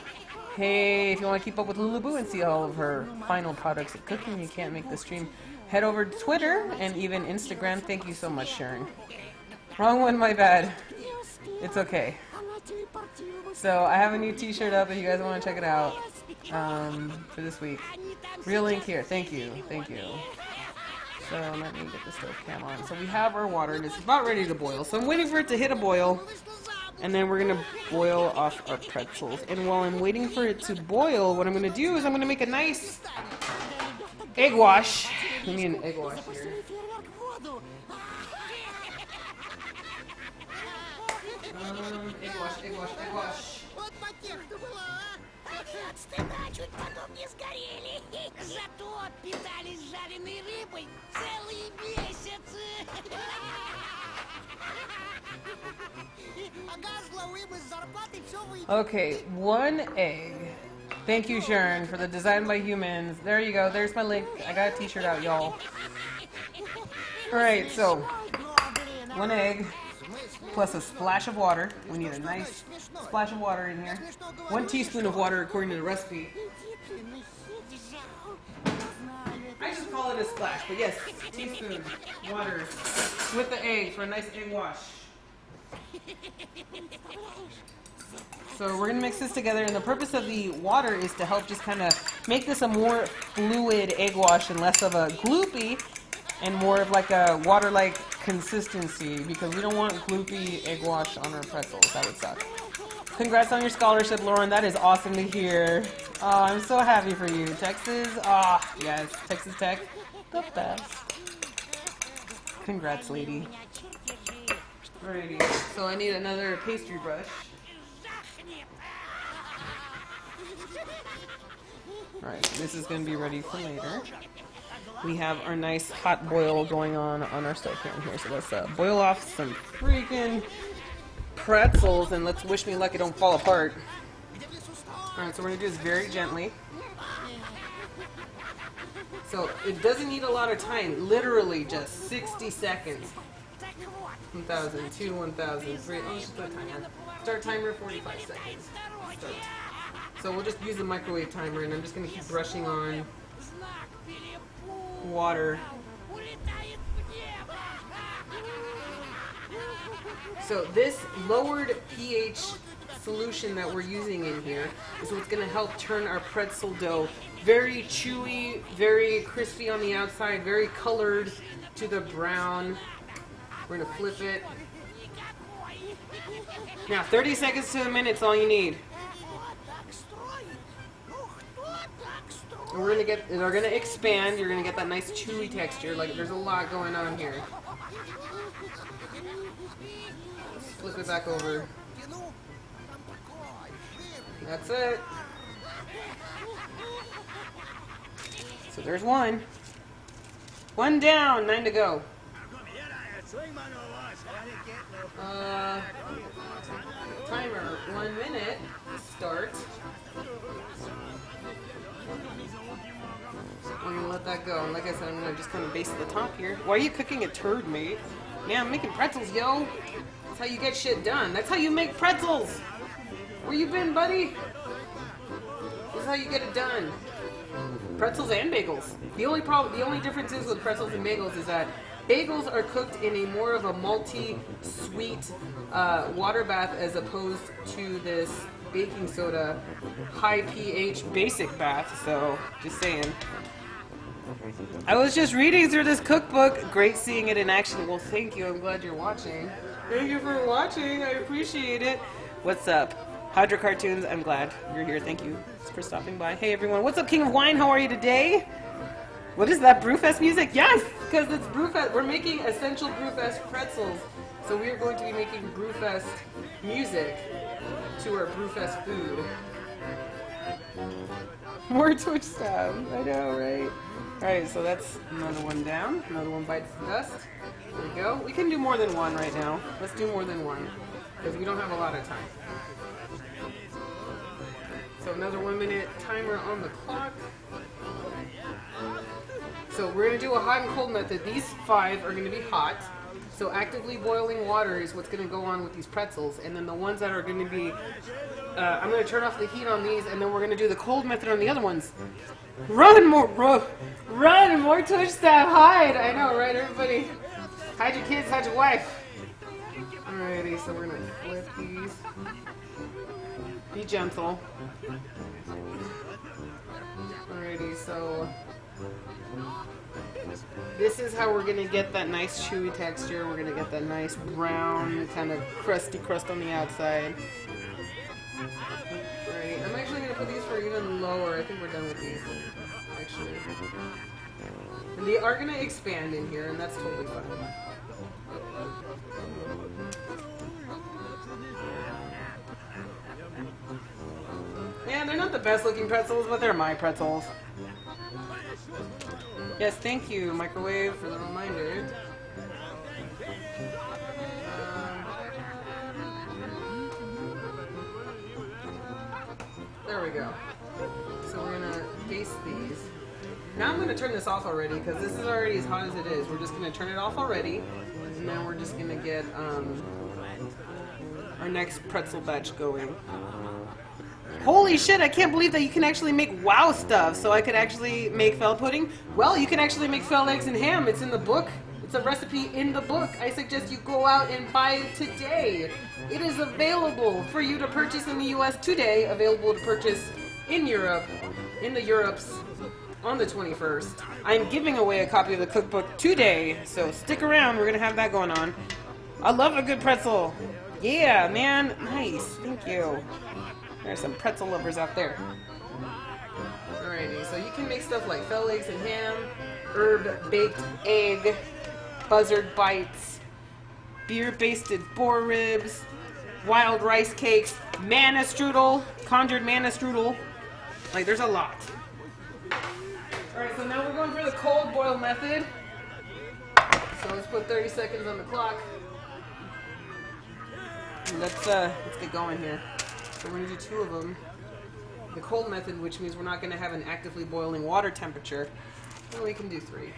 Hey, if you want to keep up with Lulaboo and see all of her final products of cooking, you can't make the stream. Head over to Twitter and even Instagram. Thank you so much, Sharon. Wrong one, my bad. It's okay. So I have a new t-shirt up if you guys want to check it out for this week. Real link here. Thank you. Thank you. So let me get the stove cam on. So we have our water and it's about ready to boil. So I'm waiting for it to hit a boil. And then we're going to boil off our pretzels. And while I'm waiting for it to boil, what I'm going to do is I'm going to make a nice egg wash. Let me an egg wash here. Egg wash, egg wash, egg wash. Okay, 1 egg. Thank you, Sharon, for the Designed by Humans. There you go. There's my link. I got a t-shirt out, y'all. Alright, so 1 egg plus a splash of water. We need a nice splash of water in here. 1 teaspoon of water according to the recipe. I just call it a splash, but yes, teaspoon water with the egg for a nice egg wash. So we're going to mix this together, and the purpose of the water is to help just kind of make this a more fluid egg wash and less of a gloopy and more of like a water-like consistency, because we don't want gloopy egg wash on our pretzels. That would suck. Congrats on your scholarship, Lauren. That is awesome to hear. Oh, I'm so happy for you. Texas? Ah, yes. Texas Tech. The best. Congrats, lady. Alrighty. So I need another pastry brush. Alright, so this is going to be ready for later. We have our nice hot boil going on our stove pan here. So let's boil off some freaking pretzels and let's wish me luck it don't fall apart. Alright, so we're going to do this very gently. So it doesn't need a lot of time, literally just 60 seconds. 1002, 1003, oh, let's start timer. Start timer, 45 seconds. Start. So we'll just use the microwave timer and I'm just going to keep brushing on water. So this lowered pH solution that we're using in here is what's going to help turn our pretzel dough Very chewy, very crispy on the outside, very colored to the brown. We're gonna flip it. Now 30 seconds to a minute's all you need. And we're gonna get, they're gonna expand. You're gonna get that nice chewy texture. Like there's a lot going on here. Let's flip it back over. That's it. So there's one. One down, 9 to go. Timer, 1 minute. Start. I'm gonna let that go. And like I said, I'm gonna just kind of baste the top here. Why are you cooking a turd, mate? Yeah, I'm making pretzels, yo. That's how you get shit done. That's how you make pretzels. Where you been, buddy? This is how you get it done. Pretzels and bagels. The only difference is with pretzels and bagels is that bagels are cooked in a more of a malty, sweet water bath as opposed to this baking soda high pH basic bath. So, just saying. I was just reading through this cookbook. Great seeing it in action. Well, thank you. I'm glad you're watching. Thank you for watching. I appreciate it. What's up? Hydro Cartoons, I'm glad you're here. Thank you for stopping by. Hey everyone, what's up, King of Wine? How are you today? What is that, Brewfest music? Yes, because it's Brewfest. We're making essential Brewfest pretzels. So we are going to be making Brewfest music to our Brewfest food. More Twitch stab. I know, right? Alright, so that's another one down. Another one bites the dust. There we go. We can do more than one right now. Let's do more than one. Because we don't have a lot of time. So another 1 minute timer on the clock. So we're going to do a hot and cold method. These 5 are going to be hot. So actively boiling water is what's going to go on with these pretzels. And then the ones that are going to be... I'm going to turn off the heat on these, and then we're going to do the cold method on the other ones. Run, more Twitch staff, hide! I know, right, everybody? Hide your kids, hide your wife. Alrighty, so we're going to flip these. Be gentle. Alrighty, so this is how we're gonna get that nice chewy texture. We're gonna get that nice brown, kind of crusty crust on the outside. Alrighty, I'm actually gonna put these for even lower. I think we're done with these, actually. And they are gonna expand in here, and that's totally fine. Yeah, they're not the best looking pretzels, but they're my pretzels. Yes, thank you, Microwave, for the reminder. There we go. So we're gonna baste these. Now I'm gonna turn this off already, because this is already as hot as it is. We're just gonna turn it off already, and then we're just gonna get our next pretzel batch going. Holy shit, I can't believe that you can actually make wow stuff. So I could actually make fell pudding. Well, you can actually make fell eggs and ham. It's in the book. It's a recipe in the book. I suggest you go out and buy it today. It is available for you to purchase in the US today. Available to purchase in Europe, in the Europes, on the 21st. I'm giving away a copy of the cookbook today. So stick around. We're going to have that going on. I love a good pretzel. Yeah, man. Nice. Thank you. There's some pretzel lovers out there. Alrighty, so you can make stuff like fell eggs and ham, herb baked egg, buzzard bites, beer basted boar ribs, wild rice cakes, manna strudel, conjured manna strudel. Like, there's a lot. Alright, so now we're going for the cold boil method. So let's put 30 seconds on the clock. And let's get going here. So we're going to do 2 of them. The cold method, which means we're not going to have an actively boiling water temperature. Well, we can do 3.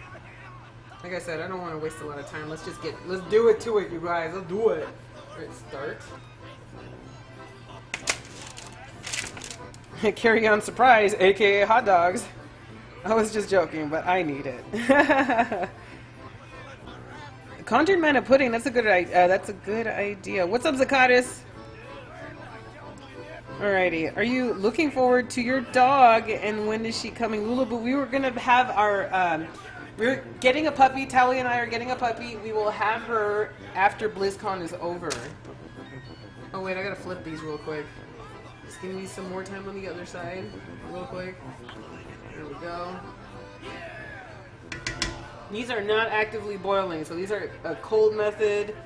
Like I said, I don't want to waste a lot of time. Let's do it to it, you guys. Let's do it. Alright, start. Carry on surprise, aka hot dogs. I was just joking, but I need it. Conjured manna pudding, that's a good idea. What's up, Zacchatus? Alrighty, are you looking forward to your dog, and when is she coming? Lulaboo, we were gonna have our, we're getting a puppy, Tally and I are getting a puppy. We will have her after BlizzCon is over. Oh wait, I gotta flip these real quick. Just give me some more time on the other side, real quick. There we go. These are not actively boiling, so these are a cold method,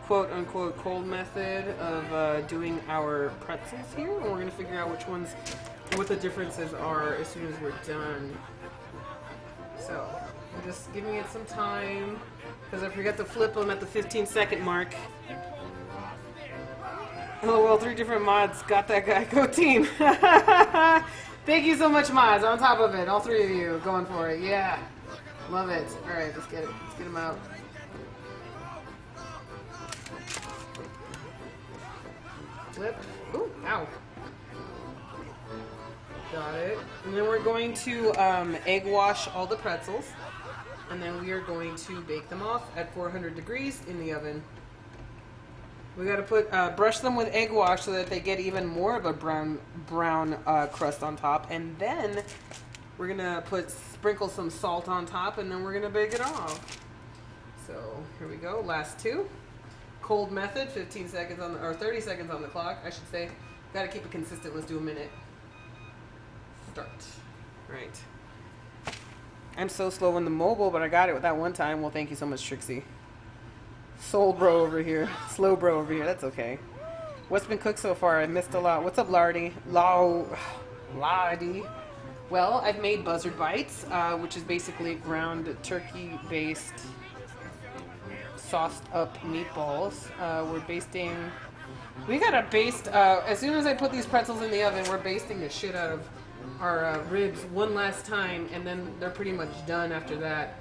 quote-unquote cold method of doing our pretzels here, and we're going to figure out which ones, what the differences are as soon as we're done. So, I'm just giving it some time, because I forgot to flip them at the 15-second mark. Oh well, 3 different mods, got that guy, go team! Thank you so much, mods, on top of it, all 3 of you going for it, yeah! Love it. Alright, let's get it. Let's get him out. Flip. Ooh, ow. Got it. And then we're going to egg wash all the pretzels. And then we are going to bake them off at 400 degrees in the oven. We gotta put brush them with egg wash so that they get even more of a brown crust on top. And then we're gonna sprinkle some salt on top, and then we're gonna bake it off. So here we go, last 2. Cold method, 15 seconds on the, or 30 seconds on the clock, I should say. Gotta keep it consistent, let's do a minute. Start. Right. I'm so slow in the mobile, but I got it with that one time. Well, thank you so much, Trixie. Soul bro over here. Slow bro over here, that's okay. What's been cooked so far? I missed a lot. What's up, Lardy? Lardy. Well, I've made Buzzard bites, which is basically ground turkey-based, sauced-up meatballs. We're basting. We gotta baste. As soon as I put these pretzels in the oven, we're basting the shit out of our ribs one last time, and then they're pretty much done after that.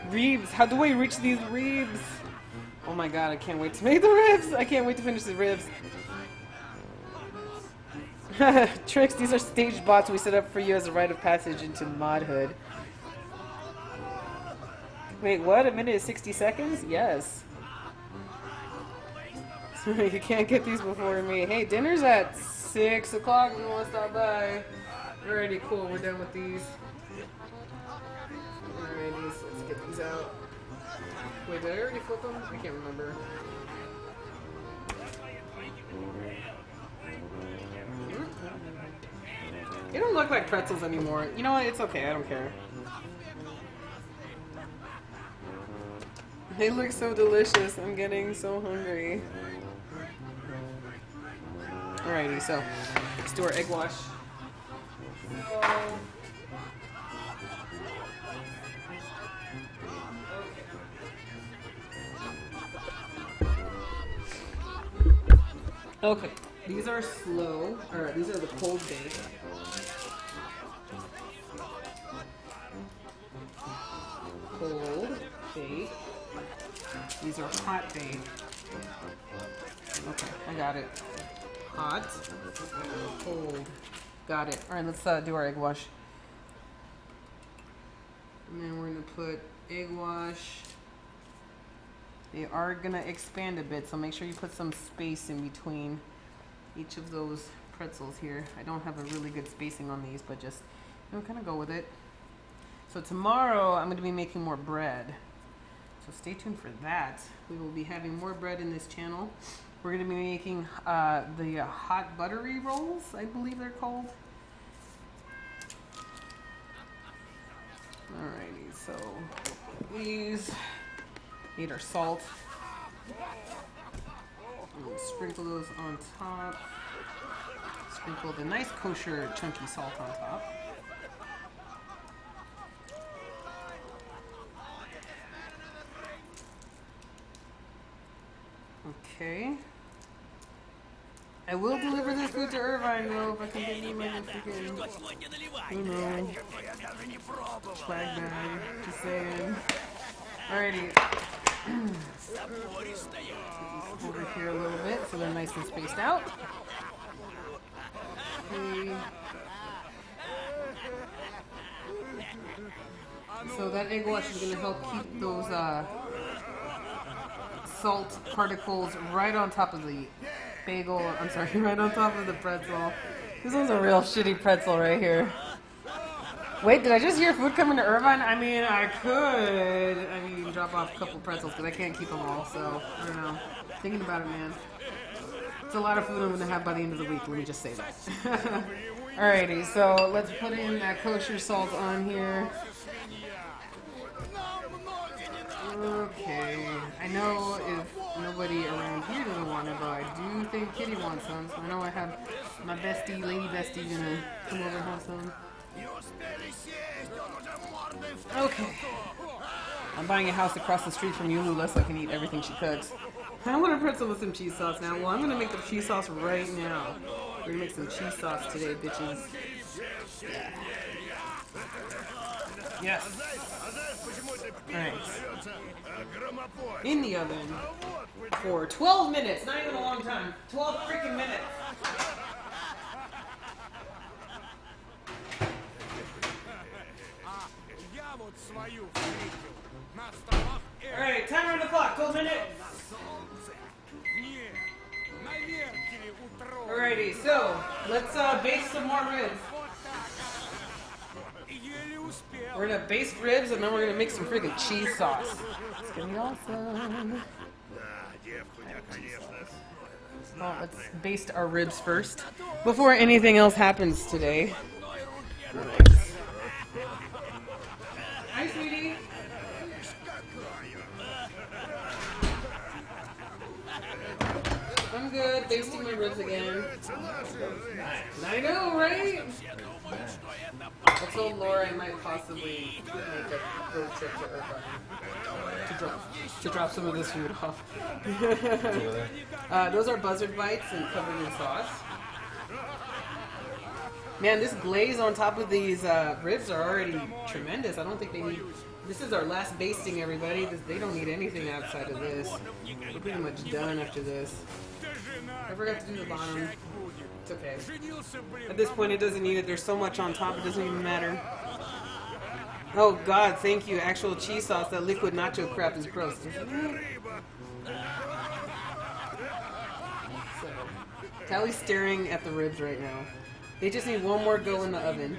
Ribs. How do I reach these ribs? Oh my god, I can't wait to make the ribs. I can't wait to finish the ribs. Tricks, these are staged bots we set up for you as a rite of passage into modhood. Wait, what? A minute is 60 seconds? Yes. You can't get these before me. Hey, dinner's at 6 o'clock if you want to stop by. Alrighty, cool. We're done with these. Alrighty, so let's get these out. Wait, did I already flip them? I can't remember. They don't look like pretzels anymore. You know what? It's okay. I don't care. They look so delicious. I'm getting so hungry. Alrighty, so let's do our egg wash. Okay, these are slow, or these are the cold bake. Cold bake. These are hot bake. Okay, I got it. Hot, cold. Got it. Alright, let's do our egg wash. And then we're gonna put egg wash. They are gonna expand a bit, so make sure you put some space in between each of those pretzels here. I don't have a really good spacing on these, but just, you know, kind of go with it. So tomorrow I'm gonna be making more bread. So stay tuned for that. We will be having more bread in this channel. We're gonna be making the hot buttery rolls, I believe they're called. Alrighty, so these need our salt. We'll sprinkle those on top. Sprinkle the nice kosher chunky salt on top. Okay. I will deliver this food to Irvine though if I can get you like a freaking, you know, swag bag. Just saying. Alrighty. Over here a little bit so they're nice and spaced out. Okay. So that egg wash is going to help keep those salt particles right on top of the bagel. I'm sorry, right on top of the pretzel. This one's a real shitty pretzel right here. Wait, did I just hear food coming to Irvine? I mean, I could. I mean, drop off a couple pretzels because I can't keep them all. So I don't know. Thinking about it, man. It's a lot of food I'm gonna have by the end of the week. Let me just say that. Alrighty, so let's put in that kosher salt on here. Okay, I know if nobody around here doesn't want it, but I do think Kitty wants some. So I know I have my bestie, lady bestie, gonna come over and have some. Okay. I'm buying a house across the street from Lulaboo so I can eat everything she cooks. I want a pretzel with some cheese sauce now. Well, I'm gonna make the cheese sauce right now. We're gonna make some cheese sauce today, bitches. Yeah. Yes. Alright. In the oven for 12 minutes. Not even a long time. 12 freaking minutes. Alright, timer on the clock. 12 minutes. Alrighty, so let's baste some more ribs. We're gonna baste ribs and then we're gonna make some freaking cheese sauce. It's gonna be awesome. Well, let's baste our ribs first before anything else happens today. Hi, sweetie. I'm good. Basting my ribs again. I know, right? I told Laura I might possibly make a road trip to Irvine to drop some of this food off. Those are Buzzard bites and covered in sauce. Man, this glaze on top of these ribs are already tremendous. I don't think they need... This is our last basting, everybody. They don't need anything outside of this. We're pretty much done after this. I forgot to do the bottom. It's okay. At this point, it doesn't need it. There's so much on top, it doesn't even matter. Oh, God, thank you. Actual cheese sauce. That liquid nacho crap is gross. So, Tally's staring at the ribs right now. They just need one more go in the oven.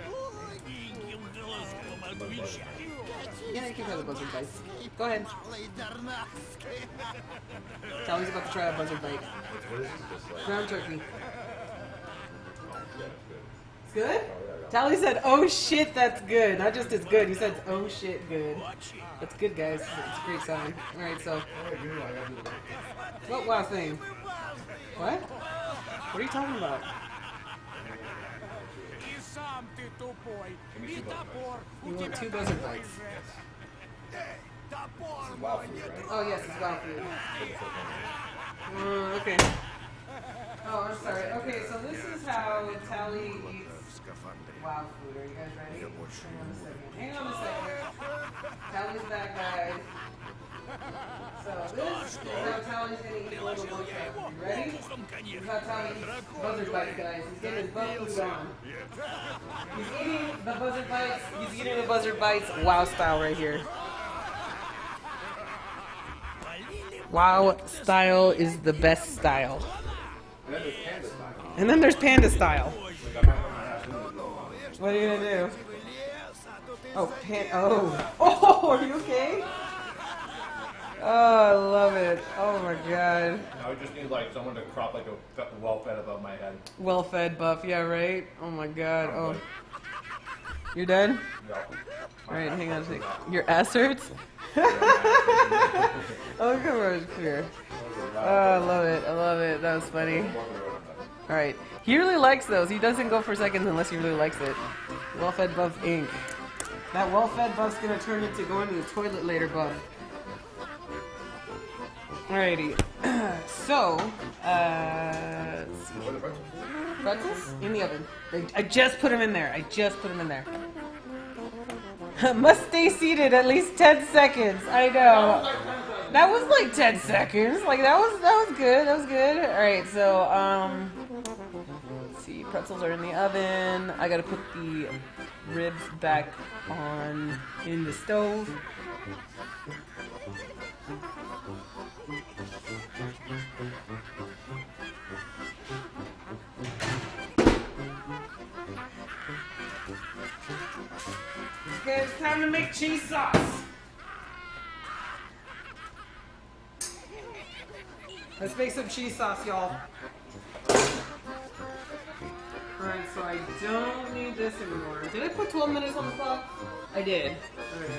Yeah, you can try the Buzzard bites. Go ahead. Tally's about to try a Buzzard bite. Ground turkey. It's good? Tally said, oh shit, that's good. Not just it's good, he said, oh shit, good. That's good, guys. It's a great sign. Alright, so. What wow thing? What? What are you talking about? You want 2 Buzzard bites. Wow food, right? Oh yes, it's wow food. Okay. Oh, I'm sorry. Okay, so this is how Tally eats wow food. Are you guys ready? Hang on a second. Tally's back, guys. So this is how Tally's gonna eat World of Warcraft. You ready? This is how Tally eats Buzzard bites, guys. He's getting his butt food on. He's eating the Buzzard bites. He's eating the Buzzard bites wow style right here. Wow style is the best style. And then there's panda style. What are you gonna do? Oh, oh, are you okay? Oh, I love it. Oh my god. I would just need like someone to crop like a well-fed above my head. Well-fed buff, yeah, right? Oh my god. Oh. You're done? Yeah. Alright, hang on a second. Your ass hurts? Oh, come on, here. Oh, I love it. I love it. That was funny. Alright. He really likes those. He doesn't go for seconds unless he really likes it. Well-fed buff Inc. That well-fed buff's gonna turn into going to the toilet later buff. Alrighty. So, let's see. Pretzels? In the oven. I just put them in there. Must stay seated at least 10 seconds. I know. That was like 10 seconds. Like that was good. That was good. Alright, so let's see. Pretzels are in the oven. I gotta put the ribs back on in the stove. Okay, it's time to make cheese sauce. Let's make some cheese sauce, y'all. Alright, so I don't need this anymore. Did I put 12 minutes on the clock? I did. Alright.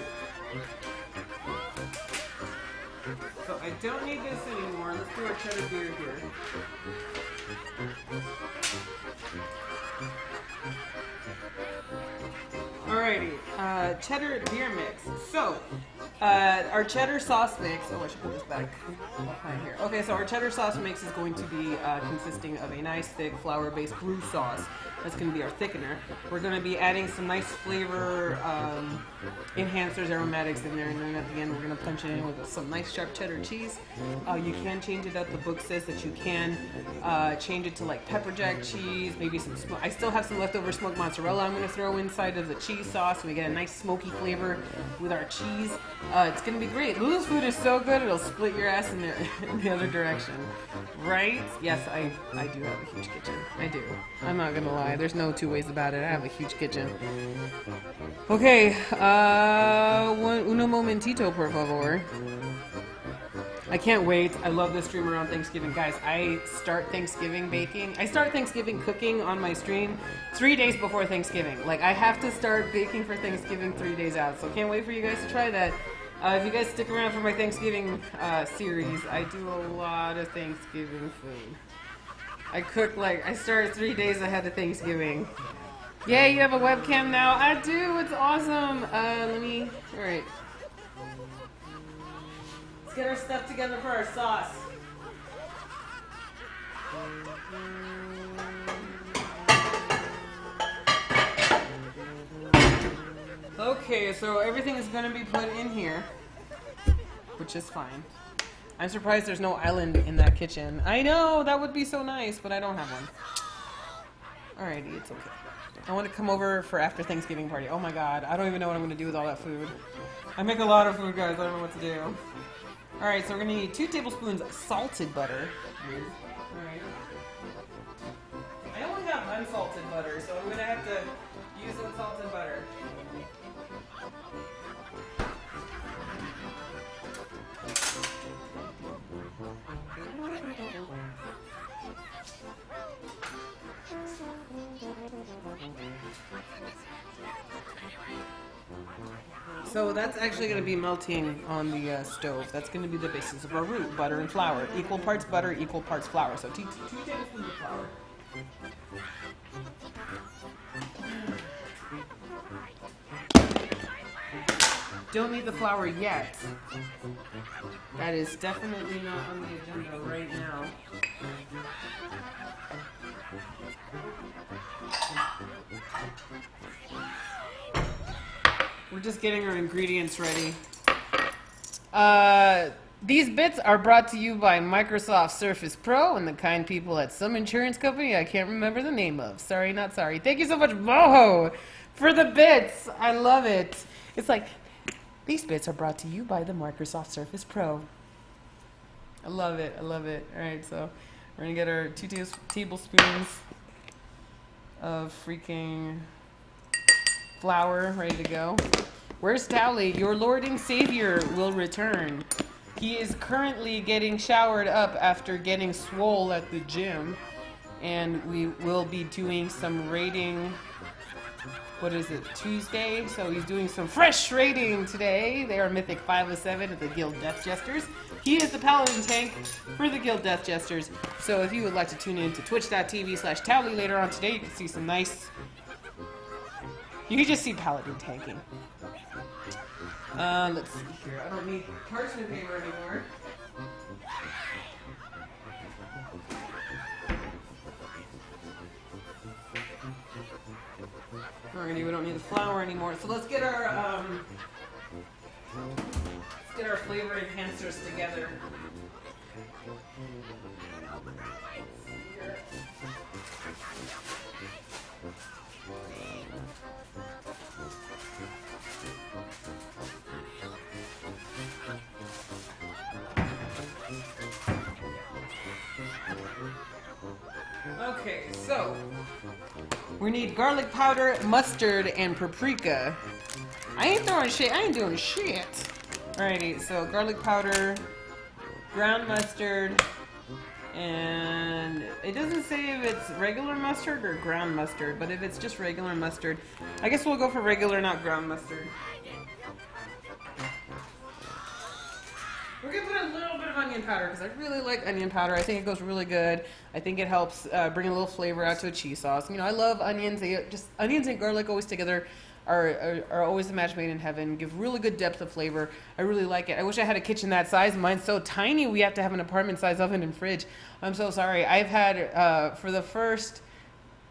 So I don't need this anymore. Let's do our cheddar beer here. Alrighty, cheddar beer mix. So, our cheddar sauce mix. Oh, I should put this back behind here. Okay, so our cheddar sauce mix is going to be consisting of a nice thick flour-based brew sauce. That's going to be our thickener. We're going to be adding some nice flavor enhancers, aromatics in there, and then at the end we're going to punch it in with some nice sharp cheddar cheese. You can change it up. The book says that you can change it to like pepper jack cheese, maybe some I still have some leftover smoked mozzarella I'm going to throw inside of the cheese sauce, and we get a nice smoky flavor with our cheese. It's going to be great. Lulu's food is so good it'll split your ass in the other direction. Right? Yes, I do have a huge kitchen. I do. I'm not going to lie. There's no two ways about it. I have a huge kitchen. Okay, uno momentito, por favor. I can't wait. I love this stream around Thanksgiving. Guys, I start Thanksgiving cooking on my stream 3 days before Thanksgiving. Like, I have to start baking for Thanksgiving 3 days out. So can't wait for you guys to try that. If you guys stick around for my Thanksgiving series, I do a lot of Thanksgiving food. I start 3 days ahead of Thanksgiving. Yeah, you have a webcam now? I do, it's awesome. Alright. Let's get our stuff together for our sauce. Okay, so everything is going to be put in here, which is fine. I'm surprised there's no island in that kitchen. I know, that would be so nice, but I don't have one. Alrighty, it's okay. I want to come over for after Thanksgiving party. Oh my god, I don't even know what I'm going to do with all that food. I make a lot of food, guys. I don't know what to do. Alright, so we're going to need 2 tablespoons of salted butter. Alright. I only have unsalted butter, so I'm going to have to use unsalted butter. So that's actually going to be melting on the stove. That's going to be the basis of our roux, butter and flour. Equal parts butter, equal parts flour. So 2 tablespoons of flour. Don't need the flour yet. That is definitely not on the agenda right now. We're just getting our ingredients ready. These bits are brought to you by Microsoft Surface Pro and the kind people at some insurance company I can't remember the name of. Sorry, not sorry. Thank you so much, Moho, for the bits. I love it. It's like, these bits are brought to you by the Microsoft Surface Pro. I love it. I love it. All right, so we're going to get our 2 tablespoons of freaking flour ready to go. Where's Tally? Your Lord and Savior will return. He is currently getting showered up after getting swole at the gym. And we will be doing some raiding. What is it? Tuesday? So he's doing some fresh raiding today. They are Mythic 507 at the Guild Death Jesters. He is the Paladin tank for the Guild Death Jesters. So if you would like to tune in to twitch.tv/Towley later on today, you can see some nice... You can just see Paladin tanking. Let's see here. I don't need parchment paper anymore. Alrighty, we don't need the flour anymore. So let's get our flavor enhancers together. Okay, so we need garlic powder, mustard, and paprika. I ain't throwing shit. I ain't doing shit. Alrighty, so garlic powder, ground mustard, and it doesn't say if it's regular mustard or ground mustard, but if it's just regular mustard, I guess we'll go for regular, not ground mustard. We're gonna put a little bit of onion powder because I really like onion powder. I think it goes really good. I think it helps bring a little flavor out to a cheese sauce. You know, I love onions. Onions and garlic always together are always a match made in heaven. Give really good depth of flavor. I really like it. I wish I had a kitchen that size. Mine's so tiny. We have to have an apartment size oven and fridge. I'm so sorry. I've had for the first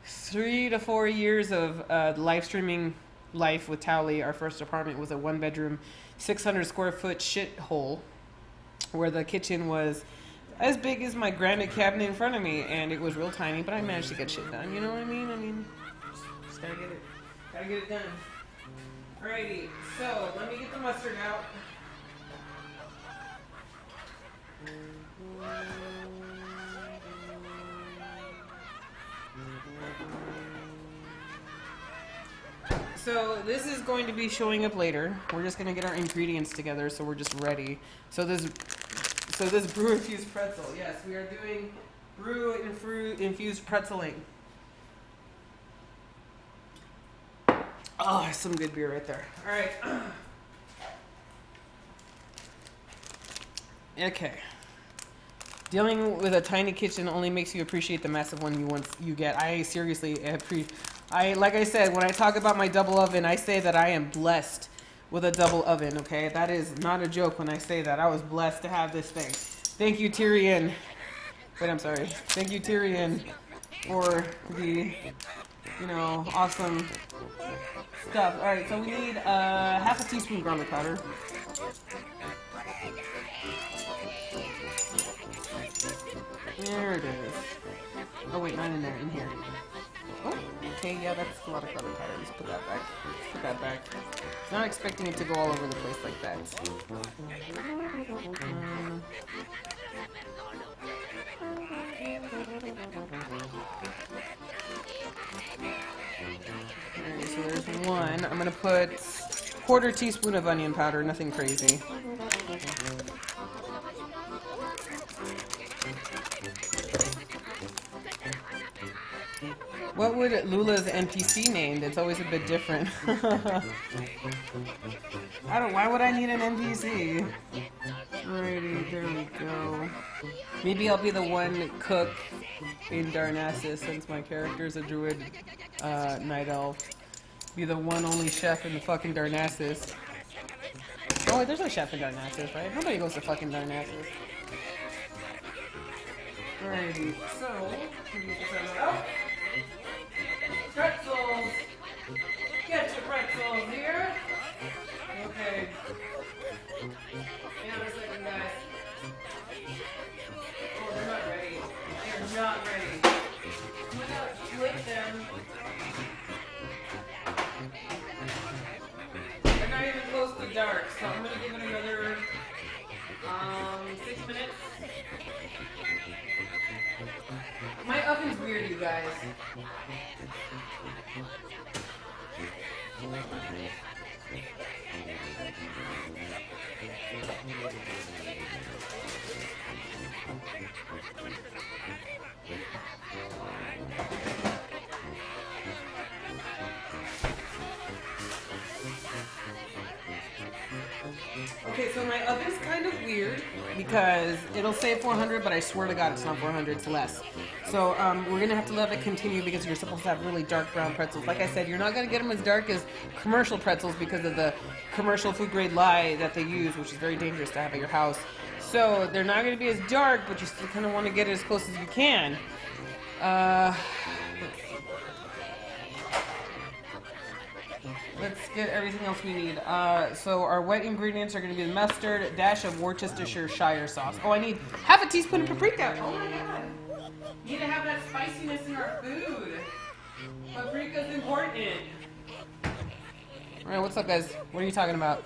3 to 4 years of live streaming life with Towley, our first apartment was a 1-bedroom, 600 square foot shithole, where the kitchen was as big as my granite cabinet in front of me, and it was real tiny, but I managed to get shit done. You know what I mean? Just gotta get it done. Alrighty, so let me get the mustard out. So this is going to be showing up later. We're just gonna get our ingredients together, so we're just ready. So this brew infused pretzel. Yes, we are doing brew infused pretzeling. Oh, some good beer right there. All right. Okay. Dealing with a tiny kitchen only makes you appreciate the massive one you get. I seriously like I said, when I talk about my double oven, I say that I am blessed with a double oven, okay? That is not a joke when I say that. I was blessed to have this thing. Thank you, Tyrion. Wait, I'm sorry. Thank you, Tyrion, for the, awesome stuff. All right, so we need half a teaspoon garlic powder. There it is. Oh, wait, not in there, in here. Oh, okay, yeah, that's a lot of garlic powder. Let's put that back. Put that back. Not expecting it to go all over the place like that. Alright, so there's one. I'm gonna put 1/4 teaspoon of onion powder, nothing crazy. What would Lula's NPC name? It's always a bit different. Why would I need an NPC? Alrighty, there we go. Maybe I'll be the one cook in Darnassus, since my character's a druid night elf. Be the one only chef in the fucking Darnassus. Oh wait, there's no chef in Darnassus, right? Nobody goes to fucking Darnassus. Alrighty, so pretzels! Get your pretzels here! Okay. Hang on a second, guys. Oh, they're not ready. They're not ready. I'm gonna flip them. They're not even close to dark, so I'm gonna give it another 6 minutes. My oven's weird, you guys. Okay, so my oven's kind of weird because it'll say 400, but I swear to God it's not 400, it's less. So we're gonna have to let it continue because you're supposed to have really dark brown pretzels. Like I said, you're not gonna get them as dark as commercial pretzels because of the commercial food grade lye that they use, which is very dangerous to have at your house. So they're not gonna be as dark, but you still kind of want to get it as close as you can. Let's get everything else we need. So our wet ingredients are going to be the mustard, a dash of Worcestershire sauce. Oh, I need half a teaspoon of paprika. Oh my God. We need to have that spiciness in our food. Paprika's important. All right, what's up, guys? What are you talking about?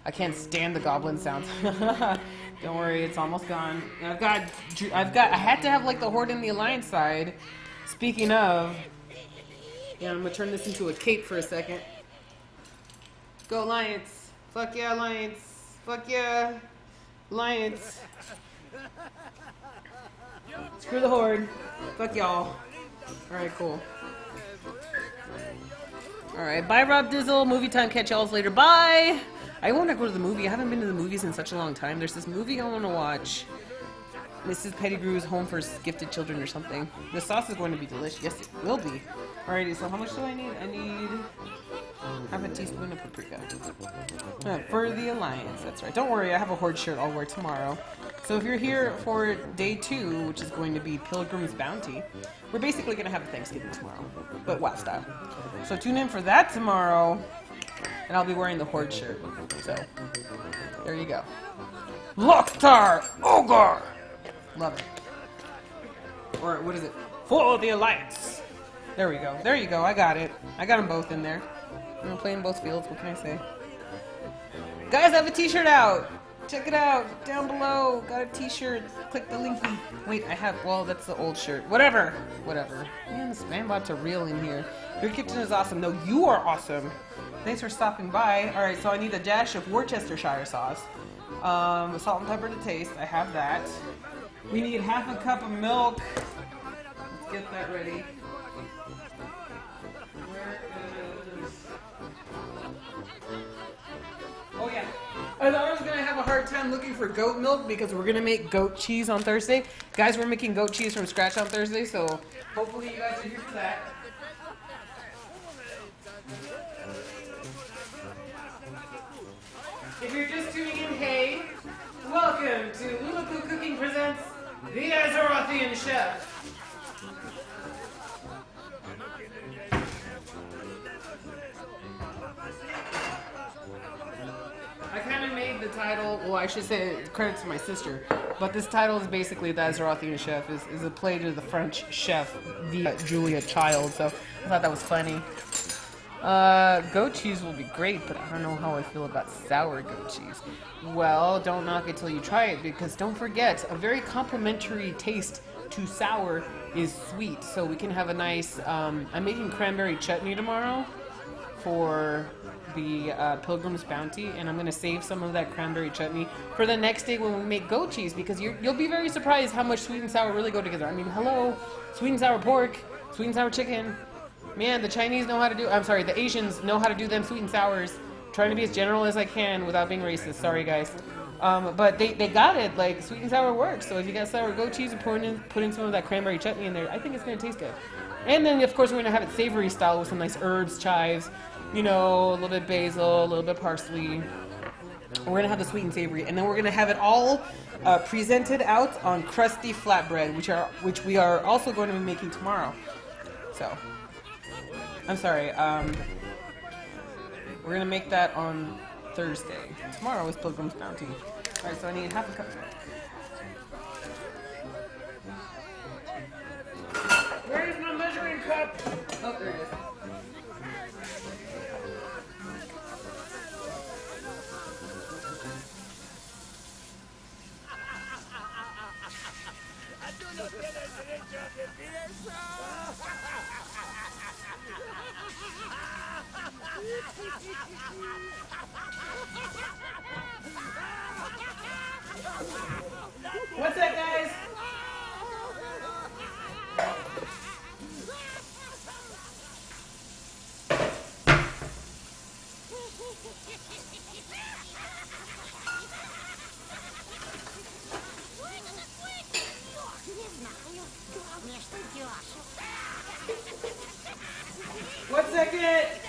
I can't stand the goblin sounds. Don't worry, it's almost gone. And I had to have like the Horde and the Alliance side. Speaking of, yeah, I'm gonna turn this into a cape for a second. Go Alliance. Fuck yeah, Alliance. Fuck yeah, Alliance. Screw the Horde. Fuck y'all. Alright, cool. Alright, bye Rob Dizzle. Movie time. Catch y'all later. Bye! I want to go to the movie. I haven't been to the movies in such a long time. There's this movie I want to watch. Mrs. Pettigrew's Home for Gifted Children or something. The sauce is going to be delicious. Yes, it will be. Alrighty, so how much do I need? I need half a teaspoon of paprika. For the Alliance, that's right. Don't worry, I have a Horde shirt I'll wear tomorrow. So if you're here for day 2, which is going to be Pilgrim's Bounty, we're basically going to have a Thanksgiving tomorrow, but WoW style. So tune in for that tomorrow, and I'll be wearing the Horde shirt. So, there you go. Lockstar Ogre! Love it. Or what is it? For the Alliance! There we go. There you go. I got it. I got them both in there. I'm playing both fields. What can I say? Guys, I have a t-shirt out! Check it out! Down below! Got a t-shirt. Click the linky. Wait, I have... Well, that's the old shirt. Whatever! Whatever. Man, the spam bots are real in here. Your kitchen is awesome. No, you are awesome. Thanks for stopping by. Alright, so I need a dash of Worcestershire sauce. Salt and pepper to taste. I have that. We need half a cup of milk. Let's get that ready. Where is... Oh yeah. I thought I was going to have a hard time looking for goat milk because we're going to make goat cheese on Thursday. Guys, we're making goat cheese from scratch on Thursday, so hopefully you guys are here for that. If you're just tuning in, hey, welcome to Lulaboo Cooking presents The Azerothian Chef. I kind of made the title, well, I should say credit to my sister, but this title is basically The Azerothian Chef, is a play to the French chef, Julia Child, so I thought that was funny. Goat cheese will be great, but I don't know how I feel about sour goat cheese. Well, don't knock it till you try it, because don't forget, a very complimentary taste to sour is sweet. So we can have a nice, I'm making cranberry chutney tomorrow for the Pilgrim's Bounty, and I'm going to save some of that cranberry chutney for the next day when we make goat cheese, because you'll be very surprised how much sweet and sour really go together. I mean, hello, sweet and sour pork, sweet and sour chicken. Man, the Chinese know how to do, I'm sorry, the Asians know how to do them sweet and sours. I'm trying to be as general as I can without being racist. Sorry, guys. But they got it. Like, sweet and sour works. So if you got sour goat cheese and put in some of that cranberry chutney in there, I think it's going to taste good. And then, of course, we're going to have it savory style with some nice herbs, chives, you know, a little bit basil, a little bit parsley. We're going to have the sweet and savory. And then we're going to have it all presented out on crusty flatbread, which we are also going to be making tomorrow. So... I'm sorry, we're going to make that on Thursday. Tomorrow is Pilgrim's Bounty. Alright, so I need half a cup. Where is my measuring cup? Oh, there it is. What's that, guys? What's that get?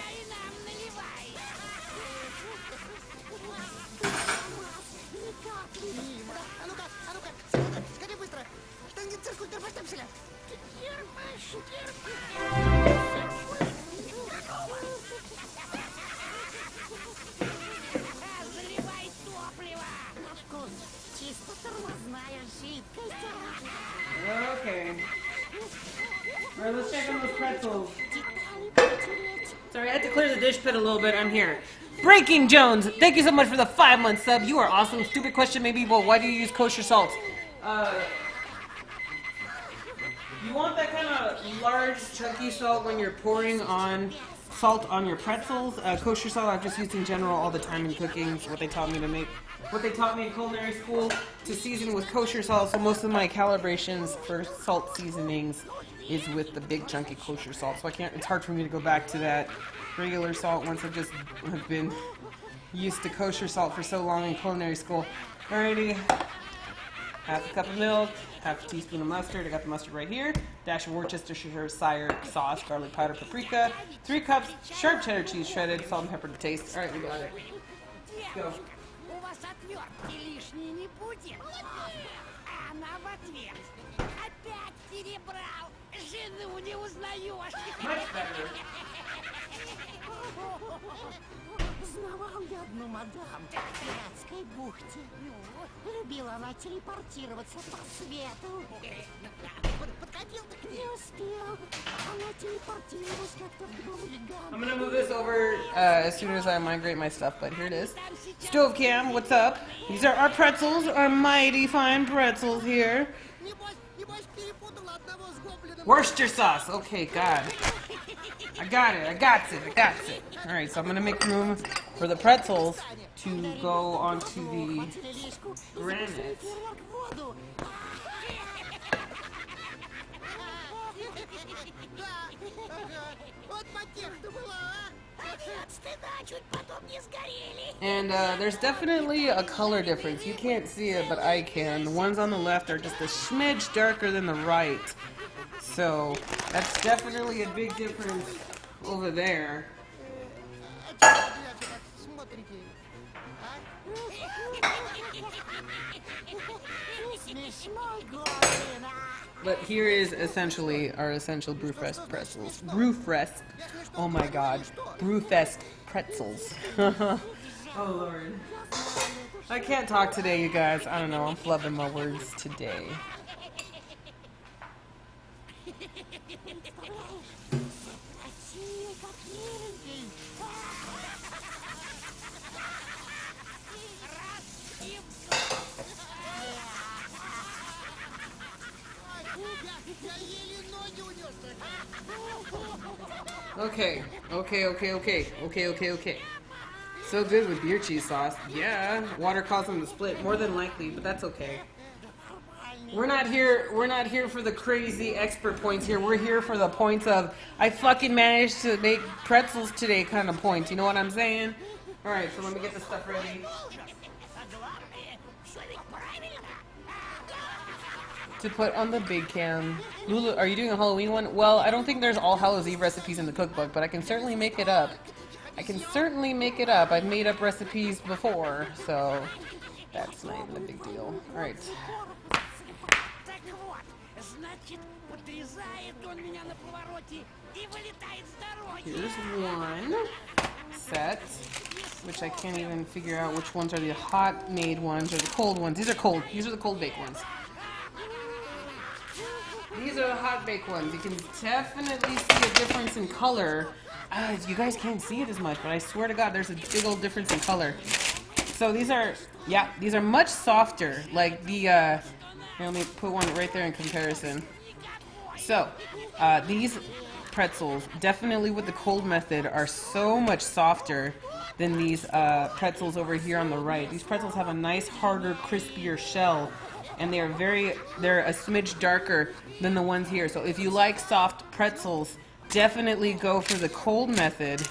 Okay. Alright, let's check on those pretzels. Sorry, I had to clear the dish pit a little bit. I'm here. Breaking Jones, thank you so much for the 5-month sub. You are awesome. Stupid question maybe, but why do you use kosher salt? You want that kind of large, chunky salt when you're pouring on salt on your pretzels. Kosher salt I've just used in general all the time in cooking. It's what they taught me to make. What they taught me in culinary school to season with kosher salt. So most of my calibrations for salt seasonings is with the big chunky kosher salt. So I can't. It's hard for me to go back to that regular salt once I've been used to kosher salt for so long in culinary school. Alrighty. Half a cup of milk, half a teaspoon of mustard. I got the mustard right here. Dash of Worcestershire sauce, garlic powder, paprika. 3 cups sharp cheddar cheese shredded, salt and pepper to taste. All right, we got it. Let's go. Much better. Знавал я одну мадам в Пиратской бухте. Любила она телепортироваться по свету. Подходил-то к ней. Не успел. Она телепортировалась как-то в дом гиганта. I'm gonna move this over as soon as I migrate my stuff, but here it is. Stove Cam, what's up? These are our pretzels, our mighty fine pretzels here. Worcester sauce. Okay, God. I got it. Alright, so I'm gonna make room for the pretzels to go onto the granite. And there's definitely a color difference. You can't see it, but I can. The ones on the left are just a smidge darker than the right. So that's definitely a big difference over there. But here is essentially our essential Brewfest pretzels. Brewfest. Oh my God. Brewfest pretzels. Oh Lord. I can't talk today, you guys. I don't know. I'm flubbing my words today. Okay. So good with beer cheese sauce. Yeah, water caused them to split, more than likely, but that's okay. We're not here for the crazy expert points here. We're here for the points of I fucking managed to make pretzels today kind of points. You know what I'm saying? All right, so let me get this stuff ready. To put on the big can. Lulu, are you doing a Halloween one? Well, I don't think there's All Hallows Eve recipes in the cookbook, but I can certainly make it up. I've made up recipes before, so that's not even a big deal. All right. Here's one set, which I can't even figure out which ones are the hot made ones or the cold ones. These are cold. These are the cold baked ones. These are the hot baked ones. You can definitely see a difference in color. You guys can't see it as much, but I swear to God, there's a big old difference in color. So these are much softer. Like the, here, let me put one right there in comparison. So, these pretzels, definitely with the cold method, are so much softer than these pretzels over here on the right. These pretzels have a nice, harder, crispier shell, and they're a smidge darker than the ones here. So if you like soft pretzels, definitely go for the cold method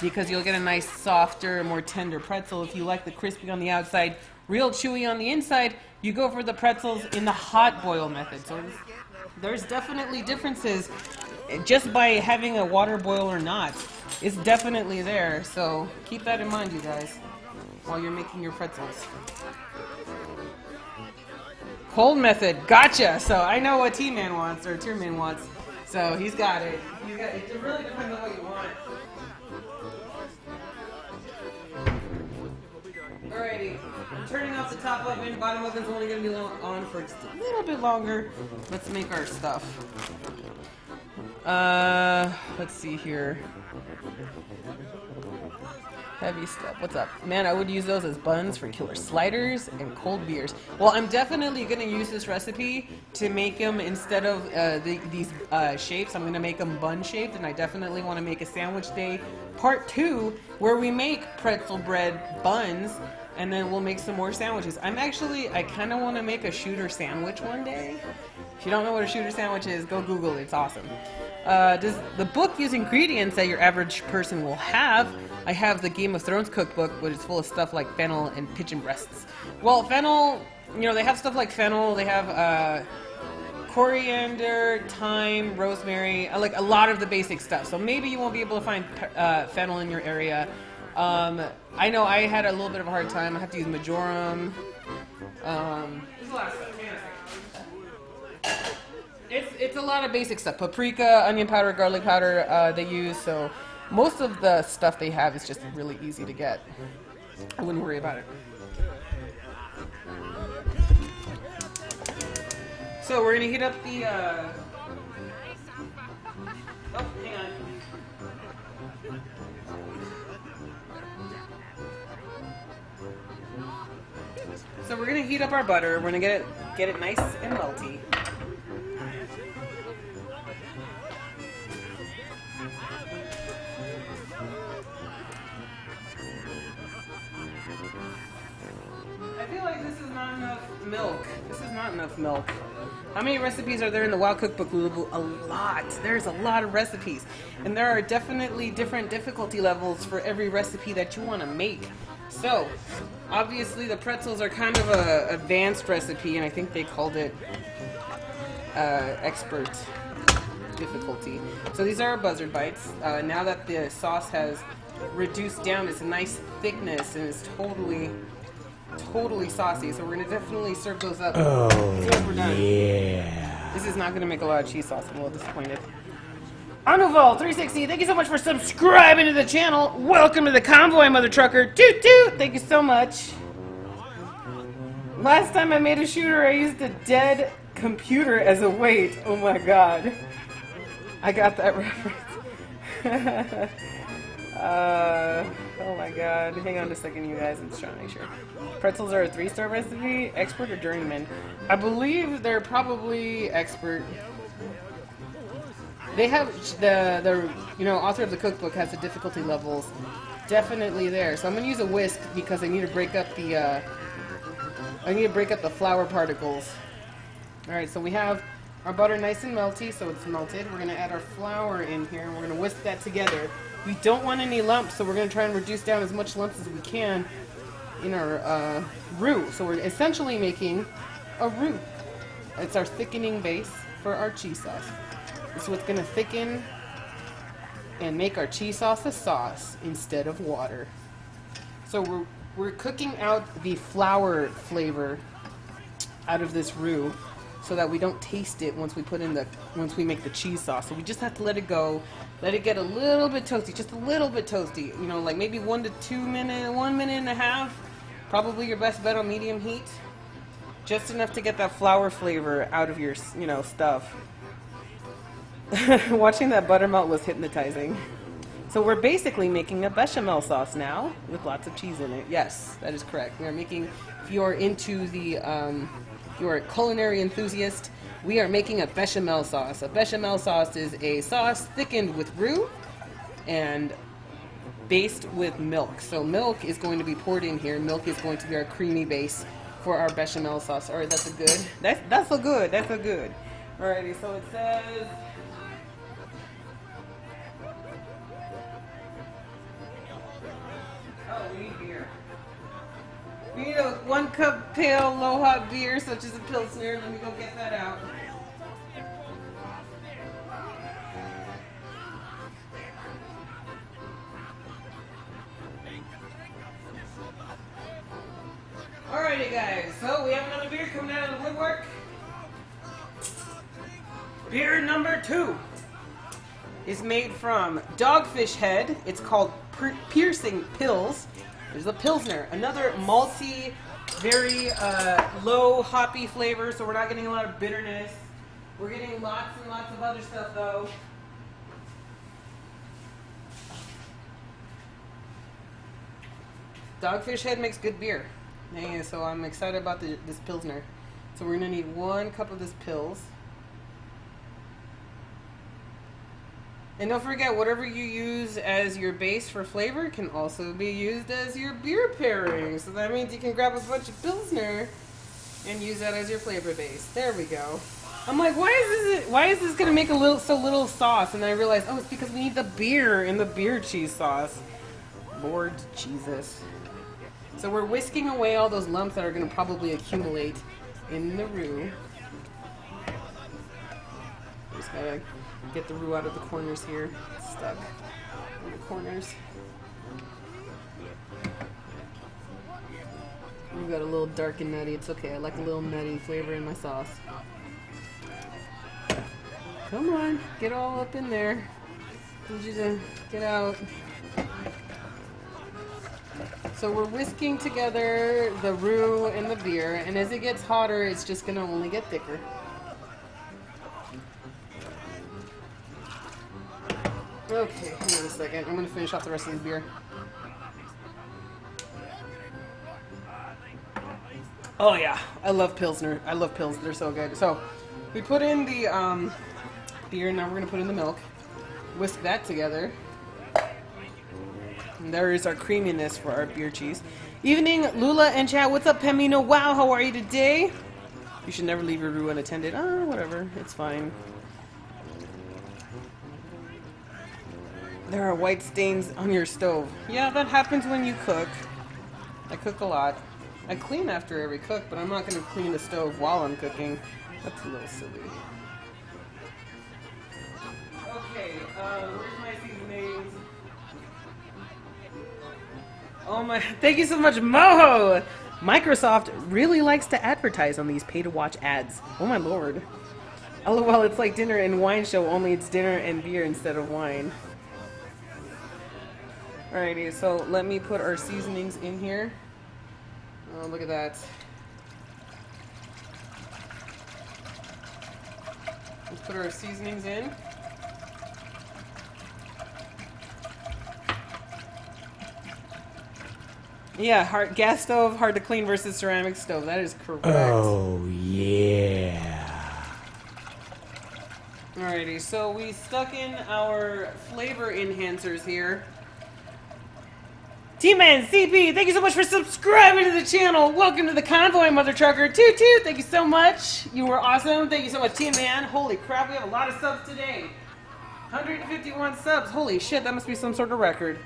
because you'll get a nice, softer, more tender pretzel. If you like the crispy on the outside, real chewy on the inside, you go for the pretzels in the hot boil method. So there's definitely differences just by having a water boil or not. It's definitely there. So keep that in mind, you guys, while you're making your pretzels. Cold method, gotcha. So I know what T-Man wants, or Tierman wants. So he's got it. It really depends on what you want. Alrighty, I'm turning off the top oven. Bottom oven's only going to be on for just a little bit longer. Let's make our stuff. Let's see here. Heavy stuff. What's up? Man, I would use those as buns for killer sliders and cold beers. Well, I'm definitely going to use this recipe to make them, instead of these shapes, I'm going to make them bun shaped, and I definitely want to make a sandwich day part 2 where we make pretzel bread buns, and then we'll make some more sandwiches. I kind of want to make a shooter sandwich one day. If you don't know what a shooter sandwich is, go Google it. It's awesome. Does the book use ingredients that your average person will have? I have the Game of Thrones cookbook, which is full of stuff like fennel and pigeon breasts. Well, fennel, they have stuff like fennel. They have coriander, thyme, rosemary, like a lot of the basic stuff. So maybe you won't be able to find fennel in your area. I know I had a little bit of a hard time. I have to use majoram. There's a lot of stuff. It's a lot of basic stuff. Paprika, onion powder, garlic powder they use. So most of the stuff they have is just really easy to get. I wouldn't worry about it. So we're going to heat up the... Oh, hang on. So we're going to heat up our butter. We're going to get it nice and melty. I feel like this is not enough milk. This is not enough milk. How many recipes are there in the WoW Cookbook, Lulaboo? A lot. There's a lot of recipes. And there are definitely different difficulty levels for every recipe that you want to make. So, obviously the pretzels are kind of a advanced recipe, and I think they called it expert difficulty. So these are our Buzzard bites. Now that the sauce has reduced down, it's a nice thickness, and it's totally saucy. So we're going to definitely serve those up as soon as we're done. Yeah. This is not going to make a lot of cheese sauce. I'm a little disappointed. Anuval360, thank you so much for subscribing to the channel. Welcome to the convoy, mother trucker. Toot toot. Thank you so much. Last time I made a shooter, I used a dead computer as a weight. Oh my god. I got that reference. Oh my god. Hang on a second, you guys. I'm just trying to make sure. Pretzels are a 3-star recipe, expert or journeyman? I believe they're probably expert. They have the author of the cookbook has the difficulty levels definitely there. So I'm gonna use a whisk because I need to break up the flour particles. All right, so we have our butter nice and melty, so it's melted. We're gonna add our flour in here, and we're gonna whisk that together. We don't want any lumps, so we're gonna try and reduce down as much lumps as we can in our roux. So we're essentially making a roux. It's our thickening base for our cheese sauce. So it's going to thicken and make our cheese sauce a sauce instead of water. So we're cooking out the flour flavor out of this roux so that we don't taste it once we make the cheese sauce. So we just have to let it go, let it get a little bit toasty, just a little bit toasty. Like maybe 1 to 2 minutes, 1 minute and a half. Probably your best bet on medium heat. Just enough to get that flour flavor out of your, stuff. Watching that butter melt was hypnotizing. So we're basically making a bechamel sauce now with lots of cheese in it. Yes, that is correct. We are making, if you're into the, if you're a culinary enthusiast, we are making a bechamel sauce. A bechamel sauce is a sauce thickened with roux and based with milk. So milk is going to be poured in here. Milk is going to be our creamy base for our bechamel sauce. All right, that's a good. That's so good. That's so good. Alrighty, so it says. Oh, we need beer. We need a 1 cup pale low hot beer, such as a Pilsner. Let me go get that out. Alrighty guys, so we have another beer coming out of the woodwork. Beer number 2 is made from Dogfish Head. It's called Piercing Pills. There's a Pilsner, another malty, very low hoppy flavor, so we're not getting a lot of bitterness. We're getting lots and lots of other stuff though. Dogfish Head makes good beer. Yeah, so I'm excited about this Pilsner. So we're gonna need 1 cup of this Pils. And don't forget, whatever you use as your base for flavor can also be used as your beer pairing. So that means you can grab a bunch of Pilsner and use that as your flavor base. There we go. I'm like, why is this gonna make so little sauce? And then I realized, oh, it's because we need the beer in the beer cheese sauce. Lord Jesus. So we're whisking away all those lumps that are gonna probably accumulate in the roux. Just gotta get the roux out of the corners here. It's stuck in the corners. We got a little dark and nutty. It's okay. I like a little nutty flavor in my sauce. Come on, get all up in there. Need you to get out. So we're whisking together the roux and the beer, and as it gets hotter, it's just gonna only get thicker. Okay, hang on a second. I'm gonna finish off the rest of this beer. Oh yeah, I love Pilsner. I love Pils. They're so good. So we put in the beer. Now we're gonna put in the milk. Whisk that together. And there is our creaminess for our beer cheese. Evening, Lula and chat. What's up, Pemino? Wow, how are you today? You should never leave your roux unattended. Ah, whatever. It's fine. There are white stains on your stove. Yeah, that happens when you cook. I cook a lot. I clean after every cook, but I'm not going to clean the stove while I'm cooking. That's a little silly. Okay, where's my seasonings? Oh my, thank you so much, Moho! Microsoft really likes to advertise on these pay-to-watch ads. Oh my lord. LOL, it's like dinner and wine show, only it's dinner and beer instead of wine. Alrighty, so let me put our seasonings in here. Oh, look at that. Let's put our seasonings in. Yeah, gas stove, hard to clean versus ceramic stove. That is correct. Oh, yeah. Alrighty, so we stuck in our flavor enhancers here. T-Man CP, thank you so much for subscribing to the channel. Welcome to the convoy, Mother Trucker. Toot toot, thank you so much. You were awesome. Thank you so much, T-Man. Holy crap, we have a lot of subs today. 151 subs. Holy shit, that must be some sort of record.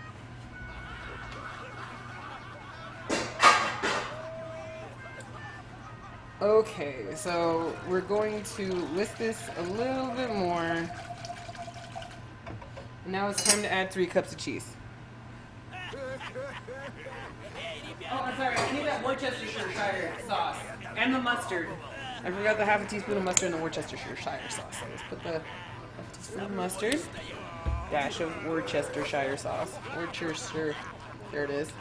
Okay, so we're going to whisk this a little bit more. Now it's time to add 3 cups of cheese. Oh, I'm sorry. I need that Worcestershire sauce and the mustard. I forgot the half a teaspoon of mustard and the Worcestershire sauce. So let's put the half a teaspoon of mustard, dash of Worcestershire sauce. Worcestershire. There it is.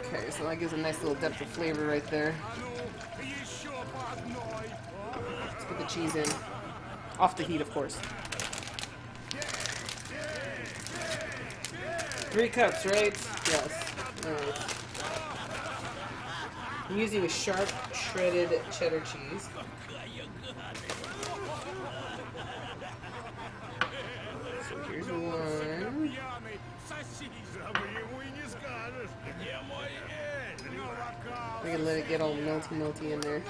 Okay, so that gives a nice little depth of flavor right there. Let's put the cheese in. Off the heat, of course. 3 cups, right? Yes. Alright. I'm using a sharp, shredded cheddar cheese. So here's one. We can let it get all melty in there.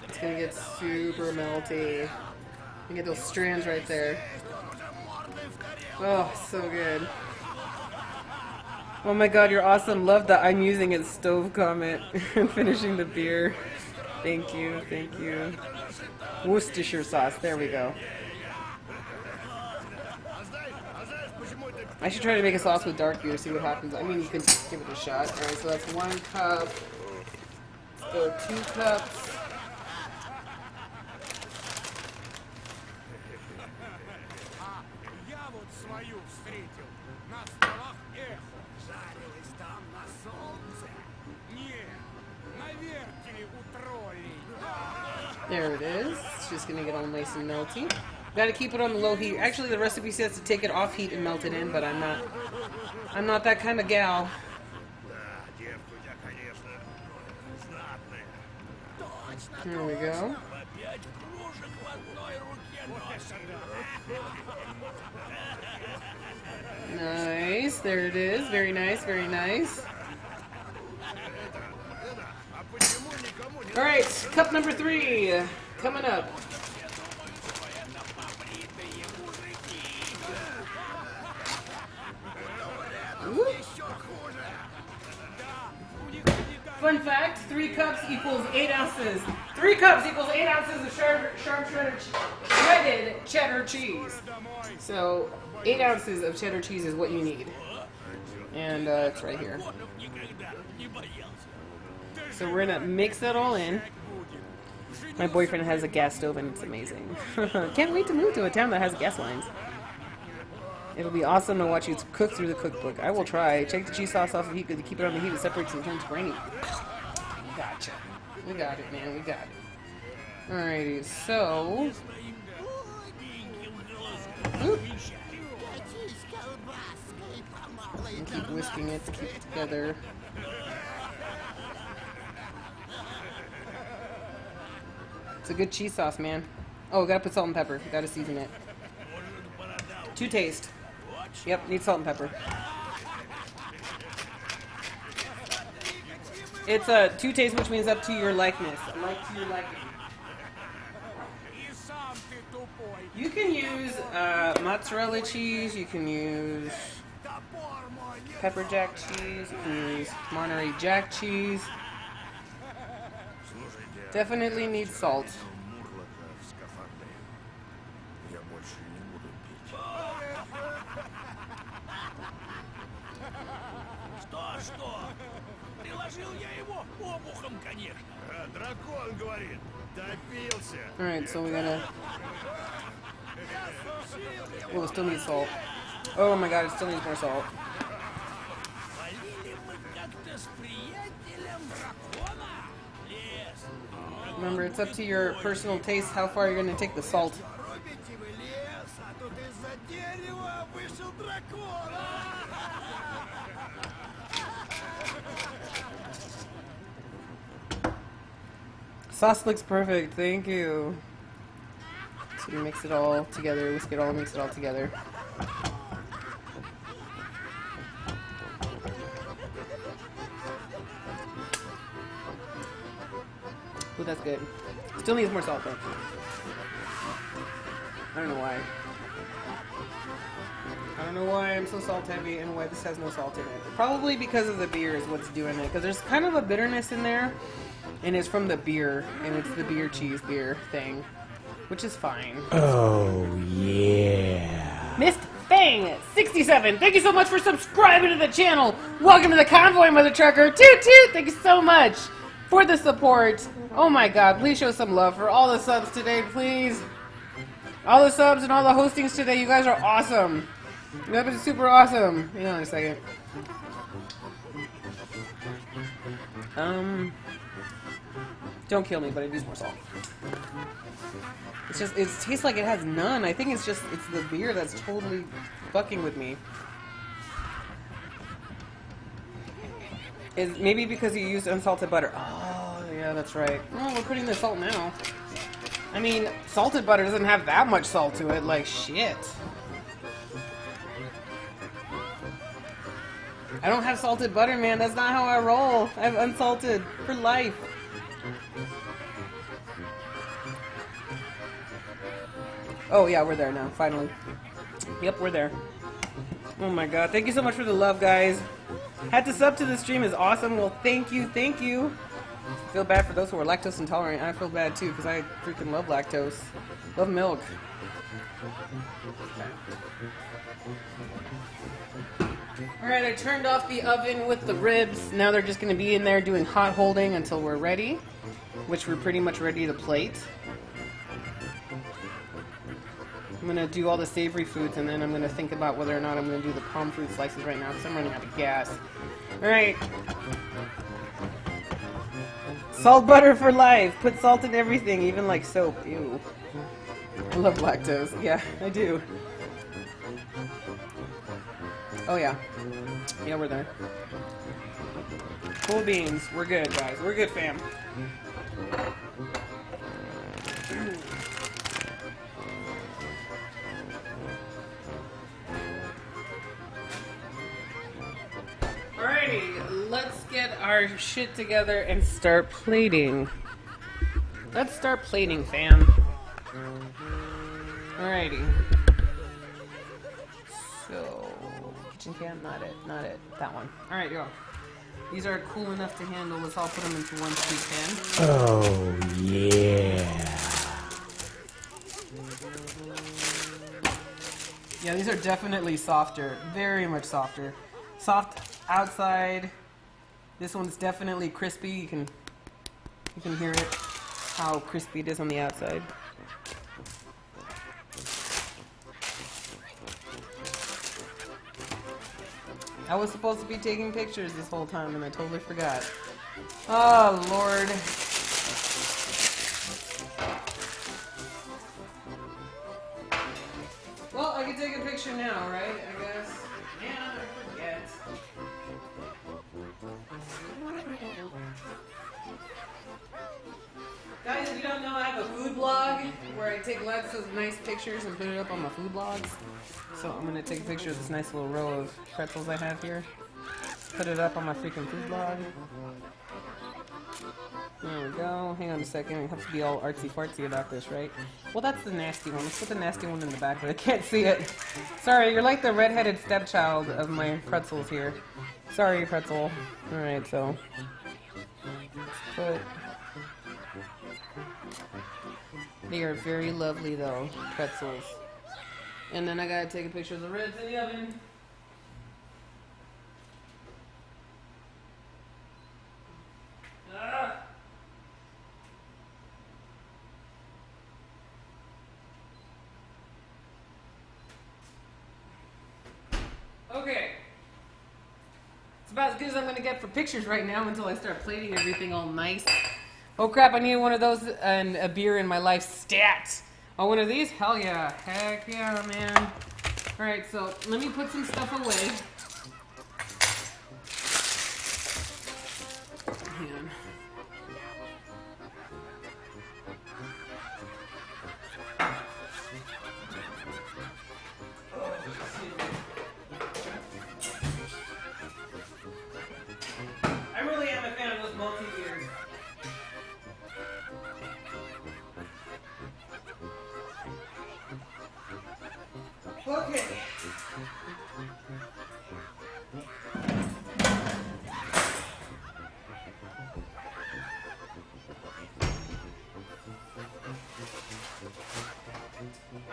It's gonna get super melty. You get those strands right there. Oh, so good. Oh my god, you're awesome. Love that I'm using a stove comment and finishing the beer. Thank you, thank you. Worcestershire sauce, there we go. I should try to make a sauce with dark beer, see what happens. I mean, you can give it a shot. Alright, so that's 1 cup. Let's go 2 cups. There it is. It's just gonna get all nice and melty. Gotta keep it on the low heat. Actually, the recipe says to take it off heat and melt it in, but I'm not that kind of gal. Here we go. Nice. There it is. Very nice. Very nice. All right, cup number 3 coming up. Ooh. Fun fact, 3 cups equals 8 ounces. 3 cups equals 8 ounces of shredded cheddar cheese. So 8 ounces of cheddar cheese is what you need. And it's right here. So we're gonna mix that all in. My boyfriend has a gas stove and it's amazing. Can't wait to move to a town that has gas lines. It'll be awesome to watch you cook through the cookbook. I will try. Take the cheese sauce off the heat to keep it on the heat. It separates and turns grainy. Gotcha. We got it, man. We got it. Alrighty, so... Oop. And keep whisking it to keep it together. It's a good cheese sauce, man. Oh, gotta put salt and pepper. Gotta season it. To taste. Yep, need salt and pepper. It's a to taste, which means up to your likeness. Like to your liking. You can use mozzarella cheese. You can use pepper jack cheese. You can use Monterey Jack cheese. Definitely need salt. Alright, so we gotta... Oh, it still needs salt. Oh my god, it still needs more salt. Remember, it's up to your personal taste how far you're gonna take the salt. Sauce looks perfect, thank you. So you mix it all together, whisk it all, mix it all together. Oh, that's good. Still needs more salt though. I don't know why. I don't know why I'm so salt heavy and why this has no salt in it. Probably because of the beer is what's doing it. Because there's kind of a bitterness in there. And it's from the beer. And it's the beer cheese beer thing. Which is fine. Oh, yeah. Missed Fang 67. Thank you so much for subscribing to the channel. Welcome to the convoy, Mother Trucker. Toot toot. Thank you so much for the support. Oh my god. Please show some love for all the subs today, please. All the subs and all the hostings today. You guys are awesome. You guys are super awesome. Hang on a second. Don't kill me, but it needs more salt. It's just, it tastes like it has none. I think it's just, it's the beer that's totally fucking with me. Is maybe because you used unsalted butter. Oh, yeah, that's right. Oh, we're putting the salt now. I mean, salted butter doesn't have that much salt to it. Like, shit. I don't have salted butter, man. That's not how I roll. I have unsalted for life. Oh, yeah, we're there now, finally. Yep, we're there. Oh my god, thank you so much for the love, guys. Had to sub to the stream is awesome. Well, thank you, thank you. I feel bad for those who are lactose intolerant. I feel bad too, because I freaking love lactose. Love milk. Alright, I turned off the oven with the ribs. Now they're just going to be in there doing hot holding until we're ready. Which we're pretty much ready to plate. I'm going to do all the savory foods and then I'm going to think about whether or not I'm going to do the palm fruit slices right now because I'm running out of gas. Alright. Salt butter for life. Put salt in everything, even like soap. Ew. I love lactose. Yeah, I do. Oh yeah. Yeah, we're there. Cool beans. We're good, guys. We're good, fam. Alrighty, let's get our shit together and start plating. Let's start plating, fam. Alrighty. So, kitchen can, not it, that one. Alright, go. These are cool enough to handle. Let's all put them into one sweet pan. Oh, yeah. Yeah, these are definitely softer. Very much softer. Soft outside. This one's definitely crispy. You can hear it, how crispy it is on the outside. I was supposed to be taking pictures this whole time and I totally forgot. Oh, Lord. Well, I can take a picture now, right? I guess. Yeah, I forget. Guys, if you don't know, I have a food blog where I take lots of nice pictures and put it up on my food blogs. So I'm gonna take a picture of this nice little row of pretzels I have here. Put it up on my freaking food blog. There we go. Hang on a second. I have to be all artsy fartsy about this, right? Well, that's the nasty one. Let's put the nasty one in the back, but I can't see it. Sorry, you're like the redheaded stepchild of my pretzels here. Sorry, pretzel. Alright, so let's put... They are very lovely, though, pretzels. And then I gotta take a picture of the ribs in the oven. Ah. Okay. It's about as good as I'm gonna get for pictures right now until I start plating everything all nice. Oh crap, I need one of those and a beer in my life stat. Oh, one of these? Hell yeah. Heck yeah, man. Alright, so let me put some stuff away. Hang on. I really am a fan of those multi-beers. Okay.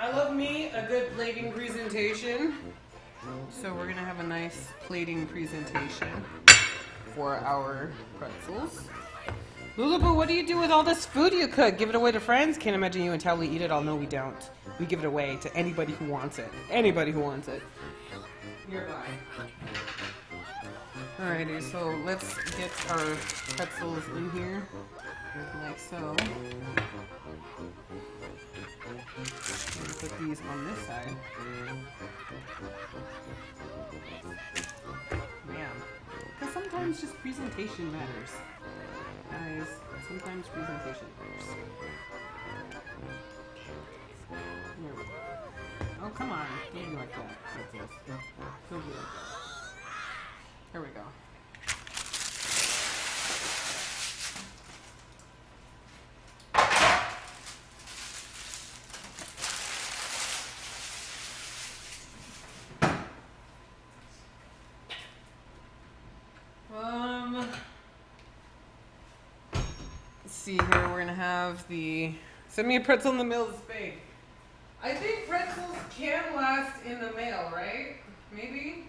I love me a good plating presentation. So we're gonna have a nice plating presentation for our pretzels. Lulaboo, what do you do with all this food you cook? Give it away to friends? Can't imagine you and Tally eat it all. No, we don't. We give it away to anybody who wants it. Anybody who wants it. Hereby. Alrighty, so let's get our pretzels in here. Like so. And put these on this side. Yeah. Because sometimes just presentation matters. Guys, sometimes presentation matters. There we go. Oh, come on. Don't be like that. Pretzels. Don't be like that. There we go. Let's see here, we're gonna have the... Send me a pretzel in the middle of the spade. I think pretzels can last in the mail, right? Maybe?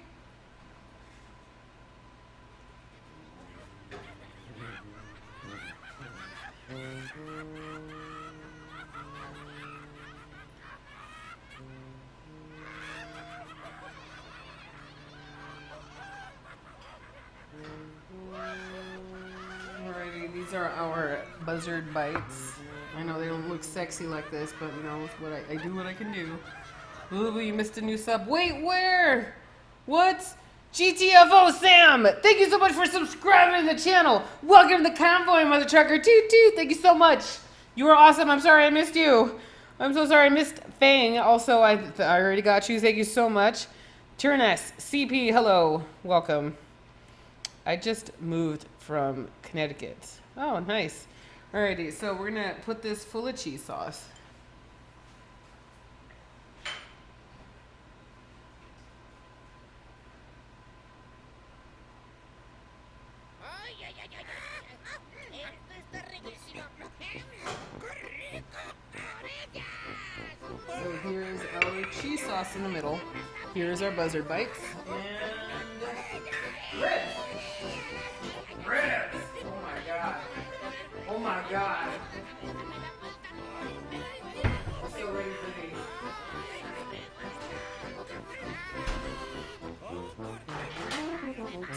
Alrighty, these These are our Buzzard bites. I know they don't look sexy like this, but you know, with what I do what I can do. Lulaboo, you missed a new sub. Wait, where? What? GTFO Sam! Thank you so much for subscribing to the channel. Welcome to the convoy, mother trucker. Toot toot. Thank you so much. You were awesome. I'm sorry I missed you. I'm so sorry I missed Fang. Also, I already got you. Thank you so much. Turness, CP, hello. Welcome. I just moved from Connecticut. Oh, nice. Alrighty, so we're gonna put this full of cheese sauce. So here's our cheese sauce in the middle. Here's our Buzzard bites. And ribs. Ribs. Oh my god. Oh my god. I'm so ready for these.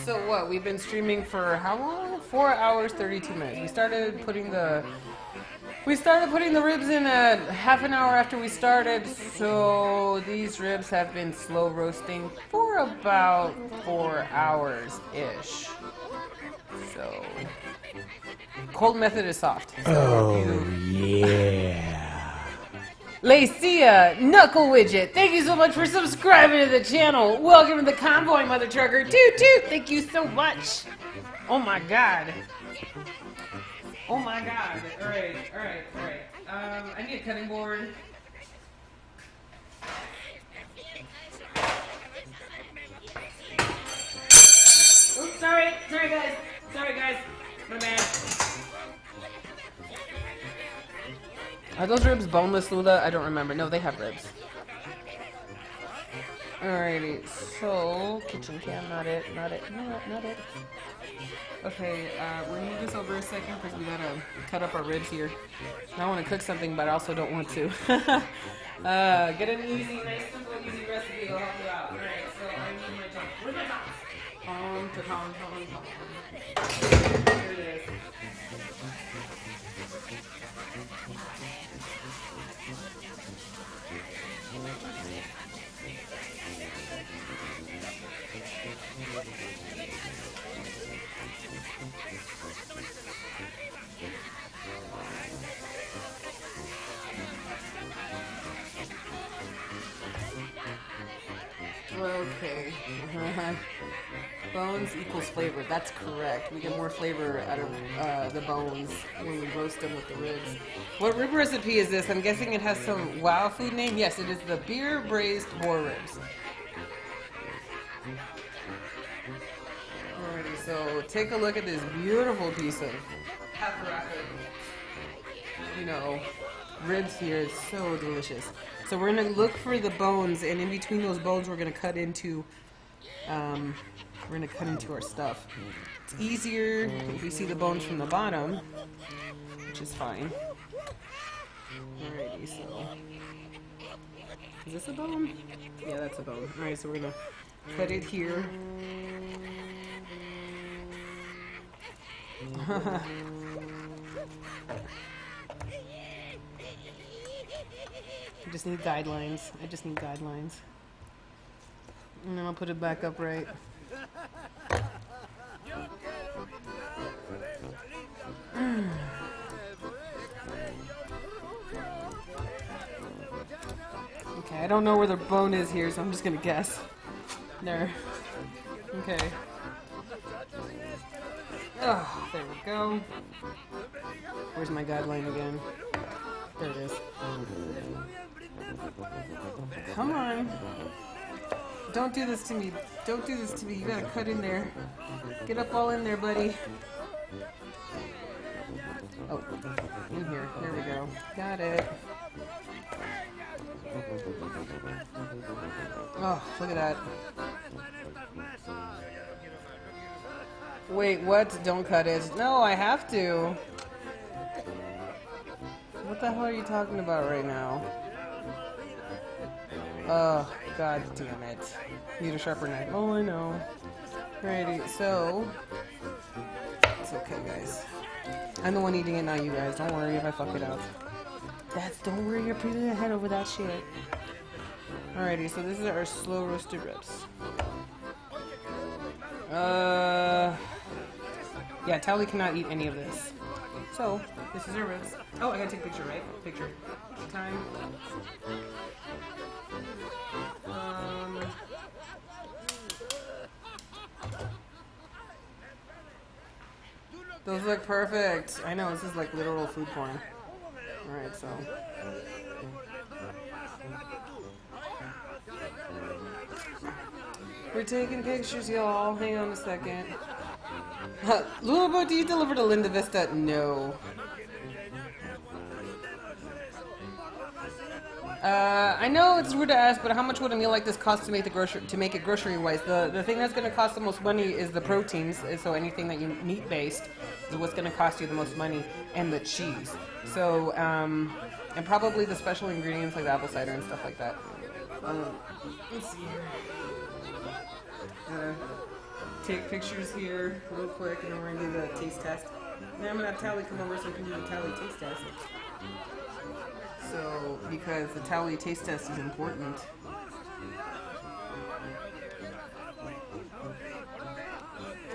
So what? We've been streaming for how long? 4 hours, 32 minutes. We started putting the ribs in a half an hour after we started, so these ribs have been slow roasting for about 4 hours-ish. So, cold method is soft. So Oh, yeah. Lacia, Knuckle Widget, thank you so much for subscribing to the channel. Welcome to the convoy, mother trucker. Toot toot, thank you so much. Oh my god. Oh my god. Alright. I need a cutting board. Oops, sorry guys. My bad. Are those ribs boneless, Lula? I don't remember. No, they have ribs. Alrighty, so kitchen cam, not it. Okay, we're gonna move this over a second because we gotta cut up our ribs here. I want to cook something, but I also don't want to. Get an easy, nice, simple, easy recipe. It'll help you out. Alright, so I need my tongue. Where's my tongue? Tom. Here it is. Okay. Bones equals flavor. That's correct. We get more flavor out of the bones when we roast them with the ribs. What rib recipe is this? I'm guessing it has some wow food name. Yes, it is the beer braised boar ribs. Alrighty, so take a look at this beautiful piece of ribs here. It's so delicious. So we're gonna look for the bones, and in between those bones, we're gonna cut into our stuff. It's easier if we see the bones from the bottom, which is fine. Alrighty, so is this a bone? Yeah, that's a bone. Alright, so we're gonna cut it here. I just need guidelines. And then I'll put it back up right. Okay, I don't know where the bone is here, so I'm just gonna guess. There. Okay. Oh, there we go. Where's my guideline again? There it is. Come on. Don't do this to me. You gotta cut in there. Get up all in there, buddy. Oh, in here. There we go. Got it. Oh, look at that. Wait, what? Don't cut it. No, I have to. What the hell are you talking about right now? Oh, god damn it. Need a sharper knife. Oh, I know. Alrighty, so... It's okay, guys. I'm the one eating it, not you guys. Don't worry if I fuck it up. Don't worry, you're putting your head over that shit. Alrighty, so this is our slow roasted ribs. Yeah, Tally cannot eat any of this. So, this is our ribs. Oh, I gotta take a picture, right? Picture. Time. Those look perfect. I know, this is like literal food porn. Alright, so. We're taking pictures, y'all. Hang on a second. Lulaboo, do you deliver to Linda Vista? No. I know it's rude to ask, but how much would a meal like this cost to make it grocery-wise? The thing that's going to cost the most money is the proteins. So anything that you meat-based is what's going to cost you the most money, and the cheese. So and probably the special ingredients like the apple cider and stuff like that. Let's see here. Take pictures here real quick, and then we're gonna do the taste test. Then I'm gonna have Tally come over so we can do the Tally taste test. So, because the Tally taste test is important.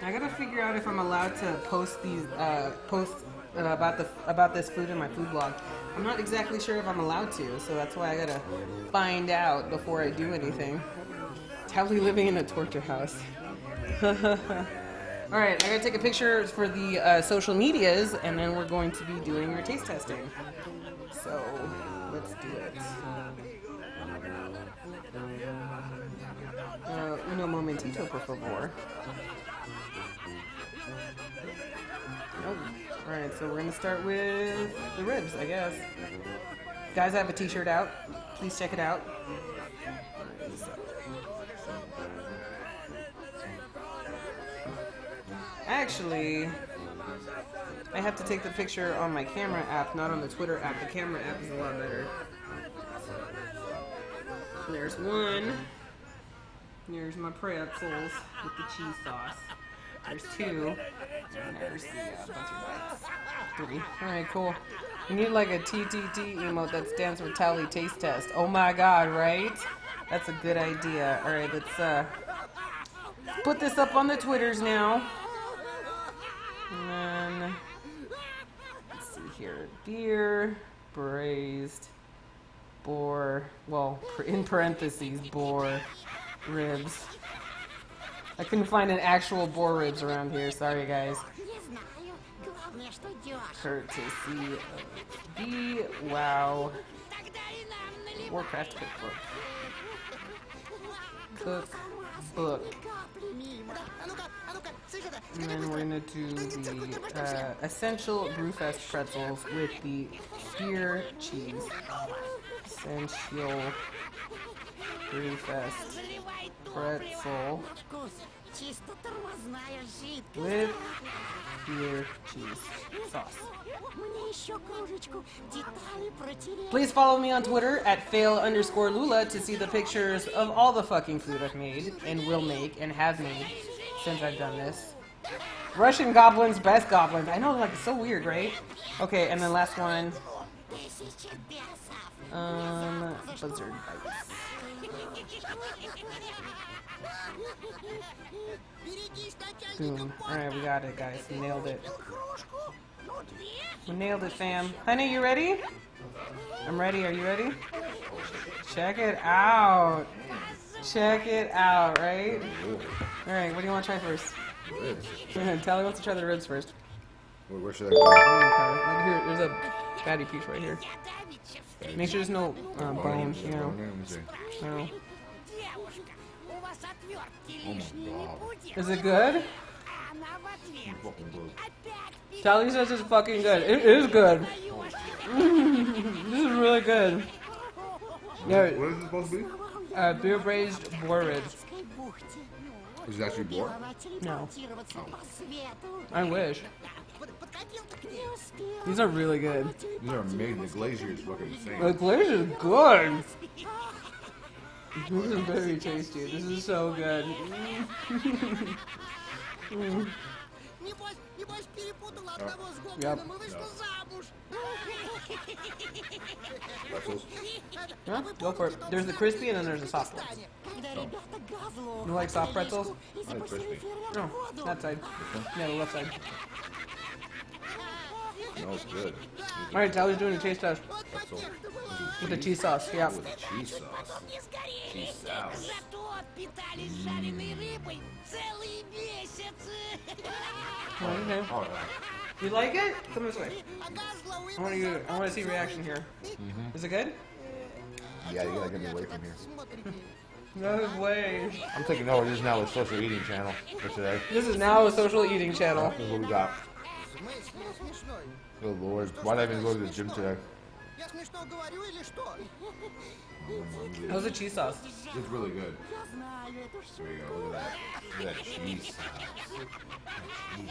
I gotta figure out if I'm allowed to post these about this food in my food blog. I'm not exactly sure if I'm allowed to, so that's why I gotta find out before I do anything. Tally living in a torture house. Alright, I gotta take a picture for the social medias, and then we're going to be doing our taste testing. So, let's do it. Uno momentito, por favor. Oh, alright, so we're gonna start with the ribs, I guess. Guys, I have a t-shirt out. Please check it out. Actually, I have to take the picture on my camera app, not on the Twitter app. The camera app is a lot better. There's one. There's my pretzels with the cheese sauce. There's two. And there's the Buzzard bites. 3. Alright, cool. We need like a TTT emote that stands for Tally Taste Test. Oh my god, right? That's a good idea. Alright, let's put this up on the Twitters now. And then, let's see here, beer, braised, boar, well, in parentheses, boar, ribs. I couldn't find an actual boar ribs around here, sorry guys. Courtesy of the WoW Warcraft Cookbook. And then we're gonna do the essential Brewfest pretzels with the beer cheese. Essential Brewfest pretzel with beer cheese sauce. Please follow me on Twitter at fail_Lula to see the pictures of all the fucking food I've made and will make and have made since I've done this. Russian goblins, best goblins. I know, like, it's so weird, right? Okay, and then last one. Buzzard bites. Boom. Alright, we got it, guys. We nailed it. We nailed it, fam. Honey, you ready? I'm ready. Are you ready? Check it out. Check it out, right? Alright, what do you want to try first? Ribs. Tally wants to try the ribs first. Where should I go? Right here, there's a fatty piece right here. Make sure there's no bone, you know. No. Oh my god. Is it good? Fucking good. Tally says it's fucking good. It is good. This is really good. Yeah. What is it supposed to be? Beer braised boar ribs. Is it actually boar? No. I wish. These are really good. These are amazing. The glazier is fucking insane. The glaze is good. This is very tasty. This is so good. Небось, перепутала одного с Yep. гоблином и вышла замуж. Pretzels. Yeah, go for it. There's the crispy and then there's the soft ones. Когда ребята газло You like soft pretzels? и I like запустили crispy. фейерверк No, в воду. that side. Yeah, the left side. Smells good. All right, Tyler's doing a taste test Вот Pretzel. надежда была. with the cheese sauce. Yeah. With cheese sauce. Не сгорели. Cheese sauce. Зато питались жареной рыбой целый месяц. Okay. Oh, yeah. You like it? Come this way. А газло I want to see reaction here. Is it good? Yeah, you gotta get me away from here. Смотрите. No way. I'm taking over. This is now a social eating channel for today. This is now a social eating channel. This is what we got. В смысле смешной? Good lord. Why did I even go to the gym today? Я смешно говорю или что? How's the cheese sauce? It's really good. Я знаю эту There you go. Look at that. Look at that cheese sauce.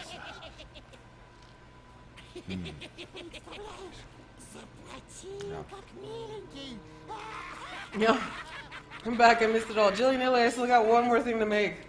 Представляешь? Заплатил, как миленький. Yeah. I'm back. I missed it all. Jillian Italy, I still got one more thing to make.